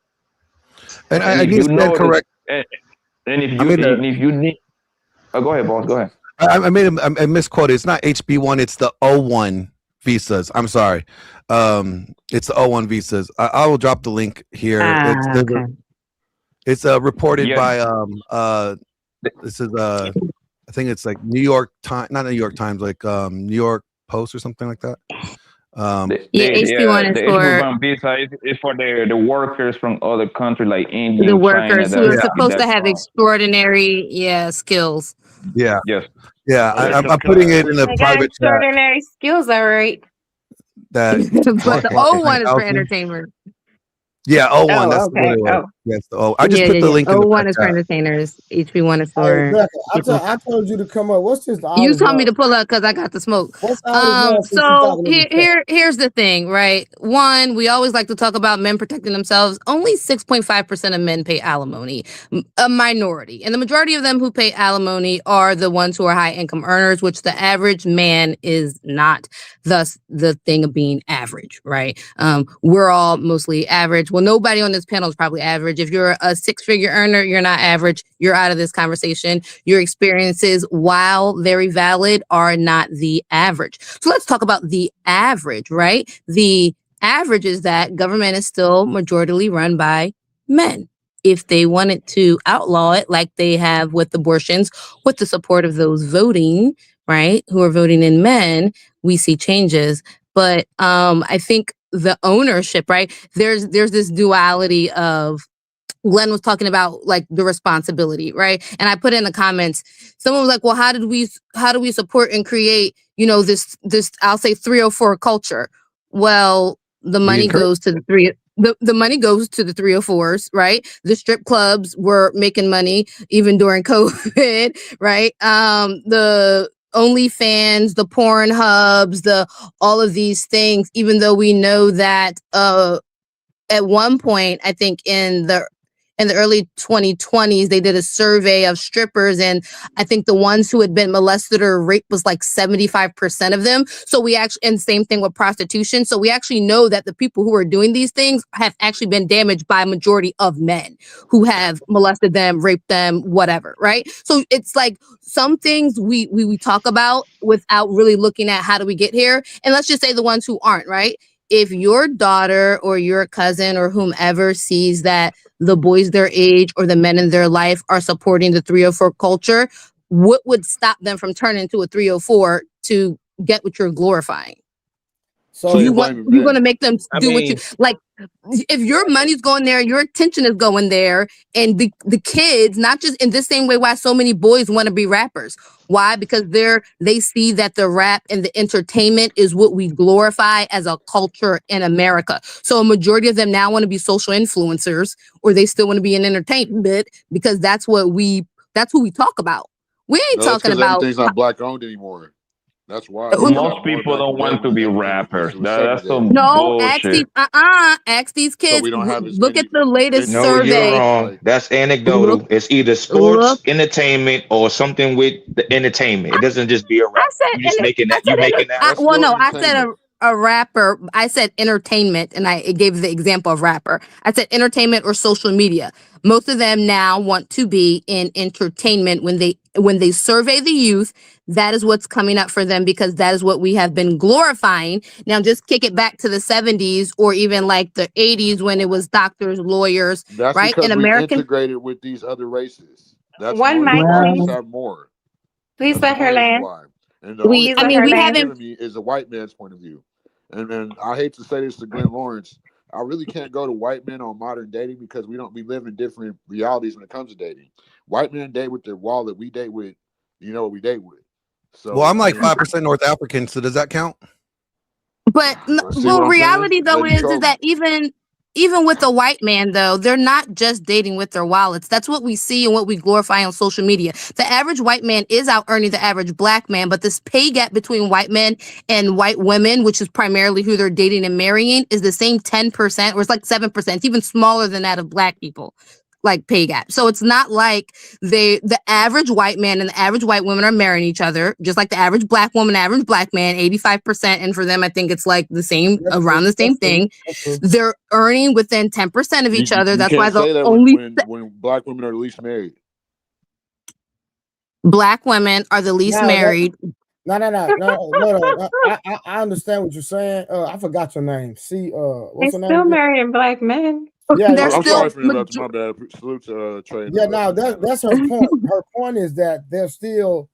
[SPEAKER 10] And I need to stand correct.
[SPEAKER 8] And if you need, go ahead, boss. Go ahead.
[SPEAKER 10] I made a misquote. It's not HB1. It's the O1 visas. I'm sorry. It's the O1 visas. I will drop the link here. It's reported by this is I think it's like New York Times, not New York Times, like New York Post or something like that.
[SPEAKER 7] HB1 is for
[SPEAKER 8] visa is for the workers from other countries like India.
[SPEAKER 7] The workers
[SPEAKER 8] China,
[SPEAKER 7] who are supposed to have extraordinary skills.
[SPEAKER 10] Yeah.
[SPEAKER 8] Yes.
[SPEAKER 10] Yeah. I'm putting it in the private chat.
[SPEAKER 7] Extraordinary skills, all right.
[SPEAKER 10] That
[SPEAKER 7] but the O1 is for entertainment.
[SPEAKER 10] Yeah, O1. That's
[SPEAKER 7] okay.
[SPEAKER 10] the one. Yes, I just put the link in the
[SPEAKER 7] O1 is for entertainers. HB1 is for.
[SPEAKER 2] I told you to come up. What's this?
[SPEAKER 7] You told me to pull up because I got the smoke. So here's the thing, right? One, we always like to talk about men protecting themselves. Only 6.5% of men pay alimony, a minority, and the majority of them who pay alimony are the ones who are high income earners, which the average man is not. Thus, the thing of being average, right? We're all mostly average. Well, nobody on this panel is probably average. If you're a six-figure earner, you're not average. You're out of this conversation. Your experiences, while very valid, are not the average. So let's talk about the average, right? The average is that government is still majoritarily run by men. If they wanted to outlaw it like they have with abortions, with the support of those voting, right, who are voting in men, we see changes. But I think the ownership, right? There's this duality of, Glenn was talking about like the responsibility, right? And I put in the comments, someone was like, well, how do we support and create, this I'll say 304 culture? Well, the money goes to the money goes to the 304s, right? The strip clubs were making money even during COVID, right? The OnlyFans, the porn hubs, all of these things, even though we know that at one point, I think in the early 2020s, they did a survey of strippers, and I think the ones who had been molested or raped was like 75% of them. So and same thing with prostitution. So we actually know that the people who are doing these things have actually been damaged by a majority of men who have molested them, raped them, whatever, right? So it's like some things we talk about without really looking at how do we get here. And let's just say the ones who aren't, right? If your daughter or your cousin or whomever sees that the boys their age or the men in their life are supporting the 304 culture, what would stop them from turning into a 304 to get what you're glorifying? So you're going to make them do what you like. If your money's going there, your attention is going there, and the kids, not just in the same way why so many boys want to be rappers. Why? Because they see that the rap and the entertainment is what we glorify as a culture in America. So a majority of them now want to be social influencers, or they still want to be in entertainment because that's who we talk about. We ain't talking about
[SPEAKER 18] everything's not black owned anymore. That's why
[SPEAKER 8] Most people don't want to be rappers. That's some
[SPEAKER 19] No, ask these
[SPEAKER 8] bullshit.
[SPEAKER 19] ask these
[SPEAKER 18] So
[SPEAKER 19] kids.
[SPEAKER 18] we don't have as
[SPEAKER 19] Look
[SPEAKER 18] many
[SPEAKER 19] at the latest
[SPEAKER 17] No, you're
[SPEAKER 19] survey.
[SPEAKER 17] wrong. That's anecdotal.
[SPEAKER 19] Look,
[SPEAKER 17] It's either sports, entertainment, or something with the entertainment. It doesn't just be a rap.
[SPEAKER 19] I said,
[SPEAKER 17] You just making that.
[SPEAKER 19] I
[SPEAKER 17] You
[SPEAKER 19] said,
[SPEAKER 17] making that.
[SPEAKER 18] That's
[SPEAKER 19] well,
[SPEAKER 18] still
[SPEAKER 19] no, I said
[SPEAKER 18] entertainment.
[SPEAKER 19] a rapper. I said entertainment, and I gave the example of rapper. I said entertainment or social media. Most of them now want to be in entertainment. When they survey the youth, that is what's coming up for them because that is what we have been glorifying. Now, just kick it back to the 70s or even like the 80s when it was doctors, lawyers,
[SPEAKER 18] That's
[SPEAKER 19] right?
[SPEAKER 18] because
[SPEAKER 19] In
[SPEAKER 18] we
[SPEAKER 19] American,
[SPEAKER 18] integrated with these other races. That's
[SPEAKER 11] One
[SPEAKER 18] one
[SPEAKER 11] mic,
[SPEAKER 18] why we
[SPEAKER 11] please.
[SPEAKER 18] have more.
[SPEAKER 11] Please
[SPEAKER 18] That's
[SPEAKER 11] let her
[SPEAKER 18] one reason
[SPEAKER 11] land.
[SPEAKER 18] why. And the
[SPEAKER 19] we,
[SPEAKER 18] only
[SPEAKER 19] I
[SPEAKER 11] Please let
[SPEAKER 19] mean,
[SPEAKER 18] point
[SPEAKER 11] her
[SPEAKER 19] we
[SPEAKER 18] that you're
[SPEAKER 11] land.
[SPEAKER 19] haven't.
[SPEAKER 18] giving me is a white man's point of view. And I hate to say this to Glenn Lawrence, I really can't go to white men on modern dating because we live in different realities when it comes to dating. White men date with their wallet, we date with, what we date with. So
[SPEAKER 10] Well, I'm like 5% North African, so does that count?
[SPEAKER 19] But
[SPEAKER 18] see what I'm saying?
[SPEAKER 19] reality though
[SPEAKER 18] Lady
[SPEAKER 19] is
[SPEAKER 18] told
[SPEAKER 19] that
[SPEAKER 18] me.
[SPEAKER 19] even with the white man though, they're not just dating with their wallets. That's what we see and what we glorify on social media. The average white man is out earning the average black man, but this pay gap between white men and white women, which is primarily who they're dating and marrying, is the same 10%, or it's like 7%. It's even smaller than that of black people. Like pay gap. So it's not like the average white man and the average white woman are marrying each other, just like the average black woman, average black man, 85%. And for them, I think it's like the same, around the same thing. They're earning within 10% of each other.
[SPEAKER 18] You
[SPEAKER 19] That's why
[SPEAKER 18] can't
[SPEAKER 19] the
[SPEAKER 18] say that
[SPEAKER 19] only
[SPEAKER 18] when black women are the least married.
[SPEAKER 19] black women are the least married.
[SPEAKER 2] No. I understand what you're saying. I forgot your name. See, what's
[SPEAKER 11] They're
[SPEAKER 2] your name?
[SPEAKER 11] still
[SPEAKER 2] again?
[SPEAKER 11] marrying black men.
[SPEAKER 2] Yeah,
[SPEAKER 19] They're
[SPEAKER 18] I'm
[SPEAKER 19] still
[SPEAKER 18] sorry for interrupting. My bad. Salute to Trey.
[SPEAKER 2] Yeah, no, that's her point. Her point is that there's still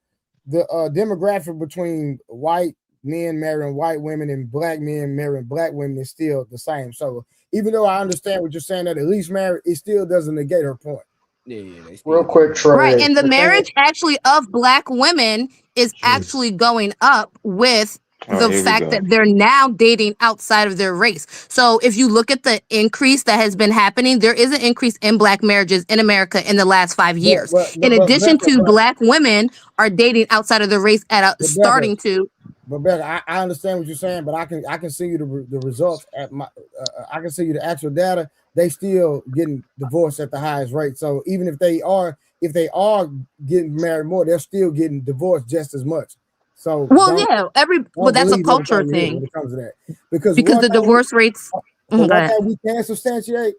[SPEAKER 2] the demographic between white men marrying white women and black men marrying black women is still the same. So even though I understand what you're saying that at least married, it still doesn't negate her point.
[SPEAKER 6] Real quick, Trey.
[SPEAKER 19] Right, and the
[SPEAKER 6] thing
[SPEAKER 19] marriage actually of black women is actually going up with the
[SPEAKER 17] here we
[SPEAKER 19] fact
[SPEAKER 17] go.
[SPEAKER 19] that they're now dating outside of their race. So if you look at the increase that has been happening, there is an increase in black marriages in America in the last 5 years. In addition to black women are dating outside of their race at a starting to.
[SPEAKER 2] But Becca, I understand what you're saying, but I can see you the results at my. I can see you the actual data. They still getting divorced at the highest rate. So even if they are getting married more, they're still getting divorced just as much. So
[SPEAKER 19] well, that's a culture thing
[SPEAKER 2] when it comes to that, because
[SPEAKER 19] the divorce rates.
[SPEAKER 2] One thing we can substantiate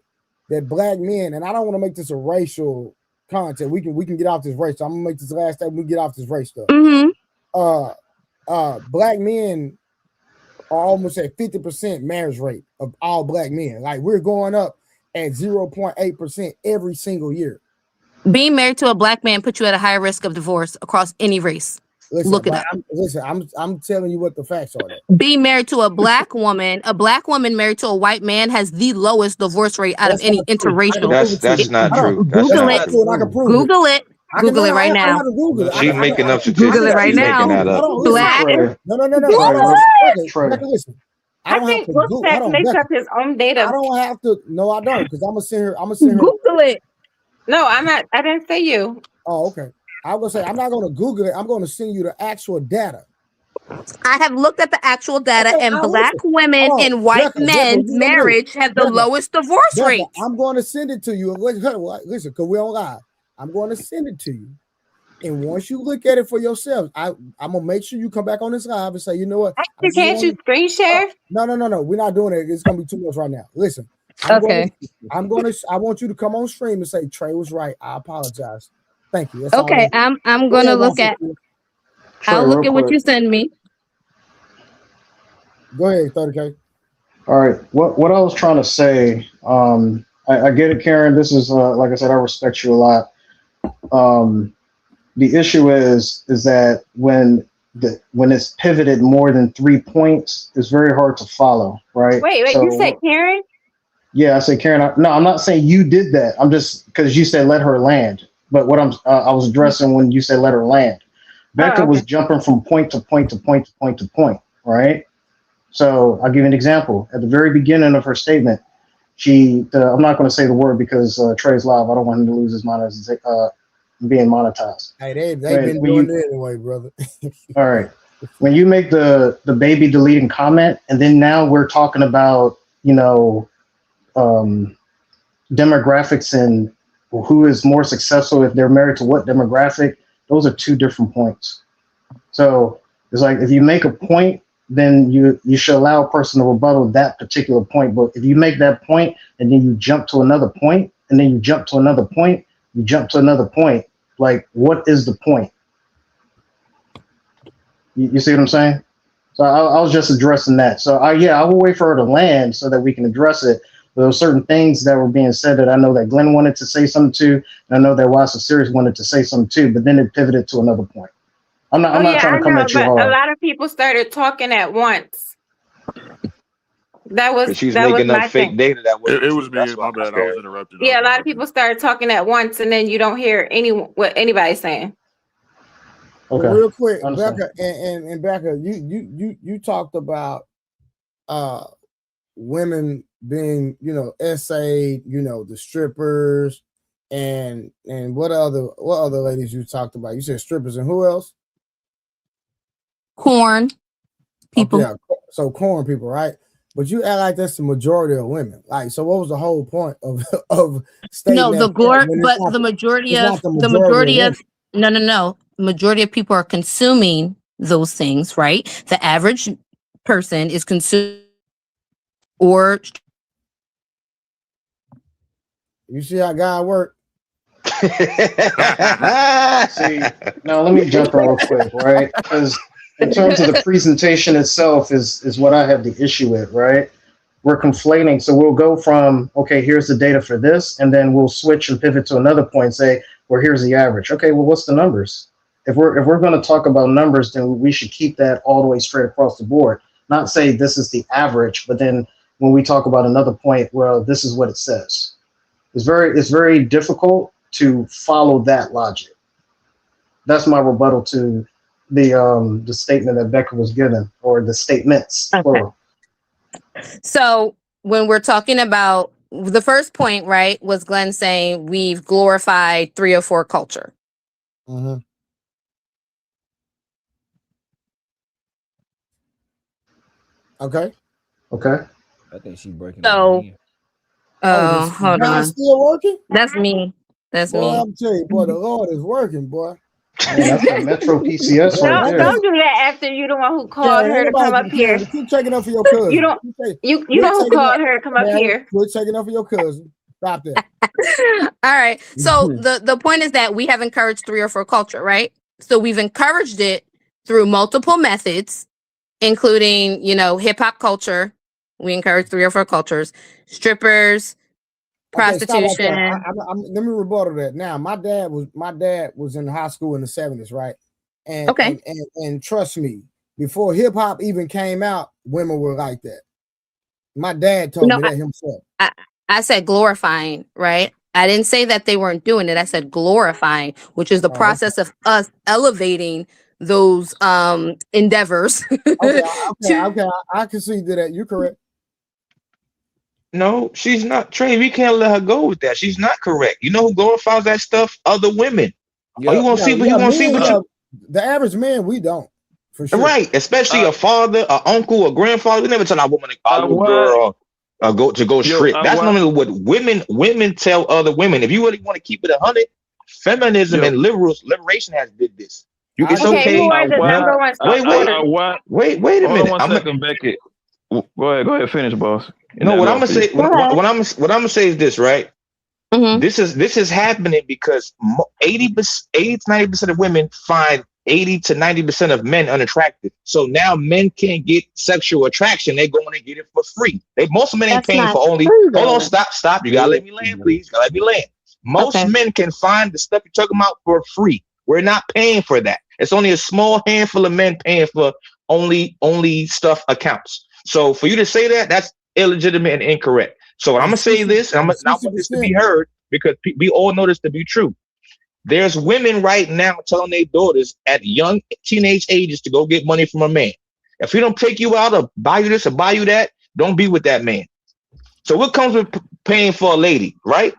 [SPEAKER 2] that black men, and I don't want to make this a racial content. We can get off this race. So I'm gonna make this the last time we get off this race stuff. Black men are almost at 50% marriage rate of all black men. Like we're going up at 0.8% every single year.
[SPEAKER 19] Being married to a black man puts you at a higher risk of divorce across any race. Look it up.
[SPEAKER 2] I'm telling you what the facts are.
[SPEAKER 19] Being married to a black woman married to a white man has the lowest divorce rate out of any interracial.
[SPEAKER 17] That's not true.
[SPEAKER 19] Google it. Google it. Google it right now.
[SPEAKER 17] She making up
[SPEAKER 19] Google it right now. Black.
[SPEAKER 2] No. Listen.
[SPEAKER 11] I think Wolfpack makes up his own data.
[SPEAKER 2] I don't have to. No, I don't, because I'm gonna sit here.
[SPEAKER 19] Google it.
[SPEAKER 11] No, I'm not. I didn't say you.
[SPEAKER 2] Oh, okay. I was gonna say I'm not gonna Google it. I'm gonna send you the actual data.
[SPEAKER 19] I have looked at the actual data, and black women and white men's marriage have the lowest divorce rate.
[SPEAKER 2] I'm going to send it to you. Listen, because we don't lie. I'm going to send it to you. And once you look at it for yourself, I'm gonna make sure you come back on this live and say, you know what?
[SPEAKER 11] Can't you screen share?
[SPEAKER 2] No. We're not doing it. It's gonna be too much right now. Listen. I want you to come on stream and say Trey was right. I apologize. Thank you. That's
[SPEAKER 19] okay, I'm gonna look at. I'll look at what you send me.
[SPEAKER 2] Go ahead, 30K.
[SPEAKER 6] All right. What I was trying to say, I get it, Karen. This is like I said, I respect you a lot. The issue is that when it's pivoted more than 3 points, it's very hard to follow, right?
[SPEAKER 11] Wait,
[SPEAKER 6] So,
[SPEAKER 11] you said Karen?
[SPEAKER 6] Yeah, I said Karen. No, I'm not saying you did that. I'm just because you said let her land. But what I was addressing when you said let her land. Becca was jumping from point to point to point to point to point, right? So I'll give you an example. At the very beginning of her statement, I'm not going to say the word because Trey's live. I don't want him to lose his being monetized.
[SPEAKER 2] Hey, they've been doing it anyway, brother.
[SPEAKER 6] All right. when you make the baby deleting comment, and then now we're talking about, demographics and who is more successful if they're married to what demographic, those are two different points. So it's like, if you make a point, then you should allow a person to rebuttal that particular point. But if you make that point and then you jump to another point, and then you jump to another point, you jump to another point, like, what is the point? You see what I'm saying? So I was just addressing that. So I will wait for her to land so that we can address it. There were certain things that were being said that I know that Glenn wanted to say something to, and I know that Wasa Series wanted to say something too, but then it pivoted to another point. I'm not trying to come at you hard.
[SPEAKER 11] A lot of people started talking at once. That was
[SPEAKER 17] she's
[SPEAKER 11] that
[SPEAKER 17] making
[SPEAKER 11] was
[SPEAKER 17] up
[SPEAKER 11] my
[SPEAKER 17] fake
[SPEAKER 11] thing.
[SPEAKER 17] data. That was
[SPEAKER 18] It was me. My bad. I was interrupted.
[SPEAKER 11] Yeah, a lot of people started talking at once, and then you don't hear what anybody's saying.
[SPEAKER 2] Okay. Real quick, Becca and Becca, you talked about women being, essayed, the strippers and what other ladies you talked about? You said strippers and who else?
[SPEAKER 19] Corn people.
[SPEAKER 2] Yeah, so corn people, right? But you act like that's the majority of women. Like, so what was the whole point of stating
[SPEAKER 19] No, the majority of people are consuming those things, right? The average person is consuming or
[SPEAKER 2] you see how God work.
[SPEAKER 6] See, now let me jump in real quick, right? Because in terms of the presentation itself is what I have the issue with, right? We're conflating. So we'll go from, okay, here's the data for this, and then we'll switch and pivot to another point and say, well, here's the average. Okay, well, what's the numbers? If we're going to talk about numbers, then we should keep that all the way straight across the board. Not say this is the average, but then when we talk about another point, well, this is what it says. It's very difficult to follow that logic. That's my rebuttal to the statement that Becca was given, or the statements.
[SPEAKER 19] Okay. So when we're talking about the first point, right, was Glenn saying we've glorified 304 culture.
[SPEAKER 2] Mm-hmm. Okay.
[SPEAKER 5] I think she's breaking.
[SPEAKER 19] So, hold on.
[SPEAKER 2] Still working?
[SPEAKER 19] That's me. That's
[SPEAKER 2] boy,
[SPEAKER 19] me.
[SPEAKER 2] I'm telling you, boy, the Lord is working, boy.
[SPEAKER 6] Man, that's that Metro PCS right there.
[SPEAKER 11] Don't do that after you the one who called her to come up here.
[SPEAKER 2] Keep taking up for your cousin.
[SPEAKER 11] You know who called her to come up here.
[SPEAKER 2] Quit taking up for your cousin. Stop that.
[SPEAKER 19] All right. So the point is that we have encouraged 304 culture, right? So we've encouraged it through multiple methods, including, hip hop culture. We encourage 304 cultures, strippers, prostitution.
[SPEAKER 2] Let me rebuttal that. Now, my dad was in high school in the 70s, right? And and trust me, before hip hop even came out, women were like that. My dad told me that himself.
[SPEAKER 19] I said glorifying, right? I didn't say that they weren't doing it. I said glorifying, which is the process of us elevating those endeavors.
[SPEAKER 2] Okay. I can see that. You're correct.
[SPEAKER 17] No, she's not. Trey, we can't let her go with that. She's not correct. You know who glorifies that stuff? Other women. You want to see what
[SPEAKER 2] the average man, we don't. For sure.
[SPEAKER 17] Right, especially a father, an uncle, a grandfather. We never tell our woman to follow a girl or go straight. That's normally what women tell other women. If you really want to keep it 100, feminism and liberation has did this. It's okay. Wait a minute.
[SPEAKER 8] Hold on 1 second, Becky. Go ahead, finish, boss.
[SPEAKER 17] No, what I'm gonna say, what I'm gonna say is this, right?
[SPEAKER 19] Mm-hmm.
[SPEAKER 17] This is happening because 80 to 90% of women find 80 to 90% of men unattractive. So now men can't get sexual attraction. They're going to get it for free. Most men ain't paying for only. Hold on, stop. You gotta let me land, please. Gotta let me land. Most men can find the stuff you're talking about for free. We're not paying for that. It's only a small handful of men paying for only stuff accounts. So for you to say that, that's illegitimate and incorrect. So I'm gonna say this, and I want this to be heard because we all know this to be true. There's women right now telling their daughters at young teenage ages to go get money from a man. If he don't take you out or buy you this or buy you that, don't be with that man. So what comes with paying for a lady, right?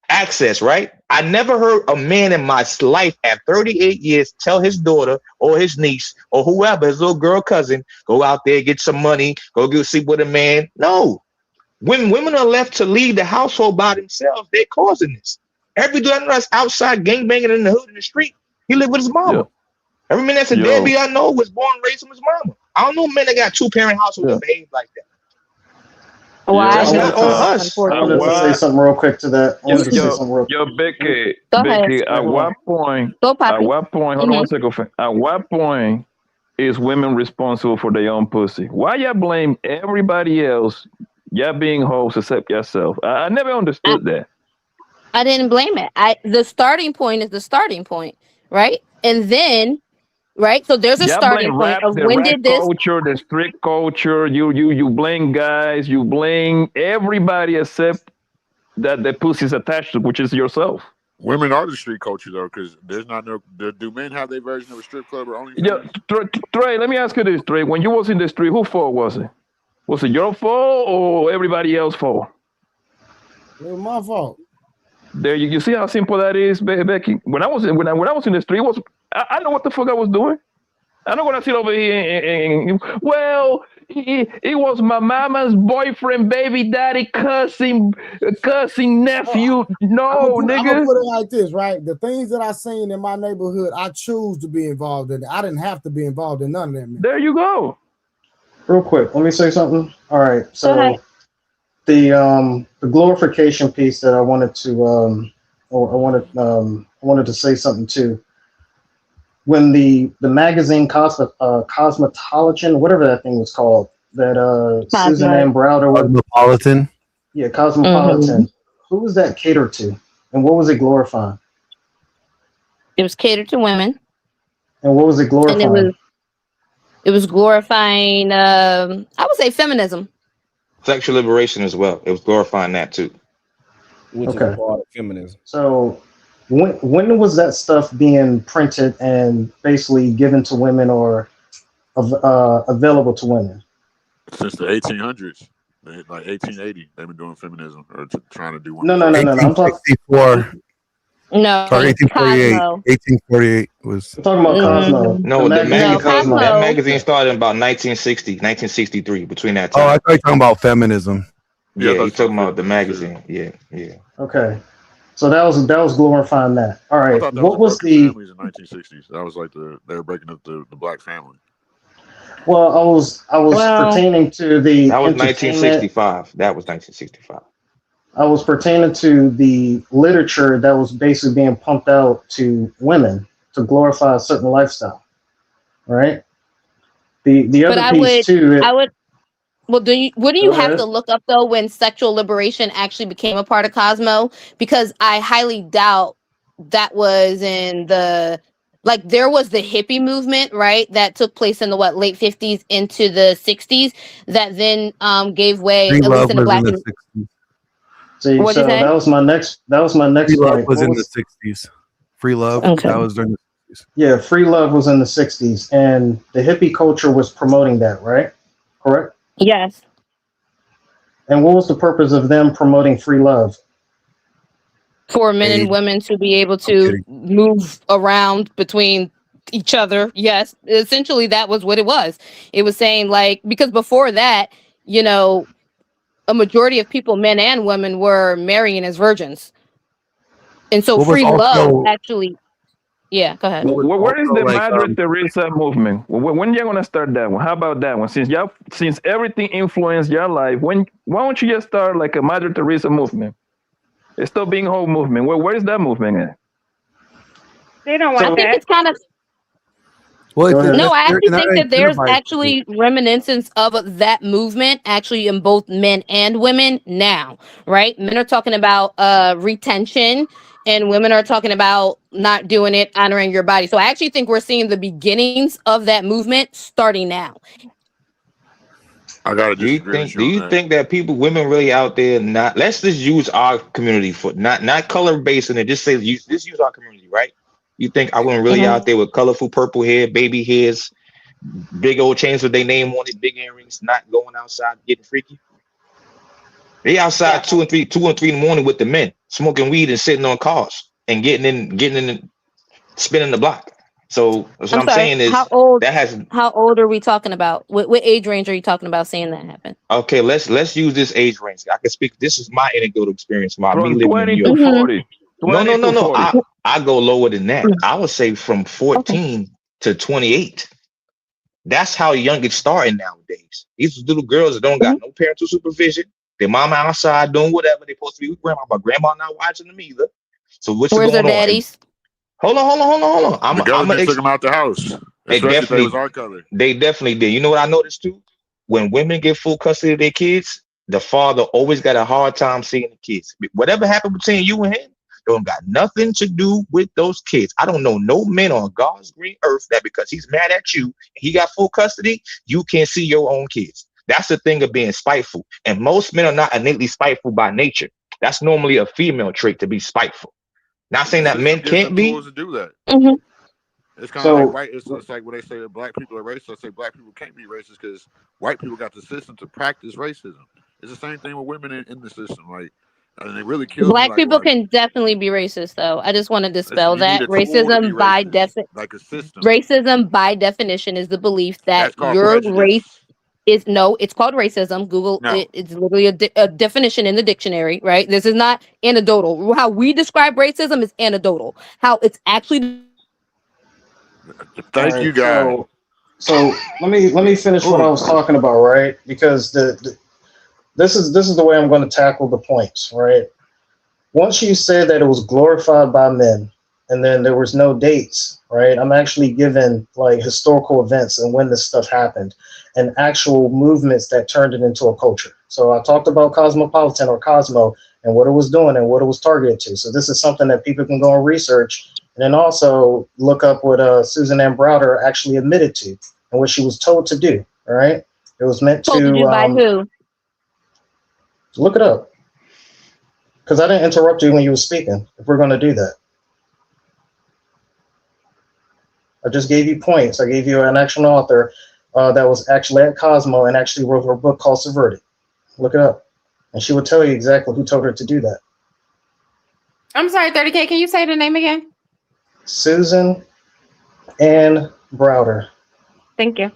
[SPEAKER 17] access, right? I never heard a man in my life at 38 years tell his daughter or his niece or whoever, his little girl cousin, go out there, get some money, go sleep with a man. No. When women are left to lead the household by themselves, they're causing this. Every dude that's outside gangbanging in the hood in the street, he lived with his mama. Every man that's a deadbeat I know was born and raised with his mama. I don't know men that got 2-parent households that behave like that. That's not on us.
[SPEAKER 6] I wanted to say something real quick to that.
[SPEAKER 8] Becky,
[SPEAKER 19] Go ahead.
[SPEAKER 8] Becky, at what point? Hold on one second. At what point is women responsible for their own pussy? Why y'all blame everybody else? Y'all being hoes except yourself. I never understood that.
[SPEAKER 19] I didn't blame it. The starting point is the starting point, right? And then, right? So there's a starting point of when did this
[SPEAKER 8] culture, the strict culture, you blame guys, you blame everybody except that the pussy is attached to, which is yourself.
[SPEAKER 18] Women are the street culture though, because there's not no. Do men have their version of a strip club or only?
[SPEAKER 8] Yeah, Trey, let me ask you this, Trey. When you was in the street, whose fault was it? Was it your fault or everybody else's fault?
[SPEAKER 2] It was my fault.
[SPEAKER 8] There, you see how simple that is, Becky. When I was in the street, I know what the fuck I was doing. I'm not gonna sit over here and well, it was my mama's boyfriend, baby daddy, cousin, nephew. No, nigga.
[SPEAKER 2] I'm gonna put it like this, right? The things that I seen in my neighborhood, I choose to be involved in. I didn't have to be involved in none of them.
[SPEAKER 8] There you go.
[SPEAKER 6] Real quick, let me say something. All right, so the glorification piece that I wanted to I wanted to say something to. When the magazine Cosmopolitan, whatever that thing was called, that Susan Ann Browder was.
[SPEAKER 10] Cosmopolitan.
[SPEAKER 6] Yeah, Cosmopolitan. Who was that catered to, and what was it glorifying?
[SPEAKER 19] It was catered to women.
[SPEAKER 6] And what was it glorifying?
[SPEAKER 19] And it was glorifying, I would say, feminism.
[SPEAKER 17] Sexual liberation as well. It was glorifying that too.
[SPEAKER 5] Which is a part of feminism.
[SPEAKER 6] So when was that stuff being printed and basically given to women or available to women?
[SPEAKER 18] Since the 1800s, like 1880, they've been doing feminism or trying to do one.
[SPEAKER 6] No. I'm talking
[SPEAKER 10] 1864.
[SPEAKER 19] No,
[SPEAKER 10] 1848. 1848 was.
[SPEAKER 6] I'm talking about Cosmo.
[SPEAKER 17] No, that magazine started in about 1963, between that time.
[SPEAKER 10] Oh, I thought you were talking about feminism.
[SPEAKER 17] Yeah, you're talking about the magazine. Yeah.
[SPEAKER 6] Okay. So that was glorifying that. All right. What was the
[SPEAKER 18] families in 1960s? That was like they were breaking up the black family.
[SPEAKER 6] Well, I was pertaining to the.
[SPEAKER 17] That was 1965. That was 1965.
[SPEAKER 6] I was pertaining to the literature that was basically being pumped out to women to glorify a certain lifestyle, right? The other piece too.
[SPEAKER 19] Well, wouldn't you have to look up though when sexual liberation actually became a part of Cosmo? Because I highly doubt that was in the there was the hippie movement, right? That took place in the late 50s into the 60s that then gave way at least in the black and
[SPEAKER 6] See, so that was my next
[SPEAKER 10] Free Love
[SPEAKER 6] point.
[SPEAKER 10] was in the 60s. Free Love,
[SPEAKER 19] Okay.
[SPEAKER 10] that was during the 60s.
[SPEAKER 6] Yeah, Free Love was in the 60s, and the hippie culture was promoting that, right? Correct?
[SPEAKER 19] Yes.
[SPEAKER 6] And what was the purpose of them promoting free love?
[SPEAKER 19] For men and women to be able to move around between each other. Yes, essentially that was what it was. It was saying because before that, a majority of people, men and women, were marrying as virgins. And so free love actually, go ahead.
[SPEAKER 8] Where is the Madre Teresa movement? When y'all gonna start that one? How about that one? Since everything influenced your life, why don't you just start like a Madre Teresa movement? It's still being a whole movement. Where is that movement at?
[SPEAKER 11] They don't want
[SPEAKER 19] I think it's kind of. No, I actually think that there's actually reminiscence of that movement actually in both men and women now, right? Men are talking about retention and women are talking about not doing it, honoring your body. So I actually think we're seeing the beginnings of that movement starting now.
[SPEAKER 18] I gotta
[SPEAKER 17] disagree. Do you think that women really out there let's just use our community for not color based and just say use our community, right? You think I women really out there with colorful purple hair, baby hairs, big old chains with their name on it, big earrings, not going outside getting freaky? They outside 2 and 3 in the morning with the men. smoking weed and sitting on cars and getting in, spinning the block. So that's what I'm
[SPEAKER 19] sorry,
[SPEAKER 17] saying is
[SPEAKER 19] how old are we talking about? What age range are you talking about saying that happened?
[SPEAKER 17] Okay, let's use this age range. I can speak. This is my anecdotal experience about me
[SPEAKER 8] From
[SPEAKER 17] living in
[SPEAKER 8] 20
[SPEAKER 17] New
[SPEAKER 8] to
[SPEAKER 17] York.
[SPEAKER 8] 40. 20
[SPEAKER 17] No.
[SPEAKER 8] to 40.
[SPEAKER 17] I go lower than that. I would say from 14 to 28. That's how young it's starting nowadays. These little girls that don't got no parental supervision. Their mama outside doing whatever they're supposed to be with grandma, but grandma not watching them either. So what's
[SPEAKER 19] Where's
[SPEAKER 17] going
[SPEAKER 19] their
[SPEAKER 17] on?
[SPEAKER 19] daddies?
[SPEAKER 17] Hold on.
[SPEAKER 18] The government took them out the house,
[SPEAKER 17] They
[SPEAKER 18] especially if they was
[SPEAKER 17] definitely,
[SPEAKER 18] our color.
[SPEAKER 17] they definitely did. You know what I noticed too? When women get full custody of their kids, the father always got a hard time seeing the kids. Whatever happened between you and him, don't got nothing to do with those kids. I don't know no men on God's green earth that because he's mad at you and he got full custody, you can't see your own kids. That's the thing of being spiteful. And most men are not innately spiteful by nature. That's normally a female trait to be spiteful. Not saying that men can't be.
[SPEAKER 18] Tools to do that. It's kind of
[SPEAKER 17] So-
[SPEAKER 18] like white. It's like when they say that black people are racist. I say black people can't be racist because white people got the system to practice racism. It's the same thing with women in the system. Like, and it really kills
[SPEAKER 19] Black
[SPEAKER 18] me.
[SPEAKER 19] people can definitely be racist, though. I just want to dispel
[SPEAKER 18] you need
[SPEAKER 19] that
[SPEAKER 18] a tool to be
[SPEAKER 19] racism by
[SPEAKER 18] racist, like a system.
[SPEAKER 19] racism by definition is the belief that
[SPEAKER 18] That's called
[SPEAKER 19] your
[SPEAKER 18] prejudice.
[SPEAKER 19] race is it's called racism. Google
[SPEAKER 18] No.
[SPEAKER 19] it. It's literally a definition in the dictionary, right? This is not anecdotal. How we describe racism is anecdotal. How it's actually.
[SPEAKER 18] Thank you, guys.
[SPEAKER 6] So let me finish what I was talking about, right? Because this is the way I'm going to tackle the points, right? Once you said that it was glorified by men, and then there was no dates, right? I'm actually given like historical events and when this stuff happened, and actual movements that turned it into a culture. So I talked about Cosmopolitan or Cosmo and what it was doing and what it was targeted to. So this is something that people can go and research, and then also look up what Susan Ann Browder actually admitted to and what she was told to do. All right, it was meant
[SPEAKER 19] Told to do by who?
[SPEAKER 6] Look it up, because I didn't interrupt you when you were speaking. If we're going to do that, I just gave you points. I gave you an actual author that was actually at Cosmo and actually wrote her book called Subverted. Look it up, and she would tell you exactly who told her to do that.
[SPEAKER 11] I'm sorry, 30K. Can you say the name again?
[SPEAKER 6] Susan Ann Browder.
[SPEAKER 11] Thank you.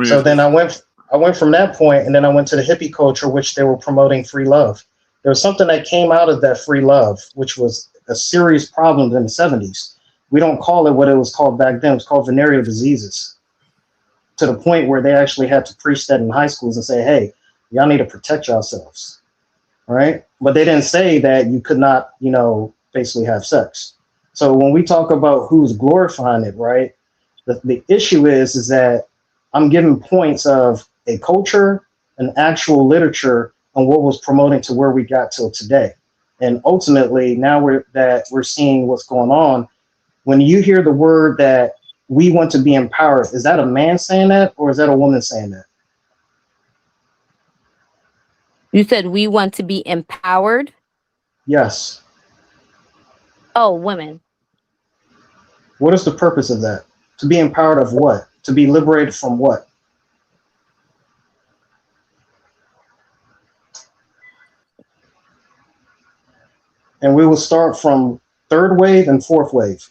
[SPEAKER 6] So then I went from that point, and then I went to the hippie culture, which they were promoting free love. There was something that came out of that free love, which was a serious problem in the 70s. We don't call it what it was called back then. It was called venereal diseases, to the point where they actually had to preach that in high schools and say, hey, y'all need to protect yourselves. All right. But they didn't say that you could not, basically have sex. So when we talk about who's glorifying it, right, the issue is that I'm giving points of a culture, an actual literature, and what was promoting to where we got till today. And ultimately, now we're seeing what's going on. When you hear the word that we want to be empowered, is that a man saying that, or is that a woman saying that?
[SPEAKER 19] You said we want to be empowered.
[SPEAKER 6] Yes.
[SPEAKER 19] Oh, women.
[SPEAKER 6] What is the purpose of that? To be empowered of what? To be liberated from what? And we will start from third wave and fourth wave.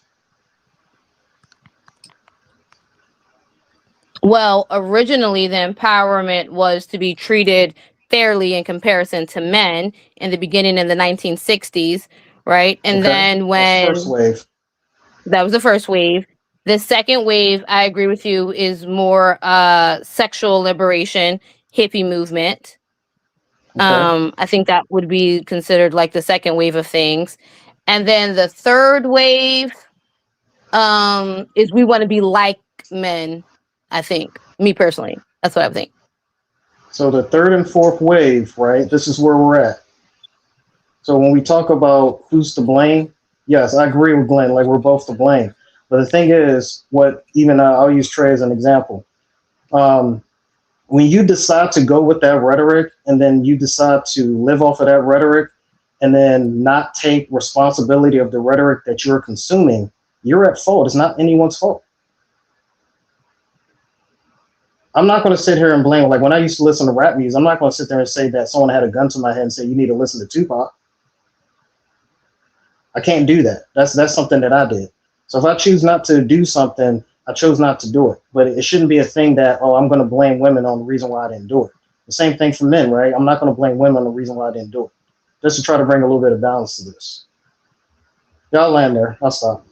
[SPEAKER 19] Well, originally the empowerment was to be treated fairly in comparison to men in the beginning in the 1960s, right? And
[SPEAKER 6] Okay.
[SPEAKER 19] then when
[SPEAKER 6] That's first wave.
[SPEAKER 19] that was the first wave. The second wave, I agree with you, is more sexual liberation, hippie movement.
[SPEAKER 6] Okay.
[SPEAKER 19] I think that would be considered like the second wave of things. And then the third wave is we want to be like men, I think. Me personally. That's what I think.
[SPEAKER 6] So the third and fourth wave, right? This is where we're at. So when we talk about who's to blame, yes, I agree with Glenn. Like, we're both to blame. But the thing is, I'll use Trey as an example. When you decide to go with that rhetoric, and then you decide to live off of that rhetoric, and then not take responsibility of the rhetoric that you're consuming, you're at fault. It's not anyone's fault. I'm not going to sit here and blame. Like when I used to listen to rap music, I'm not going to sit there and say that someone had a gun to my head and say you need to listen to Tupac. I can't do that. That's something that I did. So if I choose not to do something, I chose not to do it. But it shouldn't be a thing that, oh, I'm going to blame women on the reason why I didn't do it. The same thing for men, right? I'm not going to blame women on the reason why I didn't do it. Just to try to bring a little bit of balance to this. Y'all land there. I'll stop.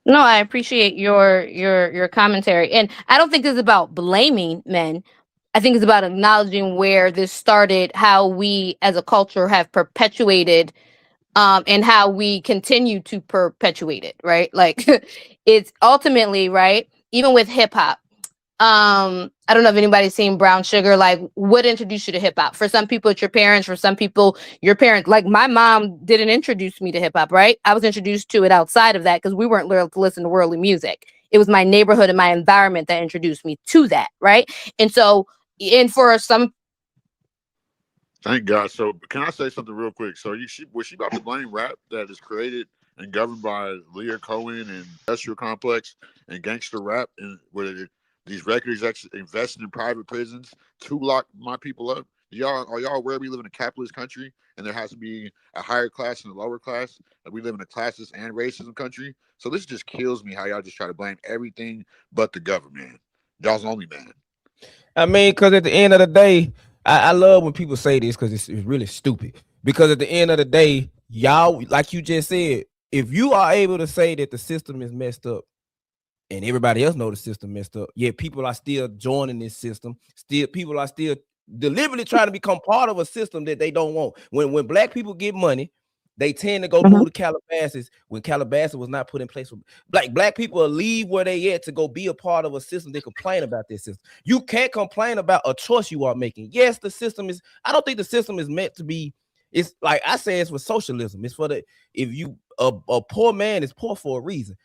[SPEAKER 19] No, I appreciate your commentary. And I don't think this is about blaming men. I think it's about acknowledging where this started, how we as a culture have perpetuated and how we continue to perpetuate it, right? Like it's ultimately, right, even with hip hop. I don't know if anybody's seen Brown Sugar. Like, what introduced you to hip hop? For some people, it's your parents. For some people, your parents. Like, my mom didn't introduce me to hip hop, right? I was introduced to it outside of that because we weren't learning to listen to worldly music. It was my neighborhood and my environment that introduced me to that, right? And so, and for some.
[SPEAKER 18] Thank God. So, can I say something real quick? So, was she about to blame rap that is created and governed by Leah Cohen and industrial complex and gangster rap, and where these record execs invested in private prisons to lock my people up? Are y'all aware we live in a capitalist country and there has to be a higher class and a lower class? Like we live in a classist and racism country. So this just kills me how y'all just try to blame everything but the government. Y'all's only man.
[SPEAKER 5] I mean, because at the end of the day, I love when people say this because it's really stupid. Because at the end of the day, y'all, like you just said, if you are able to say that the system is messed up, and everybody else know the system messed up, yet people are still joining this system. People are still deliberately trying to become part of a system that they don't want. When black people get money, they tend to go move to Calabasas when Calabasas was not put in place. Black people will leave where they at to go be a part of a system. They complain about this system. You can't complain about a choice you are making. Yes, the system is. I don't think the system is meant to be. It's like I say, it's for socialism. It's for the a poor man is poor for a reason.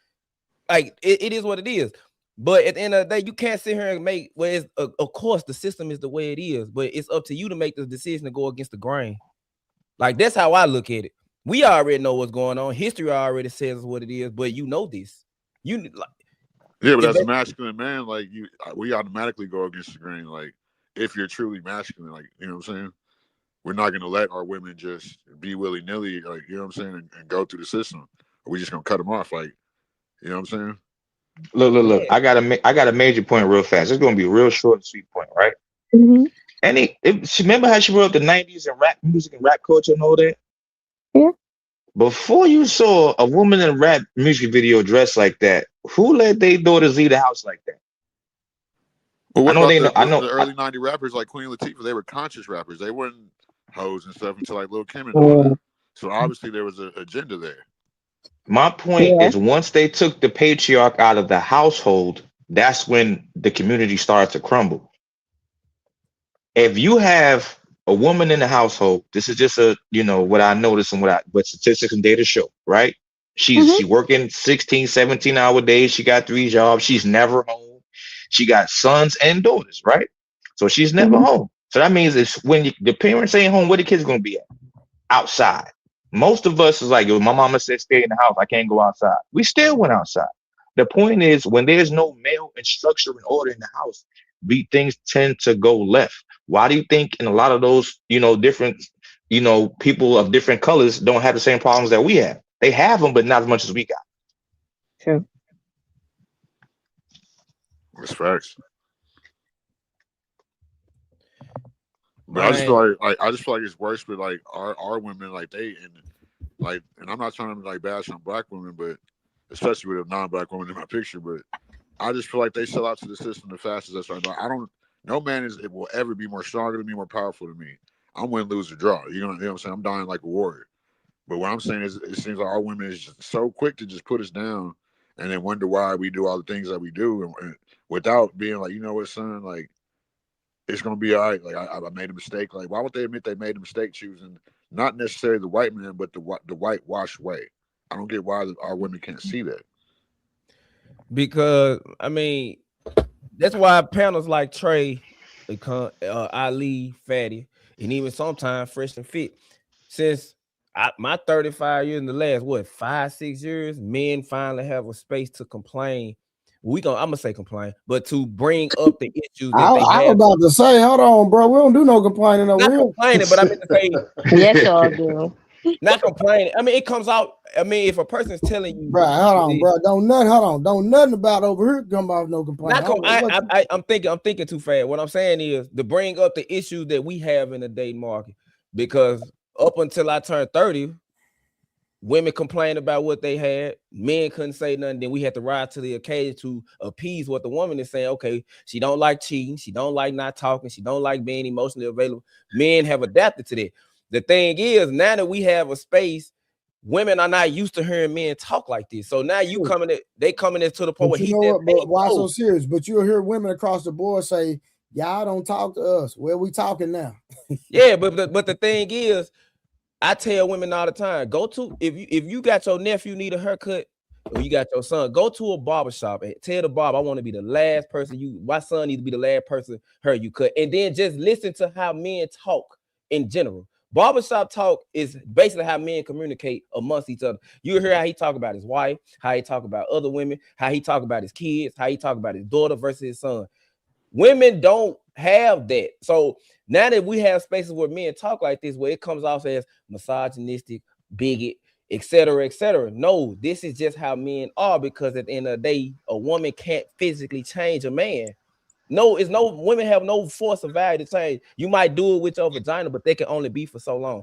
[SPEAKER 5] Like it is what it is. But at the end of the day, you can't sit here and make. Well, it's, of course, the system is the way it is, but it's up to you to make the decision to go against the grain. Like that's how I look at it. We already know what's going on. History already says what it is, but you know this. You like,
[SPEAKER 18] yeah, but as a masculine man, like we automatically go against the grain. Like if you're truly masculine, like you know what I'm saying. We're not gonna let our women just be willy nilly, like you know what I'm saying, and go through the system. Or we just gonna cut them off, like you know what I'm saying.
[SPEAKER 17] Look. I got a major point real fast. It's gonna be a real short and sweet point, right? Remember how she grew up the 90s and rap music and rap culture and all that?
[SPEAKER 19] Yeah.
[SPEAKER 17] Before you saw a woman in a rap music video dressed like that, who let their daughters leave the house like that?
[SPEAKER 18] Well, what about the early 90s rappers like Queen Latifah? They were conscious rappers. They weren't hoes and stuff until like Lil' Kim and all that. So obviously there was an agenda there.
[SPEAKER 17] My point is once they took the patriarch out of the household, that's when the community started to crumble. If you have a woman in the household, this is just what I noticed and what statistics and data show, right? She's working 16, 17-hour days. She got 3 jobs. She's never home. She got sons and daughters, right? So she's never home. So that means it's when the parents ain't home, where the kids going to be at? Outside. Most of us is like, yo, my mama said stay in the house. I can't go outside. We still went outside. The point is when there's no male and structure and order in the house, things tend to go left. Why do you think in a lot of those, different, people of different colors don't have the same problems that we have? They have them, but not as much as we got.
[SPEAKER 19] True.
[SPEAKER 18] That's facts. But I just feel like it's worse with like our women, like and I'm not trying to like bash on black women, but especially with a non-black woman in my picture, but I just feel like they sell out to the system the fastest. That's right. No man will ever be more stronger than me, more powerful than me. I'm win, lose, or draw. You know what I'm saying? I'm dying like a warrior. But what I'm saying is, it seems like our women is just so quick to just put us down, and then wonder why we do all the things that we do, and without being like, you know what, son, like it's gonna be all right. Like I made a mistake. Like why would they admit they made a mistake choosing not necessarily the white man, but the whitewashed way? I don't get why our women can't see that.
[SPEAKER 5] Because I mean, that's why panels like Trey, Ali, Fatty, and even sometimes Fresh and Fit, since my 35 years in the last 5-6 years, men finally have a space to complain I'm gonna say complain, but to bring up the issues that
[SPEAKER 2] I was about to say, hold on, bro. We don't do no complaining over
[SPEAKER 5] not
[SPEAKER 2] here.
[SPEAKER 5] complaining, but I meant to say
[SPEAKER 19] Yes, y'all do.
[SPEAKER 5] not complaining. I mean, it comes out. I mean, if a person's telling you,
[SPEAKER 2] Bro, hold on, bro. Don't nothing about over here come off no complaint.
[SPEAKER 5] I'm thinking too fast. What I'm saying is to bring up the issues that we have in the dating market, because up until I turned 30, women complained about what they had. Men couldn't say nothing. Then we had to rise to the occasion to appease what the woman is saying. Okay, she don't like cheating. She don't like not talking. She don't like being emotionally available. Men have adapted to that. The thing is, now that we have a space, women are not used to hearing men talk like this. So now they coming into the point
[SPEAKER 2] where
[SPEAKER 5] he
[SPEAKER 2] said, but why so serious? But you'll hear women across the board say, y'all don't talk to us. Where we talking now?
[SPEAKER 5] Yeah, but the thing is, I tell women all the time, go to if you got your nephew need a haircut, or you got your son, go to a barbershop and tell the barber, I want to be the last person my son needs to be the last person her you cut, and then just listen to how men talk in general. Barbershop talk is basically how men communicate amongst each other. You hear how he talk about his wife, how he talk about other women, how he talk about his kids, how he talk about his daughter versus his son. Women don't have that. So now that we have spaces where men talk like this, where it comes off as misogynistic, bigot, etc., etc. No, this is just how men are, because at the end of the day, a woman can't physically change a man. Women have no force of value to change. You might do it with your vagina, but they can only be for so long.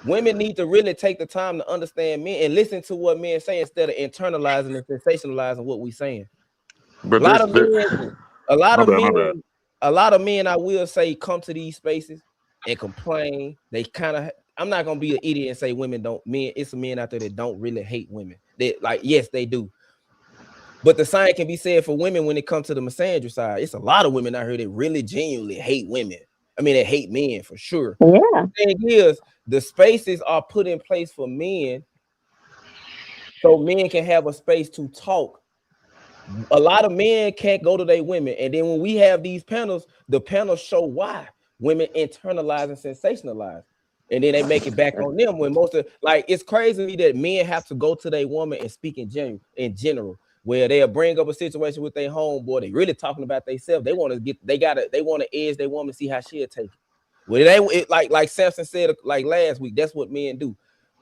[SPEAKER 5] Women need to really take the time to understand men and listen to what men say instead of internalizing and sensationalizing what we're saying.
[SPEAKER 14] But
[SPEAKER 5] a lot of men, I will say, come to these spaces and complain. I'm not gonna be an idiot and say it's some men out there that don't really hate women. Yes, they do. But the same can be said for women when it comes to the misandry side. It's a lot of women out here that really genuinely hate women. I mean, they hate men for sure.
[SPEAKER 19] Yeah.
[SPEAKER 5] The thing is, the spaces are put in place for men so men can have a space to talk. A lot of men can't go to their women. And then when we have these panels, the panels show why women internalize and sensationalize. And then they make it back on them when it's crazy to me that men have to go to their woman and speak in general. Where they'll bring up a situation with their homeboy, they really talking about themselves. They want to edge their woman, see how she'll take it. Well, like Samson said like last week, that's what men do.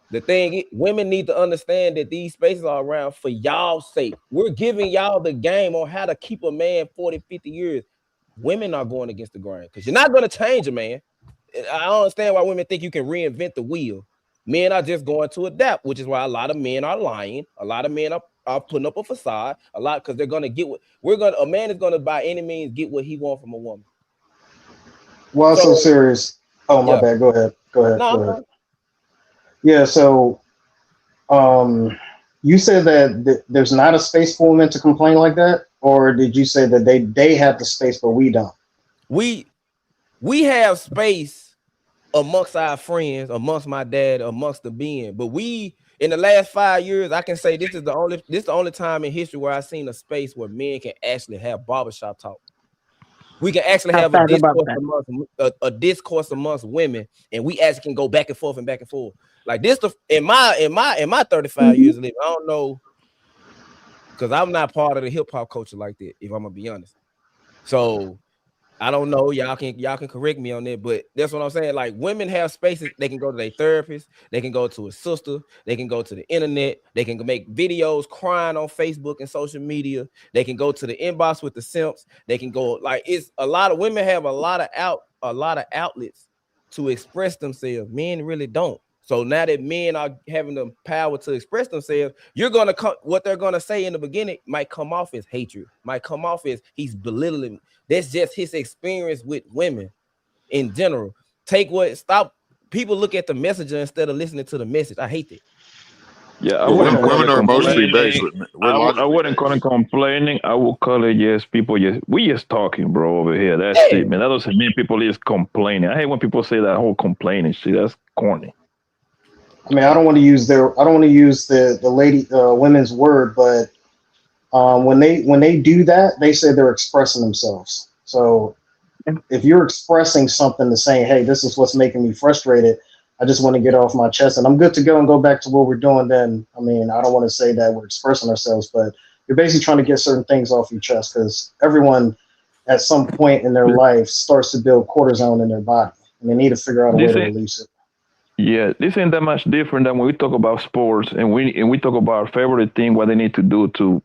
[SPEAKER 5] The thing, women need to understand that these spaces are around for y'all's sake. We're giving y'all the game on how to keep a man 40, 50 years. Women are going against the grain because you're not going to change a man. I don't understand why women think you can reinvent the wheel. Men are just going to adapt, which is why a lot of men are lying. A lot of men are putting up a facade a lot because they're going to get a man is going to by any means get what he wants from a woman.
[SPEAKER 6] Why so serious? Oh, my bad. Go ahead. Go ahead. Yeah. So, you said that there's not a space for women to complain like that, or did you say that they have the space but we don't? We
[SPEAKER 5] have space amongst our friends, amongst my dad, amongst the men, but in the last 5 years, I can say this is the only time in history where I've seen a space where men can actually have barbershop talk. We can actually have a discourse amongst women, and we actually can go back and forth. Like this, in my 35 years of living, I don't know, because I'm not part of the hip hop culture like that. If I'm gonna be honest, so I don't know. Y'all can correct me on that, but that's what I'm saying. Like women have spaces. They can go to their therapist. They can go to a sister. They can go to the internet. They can make videos crying on Facebook and social media. They can go to the inbox with the simps. They can go it's a lot of women have a lot of outlets to express themselves. Men really don't. So now that men are having the power to express themselves, what they're gonna say in the beginning might come off as hatred, might come off as he's belittling. That's just his experience with women in general. People look at the messenger instead of listening to the message. I hate that.
[SPEAKER 8] Yeah,
[SPEAKER 18] women are mostly based with.
[SPEAKER 8] I wouldn't call it complaining. I would call it we just talking, bro, over here. That's it, man. That doesn't mean people is complaining. I hate when people say that whole complaining shit. That's corny.
[SPEAKER 6] I mean, I don't want to use the women's word, but when they do that, they say they're expressing themselves. So if you're expressing something to say, hey, this is what's making me frustrated, I just want to get off my chest and I'm good to go and go back to what we're doing, then I mean, I don't want to say that we're expressing ourselves, but you're basically trying to get certain things off your chest because everyone at some point in their life starts to build cortisone in their body, and they need to figure out a way to release it.
[SPEAKER 8] Yeah, this ain't that much different than when we talk about sports and we talk about our favorite thing, what they need to do to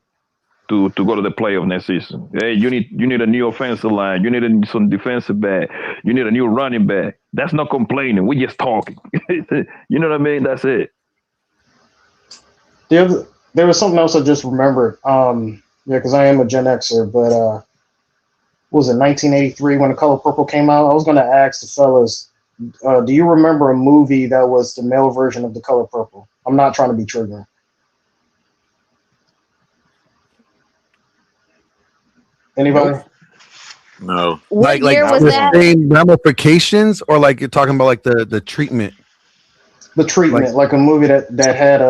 [SPEAKER 8] go to the playoff next season. Hey, you need a new offensive line, you need some defensive back, you need a new running back. That's not complaining. We just talking. You know what I mean? That's it.
[SPEAKER 6] There was something else I just remembered. Because I am a Gen Xer, but what was it, 1983 when The Color Purple came out? I was going to ask the fellas, do you remember a movie that was the male version of The Color Purple? I'm not trying to be triggering. Anybody?
[SPEAKER 18] No.
[SPEAKER 19] What year was that?
[SPEAKER 10] Same ramifications, or like you're talking about like the treatment?
[SPEAKER 6] The treatment, like a movie that had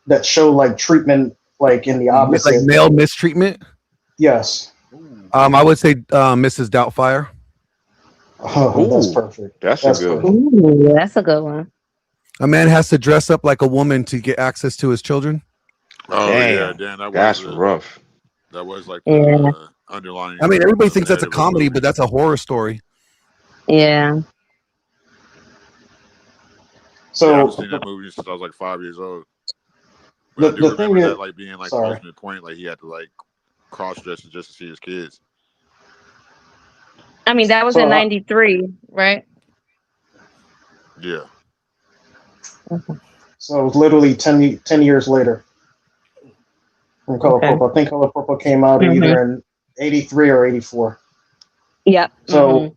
[SPEAKER 6] that showed like treatment like in the opposite,
[SPEAKER 10] like male mistreatment.
[SPEAKER 6] Yes.
[SPEAKER 10] I would say Mrs. Doubtfire.
[SPEAKER 6] Oh, that's perfect.
[SPEAKER 17] That's a good
[SPEAKER 19] one. Ooh, that's a good one.
[SPEAKER 10] A man has to dress up like a woman to get access to his children.
[SPEAKER 18] Oh yeah, Dan,
[SPEAKER 17] that's rough.
[SPEAKER 18] That was like the underlying.
[SPEAKER 10] I mean, everybody thinks that's a comedy, but that's a horror story.
[SPEAKER 19] Yeah.
[SPEAKER 6] So
[SPEAKER 18] I haven't seen that movie since I was like 5 years old.
[SPEAKER 6] The
[SPEAKER 18] I do
[SPEAKER 6] thing
[SPEAKER 18] remember
[SPEAKER 6] is,
[SPEAKER 18] that like being like the ultimate point, like he had to like cross dress just to see his kids.
[SPEAKER 19] I mean, that was in '93, right?
[SPEAKER 18] Yeah.
[SPEAKER 6] So it was literally 10 years later from Color Purple. I think Color Purple came out either in 83 or 84.
[SPEAKER 19] Yep.
[SPEAKER 6] So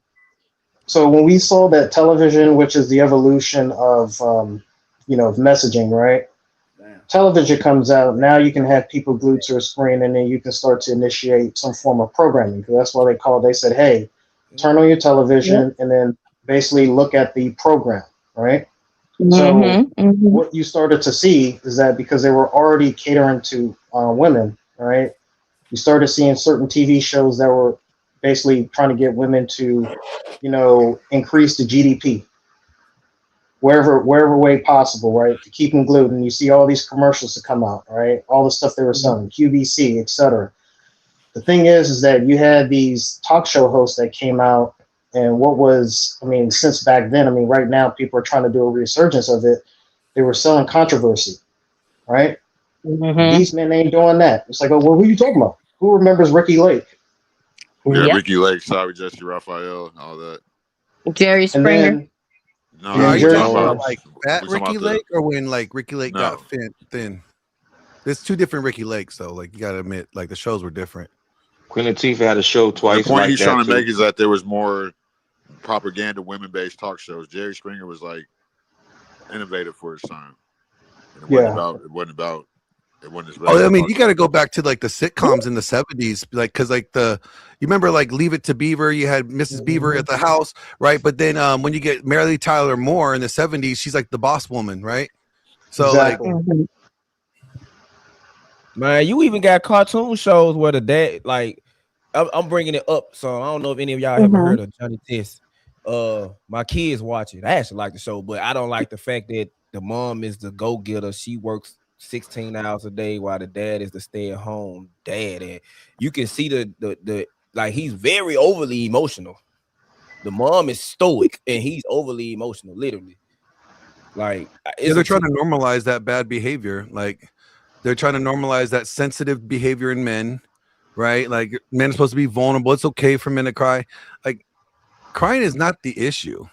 [SPEAKER 6] so when we saw that television, which is the evolution of of messaging, right? Television comes out, now you can have people glued to a screen and then you can start to initiate some form of programming. Because that's why they said, hey, turn on your television and then basically look at the program, right? So what you started to see is that because they were already catering to women, right? You started seeing certain TV shows that were basically trying to get women to, increase the GDP. Wherever way possible, right? To keep them glued. And you see all these commercials to come out, right? All the stuff they were selling, QVC, etc. The thing is that you had these talk show hosts that came out, and since back then, right now people are trying to do a resurgence of it. They were selling controversy, right? These men ain't doing that. It's like, oh, well, who are you talking about? Who remembers Ricky Lake?
[SPEAKER 18] Yeah, Ricky Lake, sorry, Jesse Raphael, all that.
[SPEAKER 19] Jerry Springer.
[SPEAKER 10] Are you talking about like fat Ricky Lake, or when like Ricky Lake got thin? There's two different Ricky Lakes, though. Like you gotta admit, like the shows were different.
[SPEAKER 17] Queen Latifah had a show twice.
[SPEAKER 18] The point
[SPEAKER 17] like
[SPEAKER 18] he's
[SPEAKER 17] that
[SPEAKER 18] trying to
[SPEAKER 17] too.
[SPEAKER 18] make is that there was more propaganda, women-based talk shows. Jerry Springer was like innovative for his time. And it wasn't about. It wasn't as.
[SPEAKER 10] Oh, I mean, you got to go back to like the sitcoms in the '70s, like because like you remember like Leave It to Beaver, you had Mrs. Beaver at the house, right? But then when you get Mary Tyler Moore in the '70s, she's like the boss woman, right? So
[SPEAKER 6] exactly.
[SPEAKER 5] Man, you even got cartoon shows where the dad, like, I'm bringing it up, so I don't know if any of y'all ever heard of Johnny Test. My kids watch it. I actually like the show, but I don't like the fact that the mom is the go-getter. She works 16 hours a day while the dad is the stay-at-home dad, and you can see the like he's very overly emotional. The mom is stoic and he's overly emotional, literally. Like
[SPEAKER 10] they're trying to normalize that bad behavior. Like they're trying to normalize that sensitive behavior in men, right? Like men are supposed to be vulnerable. It's okay for men to cry. Like crying is not the issue.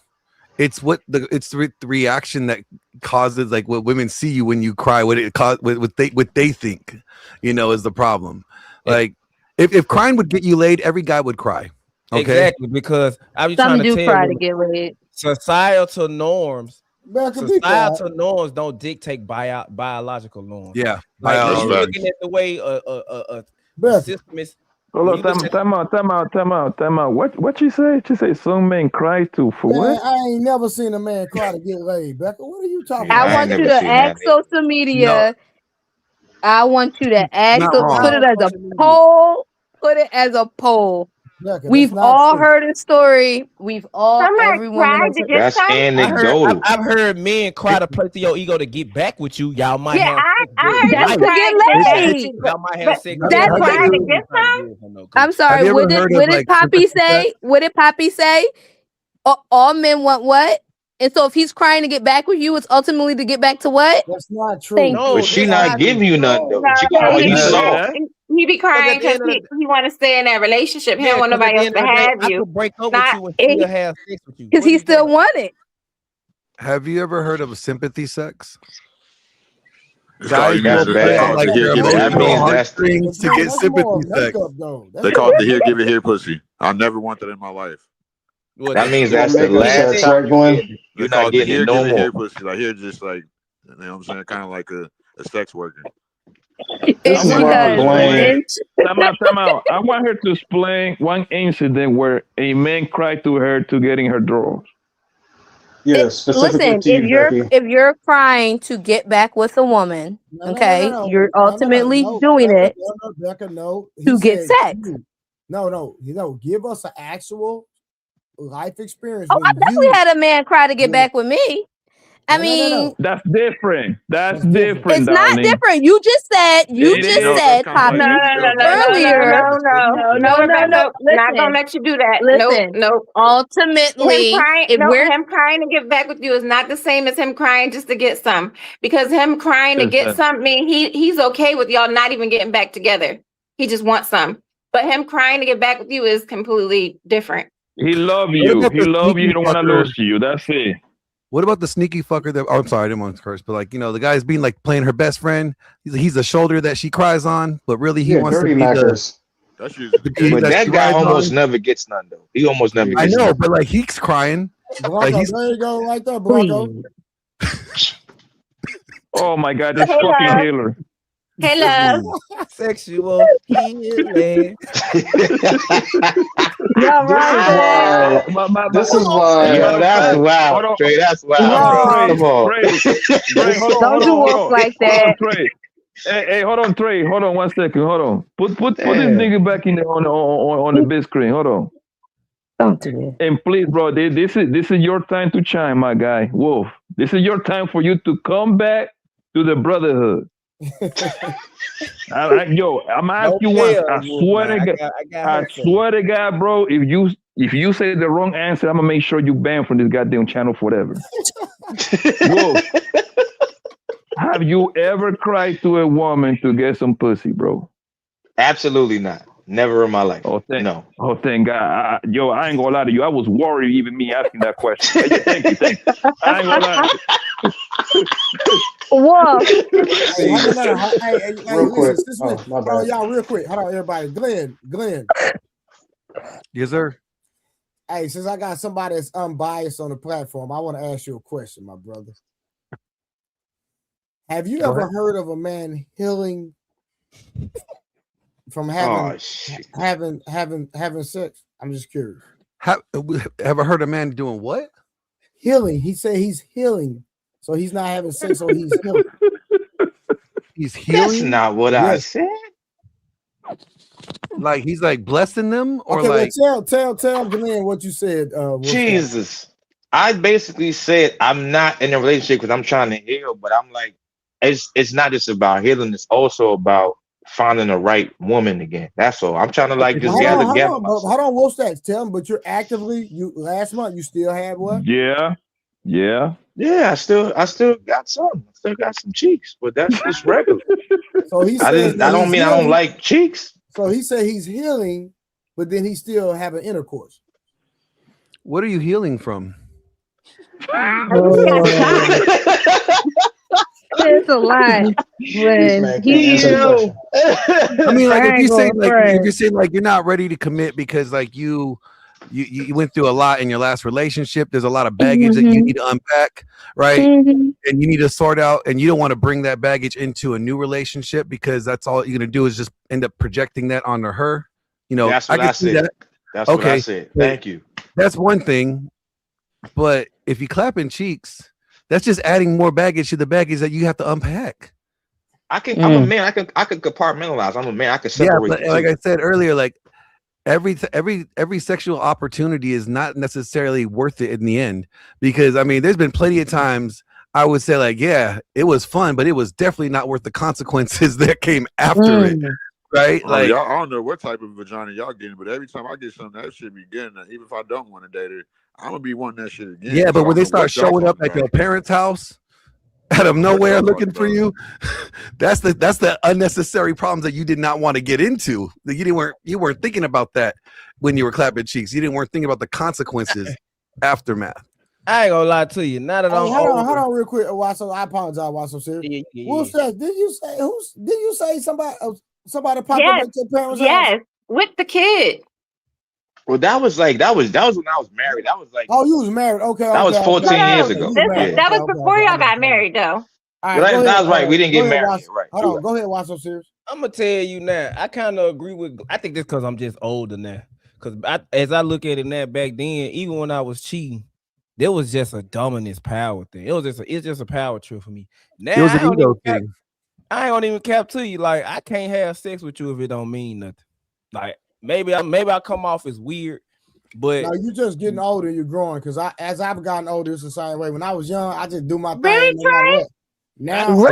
[SPEAKER 10] It's the reaction that causes, like what women see you when you cry, what they think, is the problem. Like if crying would get you laid, every guy would cry. Okay?
[SPEAKER 5] Exactly, because I was trying to tell
[SPEAKER 19] cry
[SPEAKER 5] you,
[SPEAKER 19] to get laid.
[SPEAKER 5] Societal norms don't dictate biological norms.
[SPEAKER 10] Yeah,
[SPEAKER 5] like you're looking at the way a system is.
[SPEAKER 8] Hold on, time out. What you say? She say some men cry for what?
[SPEAKER 2] I ain't never seen a man cry to get laid, Becca. What are you talking
[SPEAKER 19] I
[SPEAKER 2] about?
[SPEAKER 19] want you to ask social media. I want you to ask. Put it as a poll. Put it as a poll.
[SPEAKER 2] Yeah, 'cause
[SPEAKER 19] We've
[SPEAKER 2] that's not
[SPEAKER 19] all
[SPEAKER 2] true.
[SPEAKER 19] heard a story. We've all
[SPEAKER 11] Somebody
[SPEAKER 19] every woman
[SPEAKER 11] cried
[SPEAKER 19] has
[SPEAKER 11] to
[SPEAKER 19] heard-
[SPEAKER 11] get
[SPEAKER 17] That's
[SPEAKER 11] some.
[SPEAKER 17] anecdotal.
[SPEAKER 5] I've heard men cry to play to your ego to get back with you. Y'all might
[SPEAKER 11] Yeah,
[SPEAKER 5] have sex
[SPEAKER 11] I
[SPEAKER 5] good
[SPEAKER 11] heard
[SPEAKER 19] That's
[SPEAKER 11] you
[SPEAKER 5] night.
[SPEAKER 19] to
[SPEAKER 11] cried
[SPEAKER 19] get
[SPEAKER 11] to get back with
[SPEAKER 19] laid.
[SPEAKER 11] you,
[SPEAKER 5] Y'all might have sex
[SPEAKER 11] but
[SPEAKER 5] good
[SPEAKER 11] you
[SPEAKER 19] That's to
[SPEAKER 5] night.
[SPEAKER 11] cried
[SPEAKER 19] get.
[SPEAKER 11] to get some.
[SPEAKER 19] I'm
[SPEAKER 10] Have
[SPEAKER 19] sorry.
[SPEAKER 10] you ever
[SPEAKER 19] What did
[SPEAKER 10] heard
[SPEAKER 19] what
[SPEAKER 10] of
[SPEAKER 19] did
[SPEAKER 10] like
[SPEAKER 19] Poppy
[SPEAKER 10] sympathy sex?
[SPEAKER 19] say? What did Poppy say? All men want what? And so if he's crying to get back with you, it's ultimately to get back to what?
[SPEAKER 2] That's not true.
[SPEAKER 19] Thank
[SPEAKER 17] But
[SPEAKER 19] you.
[SPEAKER 17] she not giving you nothing though.
[SPEAKER 11] No,
[SPEAKER 17] She
[SPEAKER 11] no,
[SPEAKER 17] calling you
[SPEAKER 11] he
[SPEAKER 17] soft.
[SPEAKER 11] he be crying
[SPEAKER 5] at the
[SPEAKER 11] because
[SPEAKER 5] end of the
[SPEAKER 11] he want to stay in that relationship. He
[SPEAKER 5] Yeah,
[SPEAKER 11] don't want
[SPEAKER 5] because at
[SPEAKER 11] nobody
[SPEAKER 5] the
[SPEAKER 11] else
[SPEAKER 5] end
[SPEAKER 11] to
[SPEAKER 5] of the day,
[SPEAKER 11] have
[SPEAKER 5] I
[SPEAKER 11] you.
[SPEAKER 5] could break up with
[SPEAKER 11] Not
[SPEAKER 5] you and still have sex with you.
[SPEAKER 19] Because
[SPEAKER 5] What
[SPEAKER 19] he
[SPEAKER 5] are you
[SPEAKER 19] still
[SPEAKER 5] doing?
[SPEAKER 19] want it.
[SPEAKER 10] Have you ever heard of a sympathy sex?
[SPEAKER 18] It's
[SPEAKER 10] Guys
[SPEAKER 18] called,
[SPEAKER 17] That's
[SPEAKER 10] will
[SPEAKER 18] they
[SPEAKER 10] play
[SPEAKER 18] call
[SPEAKER 10] on
[SPEAKER 17] bad.
[SPEAKER 18] it
[SPEAKER 10] like
[SPEAKER 18] the here,
[SPEAKER 10] their
[SPEAKER 18] give it here
[SPEAKER 17] That
[SPEAKER 10] emotional
[SPEAKER 17] means
[SPEAKER 18] pussy.
[SPEAKER 17] that's the
[SPEAKER 10] heartstrings to get
[SPEAKER 2] That's
[SPEAKER 10] sympathy
[SPEAKER 2] more
[SPEAKER 10] sex.
[SPEAKER 2] makeup though.
[SPEAKER 18] They
[SPEAKER 2] That's
[SPEAKER 18] call it
[SPEAKER 2] not
[SPEAKER 18] the here, give
[SPEAKER 2] real.
[SPEAKER 18] it here pussy. I never want that in my life.
[SPEAKER 5] Well,
[SPEAKER 17] that means
[SPEAKER 5] you
[SPEAKER 17] that's the
[SPEAKER 5] make us
[SPEAKER 17] last
[SPEAKER 5] say
[SPEAKER 17] time you get it.
[SPEAKER 18] They
[SPEAKER 17] You're
[SPEAKER 18] call
[SPEAKER 17] not
[SPEAKER 18] it the
[SPEAKER 17] getting it
[SPEAKER 18] here,
[SPEAKER 17] no
[SPEAKER 18] give it here
[SPEAKER 17] more.
[SPEAKER 18] pussy. Like here, just like, you know what I'm saying, kind of like a sex worker.
[SPEAKER 19] It's
[SPEAKER 8] I want her to
[SPEAKER 19] because
[SPEAKER 8] explain.
[SPEAKER 19] it's
[SPEAKER 8] Time out. I want her to explain one incident where a man cried to her to getting her drawers.
[SPEAKER 6] Yeah, specifically
[SPEAKER 19] listen,
[SPEAKER 6] to you, Becky.
[SPEAKER 19] if you're crying to get back with a woman, okay, you're ultimately doing
[SPEAKER 2] Becca,
[SPEAKER 19] it
[SPEAKER 2] Becca, no. He
[SPEAKER 19] to get
[SPEAKER 2] said
[SPEAKER 19] sex.
[SPEAKER 2] you. No. Give us an actual life experience
[SPEAKER 19] Oh, I
[SPEAKER 2] when
[SPEAKER 19] definitely
[SPEAKER 2] you.
[SPEAKER 19] had a man cry to get back with me. I mean,
[SPEAKER 8] That's different. That's
[SPEAKER 2] That's different.
[SPEAKER 8] different,
[SPEAKER 19] it's not
[SPEAKER 8] darling.
[SPEAKER 19] different. You just said,
[SPEAKER 8] It is.
[SPEAKER 19] Poppy,
[SPEAKER 11] No,
[SPEAKER 19] earlier. No,
[SPEAKER 11] Rebecca, not gonna
[SPEAKER 19] listen,
[SPEAKER 11] let you do that.
[SPEAKER 19] listen.
[SPEAKER 11] Nope.
[SPEAKER 19] Ultimately,
[SPEAKER 11] Him crying to get back with you is not the same as him crying just to get some. Because him crying to get some mean he's okay with y'all not even getting back together. He just wants some. But him crying to get back with you is completely different.
[SPEAKER 8] He love
[SPEAKER 10] What
[SPEAKER 8] you.
[SPEAKER 10] about
[SPEAKER 8] He
[SPEAKER 10] the
[SPEAKER 8] love you.
[SPEAKER 10] sneaky
[SPEAKER 8] He don't want to
[SPEAKER 10] fucker?
[SPEAKER 8] lose to you. That's it.
[SPEAKER 10] What about the sneaky fucker that? Oh, I'm sorry, I didn't want to curse, but like, you know, the guy's being like playing her best friend. He's the shoulder that she cries on, but really he wants to
[SPEAKER 6] dirty
[SPEAKER 10] be
[SPEAKER 6] Mackers.
[SPEAKER 18] That's usually the case.
[SPEAKER 17] But that
[SPEAKER 10] she
[SPEAKER 17] guy
[SPEAKER 10] rides
[SPEAKER 17] almost
[SPEAKER 10] on.
[SPEAKER 17] never gets none though. He almost never
[SPEAKER 10] I
[SPEAKER 17] gets
[SPEAKER 10] know,
[SPEAKER 17] none.
[SPEAKER 10] but like he's crying.
[SPEAKER 2] Blanco,
[SPEAKER 10] Like he's
[SPEAKER 2] there you go, right there, Blanco.
[SPEAKER 8] Oh my God, this
[SPEAKER 11] Hey,
[SPEAKER 8] fucking
[SPEAKER 11] love.
[SPEAKER 8] Hitler.
[SPEAKER 11] Hey love.
[SPEAKER 5] Sexual healing.
[SPEAKER 19] Y'all right.
[SPEAKER 6] This is why.
[SPEAKER 17] Yo, that's wild.
[SPEAKER 8] Hold on.
[SPEAKER 17] Trey, that's
[SPEAKER 8] Hold
[SPEAKER 17] wild,
[SPEAKER 8] on,
[SPEAKER 17] bro. Come on.
[SPEAKER 8] Trey, hold on.
[SPEAKER 19] Don't
[SPEAKER 8] Hold
[SPEAKER 19] do
[SPEAKER 8] on.
[SPEAKER 19] Wolf
[SPEAKER 8] Hold on.
[SPEAKER 19] like
[SPEAKER 8] Hold on,
[SPEAKER 19] that.
[SPEAKER 8] Trey. Hey, hold on, Trey. Hold on 1 second. Hold on. Put this
[SPEAKER 17] Damn.
[SPEAKER 8] nigga back in the on the big screen. Hold on.
[SPEAKER 19] Don't do that.
[SPEAKER 8] And please, bro, this is your time to shine, my guy. Wolf. This is your time for you to come back to the brotherhood. Yo, I'm asking you once. I swear to God, I swear to God, bro. If you say the wrong answer, I'm gonna make sure you banned from this goddamn channel forever. Wolf, have you ever cried to a woman to get some pussy, bro?
[SPEAKER 17] Absolutely not. Never in my life. No.
[SPEAKER 8] Oh, thank God. I ain't gonna lie to you. I was worried even me asking that question. Thank you. I ain't gonna lie.
[SPEAKER 19] Whoa.
[SPEAKER 2] Hey,
[SPEAKER 6] Real quick.
[SPEAKER 2] listen,
[SPEAKER 6] Oh, my
[SPEAKER 2] hold on,
[SPEAKER 6] bad.
[SPEAKER 2] y'all, real quick. Hold on, everybody. Glenn.
[SPEAKER 10] Yes, sir.
[SPEAKER 2] Hey, since I got somebody that's unbiased on the platform, I want to ask you a question, my brother. Have you
[SPEAKER 10] Go
[SPEAKER 2] ever
[SPEAKER 10] ahead.
[SPEAKER 2] heard of a man healing from having sex? I'm just curious.
[SPEAKER 10] Have I heard a man doing what?
[SPEAKER 2] Healing. He said he's healing, so he's not having sex, so he's healing.
[SPEAKER 10] He's healing.
[SPEAKER 17] That's not what I said.
[SPEAKER 10] Like he's like blessing them, or
[SPEAKER 2] Okay,
[SPEAKER 10] like
[SPEAKER 2] well, tell Glenn what you said.
[SPEAKER 17] Jesus. I basically said I'm not in a relationship because I'm trying to heal, but I'm like, it's not just about healing, it's also about finding the right woman again. That's all. I'm trying to like just gather myself.
[SPEAKER 2] Hold on, Wolf Stacks. Tell him, but you're actively last month you still had what?
[SPEAKER 8] Yeah.
[SPEAKER 17] I still got some. I still got some cheeks, but that's just regular.
[SPEAKER 2] So he
[SPEAKER 17] I don't mean I don't like cheeks.
[SPEAKER 2] So he said he's healing, but then he's still having intercourse.
[SPEAKER 10] what are you healing from?
[SPEAKER 19] It's a lot. When you,
[SPEAKER 10] I mean, like if you say
[SPEAKER 19] Triangle
[SPEAKER 10] if you're saying like you're not ready to commit because like you went through a lot in your last relationship, there's a lot of baggage that you need to unpack, right? And you need to sort out, and you don't want to bring that baggage into a new relationship because that's all you're gonna do is just end up projecting that onto her. You know,
[SPEAKER 17] That's what I
[SPEAKER 10] can see
[SPEAKER 17] said.
[SPEAKER 10] that.
[SPEAKER 17] That's what I said. Thank you.
[SPEAKER 10] That's one thing, but if you clapping cheeks, that's just adding more baggage to the baggage that you have to unpack.
[SPEAKER 17] I'm a man. I can compartmentalize. I'm a man. I can separate.
[SPEAKER 10] Yeah, but like I said earlier, like every sexual opportunity is not necessarily worth it in the end, because I mean there's been plenty of times I would say like, yeah, it was fun, but it was definitely not worth the consequences that came after it, right? Like,
[SPEAKER 18] y'all, I don't know what type of vagina y'all getting, but every time I get something, that shit be getting it. Even if I don't want to date her, I'm gonna be wanting that shit again.
[SPEAKER 10] yeah,
[SPEAKER 18] So
[SPEAKER 10] but
[SPEAKER 18] I
[SPEAKER 10] when they
[SPEAKER 18] don't know
[SPEAKER 10] start
[SPEAKER 18] what y'all
[SPEAKER 10] showing up
[SPEAKER 18] talking
[SPEAKER 10] at your
[SPEAKER 18] about.
[SPEAKER 10] parents' house out of nowhere looking for you, that's the unnecessary problems that you did not want to get into. That you weren't thinking about that when you were clapping cheeks. You weren't thinking about the consequences, aftermath.
[SPEAKER 5] I ain't gonna lie to you. Now that
[SPEAKER 2] Hey,
[SPEAKER 5] I'm
[SPEAKER 2] hold
[SPEAKER 5] older,
[SPEAKER 2] on, real quick, Watson. I apologize, Watson. Sir.
[SPEAKER 5] yeah.
[SPEAKER 2] Will says, did you say somebody popped up
[SPEAKER 20] Yes,
[SPEAKER 2] at your parents' house?
[SPEAKER 20] yes, with the kid.
[SPEAKER 17] Well, that was when I was married. That was like
[SPEAKER 2] Oh, you was married. Okay,
[SPEAKER 17] that was 14 years
[SPEAKER 2] okay.
[SPEAKER 17] ago.
[SPEAKER 2] You was
[SPEAKER 20] This,
[SPEAKER 2] married.
[SPEAKER 20] that
[SPEAKER 2] Okay,
[SPEAKER 20] was
[SPEAKER 2] okay,
[SPEAKER 20] before
[SPEAKER 2] okay.
[SPEAKER 20] y'all got married, though.
[SPEAKER 2] All right, go ahead.
[SPEAKER 17] That was right. We didn't
[SPEAKER 2] Go
[SPEAKER 17] get
[SPEAKER 2] ahead,
[SPEAKER 17] married.
[SPEAKER 2] Watson.
[SPEAKER 17] Right.
[SPEAKER 2] Hold on. Go ahead, Watson. Serious.
[SPEAKER 5] I'm gonna tell you now. I kind of agree with. I think this because I'm just older now. Because as I look at it now, back then, even when I was cheating, there was just a dominance power thing. It's just a power trip for me. Now
[SPEAKER 10] It was an ego thing.
[SPEAKER 5] I don't even cap to you. Like, I can't have sex with you if it don't mean nothing. Like, maybe I come off as weird, but
[SPEAKER 2] No, you just getting older. You're growing. Because as I've gotten older, it's the same way. When I was young, I just do my thing.
[SPEAKER 20] Really,
[SPEAKER 2] No matter
[SPEAKER 20] Trey?
[SPEAKER 2] what. Now,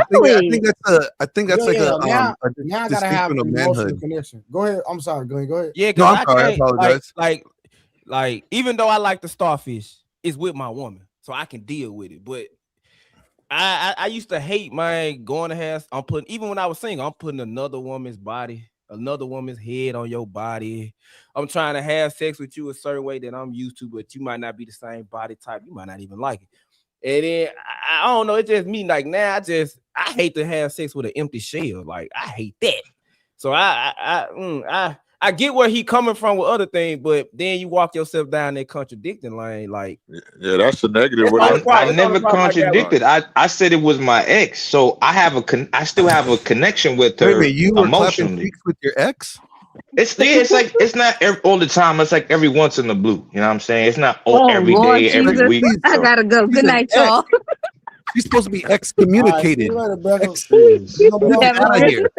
[SPEAKER 10] I think that's like
[SPEAKER 2] now
[SPEAKER 10] a
[SPEAKER 2] I gotta have
[SPEAKER 10] distinction of
[SPEAKER 2] an emotional
[SPEAKER 10] manhood.
[SPEAKER 2] connection. Go ahead. I'm sorry, Glenn. Go ahead.
[SPEAKER 5] yeah,
[SPEAKER 10] No,
[SPEAKER 5] because
[SPEAKER 10] I'm sorry. I apologize.
[SPEAKER 5] like even though I like the starfish, it's with my woman, so I can deal with it. But I used to hate my going to have. Even when I was single, I'm putting another woman's body, another woman's head on your body. I'm trying to have sex with you a certain way that I'm used to, but you might not be the same body type. You might not even like it. And then I don't know. It's just me. Like now, I hate to have sex with an empty shell. Like I hate that. So I get where he coming from with other things, but then you walk yourself down that contradicting lane. Like,
[SPEAKER 18] yeah, that's the negative.
[SPEAKER 17] I never contradicted. I said it was my ex, so I still have a connection with her.
[SPEAKER 10] Wait a minute, you were clapping
[SPEAKER 17] emotionally.
[SPEAKER 10] cheeks with your ex?
[SPEAKER 17] It's like it's not all the time. It's like every once in the blue. You know what I'm saying? It's not every
[SPEAKER 19] Lord
[SPEAKER 17] day, every
[SPEAKER 19] Jesus.
[SPEAKER 17] week.
[SPEAKER 19] I gotta go. Good night, y'all.
[SPEAKER 10] She's supposed to be excommunicated.
[SPEAKER 17] Get out of here.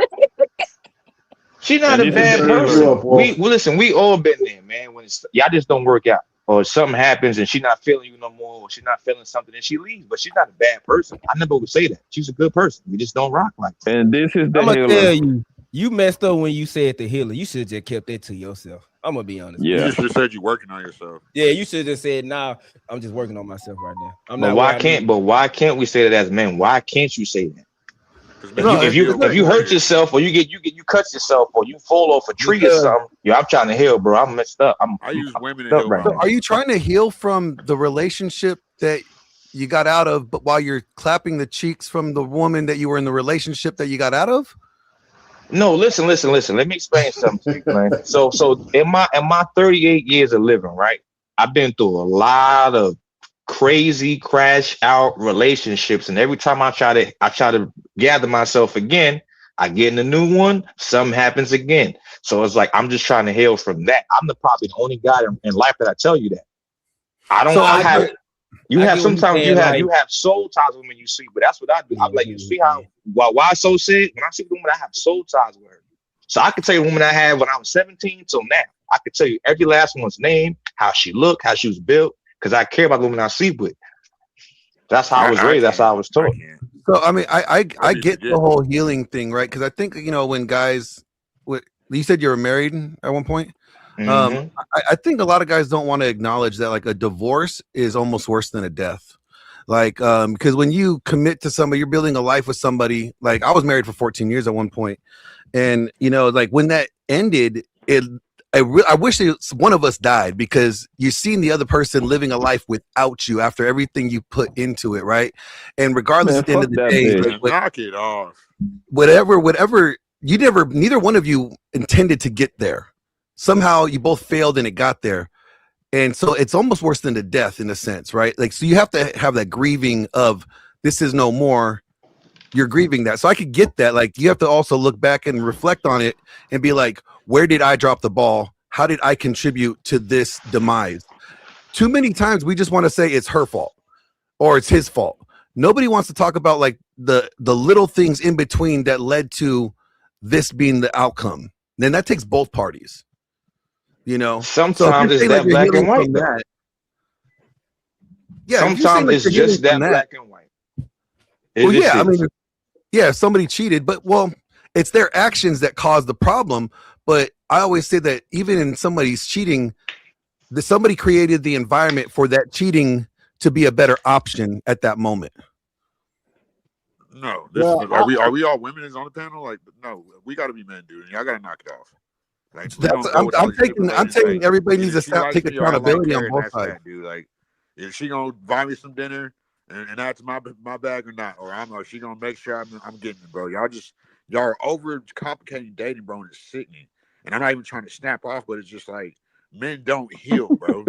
[SPEAKER 17] She's not a bad person. We all been there, man. When y'all just don't work out, or something happens and she's not feeling you no more, or she's not feeling something and she leaves. But she's not a bad person. I never would say that. She's a good person. We just don't rock like that.
[SPEAKER 8] And this is the
[SPEAKER 5] I'm gonna
[SPEAKER 8] healer.
[SPEAKER 5] tell you, you messed up when you said the healer. You should have just kept that to yourself. I'm gonna be honest.
[SPEAKER 18] You just said you're working on yourself.
[SPEAKER 5] Yeah, you should have just said, "Nah, I'm just working on myself right now."
[SPEAKER 17] But why can't we say that as men? Why can't you say that? If you hurt yourself, or you cut yourself, or you fall off a tree or something, I'm trying to heal, bro. I'm messed up.
[SPEAKER 18] I use women
[SPEAKER 17] to heal right
[SPEAKER 10] So
[SPEAKER 17] now.
[SPEAKER 10] are you trying to heal from the relationship that you got out of, but while you're clapping the cheeks from the woman that you were in the relationship that you got out of?
[SPEAKER 17] No, listen. Let me explain something to you, man. So in my 38 years of living, right, I've been through a lot of crazy crash out relationships, and every time I try to gather myself again, I get in a new one, something happens again. So it's like I'm just trying to heal from that. I'm probably the only guy in life that I tell you that. You have soul ties with women you see, but that's what I do. I'm like, you see how why I so said when I see the woman, I have soul ties with her. So I can tell you the woman I had when I was 17 till now. I could tell you every last one's name, how she looked, how she was built, because I care about the woman I sleep with. That's how I was raised. That's how I was taught.
[SPEAKER 10] So I mean, I get the whole healing thing, right? Because I think when guys, you said you were married at one point. I think a lot of guys don't want to acknowledge that like a divorce is almost worse than a death. Like, because when you commit to somebody, you're building a life with somebody. Like I was married for 14 years at one point, and like when that ended, I wish one of us died, because you're seeing the other person living a life without you after everything you put into it, right? And regardless, at the end of the day,
[SPEAKER 18] knock it off.
[SPEAKER 10] Whatever, neither one of you intended to get there. Somehow you both failed and it got there. And so it's almost worse than the death in a sense, right? Like, so you have to have that grieving of this is no more. You're grieving that. So I could get that. Like, you have to also look back and reflect on it and be like, where did I drop the ball? How did I contribute to this demise? Too many times we just want to say it's her fault or it's his fault. Nobody wants to talk about like the little things in between that led to this being the outcome. Then that takes both parties. You know,
[SPEAKER 17] sometimes it's that black and white.
[SPEAKER 10] That, yeah,
[SPEAKER 17] sometimes it's just that black and white.
[SPEAKER 10] Well, yeah, I mean, yeah, if somebody cheated, but well, it's their actions that cause the problem. But I always say that even in somebody's cheating, somebody created the environment for that cheating to be a better option at that moment.
[SPEAKER 18] No, are we all women is on the panel? Like, no, we got to be men, dude. Y'all got to knock it off. Like,
[SPEAKER 10] I'm taking everybody needs to take accountability on both sides,
[SPEAKER 18] dude. Like, is she gonna buy me some dinner and that's my bag or not? Or she gonna make sure I'm getting it, bro? Y'all are over complicating dating, bro, and it's sickening. And I'm not even trying to snap off, but it's just like men don't heal, bro.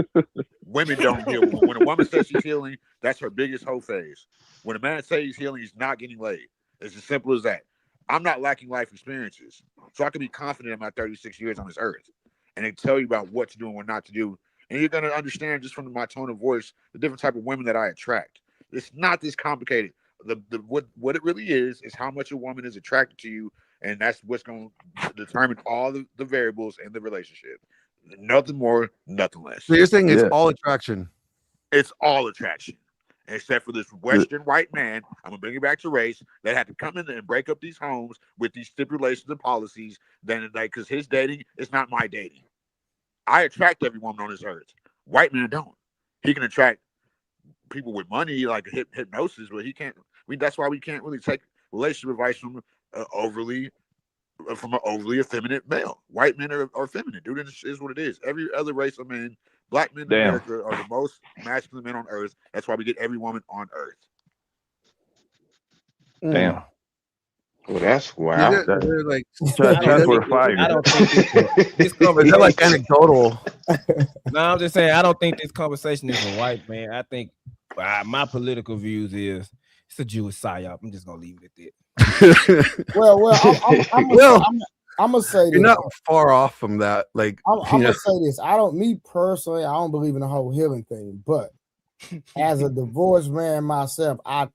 [SPEAKER 18] Women don't heal. When a woman says she's healing, that's her biggest hoe phase. When a man says he's healing, he's not getting laid. It's as simple as that. I'm not lacking life experiences, so I can be confident in my 36 years on this earth, and they tell you about what to do and what not to do, and you're gonna understand just from my tone of voice the different type of women that I attract. It's not this complicated. What it really is how much a woman is attracted to you, and that's what's going to determine all the variables in the relationship. Nothing more, nothing less.
[SPEAKER 10] So you're saying it's all attraction?
[SPEAKER 18] It's all attraction. Except for this Western white man, I'm gonna bring it back to race, that had to come in and break up these homes with these stipulations and policies. Then, like, because his dating is not my dating. I attract every woman on this earth. White man don't. He can attract people with money, like hypnosis, but he can't. That's why we can't really take relationship advice from an overly effeminate male. White men are feminine, dude. It is what it is. Every other race of men. Black men in America are the most masculine men on earth. That's why we get every woman on earth.
[SPEAKER 8] Damn.
[SPEAKER 17] Well, that's wow.
[SPEAKER 10] They're like,
[SPEAKER 5] I don't think this conversation
[SPEAKER 10] like anecdotal.
[SPEAKER 5] No, I'm just saying I don't think this conversation is a white man. I think my political views is it's a Jewish psyop. I'm just gonna leave it at
[SPEAKER 2] that. I'm gonna say
[SPEAKER 10] you're not far off from that. Like,
[SPEAKER 2] I'm gonna say this. Me personally, I don't believe in the whole healing thing, but as a divorced man myself, I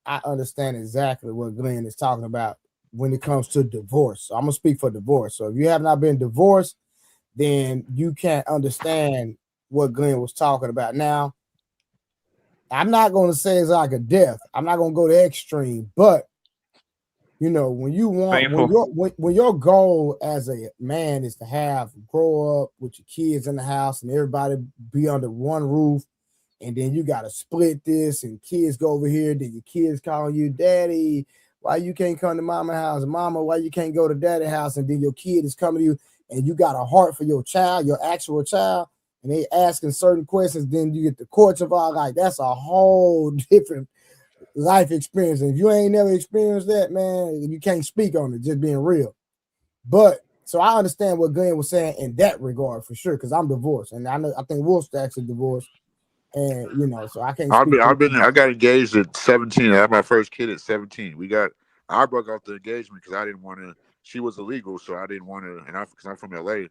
[SPEAKER 2] understand exactly what Glenn is talking about when it comes to divorce. So I'm gonna speak for divorce. So if you have not been divorced, then you can't understand what Glenn was talking about. Now, I'm not gonna say it's like a death. I'm not gonna go to extreme, but you know, when you want, when your goal as a man is to grow up with your kids in the house and everybody be under one roof, and then you got to split this and kids go over here, then your kids calling you daddy, why you can't come to mama's house, mama, why you can't go to daddy's house, and then your kid is coming to you and you got a heart for your child, your actual child, and they asking certain questions, then you get the courts involved. Like, that's a whole different life experience. And if you ain't never experienced that, man, you can't speak on it, just being real. But so I understand what Glenn was saying in that regard for sure, because I'm divorced, and I think Wolf's actually divorced, and you know, so I can't.
[SPEAKER 18] I got engaged at 17. I had my first kid at 17. I broke off the engagement because I didn't want to. She was illegal, so I didn't want to. And because I'm from LA,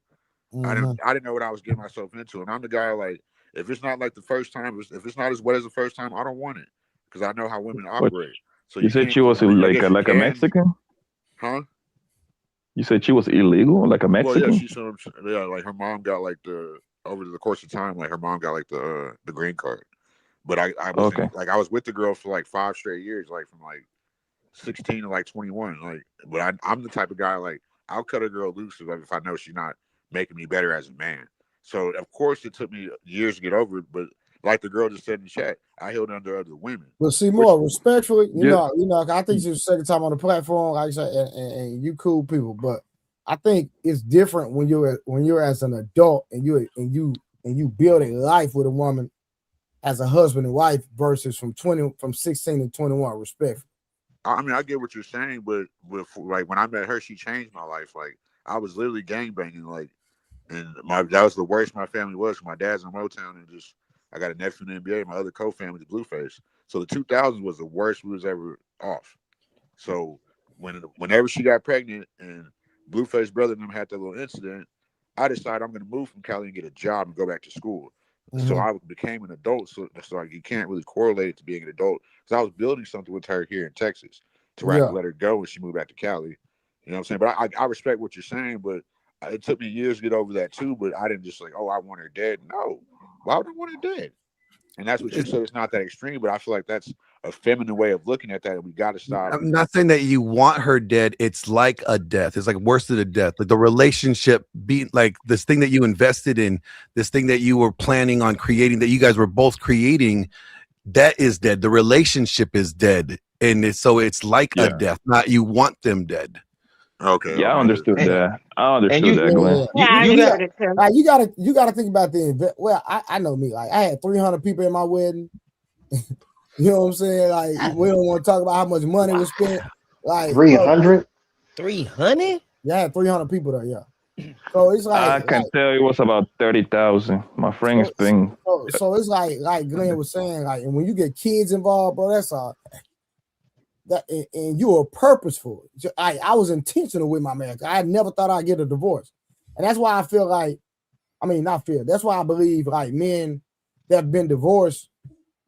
[SPEAKER 18] I didn't know what I was getting myself into. And I'm the guy, like, if it's not like the first time, if it's not as wet as the first time, I don't want it. Because I know how women operate. So
[SPEAKER 8] you said she was like a Mexican?
[SPEAKER 18] Huh?
[SPEAKER 8] You said she was illegal, like a Mexican?
[SPEAKER 18] Well, yeah, like her mom got like over the course of time, like her mom got like the green card. But I was I was with the girl for like 5 straight years, like from like 16 to like 21. Like, but I'm the type of guy, like, I'll cut a girl loose if I know she's not making me better as a man. So of course it took me years to get over it, but like the girl just said in the chat, I held under other women.
[SPEAKER 2] But see, more respectfully, you know, I think it's the second time on the platform, like I said, and you cool people, but I think it's different when you're as an adult and you build a life with a woman as a husband and wife versus from 16 to 21. Respectfully.
[SPEAKER 18] I mean, I get what you're saying, but like when I met her, she changed my life. Like, I was literally gangbanging, like, and that was the worst my family was. My dad's in Motown, and just I got a nephew in the NBA. My other co-family is Blueface. So the 2000s was the worst we was ever off. So whenever she got pregnant and Blueface brother and them had that little incident, I decided I'm going to move from Cali and get a job and go back to school. Mm-hmm. So I became an adult. So you can't really correlate it to being an adult, because I was building something with her here in Texas to where I could let her go when she moved back to Cali. You know what I'm saying? But I respect what you're saying, but it took me years to get over that too, but I didn't just like, oh, I want her dead. No, why would I want her dead? And that's what you said. It's not that extreme, but I feel like that's a feminine way of looking at that, and we got to stop.
[SPEAKER 10] I'm not saying that you want her dead. It's like a death. It's like worse than a death. Like the relationship being like this thing that you invested in, this thing that you were planning on creating, that you guys were both creating, that is dead. The relationship is dead. And so it's like a death, not you want them dead.
[SPEAKER 18] Okay.
[SPEAKER 8] Yeah, I understood that. I understood that, Glenn.
[SPEAKER 2] You gotta think about the well, I know me. Like I had 300 people in my wedding. You know what I'm saying? Like we don't want to talk about how much money was spent. Like
[SPEAKER 21] 300?
[SPEAKER 5] 300?
[SPEAKER 2] Yeah, I had 300 people there. Yeah. So it's like
[SPEAKER 8] I can tell it was about 30,000. My friend's thing.
[SPEAKER 2] So it's like Glenn was saying, like, and when you get kids involved, bro, that's all. That and you are purposeful. I was intentional with my marriage. I never thought I'd get a divorce, and that's why I feel like, that's why I believe like men that have been divorced,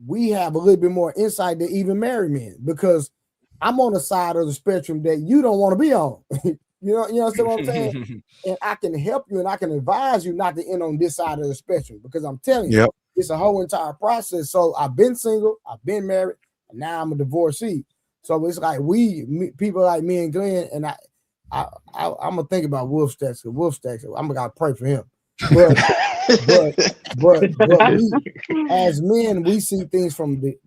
[SPEAKER 2] we have a little bit more insight than even married men, because I'm on the side of the spectrum that you don't want to be on. you understand what I'm saying? And I can help you and I can advise you not to end on this side of the spectrum, because I'm telling you, it's a whole entire process. So I've been single, I've been married, and now I'm a divorcee. So it's like people like me and Glenn, and I'm gonna think about Wolf Stacks. I'm gonna pray for him. But we, as men, we see things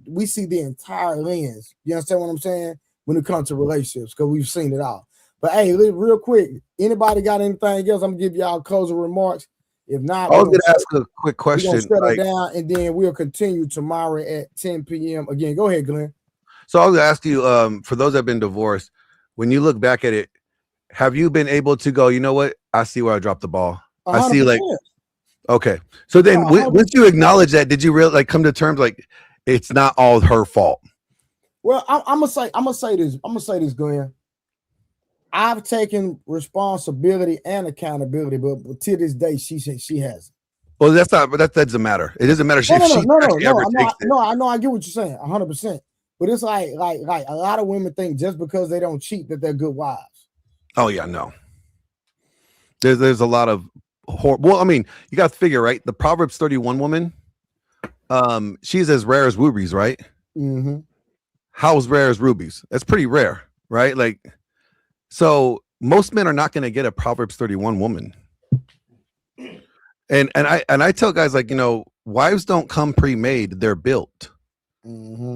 [SPEAKER 2] we see the entire lens. You understand what I'm saying? When it comes to relationships, because we've seen it all. But hey, real quick, anybody got anything else? I'm gonna give y'all closing remarks. If not,
[SPEAKER 10] I was gonna ask a quick question.
[SPEAKER 2] We're gonna shut it down, and then we'll continue tomorrow at 10 p.m. Again, go ahead, Glenn.
[SPEAKER 10] So I was gonna ask you, for those that have been divorced, when you look back at it, have you been able to go, you know what? I see where I dropped the ball. 100%. I see, like, okay. So then once you acknowledge that, did you really like come to terms like it's not all her fault?
[SPEAKER 2] Well, I'm gonna say this, Glenn. I've taken responsibility and accountability, but to this day, she said she hasn't.
[SPEAKER 10] Well, that's not, but that doesn't matter. It doesn't matter if she ever takes it.
[SPEAKER 2] No, I know, I get what you're saying, 100%. But it's like a lot of women think just because they don't cheat that they're good wives.
[SPEAKER 10] Oh yeah, no. There's a lot of well, I mean, you got to figure, right? The Proverbs 31 woman, she's as rare as rubies, right?
[SPEAKER 2] Mm-hmm.
[SPEAKER 10] How rare as rubies? That's pretty rare, right? Like, so most men are not going to get a Proverbs 31 woman. And I tell guys, like, wives don't come pre-made; they're built.
[SPEAKER 2] Mm-hmm.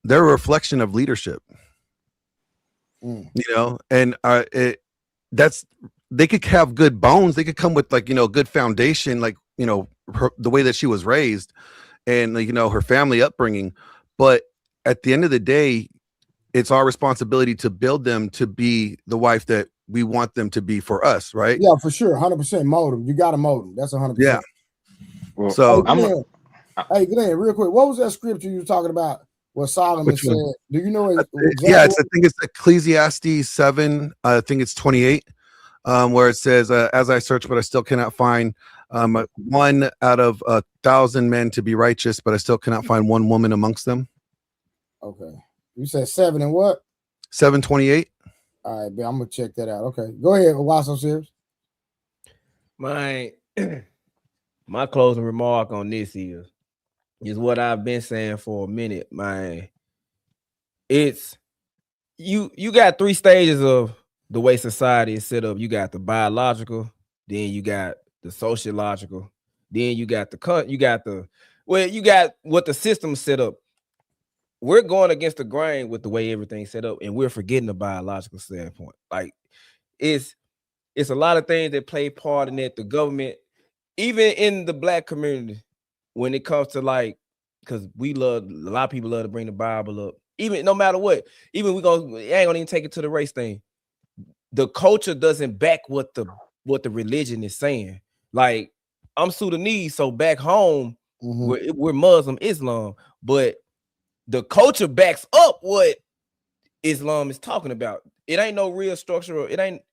[SPEAKER 10] They're a reflection of leadership. And they could have good bones. They could come with good foundation, like, the way that she was raised and, her family upbringing. But at the end of the day, it's our responsibility to build them to be the wife that we want them to be for us. Right.
[SPEAKER 2] Yeah, for sure. 100% mold them. You got to mold them. That's 100%.
[SPEAKER 10] Yeah.
[SPEAKER 17] Well,
[SPEAKER 10] so
[SPEAKER 2] hey, Glenn, real quick. What was that scripture you were talking about? What Solomon said? Do you know?
[SPEAKER 10] I think it's Ecclesiastes 7. I think it's 28, where it says, "As I search, but I still cannot find one out of 1,000 men to be righteous, but I still cannot find one woman amongst them."
[SPEAKER 2] Okay, you said 7 and what?
[SPEAKER 10] 7:28.
[SPEAKER 2] All right, I'm gonna check that out. Okay, go ahead. Why so serious?
[SPEAKER 5] My closing remark on this is what I've been saying for a minute, man. It's you got 3 stages of the way society is set up. You got the biological, then you got the sociological, then you got what the system set up. We're going against the grain with the way everything's set up, and we're forgetting the biological standpoint. Like it's a lot of things that play part in it. The government, even in the Black community, when it comes to because a lot of people love to bring the Bible up. Even no matter what, even I ain't gonna even take it to the race thing. The culture doesn't back what the religion is saying. Like, I'm Sudanese, so back home we're Muslim Islam, but the culture backs up what Islam is talking about. It ain't no real structural. It ain't,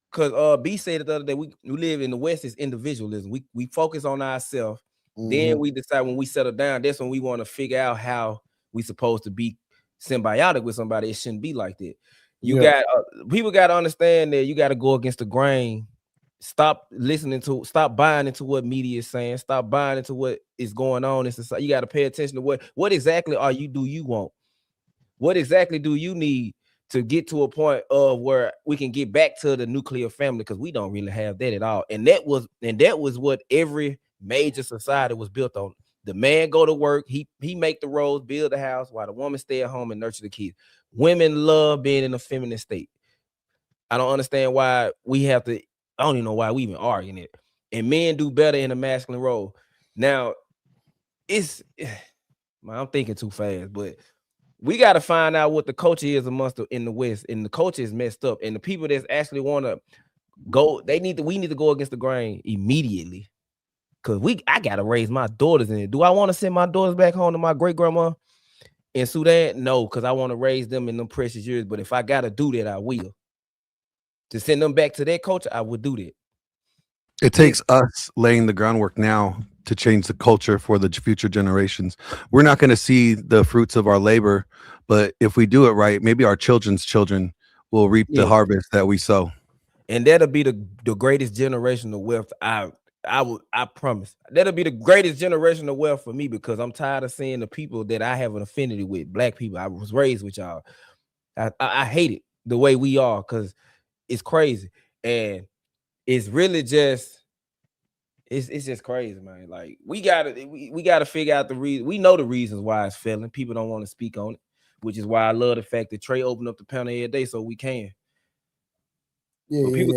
[SPEAKER 5] because B said it the other day. We live in the West is individualism. We focus on ourselves. Then we decide when we settle down. That's when we want to figure out how we supposed to be symbiotic with somebody. It shouldn't be like that. People got to understand that you got to go against the grain Stop buying into what media is saying. Stop buying into what is going on in society. You got to pay attention to what exactly do you want? What exactly do you need to get to a point of where we can get back to the nuclear family? Because we don't really have that at all. And that was what every major society was built on. The man go to work, he make the roads, build the house, while the woman stay at home and nurture the kids. Women love being in a feminine state. I don't understand why we have to. I don't even know why we even arguing it. And men do better in a masculine role. Now, I'm thinking too fast, but we got to find out what the culture is amongst in the West, and the culture is messed up. And the people that actually want to go, we need to go against the grain immediately. Cause I gotta raise my daughters in it. Do I want to send my daughters back home to my great grandma in Sudan? No, because I want to raise them in them precious years. But if I gotta do that, I will. To send them back to their culture, I would do that.
[SPEAKER 10] It takes us laying the groundwork now to change the culture for the future generations. We're not going to see the fruits of our labor, but if we do it right, maybe our children's children will reap the harvest that we sow.
[SPEAKER 5] And that'll be the greatest generational wealth. I promise. That'll be the greatest generational wealth for me, because I'm tired of seeing the people that I have an affinity with, black people. I was raised with y'all. I hate it the way we are, because it's crazy. And it's really just it's just crazy, man. Like we gotta figure out the reason. We know the reasons why it's failing. People don't want to speak on it, which is why I love the fact that Trey opened up the panel every day so we can. People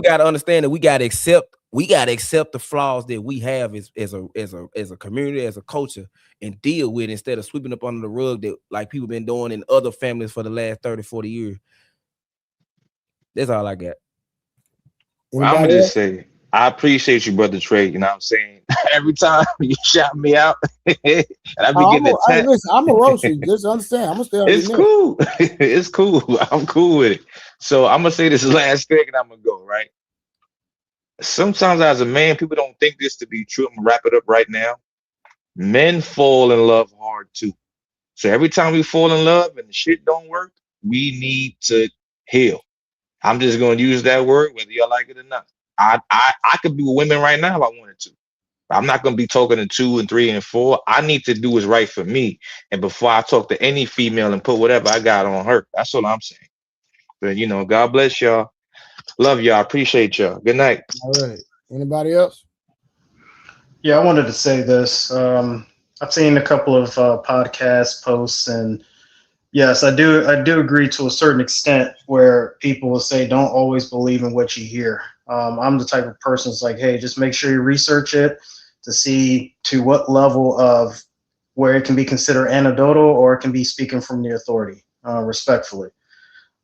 [SPEAKER 5] got to understand that we got to accept the flaws that we have as a community, as a culture, and deal with it, instead of sweeping up under the rug that like people been doing in other families for the last 30, 40 years. That's all I got.
[SPEAKER 17] Well, I'm gonna just say I appreciate you, brother Trey. You know what I'm saying? Every time you shout me out, and I be getting attacked.
[SPEAKER 2] Listen, I'm a roaster. Just understand. I'm gonna stay on
[SPEAKER 17] It's cool. It's cool. I'm cool with it. So I'm gonna say this last thing, and I'm gonna go right. Sometimes, as a man, people don't think this to be true. I'm gonna wrap it up right now. Men fall in love hard too. So every time we fall in love and the shit don't work, we need to heal. I'm just gonna use that word, whether y'all like it or not. I could be with women right now if I wanted to. I'm not gonna be talking to 2 and 3 and 4. I need to do what's right for me. And before I talk to any female and put whatever I got on her, that's all I'm saying. But you know, God bless y'all. Love y'all. Appreciate y'all. Good night.
[SPEAKER 2] All right. Anybody else?
[SPEAKER 6] Yeah, I wanted to say this. I've seen a couple of podcast posts, and yes, I do agree to a certain extent where people will say, don't always believe in what you hear. I'm the type of person that's like, hey, just make sure you research it to see to what level of where it can be considered anecdotal or it can be speaking from the authority, respectfully.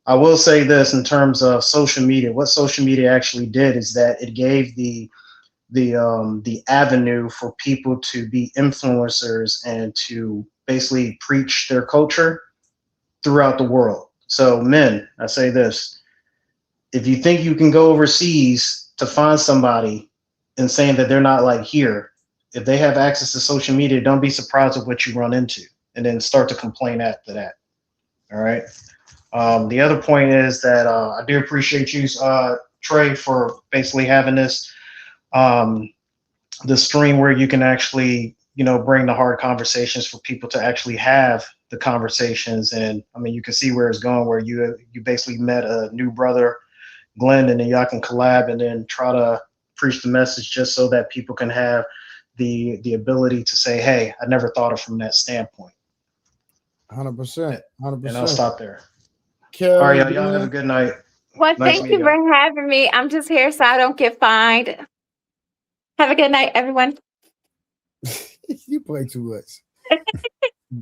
[SPEAKER 6] I will say this in terms of social media. What social media actually did is that it gave the avenue for people to be influencers and to basically preach their culture throughout the world. So men, I say this, if you think you can go overseas to find somebody and saying that they're not like here, if they have access to social media, don't be surprised at what you run into and then start to complain after that. All right. The other point is that I do appreciate you, Trey, for basically having this the stream where you can actually, bring the hard conversations for people to actually have the conversations. And I mean, you can see where it's going, where you basically met a new brother, Glenn, and then y'all can collab and then try to preach the message just so that people can have the ability to say, hey, I never thought of it from that standpoint.
[SPEAKER 2] 100%. 100%.
[SPEAKER 6] And I'll stop there.
[SPEAKER 2] All
[SPEAKER 6] right, y'all have a good night.
[SPEAKER 20] Well,
[SPEAKER 6] Nice
[SPEAKER 20] thank you
[SPEAKER 6] meeting
[SPEAKER 20] for having me. I'm just here so I don't get fined. Have a good night, everyone.
[SPEAKER 2] You play too much.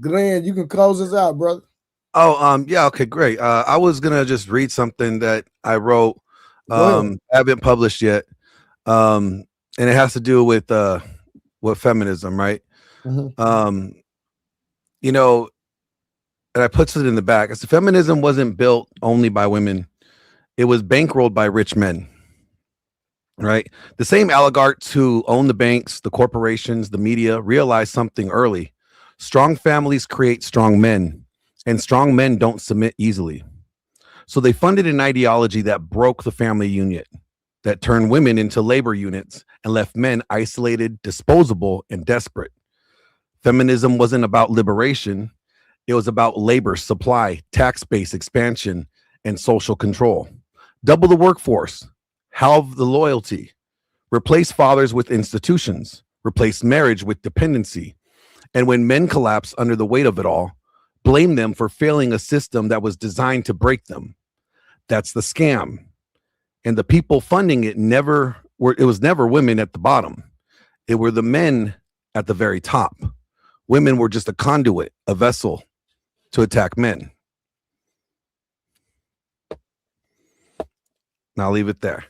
[SPEAKER 2] Glenn, you can close us out, brother.
[SPEAKER 10] Oh, yeah, okay, great. I was gonna just read something that I wrote. Haven't published yet. And it has to do with feminism, right?
[SPEAKER 2] Mm-hmm.
[SPEAKER 10] And I put it in the back. I said, feminism wasn't built only by women. It was bankrolled by rich men, right? The same oligarchs who own the banks, the corporations, the media realized something early. Strong families create strong men, and strong men don't submit easily. So they funded an ideology that broke the family unit. that turned women into labor units and left men isolated, disposable, and desperate. Feminism wasn't about liberation. It was about labor supply, tax base expansion, and social control. Double the workforce, halve the loyalty, replace fathers with institutions, replace marriage with dependency. And when men collapse under the weight of it all, blame them for failing a system that was designed to break them. That's the scam. And the people funding it it was never women at the bottom. It were the men at the very top. Women were just a conduit, a vessel to attack men. Now I'll leave it there.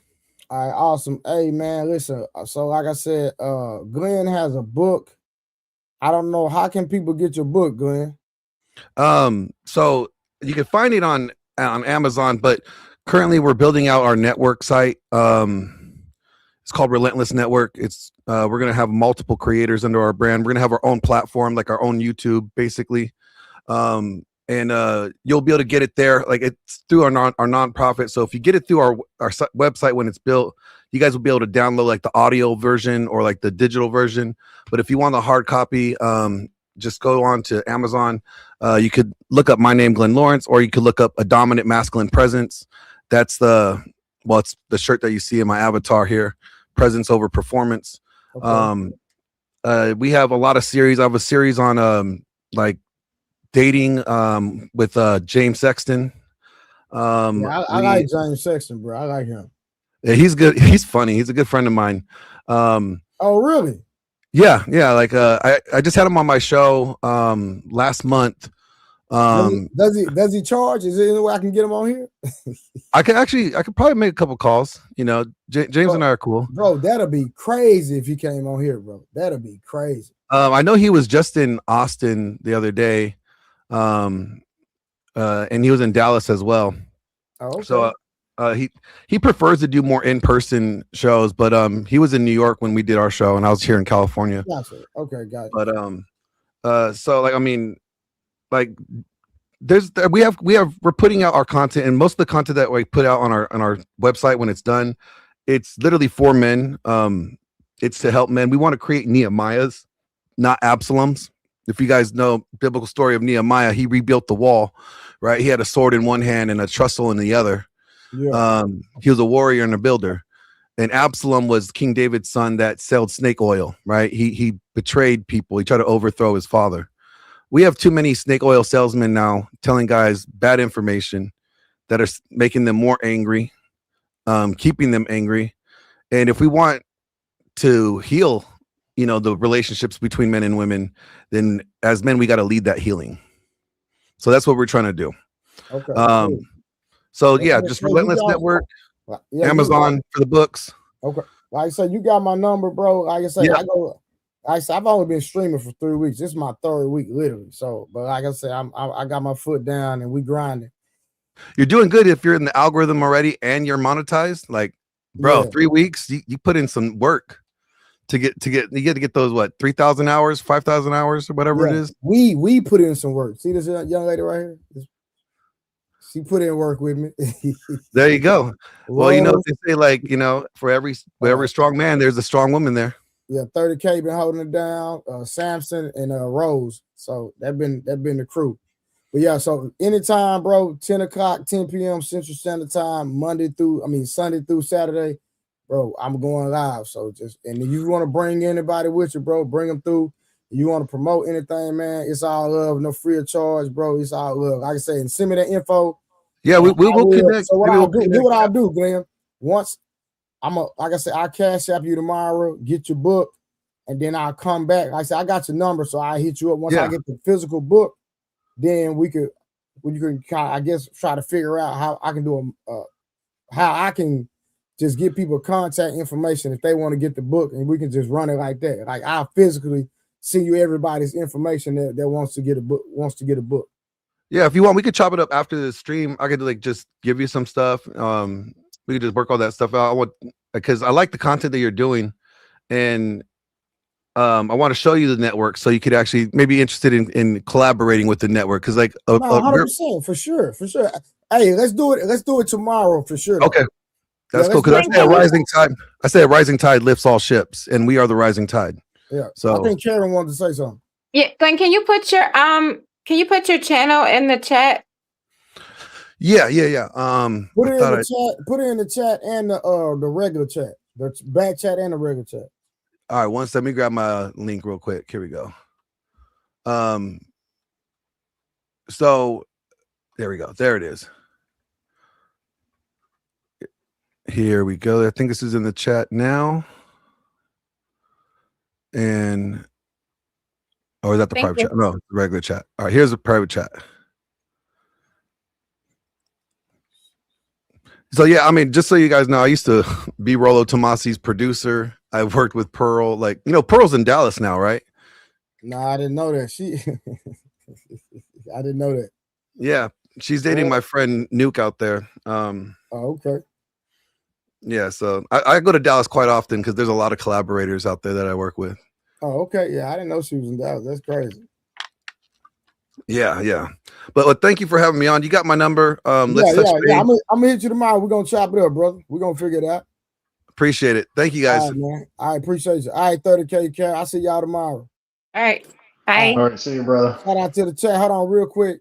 [SPEAKER 2] All right, awesome. Hey man, listen. So like I said, Glenn has a book. I don't know, how can people get your book, Glenn?
[SPEAKER 10] So you can find it on Amazon, but currently we're building out our network site. It's called Relentless Network. It's we're gonna have multiple creators under our brand. We're gonna have our own platform, like our own YouTube, basically. And you'll be able to get it there. Like, it's through our nonprofit. So if you get it through our website when it's built, you guys will be able to download like the audio version or like the digital version. But if you want the hard copy, just go on to Amazon. You could look up my name, Glenn Lawrence, or you could look up A Dominant Masculine Presence. That's it's the shirt that you see in my avatar here. Presence over performance. Okay. We have a lot of series. I have a series on like dating with James Sexton.
[SPEAKER 2] I like James Sexton, bro. I like him.
[SPEAKER 10] Yeah, he's good. He's funny. He's a good friend of mine.
[SPEAKER 2] Oh, really?
[SPEAKER 10] Yeah. Like I just had him on my show last month.
[SPEAKER 2] Does he charge? Is there any way I can get him on here?
[SPEAKER 10] I could probably make a couple calls. You know, James and I are cool.
[SPEAKER 2] Bro, that'll be crazy if he came on here, bro. That'll be crazy.
[SPEAKER 10] I know he was just in Austin the other day. And he was in Dallas as well.
[SPEAKER 2] Oh, okay.
[SPEAKER 10] So he prefers to do more in-person shows, but he was in New York when we did our show, and I was here in California.
[SPEAKER 2] Gotcha. Okay, got it.
[SPEAKER 10] But so like, I mean, like we're putting out our content, and most of the content that we put out on our website when it's done, it's literally for men. It's to help men. We want to create Nehemiahs, not Absaloms. If you guys know biblical story of Nehemiah, he rebuilt the wall, right? He had a sword in one hand and a trestle in the other. Yeah. He was a warrior and a builder. And Absalom was King David's son that sold snake oil, right? He betrayed people. He tried to overthrow his father. We have too many snake oil salesmen now telling guys bad information that are making them more angry, keeping them angry. And if we want to heal, you know, the relationships between men and women, then as men, we got to lead that healing. So that's what we're trying to do. Okay. So yeah, just Relentless Network, Amazon for the books.
[SPEAKER 2] Okay. Like I said, you got my number, bro. Like I said, I've only been streaming for 3 weeks. This is my third week, literally. So, but like I said, I got my foot down and we grinding.
[SPEAKER 10] You're doing good if you're in the algorithm already and you're monetized. Like, bro, 3 weeks, you put in some work. To get those 3,000 hours, 5,000 hours, or whatever it is.
[SPEAKER 2] We put in some work. See this young lady right here? She put in work with me.
[SPEAKER 10] There you go. Well, you know, they say, like, you know, for every strong man, there's a strong woman there.
[SPEAKER 2] Yeah, 30K been holding it down. Samson and Rose. So that been the crew. But yeah, so anytime, bro, 10 o'clock, 10 p.m. Central Standard Time, Sunday through Saturday. Bro, I'm going live. So and if you want to bring anybody with you, bro, bring them through. If you want to promote anything, man, it's all love, no free of charge, bro. It's all love. Like I say, and send me that info.
[SPEAKER 10] Yeah, we will connect.
[SPEAKER 2] So what I'll do, Glenn. Once like I said, I'll cash app you tomorrow, get your book, and then I'll come back. Like I said, I got your number, so I'll hit you up once I get the physical book. Then you can kind of, I guess, try to figure out how I can do how I can just get people contact information if they want to get the book, and we can just run it like that. Like, I'll physically send you everybody's information that wants to get a book.
[SPEAKER 10] Yeah, if you want, we could chop it up after the stream. I could like just give you some stuff. We could just work all that stuff out. Because I like the content that you're doing, and I want to show you the network so you could actually maybe interested in collaborating with the network. Because
[SPEAKER 2] 100% for sure. Hey, let's do it. Let's do it tomorrow for sure.
[SPEAKER 10] Okay. That's cool because I say a rising tide lifts all ships, and we are the rising tide.
[SPEAKER 2] Yeah.
[SPEAKER 10] So
[SPEAKER 2] I think Karen wanted to say something.
[SPEAKER 11] Yeah, Glenn, can you put your channel in the chat?
[SPEAKER 10] Yeah.
[SPEAKER 2] Put it in the chat. Put it in the chat and the regular chat, the back chat and the regular chat.
[SPEAKER 10] All right, let me grab my link real quick. Here we go. So there we go. There it is. Here we go. I think this is in the chat now. And is that the private chat? No, the regular chat. All right, here's the private chat. So yeah, I mean, just so you guys know, I used to be Rollo Tomasi's producer. I've worked with Pearl. Like, Pearl's in Dallas now, right?
[SPEAKER 2] No, I didn't know that. I didn't know that.
[SPEAKER 10] Yeah, she's dating my friend Nuke out there.
[SPEAKER 2] Okay.
[SPEAKER 10] Yeah, so I go to Dallas quite often because there's a lot of collaborators out there that I work with.
[SPEAKER 2] Oh, okay. Yeah, I didn't know she was in Dallas. That's crazy.
[SPEAKER 10] Yeah. But thank you for having me on. You got my number. Let's touch base.
[SPEAKER 2] Yeah. I'm gonna hit you tomorrow. We're gonna chop it up, brother. We're gonna figure it out.
[SPEAKER 10] Appreciate it. Thank you guys.
[SPEAKER 2] All right, man. I appreciate you. All right, 30K Cat. I'll see y'all tomorrow.
[SPEAKER 11] All right. Bye.
[SPEAKER 6] All right, see you, brother.
[SPEAKER 2] Shout out to the chat. Hold on real quick.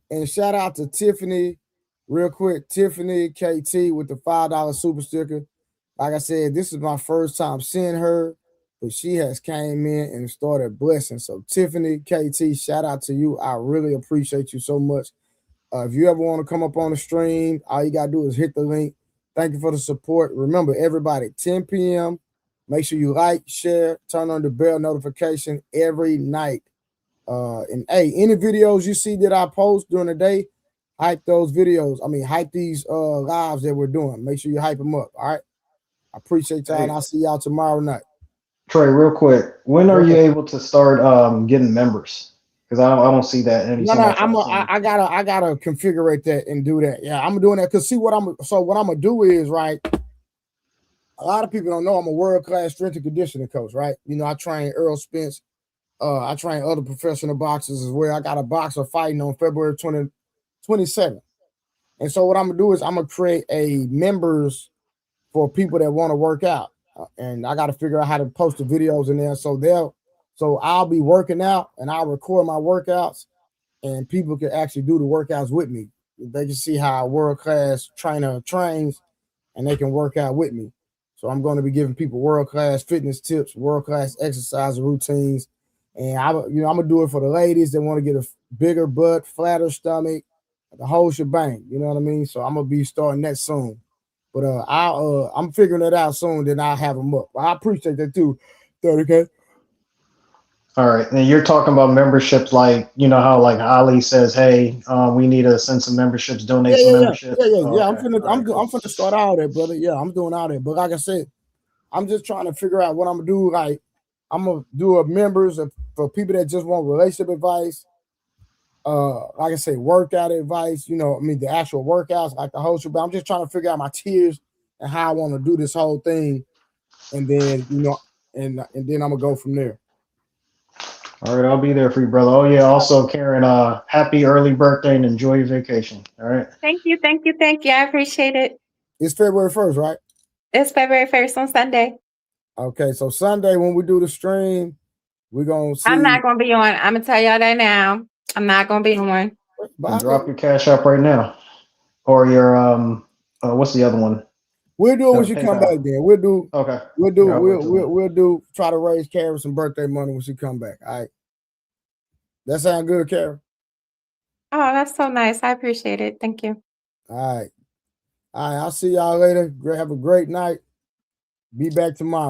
[SPEAKER 2] And shout out to Tiffany, real quick. Tiffany KT with the $5 super sticker. Like I said, this is my first time seeing her, but she has came in and started blessing. So Tiffany KT, shout out to you. I really appreciate you so much. If you ever want to come up on the stream, all you got to do is hit the link. Thank you for the support. Remember, everybody, 10 p.m., make sure you like, share, turn on the bell notification every night. And hey, any videos you see that I post during the day, hype those videos. I mean, hype these lives that we're doing. Make sure you hype them up. All right. I appreciate y'all, and I'll see y'all tomorrow night.
[SPEAKER 6] Trey, real quick, when are you able to start getting members? Because I don't see that.
[SPEAKER 2] I gotta configure that and do that. Yeah, I'm doing that because what I'm gonna do is, right. A lot of people don't know I'm a world-class strength and conditioning coach, right? I train Earl Spence. I train other professional boxers as well. I got a boxer fighting on February 27th. And so what I'm gonna do is I'm gonna create a members for people that want to work out. And I got to figure out how to post the videos in there. So I'll be working out and I'll record my workouts and people can actually do the workouts with me. They can see how a world-class trainer trains and they can work out with me. So I'm going to be giving people world-class fitness tips, world-class exercise routines. And I'm going to do it for the ladies that want to get a bigger butt, flatter stomach, the whole shebang. You know what I mean? So I'm going to be starting that soon. But I'm figuring it out soon, then I'll have them up. I appreciate that too, 30K.
[SPEAKER 6] All right. And you're talking about memberships like, how like Ali says, hey, we need to send some memberships, donate some memberships.
[SPEAKER 2] Yeah. I'm finna start all that, brother. Yeah, I'm doing all that. But like I said, I'm just trying to figure out what I'm gonna do. Like, I'm gonna do a members for people that just want relationship advice. Like I say, workout advice, the actual workouts, like the whole show. But I'm just trying to figure out my tiers and how I want to do this whole thing. And then, and then I'm gonna go from there.
[SPEAKER 6] All right, I'll be there for you, brother. Oh yeah, also Karen, happy early birthday and enjoy your vacation. All right.
[SPEAKER 11] Thank you. I appreciate it.
[SPEAKER 2] It's February 1st, right?
[SPEAKER 11] It's February 1st on Sunday.
[SPEAKER 2] Okay, so Sunday when we do the stream, we're gonna see.
[SPEAKER 11] I'm not gonna be on. I'm gonna tell y'all that now. I'm not gonna be on.
[SPEAKER 6] Drop your cash up right now, or your what's the other one?
[SPEAKER 2] We'll do it when she come back. Then we'll do.
[SPEAKER 6] Okay.
[SPEAKER 2] We'll do. Try to raise Karen some birthday money when she come back. All right. That sound good, Karen?
[SPEAKER 11] Oh, that's so nice. I appreciate it. Thank you.
[SPEAKER 2] All right. I'll see y'all later. Have a great night. Be back tomorrow.